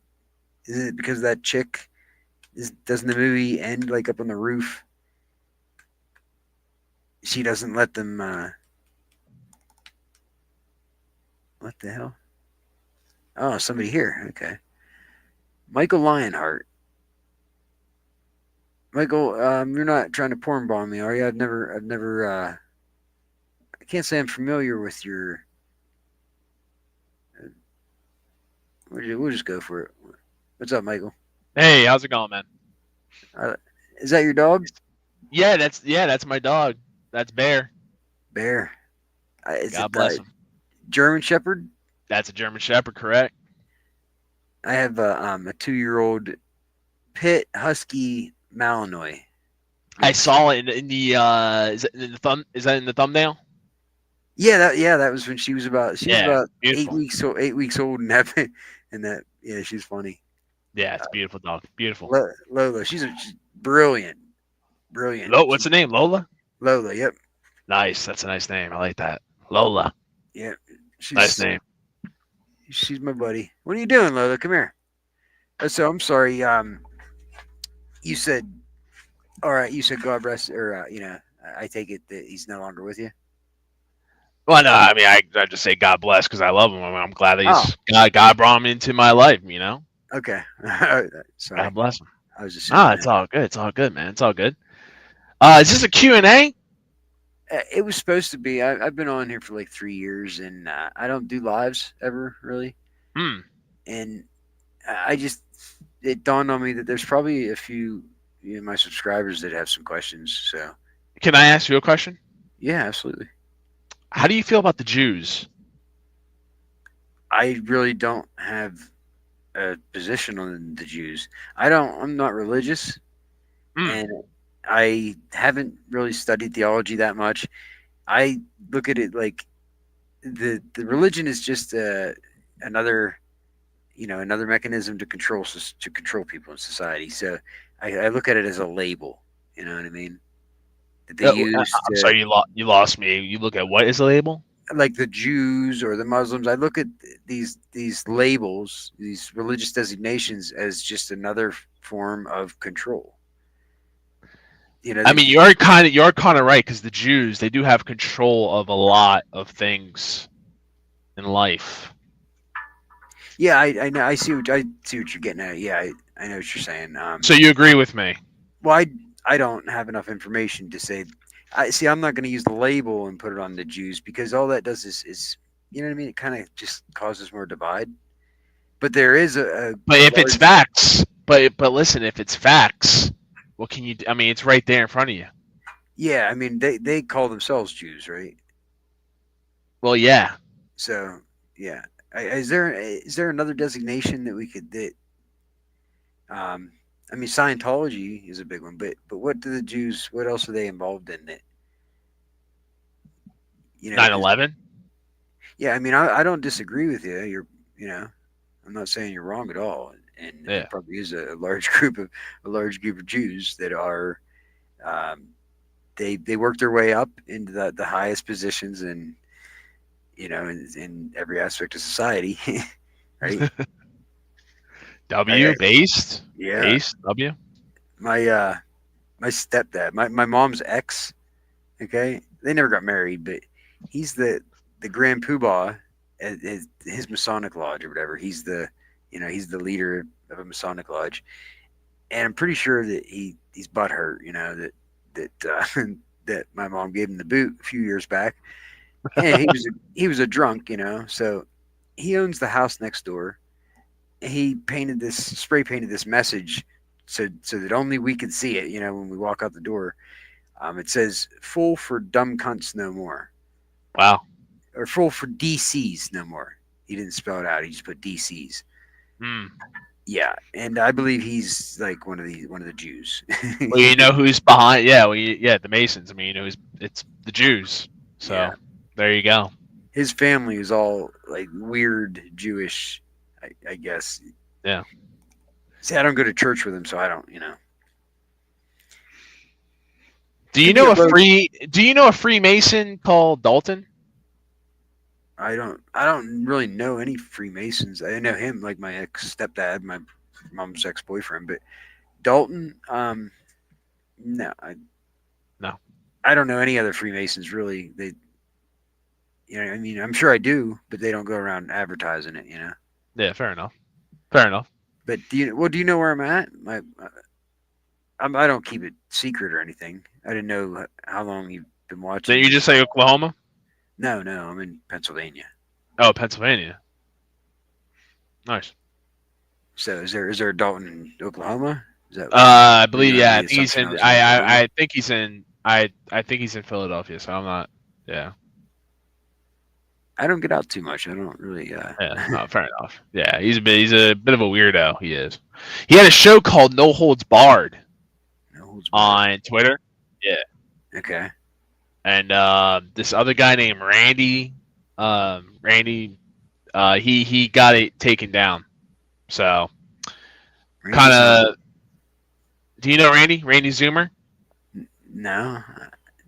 Isn't it because of that chick? Doesn't the movie end like up on the roof? She doesn't let them. What the hell? Oh, somebody here. Okay, Michael Lionheart. Michael, you're not trying to porn bomb me, are you? I've never. I can't say I'm familiar with your. We'll just go for it. What's up, Michael? Hey, how's it going, man? Is that your dog? Yeah, that's my dog. That's Bear. Bear. God bless him. German Shepherd? That's a German Shepherd, correct? I have a 2-year-old Pit Husky Malinois. I saw it in the is it in the thumb? Is that in the thumbnail? Yeah, that was when she was about 8 weeks old, and that she's funny. Yeah, it's a beautiful dog. Beautiful. Lola, she's brilliant. What's the name? Lola? Lola, yep. Nice. That's a nice name. I like that. Lola. Yep. Nice name. She's my buddy. What are you doing, Lola? Come here. So I'm sorry. You said, all right. You said God rest, or I take it that he's no longer with you. Well, no, I mean, I just say God bless because I love him. I'm glad that God brought him into my life. Okay. Sorry. God bless him. I was just. It's all good. It's all good, man. It's all good. Is this a Q&A? It was supposed to be. I've been on here for like 3 years, and I don't do lives ever, really. And it dawned on me that there's probably a few of my subscribers that have some questions. So, can I ask you a question? Yeah, absolutely. How do you feel about the Jews? I really don't have a position on the Jews. I'm not religious, and I haven't really studied theology that much. I look at it like the religion is just another mechanism to control people in society. So I look at it as a label. You know what I mean? That they use. I'm sorry, you lost me. You look at what is a label? Like the Jews or the Muslims, I look at these labels, these religious designations, as just another form of control. I mean, you're kind of right, because the Jews, they do have control of a lot of things in life. Yeah, I know. I see what you're getting at. Yeah, I know what you're saying. So you agree with me? Well, I don't have enough information to say. I'm not going to use the label and put it on the Jews, because all that does is you know what I mean? It kind of just causes more divide. But there is But if it's facts, but listen, if it's facts, what can you do? I mean, it's right there in front of you. Yeah, I mean they call themselves Jews, right? Well, yeah. So yeah, is there another designation that we could that? I mean, Scientology is a big one, but what do the Jews? What else are they involved in? That 9/11. Yeah, I mean, I don't disagree with you. I'm not saying you're wrong at all, and there probably is a large group of Jews that are, they work their way up into the highest positions in every aspect of society, right? Based. Yeah. Based. W. My stepdad, my mom's ex. Okay, they never got married, but he's the grand poobah at his Masonic lodge or whatever. He's the leader of a Masonic lodge, and I'm pretty sure that he's butthurt. That my mom gave him the boot a few years back, and he was a drunk. So he owns the house next door. And he spray painted this message so that only we could see it. When we walk out the door. It says "Full for dumb cunts no more." Wow. Or "Full for DCs no more." He didn't spell it out. He just put DCs. Yeah, and I believe he's like one of the Jews. Well, you know who's behind? Yeah, the Masons. I mean, it's the Jews. So there you go. His family is all like weird Jewish, I guess. Yeah. See, I don't go to church with him, so I don't. Do you know a Freemason called Dalton? I don't really know any Freemasons. I know him, like my ex stepdad, my mom's ex boyfriend, but Dalton, no, I don't know any other Freemasons really. They, I mean, I'm sure I do, but they don't go around advertising it. Yeah, fair enough. Fair enough. But do you know where I'm at? I don't keep it secret or anything. I didn't know how long you've been watching. Did you just say Oklahoma? No, I'm in Pennsylvania. Oh, Pennsylvania. Nice. So is there a Dalton in Oklahoma? Is that I believe I think he's in. I think he's in. I think he's in Philadelphia. So I'm not. Yeah. I don't get out too much. I don't really. Yeah, no, fair enough. Yeah, he's a bit of a weirdo. He is. He had a show called No Holds Barred. On Twitter. Yeah. Okay. And this other guy named Randy, he got it taken down. So kind of. Do you know Randy? Randy Zoomer? No,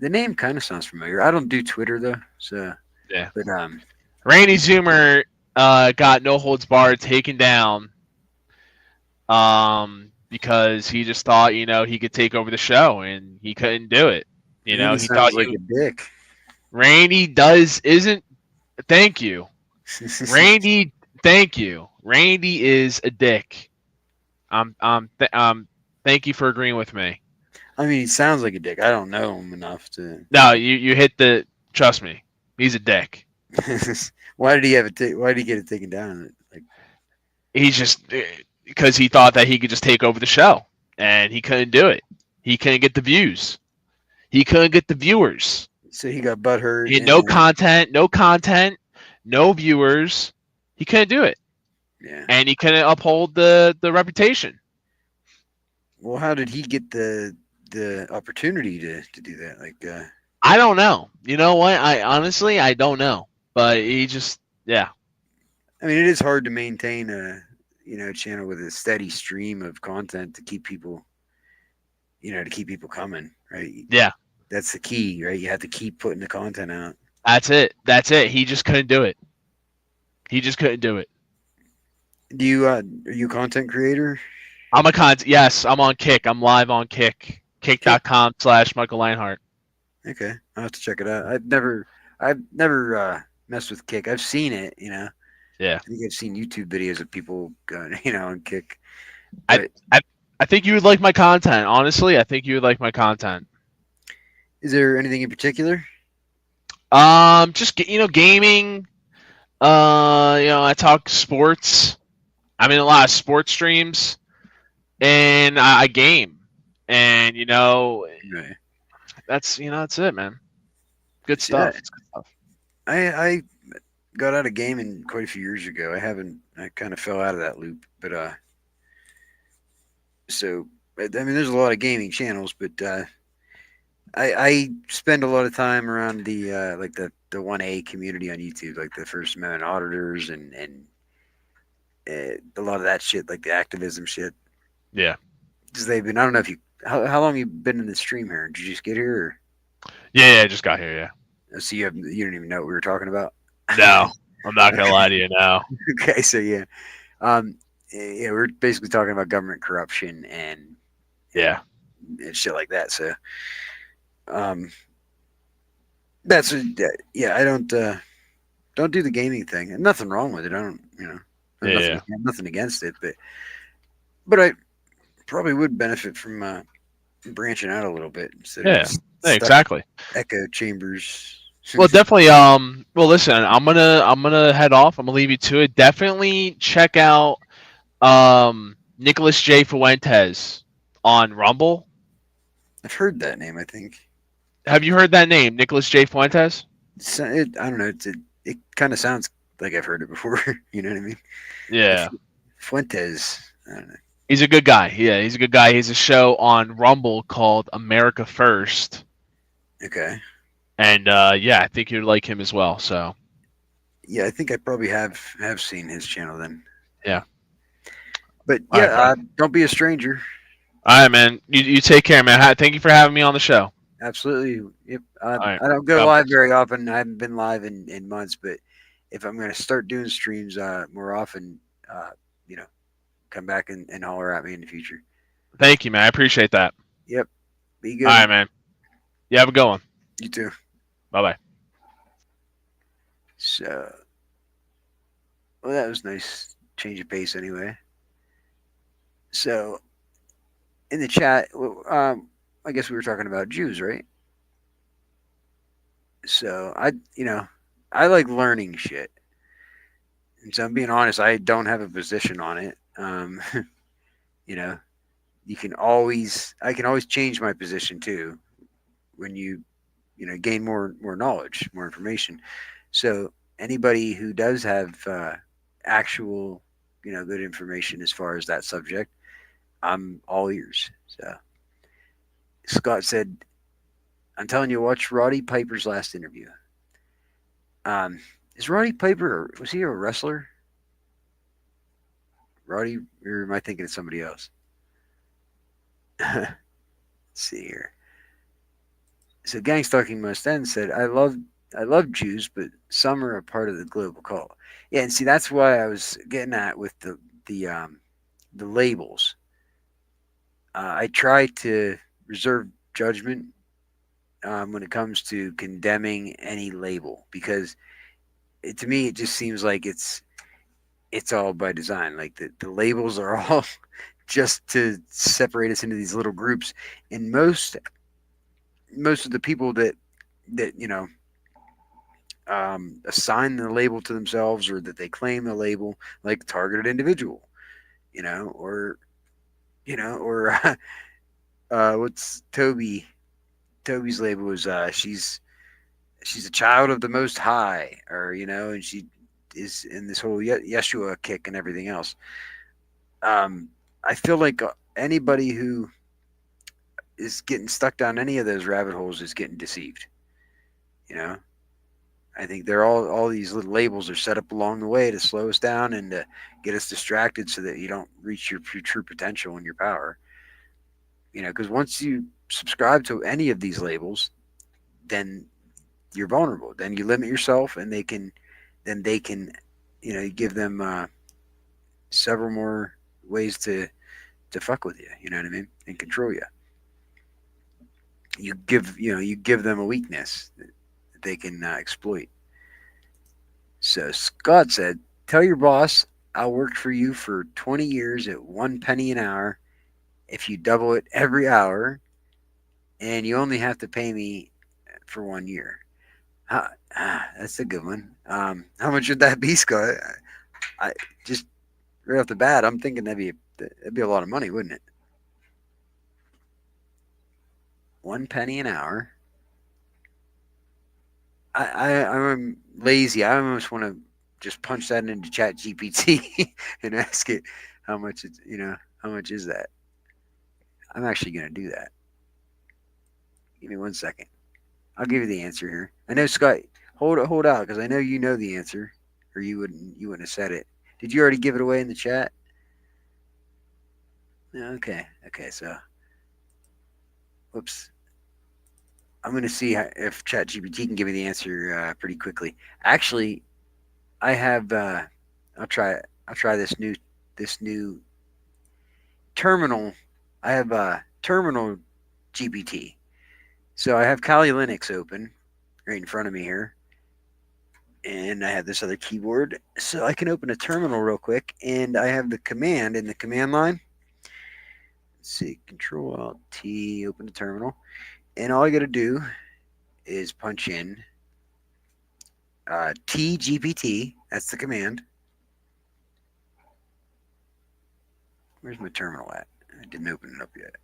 the name kind of sounds familiar. I don't do Twitter though, so yeah. But Randy Zoomer got No Holds Barred taken down. Because he just thought, he could take over the show, and he couldn't do it. He thought like a dick. Randy isn't. Thank you, Randy. Thank you. Randy is a dick. Thank you for agreeing with me. I mean, he sounds like a dick. I don't know him enough to. No, you hit the. Trust me, he's a dick. Why did he why did he get it taken down? Like, he's just. Because he thought that he could just take over the show, and he couldn't do it. He couldn't get the views. He couldn't get the viewers. So he got butthurt. He had no content, no viewers. He couldn't do it. Yeah. And he couldn't uphold the reputation. Well, how did he get the opportunity to do that? Like, I don't know. You know what? I honestly don't know. But he just, yeah. I mean, it is hard to maintain a channel with a steady stream of content to keep people, coming, right? Yeah. That's the key, right? You have to keep putting the content out. That's it. He just couldn't do it. Do you, are you a content creator? Yes, I'm on Kick. I'm live on Kick. Kick.com/Michael Leinhart. Okay. I'll have to check it out. I've never messed with Kick. I've seen it, Yeah. I think I've seen YouTube videos of people going, on Kick. I think you would like my content. Honestly, I think you would like my content. Is there anything in particular? Just gaming. I talk sports. I'm in a lot of sports streams, in a game, and Right. that's that's it, man. Good See, I, stuff. It's good stuff. I got out of gaming quite a few years ago. I kind of fell out of that loop, but so I mean, there's a lot of gaming channels, but I spend a lot of time around the like the 1A community on YouTube, like the First Amendment auditors and a lot of that shit, like the activism shit. Yeah. Because they've been, I don't know if you, how long you been in the stream here? Did you just get here? Or? Yeah, I just got here. Yeah. So you don't even know what we were talking about. No, I'm not gonna lie to you now. Okay, so yeah, we're basically talking about government corruption and Yeah, and shit like that. So, that's yeah. I don't do the gaming thing, and nothing wrong with it. I don't, Yeah. nothing against it, but I probably would benefit from branching out a little bit instead of Yeah. just Yeah, stuck exactly. in echo chambers. Well, definitely. Well, listen, I'm gonna head off. I'm gonna leave you to it. Definitely check out Nicholas J. Fuentes on Rumble. I've heard that name. I think. Have you heard that name, Nicholas J. Fuentes? I don't know. It kind of sounds like I've heard it before. You know what I mean? Yeah. Fuentes. I don't know. He's a good guy. Yeah, he's a good guy. He has a show on Rumble called America First. Okay. And yeah, I think you'd like him as well. So. Yeah, I think I probably have seen his channel then. Yeah. But All yeah, right, don't be a stranger. All right, man. You take care, man. Thank you for having me on the show. Absolutely. Yep. right. I don't go God live bless. very often. I haven't been live in months, but if I'm going to start doing streams more often, come back and holler at me in the future. Thank you, man. I appreciate that. Yep. Be good. All right, man. You have a good one. You too. Bye bye. So, well, that was nice. Change of pace anyway. So, in the chat, I guess we were talking about Jews, right? So, I like learning shit. And so I'm being honest, I don't have a position on it. I can always change my position too when you gain more knowledge, more information. So anybody who does have actual good information as far as that subject, I'm all ears. So Scott said, I'm telling you, watch Roddy Piper's last interview. Is Roddy Piper, was he a wrestler? Roddy, or am I thinking of somebody else? Let's see here. So Gang Stalking Must End said, I love Jews, but some are a part of the global cult. Yeah, and see, that's why I was getting at with the labels. I try to reserve judgment when it comes to condemning any label, because to me it just seems like it's all by design. Like the labels are all just to separate us into these little groups, and most of the people that assign the label to themselves, or that they claim the label, like targeted individual, or what's Toby's label is she's a child of the Most High, or and she is in this whole Yeshua kick and everything else. I feel like anybody who is getting stuck down any of those rabbit holes is getting deceived. I think they're all these little labels are set up along the way to slow us down and to get us distracted so that you don't reach your true potential and your power. Because once you subscribe to any of these labels, then you're vulnerable. Then you limit yourself, and they can you give them several more ways to fuck with you. You know what I mean? And control you. You give them a weakness that they can exploit. So Scott said, tell your boss I'll work for you for 20 years at 1 penny an hour if you double it every hour, and you only have to pay me for 1 year. That's a good one. How much would that be, Scott? I just right off the bat, I'm thinking that'd be a lot of money, wouldn't it? 1 penny an hour. I'm lazy. I almost want to just punch that into Chat GPT and ask it how much it's, how much is that? I'm actually going to do that. Give me 1 second. I'll give you the answer here. I know, Scott. Hold out, because I know you know the answer, or you wouldn't have said it. Did you already give it away in the chat? Okay. So, whoops. I'm going to see if ChatGPT can give me the answer pretty quickly. Actually, I have. I'll try this new terminal. I have terminal GPT. So I have Kali Linux open right in front of me here, and I have this other keyboard, so I can open a terminal real quick, and I have the command in the command line. Let's see, Control Alt T, open the terminal, and all I got to do is punch in TGPT. That's the command. Where's my terminal at? I didn't open it up yet.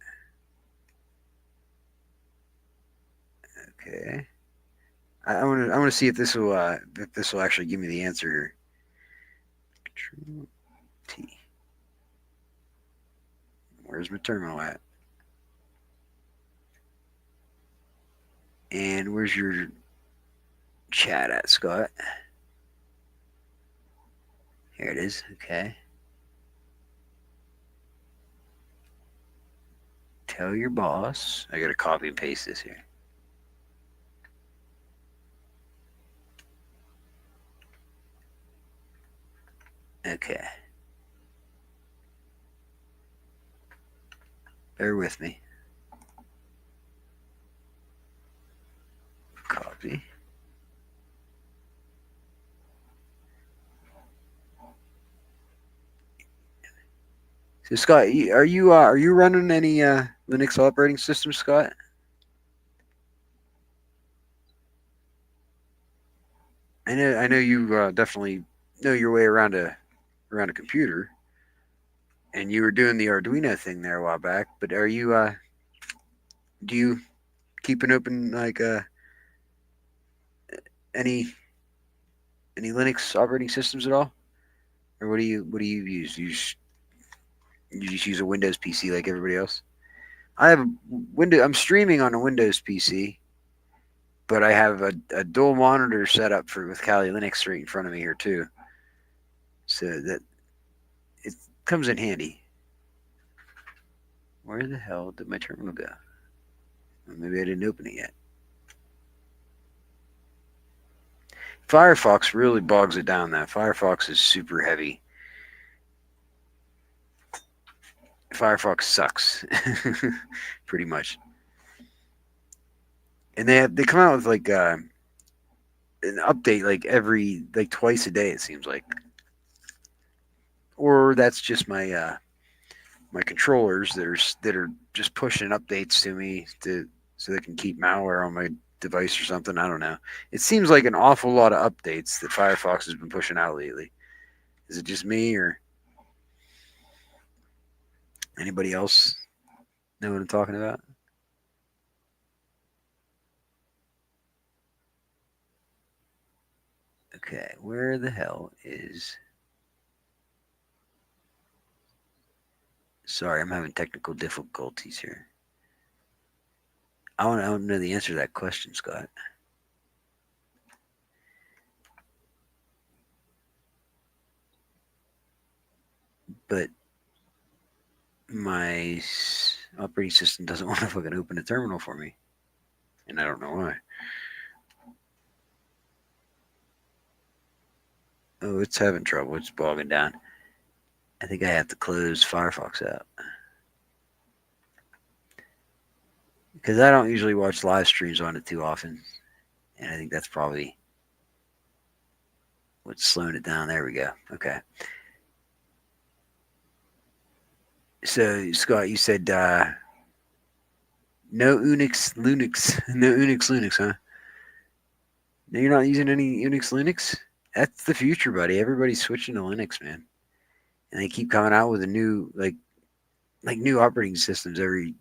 Okay. I want to see if this will actually give me the answer here. Control T. Where's my terminal at? And where's your chat at, Scott? Here it is. Okay. Tell your boss. I got to copy and paste this here. Okay. Bear with me. Copy. So Scott, are you running any Linux operating systems, Scott? I know you definitely know your way around a computer, and you were doing the Arduino thing there a while back. But are you do you keep an open like any Linux operating systems at all, or what do you use? You just use a Windows PC like everybody else? I have I'm streaming on a Windows PC, but I have a dual monitor set up with Kali Linux right in front of me here too, so that it comes in handy. Where the hell did my terminal go? Well, maybe I didn't open it yet. Firefox really bogs it down. That Firefox is super heavy. Firefox sucks, pretty much. And they come out with like an update like twice a day, it seems like. Or that's just my my controllers that are just pushing updates to me so they can keep malware on my device or something. I don't know. It seems like an awful lot of updates that Firefox has been pushing out lately. Is it just me, or anybody else know what I'm talking about? Okay, where the hell is... Sorry, I'm having technical difficulties here. I want to know the answer to that question, Scott. But my operating system doesn't want to fucking open a terminal for me. And I don't know why. Oh, it's having trouble. It's bogging down. I think I have to close Firefox out. Because I don't usually watch live streams on it too often. And I think that's probably what's slowing it down. There we go. Okay. So, Scott, you said no Unix Linux, huh? No, you're not using any Unix Linux? That's the future, buddy. Everybody's switching to Linux, man. And they keep coming out with a new, like new operating systems every,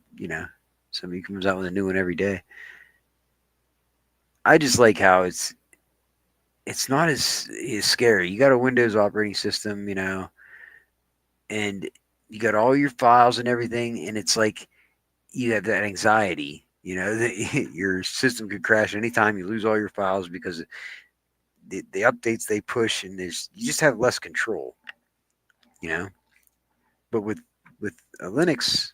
Somebody comes out with a new one every day. I just like how it's not as scary. You got a Windows operating system, and you got all your files and everything, and it's like you have that anxiety, that your system could crash anytime you lose all your files because the updates they push, and you just have less control, But with a Linux,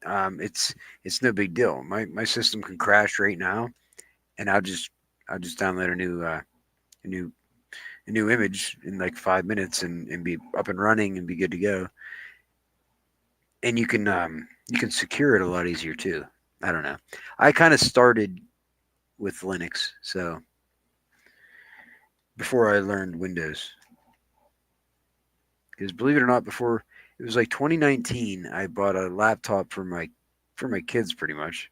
it's no big deal. My system can crash right now, and I'll just download a new image in like 5 minutes and be up and running and be good to go. And you can secure it a lot easier too. I don't know. I kind of started with Linux, so before I learned Windows, because believe it or not, before it was like 2019, I bought a laptop for my kids pretty much,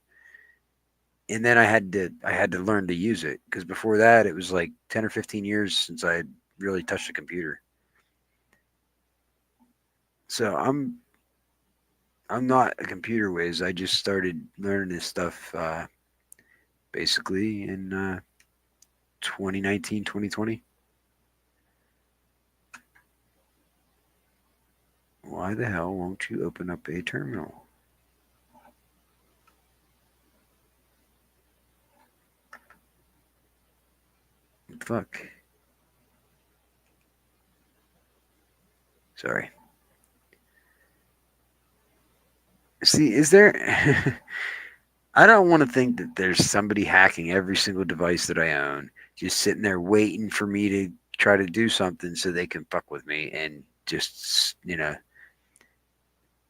and then I had to learn to use it because before that it was like 10 or 15 years since I had really touched a computer. So I'm not a computer whiz. I just started learning this stuff basically in 2019, 2020. Why the hell won't you open up a terminal? Fuck. Sorry. See, is there... I don't want to think that there's somebody hacking every single device that I own, just sitting there waiting for me to try to do something so they can fuck with me and just,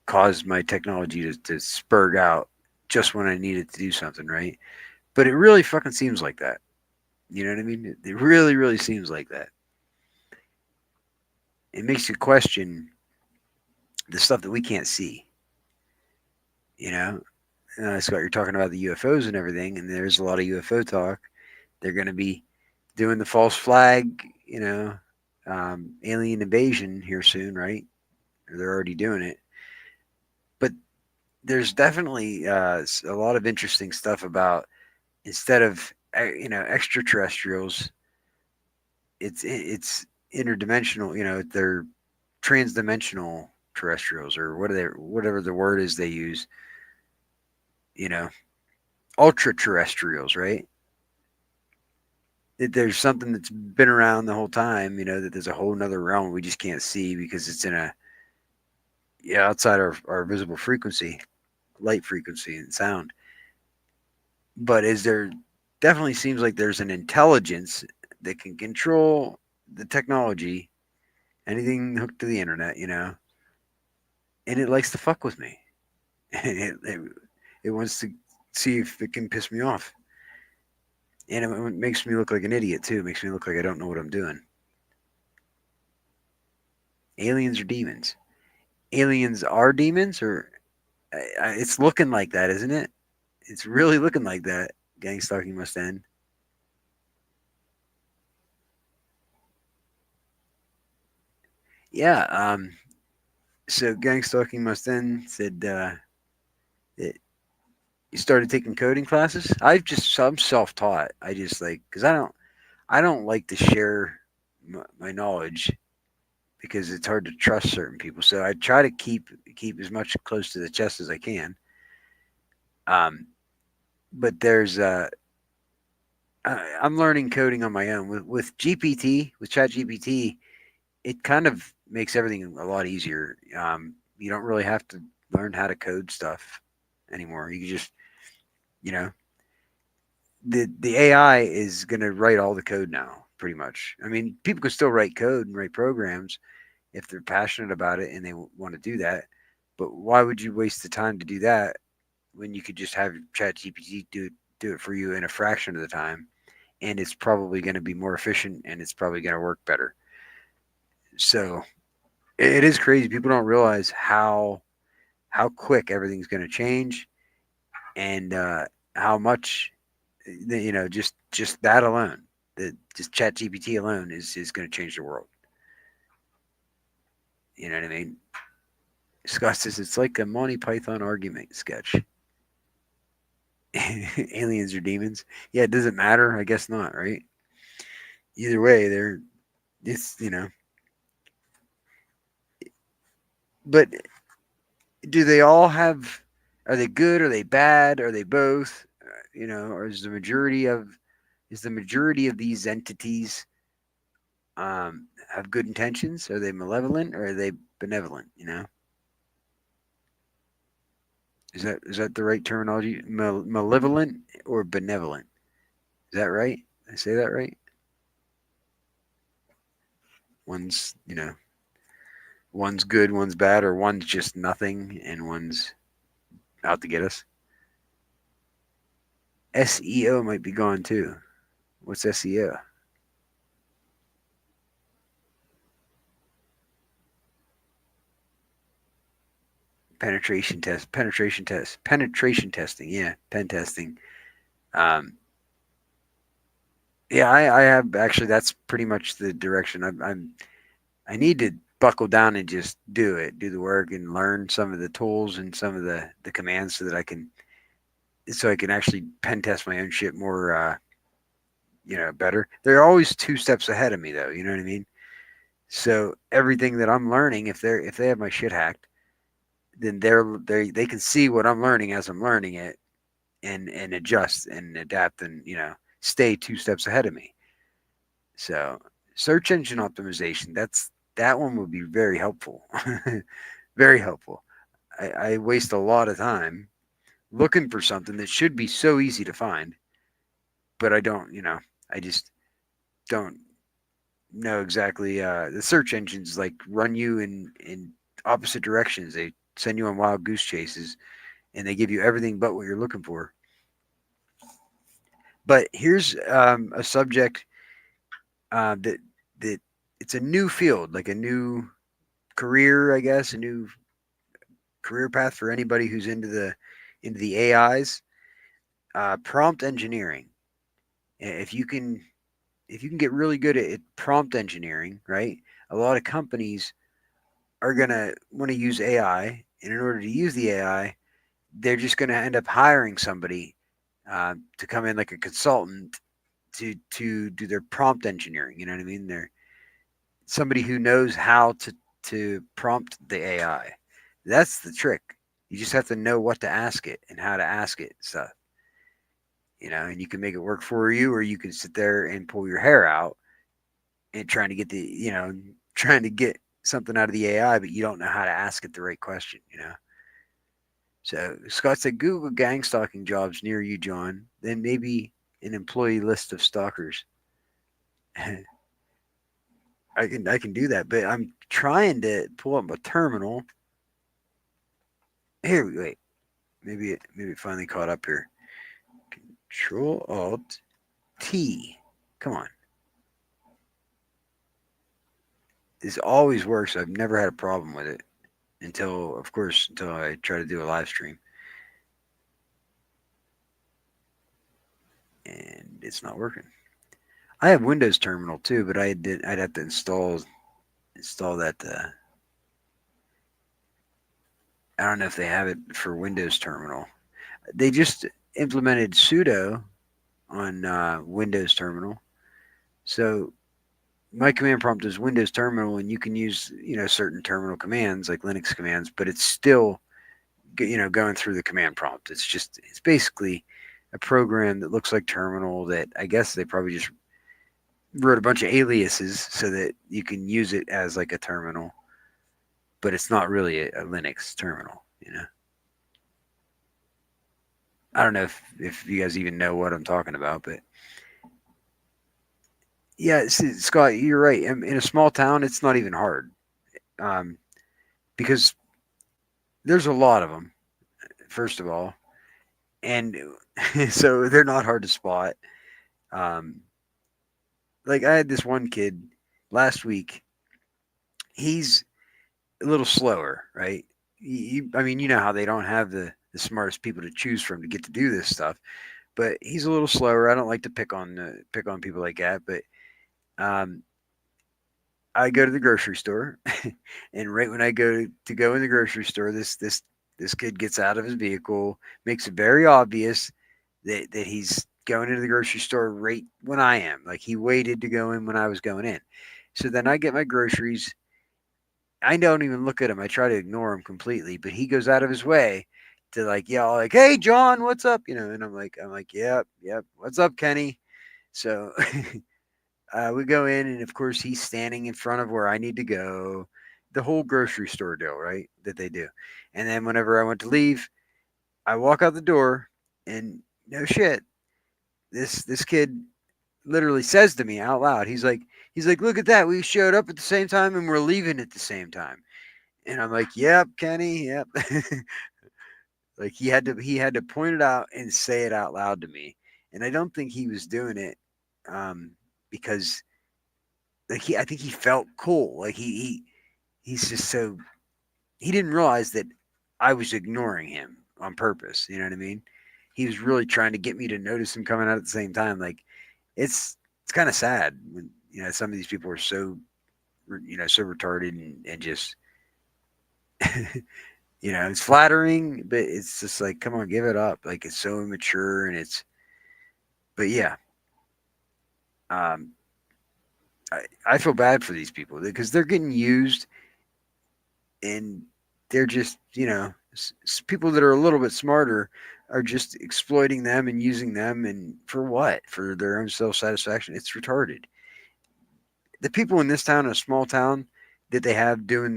cause my technology to spurg out just when I need it to do something, right? But it really fucking seems like that. You know what I mean? It really, really seems like that. It makes you question the stuff that we can't see. Scott, you're talking about the UFOs and everything, and there's a lot of UFO talk. They're going to be doing the false flag, alien invasion here soon, right? Or they're already doing it. But there's definitely a lot of interesting stuff about instead of extraterrestrials, it's interdimensional. They're transdimensional terrestrials or whatever the word is they use. Ultra terrestrials, right? That there's something that's been around the whole time. That there's a whole nother realm we just can't see because it's in outside our visible frequency, light frequency and sound. But definitely seems like there's an intelligence that can control the technology, anything hooked to the internet, and it likes to fuck with me. It wants to see if it can piss me off. And it makes me look like an idiot too. It makes me look like I don't know what I'm doing. Aliens or demons? Aliens are demons, or it's looking like that, isn't it? It's really looking like that. Gang stalking must end. Yeah. So gang stalking must end said that you started taking coding classes. I'm self-taught. I just because I don't like to share my knowledge because it's hard to trust certain people. So I try to keep as much close to the chest as I can. But there's I'm learning coding on my own with GPT, with ChatGPT. It kind of makes everything a lot easier. You don't really have to learn how to code stuff anymore. You can just, the AI is going to write all the code now, pretty much. I mean, people can still write code and write programs if they're passionate about it and they want to do that. But why would you waste the time to do that when you could just have ChatGPT do it for you in a fraction of the time, and it's probably going to be more efficient and it's probably going to work better. So it is crazy. People don't realize how quick everything's going to change, and how much just that alone, just ChatGPT alone is going to change the world. You know what I mean? Scott says it's like a Monty Python argument sketch. aliens or demons. Yeah, it doesn't matter. I guess not, right? Either way, it's, but do they all have, are they good? Are they bad? Are they both? Or is the majority of these entities have good intentions? Are they malevolent or are they benevolent? Is that the right terminology? Malevolent or benevolent? Is that right? Did I say that right? One's one's good, one's bad, or one's just nothing and one's out to get us. SEO might be gone too. What's SEO? Penetration testing. Yeah, pen testing. Yeah, I have actually. That's pretty much the direction I need to buckle down and just do the work, and learn some of the tools and some of the commands so that I can actually pen test my own shit more. Better. They're always 2 steps ahead of me, though. You know what I mean? So everything that I'm learning, if they have my shit hacked, then they can see what I'm learning as I'm learning it, and adjust and adapt, and stay 2 steps ahead of me. So search engine optimization, that one would be very helpful. Very helpful. I waste a lot of time looking for something that should be so easy to find, but I don't. I just don't know exactly. The search engines like run you in opposite directions. They send you on wild goose chases, and they give you everything but what you're looking for. But here's a subject that it's a new field, like a new career, I guess, a new career path for anybody who's into the AIs. Prompt engineering. If you can get really good at prompt engineering, right? A lot of companies are gonna want to use AI, and in order to use the AI, they're just gonna end up hiring somebody to come in like a consultant to do their prompt engineering. You know what I mean? They're somebody who knows how to prompt the AI. That's the trick. You just have to know what to ask it and how to ask it stuff. And you can make it work for you, or you can sit there and pull your hair out and trying to get something out of the AI, but you don't know how to ask it the right question. So Scott said, Google gang stalking jobs near you, John. Then maybe an employee list of stalkers. I can do that, but I'm trying to pull up a terminal. Here, wait. Maybe it finally caught up here. Control Alt T. Come on. This always works. I've never had a problem with it until I try to do a live stream. And it's not working. I have Windows Terminal too, but I'd have to install that. I don't know if they have it for Windows Terminal. They just implemented sudo on Windows Terminal, so my command prompt is Windows Terminal, and you can use certain terminal commands like Linux commands, but it's still going through the command prompt. It's basically a program that looks like terminal that I guess they probably just wrote a bunch of aliases so that you can use it as like a terminal, but it's not really a Linux terminal. I don't know if you guys even know what I'm talking about, but yeah, Scott, you're right. In a small town, it's not even hard, because there's a lot of them, first of all, and so they're not hard to spot. Like I had this one kid last week. He's a little slower, right? I mean, you know how they don't have the smartest people to choose from to get to do this stuff, but he's a little slower. I don't like to pick on people like that, but I go to the grocery store, and right when I go in the grocery store, this kid gets out of his vehicle, makes it very obvious that he's going into the grocery store right when I am. Like he waited to go in when I was going in. So then I get my groceries. I don't even look at him. I try to ignore him completely, but he goes out of his way to like yell like, "Hey John, what's up?" You know, and I'm like, "Yep, yep. What's up, Kenny?" So we go in, and of course he's standing in front of where I need to go. The whole grocery store deal, right? That they do. And then whenever I went to leave, I walk out the door, and no shit, this kid literally says to me out loud, he's like, "Look at that, we showed up at the same time and we're leaving at the same time." And I'm like, "Yep, Kenny, yep." Like he had to point it out and say it out loud to me, and I don't think he was doing it because like I think he felt cool, like he's just so he didn't realize that I was ignoring him on purpose. You know what I mean? He was really trying to get me to notice him coming out at the same time. Like it's kind of sad when some of these people are so so retarded and just it's flattering, but it's just like, come on, give it up. Like it's so immature and but yeah, I feel bad for these people because they're getting used and they're just, people that are a little bit smarter are just exploiting them and using them. And for what? For their own self satisfaction. It's retarded. The people in this town, a small town, that they have doing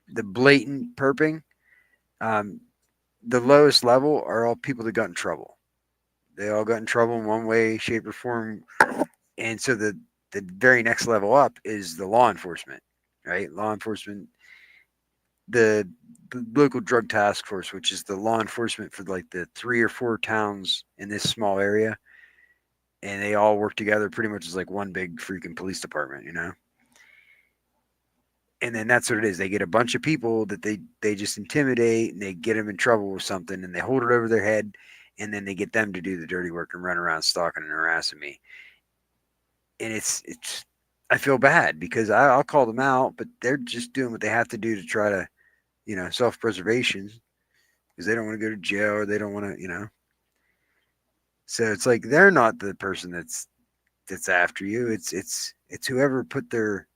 the blatant perping, the lowest level are all people that got in trouble. They all got in trouble in one way, shape, or form. And so the very next level up is the law enforcement, right? Law enforcement, the local drug task force, which is the law enforcement for like the 3 or 4 towns in this small area. And they all work together pretty much as like one big freaking police department, And then that's what it is. They get a bunch of people that they just intimidate and they get them in trouble with something and they hold it over their head and then they get them to do the dirty work and run around stalking and harassing me. And it's I feel bad because I'll call them out, but they're just doing what they have to do to try to, self-preservation because they don't want to go to jail or they don't want to, So it's like they're not the person that's after you. It's whoever put their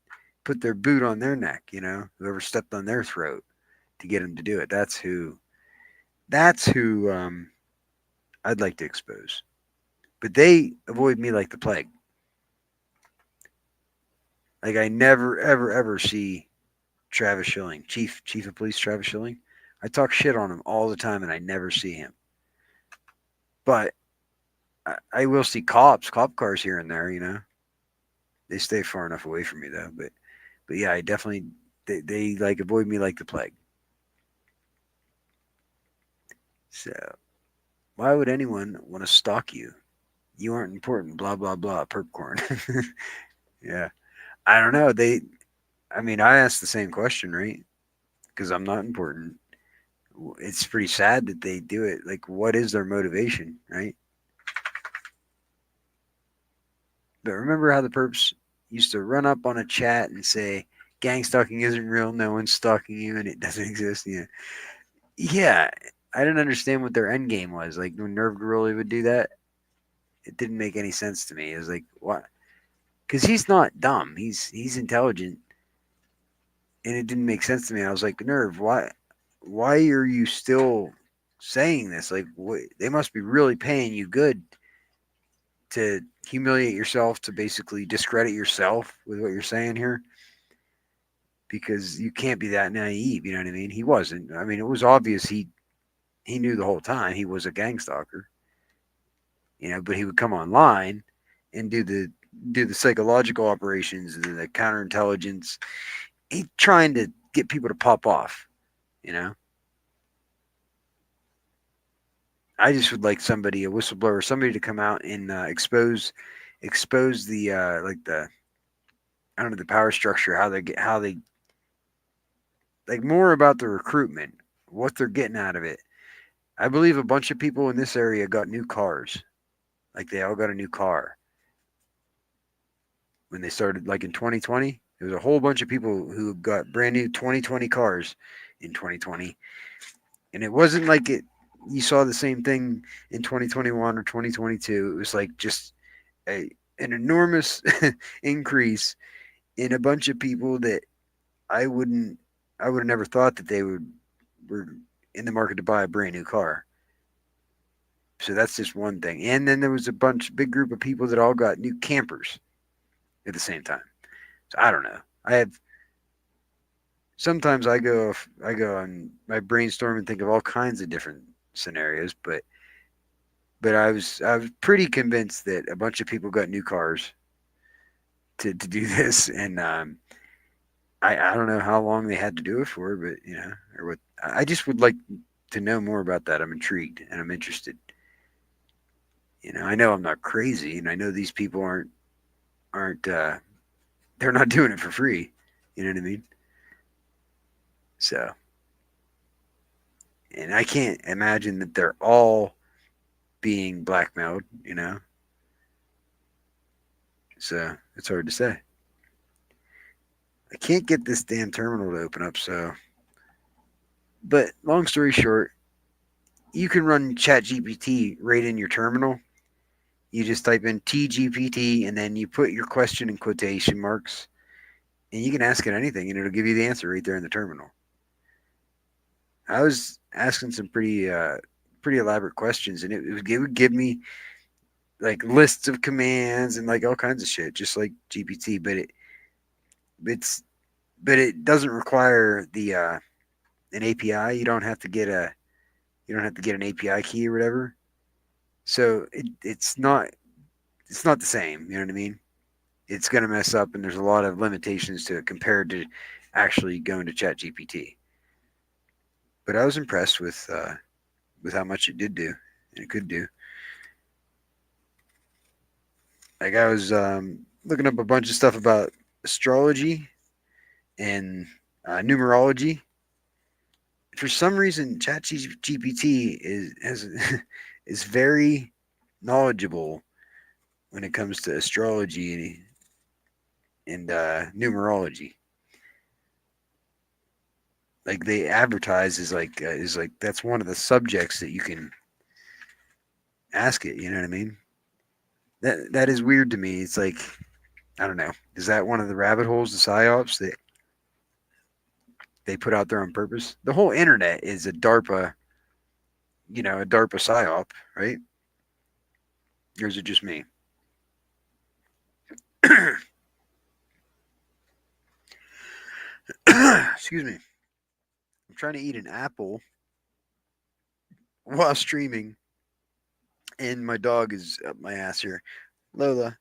boot on their neck, whoever stepped on their throat to get them to do it. That's who I'd like to expose. But they avoid me like the plague. Like I never, ever, ever see Travis Schilling, Chief of Police Travis Schilling. I talk shit on him all the time, and I never see him. But I will see cop cars here and there. They stay far enough away from me though. But yeah, I definitely they like avoid me like the plague. So why would anyone want to stalk you? You aren't important. Blah blah blah. Perpcorn. Yeah. I don't know. I asked the same question, right? Because I'm not important. It's pretty sad that they do it. Like, what is their motivation, right? But remember how the perps used to run up on a chat and say, gang stalking isn't real, no one's stalking you, and it doesn't exist. Yeah, I didn't understand what their end game was. Like, when Nerve Gorilla would do that, it didn't make any sense to me. It was like, what? Because he's not dumb. He's intelligent. And it didn't make sense to me. I was like, Nerve, why are you still saying this? Like, they must be really paying you good to humiliate yourself, to basically discredit yourself with what you're saying here, because you can't be that naive. You know what I mean? He wasn't. I mean, it was obvious he knew the whole time he was a gang stalker. But he would come online and do the psychological operations and the counterintelligence. He's trying to get people to pop off. I just would like a whistleblower, somebody to come out and expose the I don't know, the power structure, how they like more about the recruitment, what they're getting out of it. I believe a bunch of people in this area got new cars. Like they all got a new car when they started, like in 2020. There was a whole bunch of people who got brand new 2020 cars in 2020. And it wasn't like you saw the same thing in 2021 or 2022. It was like just an enormous increase in a bunch of people that I would have never thought that they were in the market to buy a brand new car. So that's just one thing. And then there was a big group of people that all got new campers at the same time. So I don't know. Sometimes I go on my brainstorm and think of all kinds of different scenarios, but I was pretty convinced that a bunch of people got new cars to do this, and I don't know how long they had to do it for, but or what. I just would like to know more about that. I'm intrigued and I'm interested. I know I'm not crazy, and I know these people aren't they're not doing it for free. You know what I mean? So, and I can't imagine that they're all being blackmailed. So it's hard to say. I can't get this damn terminal to open up, so. But long story short, you can run ChatGPT right in your terminal. You just type in TGPT and then you put your question in quotation marks, and you can ask it anything, and it'll give you the answer right there in the terminal. I was asking some pretty elaborate questions, and it would give me like lists of commands and like all kinds of shit, just like GPT. But it doesn't require the an API. You don't have to get an API key or whatever. So it's not the same. You know what I mean? It's going to mess up, and there's a lot of limitations to it compared to actually going to ChatGPT. But I was impressed with how much it did do and it could do. Like I was looking up a bunch of stuff about astrology and numerology. For some reason, ChatGPT is very knowledgeable when it comes to astrology and numerology. Like they advertise is like that's one of the subjects that you can ask it. You know what I mean? That is weird to me. It's like I don't know. Is that one of the rabbit holes, the psyops that they put out there on purpose? The whole internet is a DARPA, a DARPA psyop, right? Or is it just me? Excuse me. I'm trying to eat an apple while streaming, and my dog is up my ass here. Lola,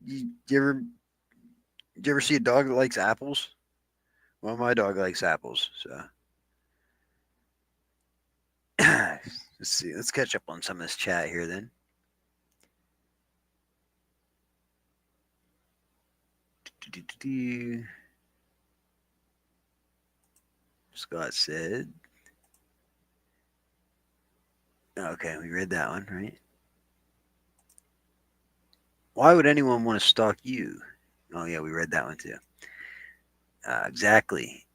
you ever see a dog that likes apples? Well, my dog likes apples, so let's see. Let's catch up on some of this chat here then. Scott said, okay, we read that one, right? Why would anyone want to stalk you? Oh, yeah, we read that one too. Exactly.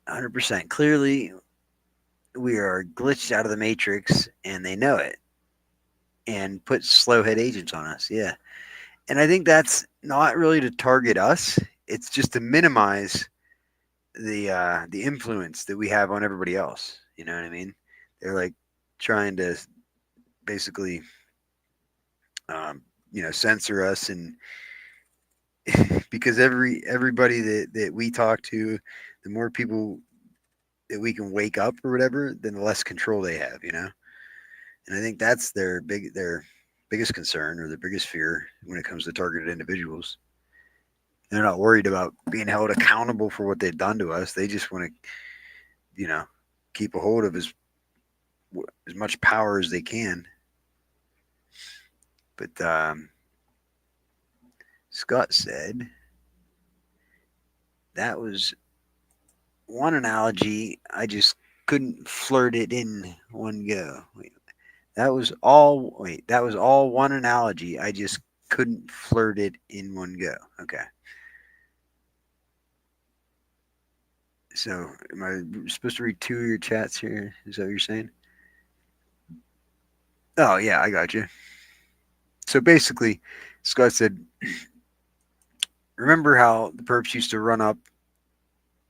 100%. Clearly, we are glitched out of the matrix, and they know it, and put slowhead agents on us. Yeah. And I think that's not really to target us. It's just to minimize the influence that we have on everybody else. You know what I mean? They're like trying to basically, censor us, and because everybody that we talk to, the more people that we can wake up or whatever, then the less control they have. And I think that's their biggest concern or their biggest fear when it comes to targeted individuals. They're not worried about being held accountable for what they've done to us. They just want to, keep a hold of as much power as they can. But Scott said that was one analogy. I just couldn't flirt it in one go. That was all one analogy. I just couldn't flirt it in one go. Okay. So am I supposed to read two of your chats here? Is that what you're saying? Oh yeah, I got you. So basically, Scott said, remember how the perps used to run up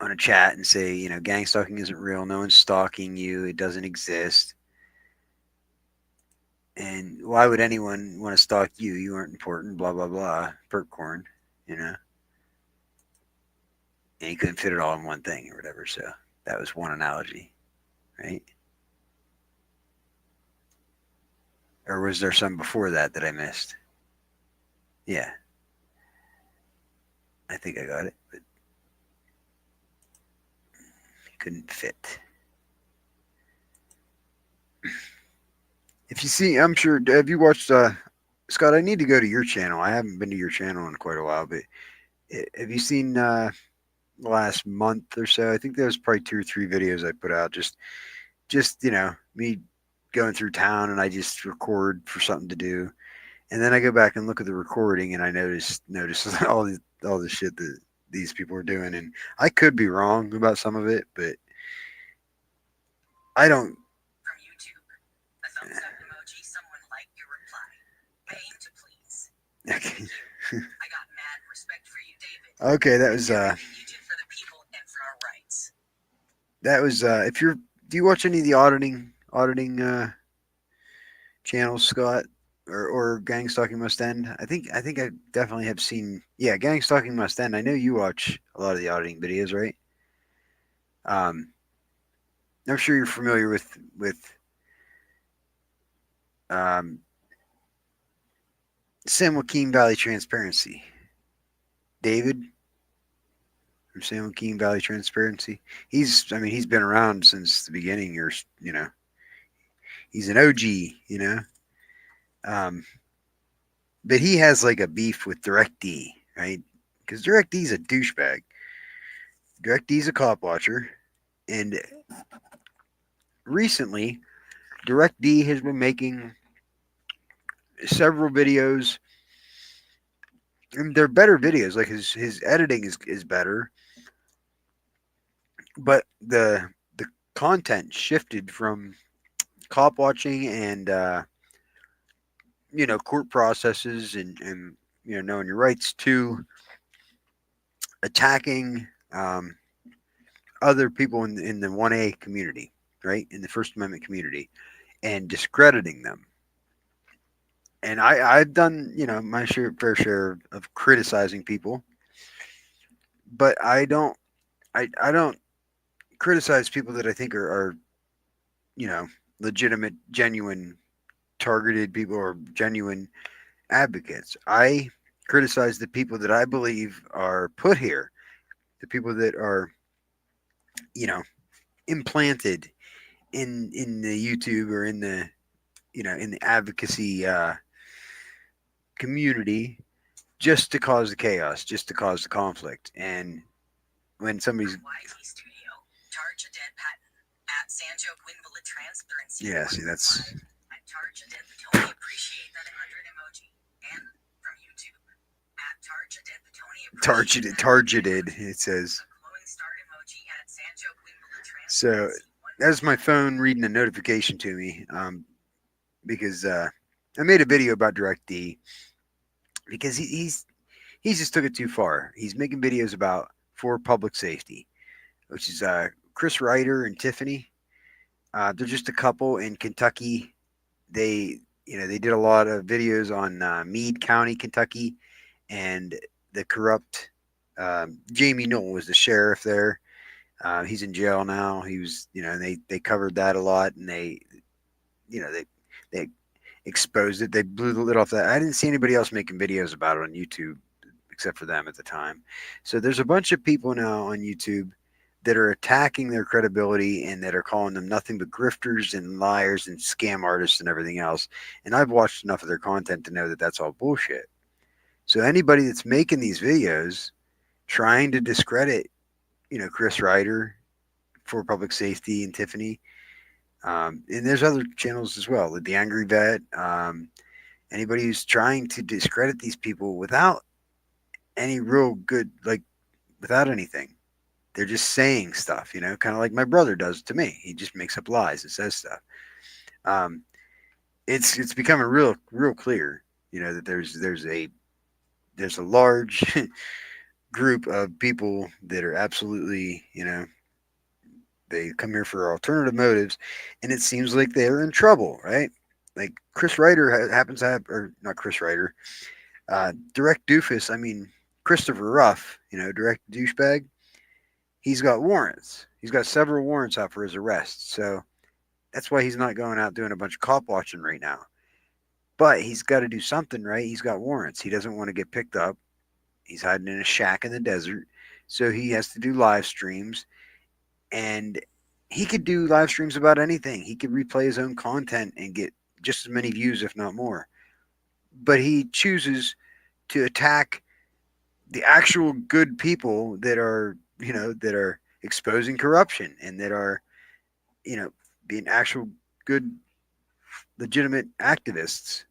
on a chat and say, you know, gang stalking isn't real. No one's stalking you. It doesn't exist. And why would anyone want to stalk you? You aren't important. Blah blah blah. Perp corn, you know. And he couldn't fit it all in one thing or whatever. So that was one analogy, right? Or was there some before that I missed? Yeah, I think I got it, but couldn't fit. If you see, I'm sure. Have you watched? Scott, I need to go to your channel. I haven't been to your channel in quite a while, but have you seen last month or so? I think there was probably 2 or 3 videos I put out. Just you know, me going through town, and I just record for something to do, and then I go back and look at the recording, and I notice all the shit that these people are doing, and I could be wrong about some of it, but I don't. Okay. Okay, that was if you're do you watch any of the auditing channels, Scott? Or Gang Stalking Must End? I definitely have seen Gang Stalking Must End. I know you watch a lot of the auditing videos, right? I'm sure you're familiar with San Joaquin Valley Transparency. David from San Joaquin Valley Transparency. He's been around since the beginning. He's an OG, you know. But he has like a beef with DirectD, right? Because DirectD's a douchebag. DirectD's a cop watcher, and recently, DirectD has been making several videos, and they're better videos. Like his editing is better, but the content shifted from cop watching and court processes and knowing your rights to attacking other people in the 1A community, right, in the First Amendment community, and discrediting them. And I've done my fair share of criticizing people, but I don't criticize people that I think are legitimate, genuine, targeted people or genuine advocates. I criticize the people that I believe are put here, the people that are implanted in the YouTube or in the in the advocacy community, just to cause the chaos, just to cause the conflict. And when somebody's see that's targeted, it says. So that's my phone reading a notification to me, because I made a video about DirectD because he's just took it too far. He's making videos about for public safety, which is Chris Ryder and Tiffany. They're just a couple in Kentucky. They did a lot of videos on Meade County, Kentucky, and the corrupt Jamie Knoll was the sheriff there. He's in jail now. He was, and they covered that a lot, and they exposed it. They blew the lid off that. I didn't see anybody else making videos about it on YouTube except for them at the time. So there's a bunch of people now on YouTube that are attacking their credibility and that are calling them nothing but grifters and liars and scam artists and everything else. And I've watched enough of their content to know that that's all bullshit. So anybody that's making these videos trying to discredit, Chris Ryder for public safety and Tiffany, and there's other channels as well, like the Angry Vet, anybody who's trying to discredit these people without any real good, like without anything. They're just saying stuff, kind of like my brother does to me. He just makes up lies and says stuff. it's becoming real clear, that there's a large group of people that are absolutely, they come here for alternative motives, and it seems like they're in trouble, right? Like Chris Ryder happens to have, or not Chris Ryder, Direct Doofus. I mean, Christopher Ruff, Direct Douchebag. He's got warrants. He's got several warrants out for his arrest. So that's why he's not going out doing a bunch of cop watching right now. But he's got to do something, right? He's got warrants. He doesn't want to get picked up. He's hiding in a shack in the desert. So he has to do live streams. And he could do live streams about anything. He could replay his own content and get just as many views, if not more. But he chooses to attack the actual good people that are, that are exposing corruption and that are, being actual good, legitimate activists,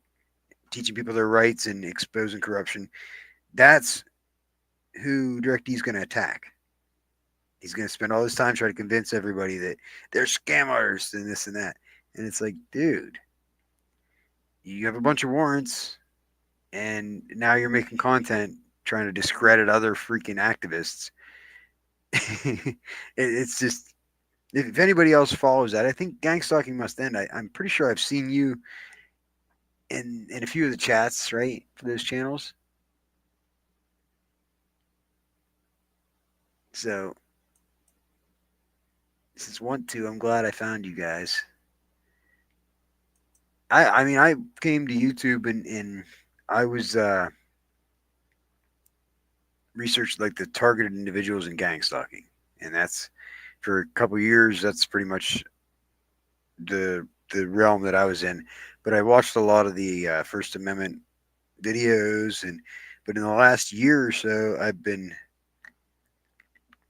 teaching people their rights and exposing corruption. That's who DirectD's going to attack. He's going to spend all his time trying to convince everybody that they're scammers and this and that. And it's like, dude, you have a bunch of warrants and now you're making content trying to discredit other freaking activists. It's just, if anybody else follows that, I think Gang Stalking Must End. I'm pretty sure I've seen you in a few of the chats, right, for those channels. So, since I'm glad I found you guys. I mean, I came to YouTube and I was researched like the targeted individuals in gang stalking, and that's for a couple years. That's pretty much the realm that I was in. But I watched a lot of the First Amendment videos, but in the last year or so, I've been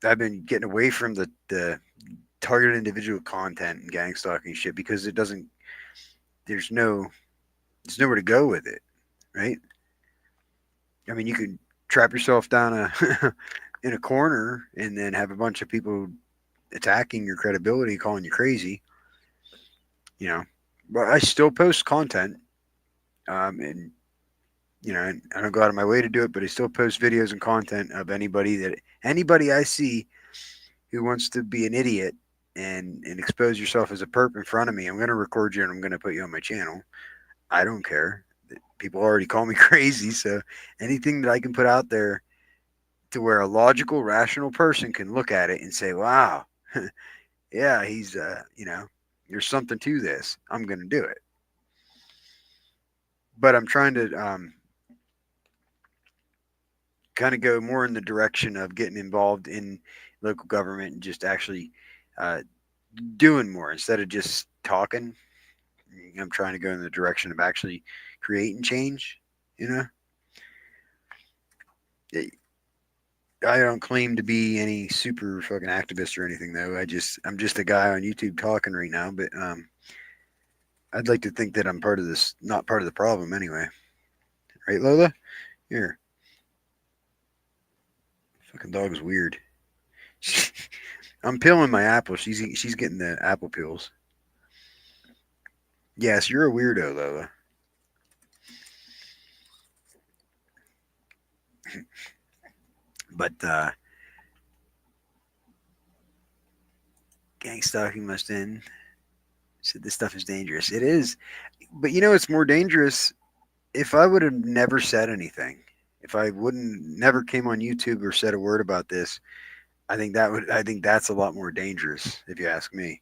getting away from the targeted individual content and gang stalking shit because it doesn't. There's nowhere to go with it, right? I mean, you can trap yourself down in a corner and then have a bunch of people attacking your credibility, calling you crazy. But I still post content, and I don't go out of my way to do it, but I still post videos and content of anybody I see who wants to be an idiot and expose yourself as a perp in front of me. I'm going to record you and I'm going to put you on my channel. I don't care. People already call me crazy, so anything that I can put out there to where a logical, rational person can look at it and say, wow, yeah, he's, there's something to this. I'm going to do it. But I'm trying to kind of go more in the direction of getting involved in local government and just actually doing more instead of just talking. I'm trying to go in the direction of actually creating change, I don't claim to be any super fucking activist or anything, though. I'm just a guy on YouTube talking right now, but I'd like to think that I'm part of this, not part of the problem anyway. Right, Lola? Here. Fucking dog's weird. I'm peeling my apple. She's getting the apple peels. Yes, you're a weirdo, Lola. But gang stalking must end. Said this stuff is dangerous. It is. But it's more dangerous if I would have never said anything. If I never came on YouTube or said a word about this, I think that's a lot more dangerous, if you ask me.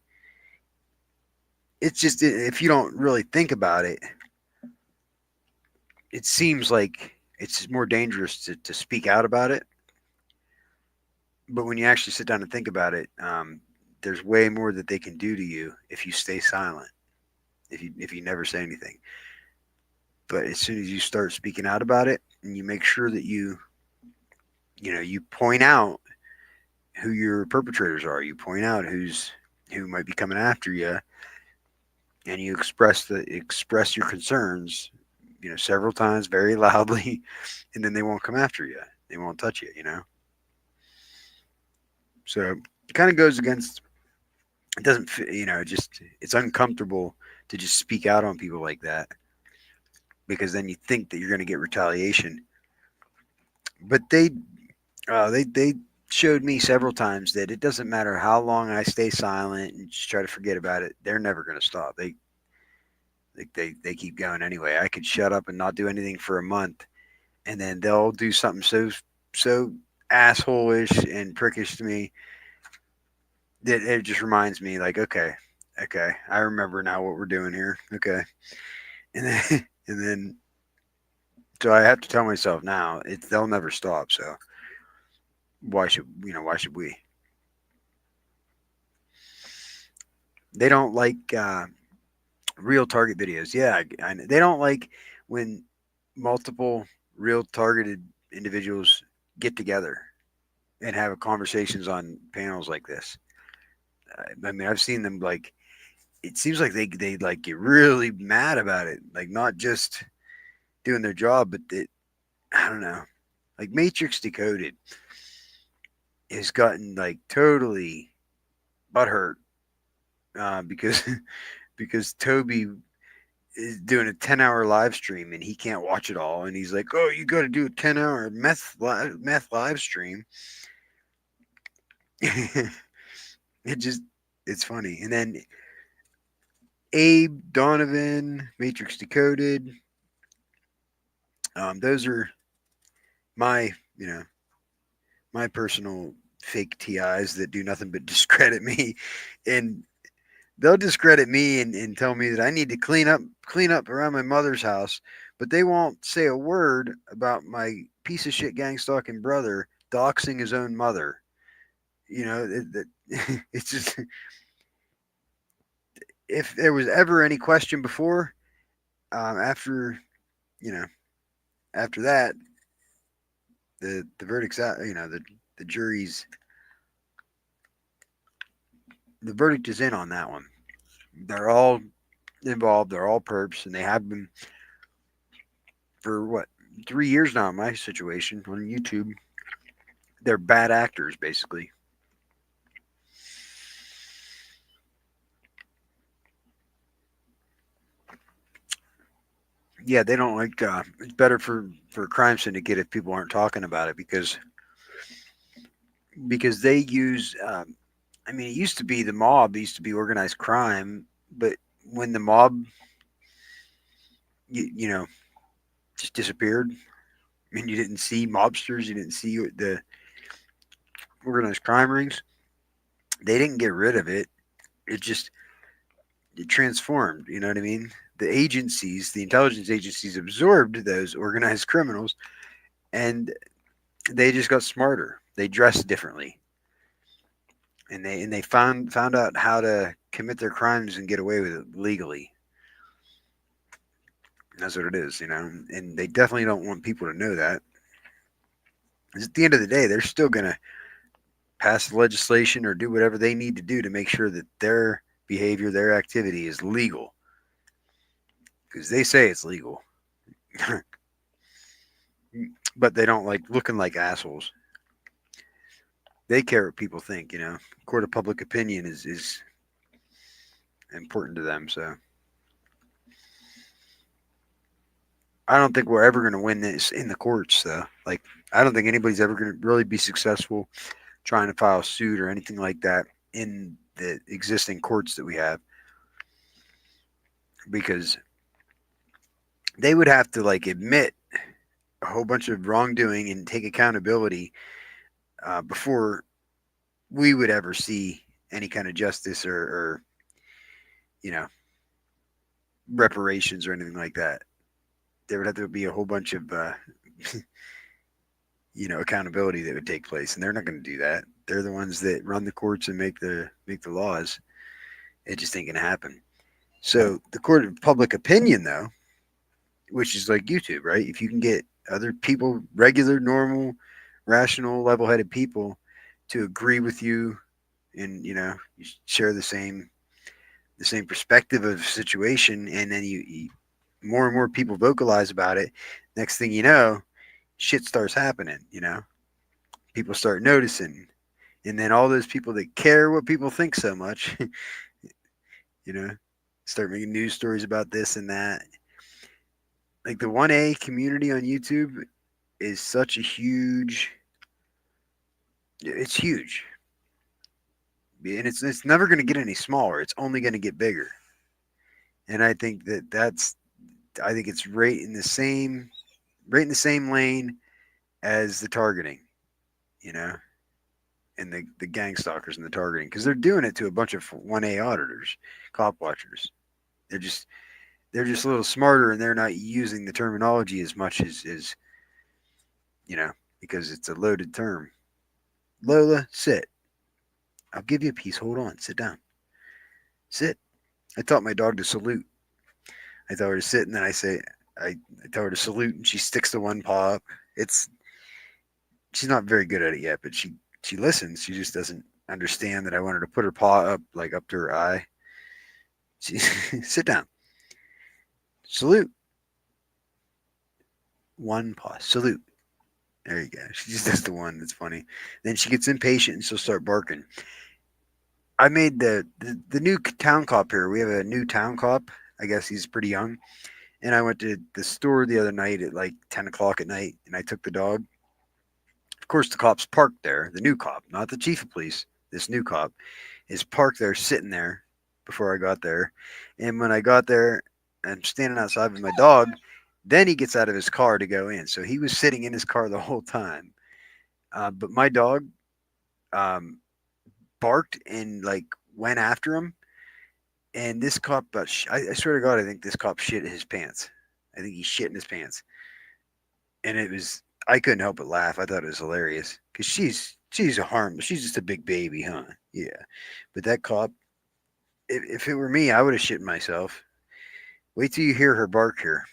It's just, if you don't really think about it, it seems like it's more dangerous to speak out about it. But when you actually sit down and think about it, there's way more that they can do to you if you stay silent, if you never say anything. But as soon as you start speaking out about it and you make sure that you point out who your perpetrators are, you point out who might be coming after you, and you express your concerns, several times very loudly, and then they won't come after you. They won't touch you, So it kind of goes against, it doesn't fit, it's uncomfortable to just speak out on people like that, because then you think that you're going to get retaliation. But they showed me several times that it doesn't matter how long I stay silent and just try to forget about it. They're never going to stop. They keep going anyway. I could shut up and not do anything for a month, and then they'll do something so asshole-ish and prickish to me that it just reminds me, like, okay, I remember now what we're doing here. Okay, and then and then so I have to tell myself now they'll never stop. So why should we? They don't like real target videos. Yeah, they don't like when multiple real targeted individuals get together and have conversations on panels like this. I mean, I've seen them, like, it seems like they like get really mad about it, like not just doing their job, but I don't know, like Matrix Decoded has gotten like totally butthurt because because Toby is doing a 10-hour live stream and he can't watch it all, and he's like, oh, you got to do a 10-hour meth live stream. It's funny. And then Abe, Donovan, Matrix Decoded, those are my my personal fake TIs that do nothing but discredit me, and they'll discredit me and tell me that I need to clean up around my mother's house, but they won't say a word about my piece of shit gang stalking brother doxing his own mother. It's just, if there was ever any question before, after that, the verdict's out. The jury's, the verdict is in on that one. They're all involved. They're all perps, and they have been for what, 3 years now. In my situation on YouTube, they're bad actors, basically. Yeah, they don't like. It's better for a crime syndicate if people aren't talking about it, because they use. I mean, it used to be the mob. It used to be organized crime, but when the mob, just disappeared, I mean, you didn't see mobsters, you didn't see the organized crime rings. They didn't get rid of it. It transformed. You know what I mean? The agencies, the intelligence agencies, absorbed those organized criminals, and they just got smarter. They dressed differently, and they found out how to commit their crimes and get away with it legally. That's what it is, and they definitely don't want people to know that. 'Cause at the end of the day, they're still going to pass the legislation or do whatever they need to do to make sure that their behavior, their activity is legal. Because they say it's legal. But they don't like looking like assholes. They care what people think, Court of public opinion is important to them, so. I don't think we're ever going to win this in the courts, though. Like, I don't think anybody's ever going to really be successful trying to file a suit or anything like that in the existing courts that we have, because they would have to like admit a whole bunch of wrongdoing and take accountability before we would ever see any kind of justice or reparations or anything like that. There would have to be a whole bunch of accountability that would take place, and they're not going to do that. They're the ones that run the courts and make the laws. It just ain't going to happen. So the court of public opinion, though, which is like YouTube, right? If you can get other people, regular, normal, rational, level-headed people, to agree with you, and you share the same perspective of the situation, and then you more and more people vocalize about it. Next thing you know, shit starts happening. People start noticing, and then all those people that care what people think so much, start making news stories about this and that. Like the 1A community on YouTube is such a huge. It's huge, and it's never going to get any smaller. It's only going to get bigger. And I think I think it's right in the same lane as the targeting, you know, and the gang stalkers and the targeting, because they're doing it to a bunch of 1A auditors, cop watchers. They're just a little smarter, and they're not using the terminology as much as you know, because it's a loaded term. Lola, sit. I'll give you a piece. Hold on. Sit down. Sit. I taught my dog to salute. I tell her to sit, and then I tell her to salute, and she sticks the one paw up. She's not very good at it yet, but she listens. She just doesn't understand that I want her to put her paw up, like up to her eye. She sit down. Salute. One paw. Salute. There you go. She just does the one. That's funny. Then she gets impatient and she'll start barking. I made the new town cop here. We have a new town cop. I guess he's pretty young. And I went to the store the other night at like 10 o'clock at night, and I took the dog. Of course, the cop's parked there. The new cop, not the chief of police. This new cop is parked there, sitting there before I got there. And when I got there, I'm standing outside with my dog. Then he gets out of his car to go in. So he was sitting in his car the whole time. But my dog barked and like went after him. And this cop, I swear to God, I think this cop shit his pants. I think he shit in his pants. And I couldn't help but laugh. I thought it was hilarious. Because she's a harmless, she's just a big baby, huh? Yeah. But that cop, if it were me, I would have shit myself. Wait till you hear her bark here.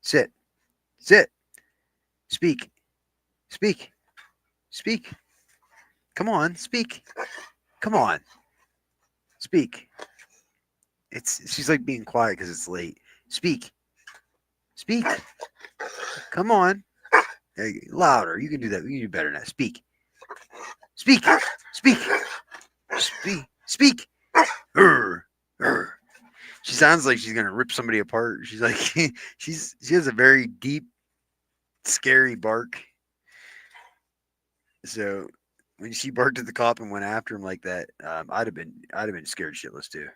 Sit. Sit. Speak. Speak. Speak. Come on, speak. Come on. Speak. She's like being quiet because it's late. Speak. Speak. Come on. Hey, louder. You can do that. You can do better than that. Speak. Speak. Speak. Speak. Speak. Urgh. Urgh. She sounds like she's gonna rip somebody apart. She's like she has a very deep, scary bark. So when she barked at the cop and went after him like that, I'd have been scared shitless too.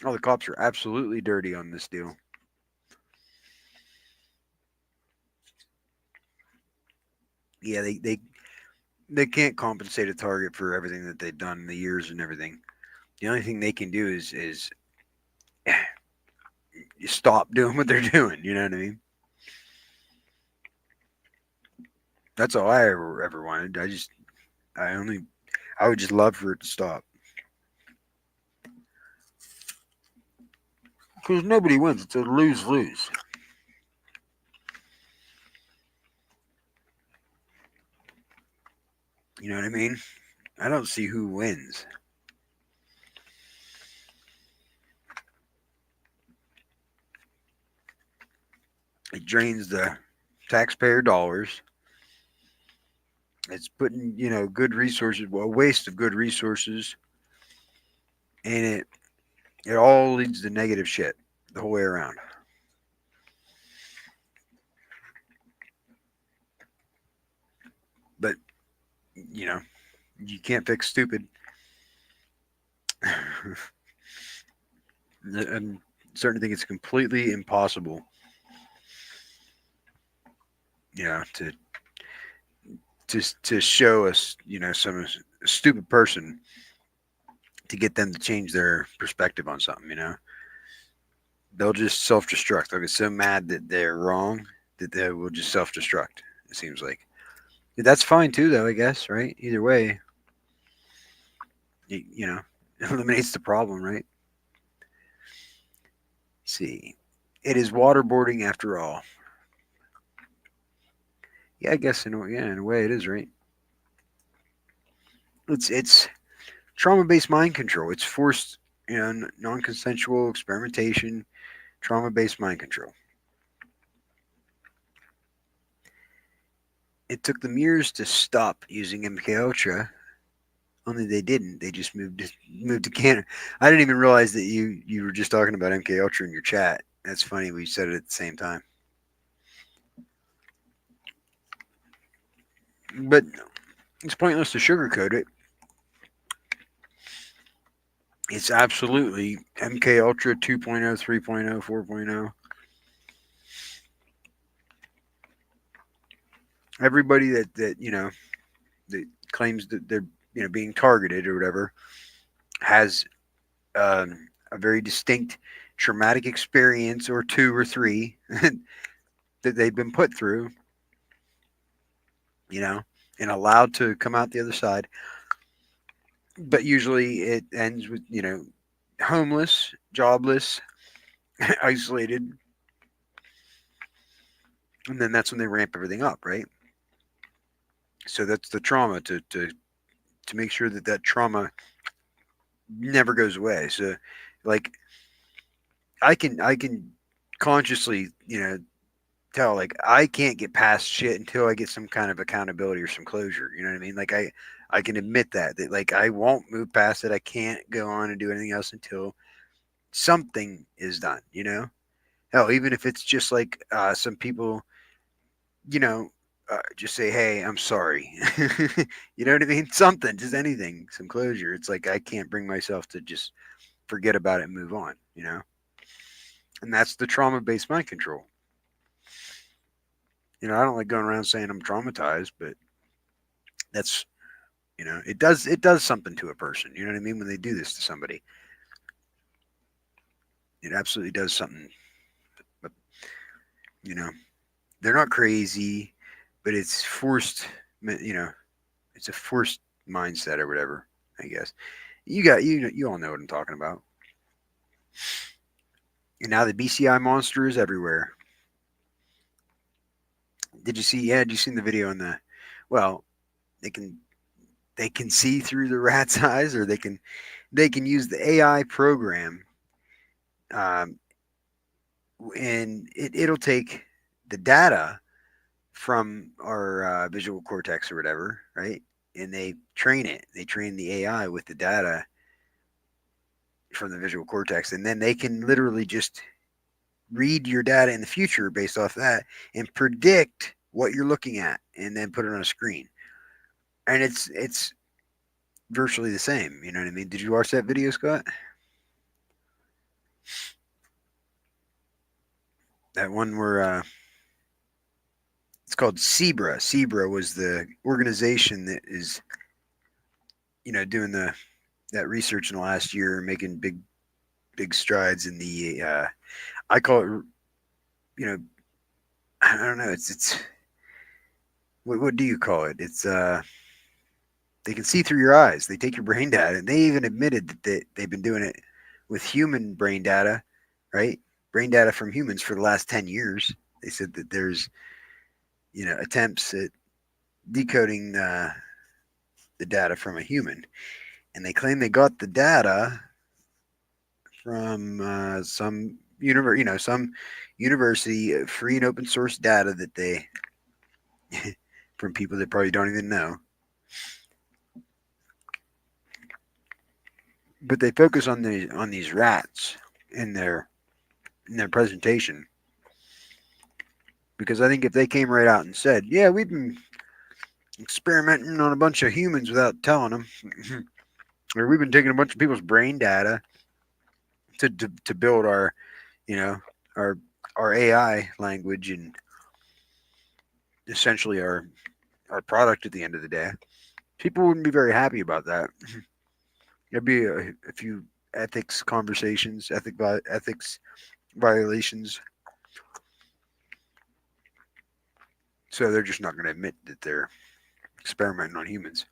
Oh, the cops are absolutely dirty on this deal. Yeah, they can't compensate a target for everything that they've done in the years and everything. The only thing they can do is stop doing what they're doing. You know what I mean? That's all I ever wanted. I would just love for it to stop. Because nobody wins. It's a lose-lose. You know what I mean? I don't see who wins. It drains the taxpayer dollars. It's putting, good resources, a waste of good resources. And it all leads to negative shit the whole way around. But, you can't fix stupid. I'm starting to think it's completely impossible, to show us, some stupid person to get them to change their perspective on something, They'll just self-destruct. They'll get so mad that they're wrong that they will just self-destruct, it seems like. That's fine too, though, I guess, right? Either way, it eliminates the problem, right? See, it is waterboarding after all. Yeah, I guess in a way it is, right? It's trauma-based mind control. It's forced, non-consensual experimentation, trauma-based mind control. It took them years to stop using MK Ultra Only they didn't. They just moved to Canada. I didn't even realize that you were just talking about MK Ultra in your chat. That's funny. We said it at the same time. But it's pointless to sugarcoat it. It's absolutely MK Ultra 2.0, 3.0, 4.0. Everybody that that claims that they're being targeted or whatever has a very distinct traumatic experience or two or three that they've been put through, and allowed to come out the other side. But usually it ends with homeless, jobless, isolated, and then that's when they ramp everything up, right? So that's the trauma to make sure that trauma never goes away. So, like, I can consciously tell, like, I can't get past shit until I get some kind of accountability or some closure. You know what I mean? Like, I can admit that like I won't move past it. I can't go on and do anything else until something is done. Hell, even if it's just like some people, just say, "Hey, I'm sorry." You know what I mean? Something, just anything, some closure. It's like I can't bring myself to just forget about it and move on. And that's the trauma-based mind control. I don't like going around saying I'm traumatized, but that's it does something to a person. You know what I mean? When they do this to somebody, it absolutely does something. But they're not crazy, but it's forced. It's a forced mindset or whatever. I guess you all know what I'm talking about. And now the BCI monster is everywhere. Did you see? Yeah, did you see the video on the? Well, they can see through the rat's eyes, or they can use the AI program, and it'll take the data from our visual cortex or whatever, right? And they train it. They train the AI with the data from the visual cortex, and then they can literally just read your data in the future based off that and predict what you're looking at, and then put it on a screen. And it's virtually the same. You know what I mean? Did you watch that video, Scott? That one where it's called Zebra. Zebra was the organization that is, doing that research in the last year, making big strides in the. I call it, I don't know. It's what do you call it? It's they can see through your eyes. They take your brain data, and they even admitted that they've been doing it with human brain data, right? Brain data from humans for the last 10 years. They said that there's, attempts at decoding the data from a human, and they claim they got the data from some some university, free and open source data that they from people that probably don't even know. But they focus on these rats in their presentation, because I think if they came right out and said, "Yeah, we've been experimenting on a bunch of humans without telling them," or "We've been taking a bunch of people's brain data to build our, our AI language and essentially our product at the end of the day," people wouldn't be very happy about that. There'd be a few ethics conversations, ethics violations. So they're just not going to admit that they're experimenting on humans.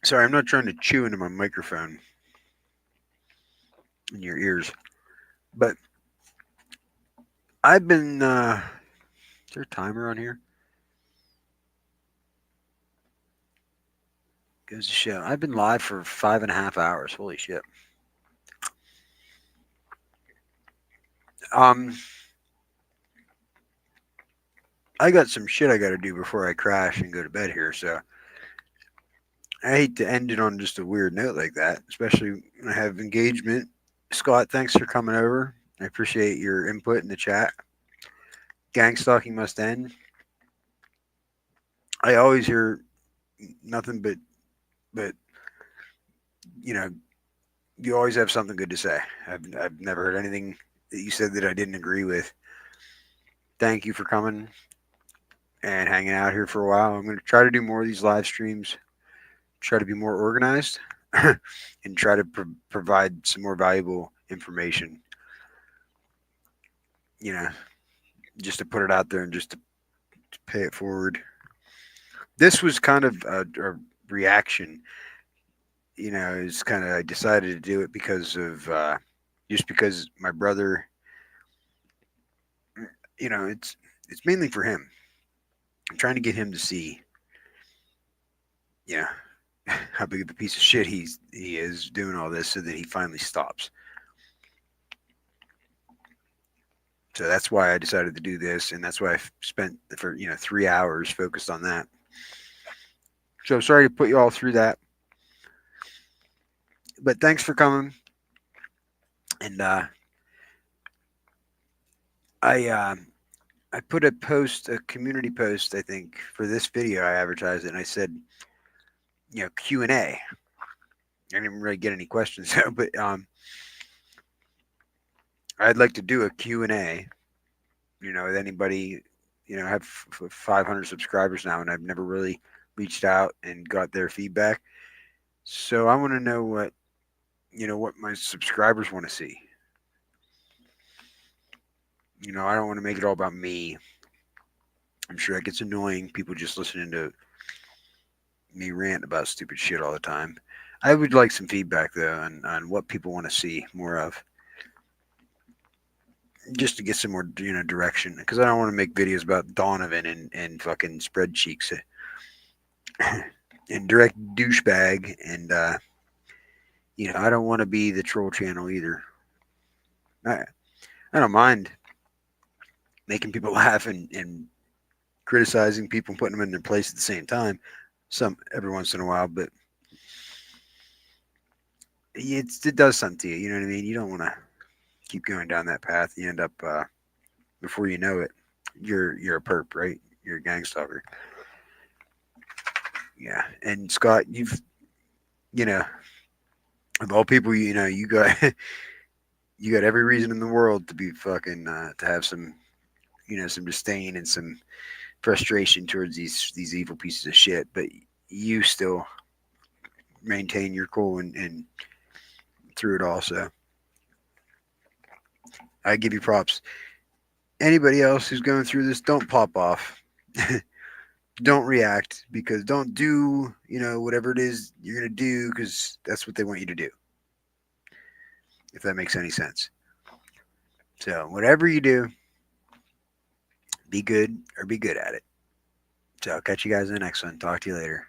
Sorry, I'm not trying to chew into my microphone in your ears, but I've been. Is there a timer on here? Goes to show. I've been live for 5.5 hours. Holy shit. I got some shit I got to do before I crash and go to bed here. So I hate to end it on just a weird note like that, especially when I have engagement. Scott, thanks for coming over. I appreciate your input in the chat. Gang stalking must end. I always hear nothing but you always have something good to say. I've never heard anything that you said that I didn't agree with. Thank you for coming and hanging out here for a while. I'm going to try to do more of these live streams, try to be more organized, and try to provide some more valuable information. Just to put it out there and just to pay it forward. This was kind of a reaction. It's kind of, I decided to do it because of just because my brother. It's mainly for him. I'm trying to get him to see, how big of a piece of shit he is doing all this, so that he finally stops. So that's why I decided to do this, and that's why I spent for 3 hours focused on that. So sorry to put you all through that, but thanks for coming. And I put a community post, I think, for this video. I advertised it, and I said, Q&A. I didn't really get any questions, but I'd like to do a Q&A, with anybody. I have 500 subscribers now, and I've never really reached out and got their feedback. So I want to know what my subscribers want to see. I don't want to make it all about me. I'm sure it gets annoying, people just listening to me rant about stupid shit all the time. I would like some feedback, though, on what people want to see more of. Just to get some more, direction. Because I don't want to make videos about Donovan and fucking spread cheeks. And direct douchebag. And, I don't want to be the troll channel either. I don't mind making people laugh and criticizing people and putting them in their place at the same time, every once in a while, but it does something to you. You know what I mean? You don't want to keep going down that path. You end up before you know it, you're a perp, right? You're a gang stalker. Yeah, and Scott, you've of all people, you got you got every reason in the world to be fucking to have some some disdain and some frustration towards these evil pieces of shit, but you still maintain your cool and through it all. So I give you props. Anybody else who's going through this, don't pop off. Don't react, because don't do whatever it is you're gonna do, because that's what they want you to do, if that makes any sense. So whatever you do, be good or be good at it. So I'll catch you guys in the next one. Talk to you later.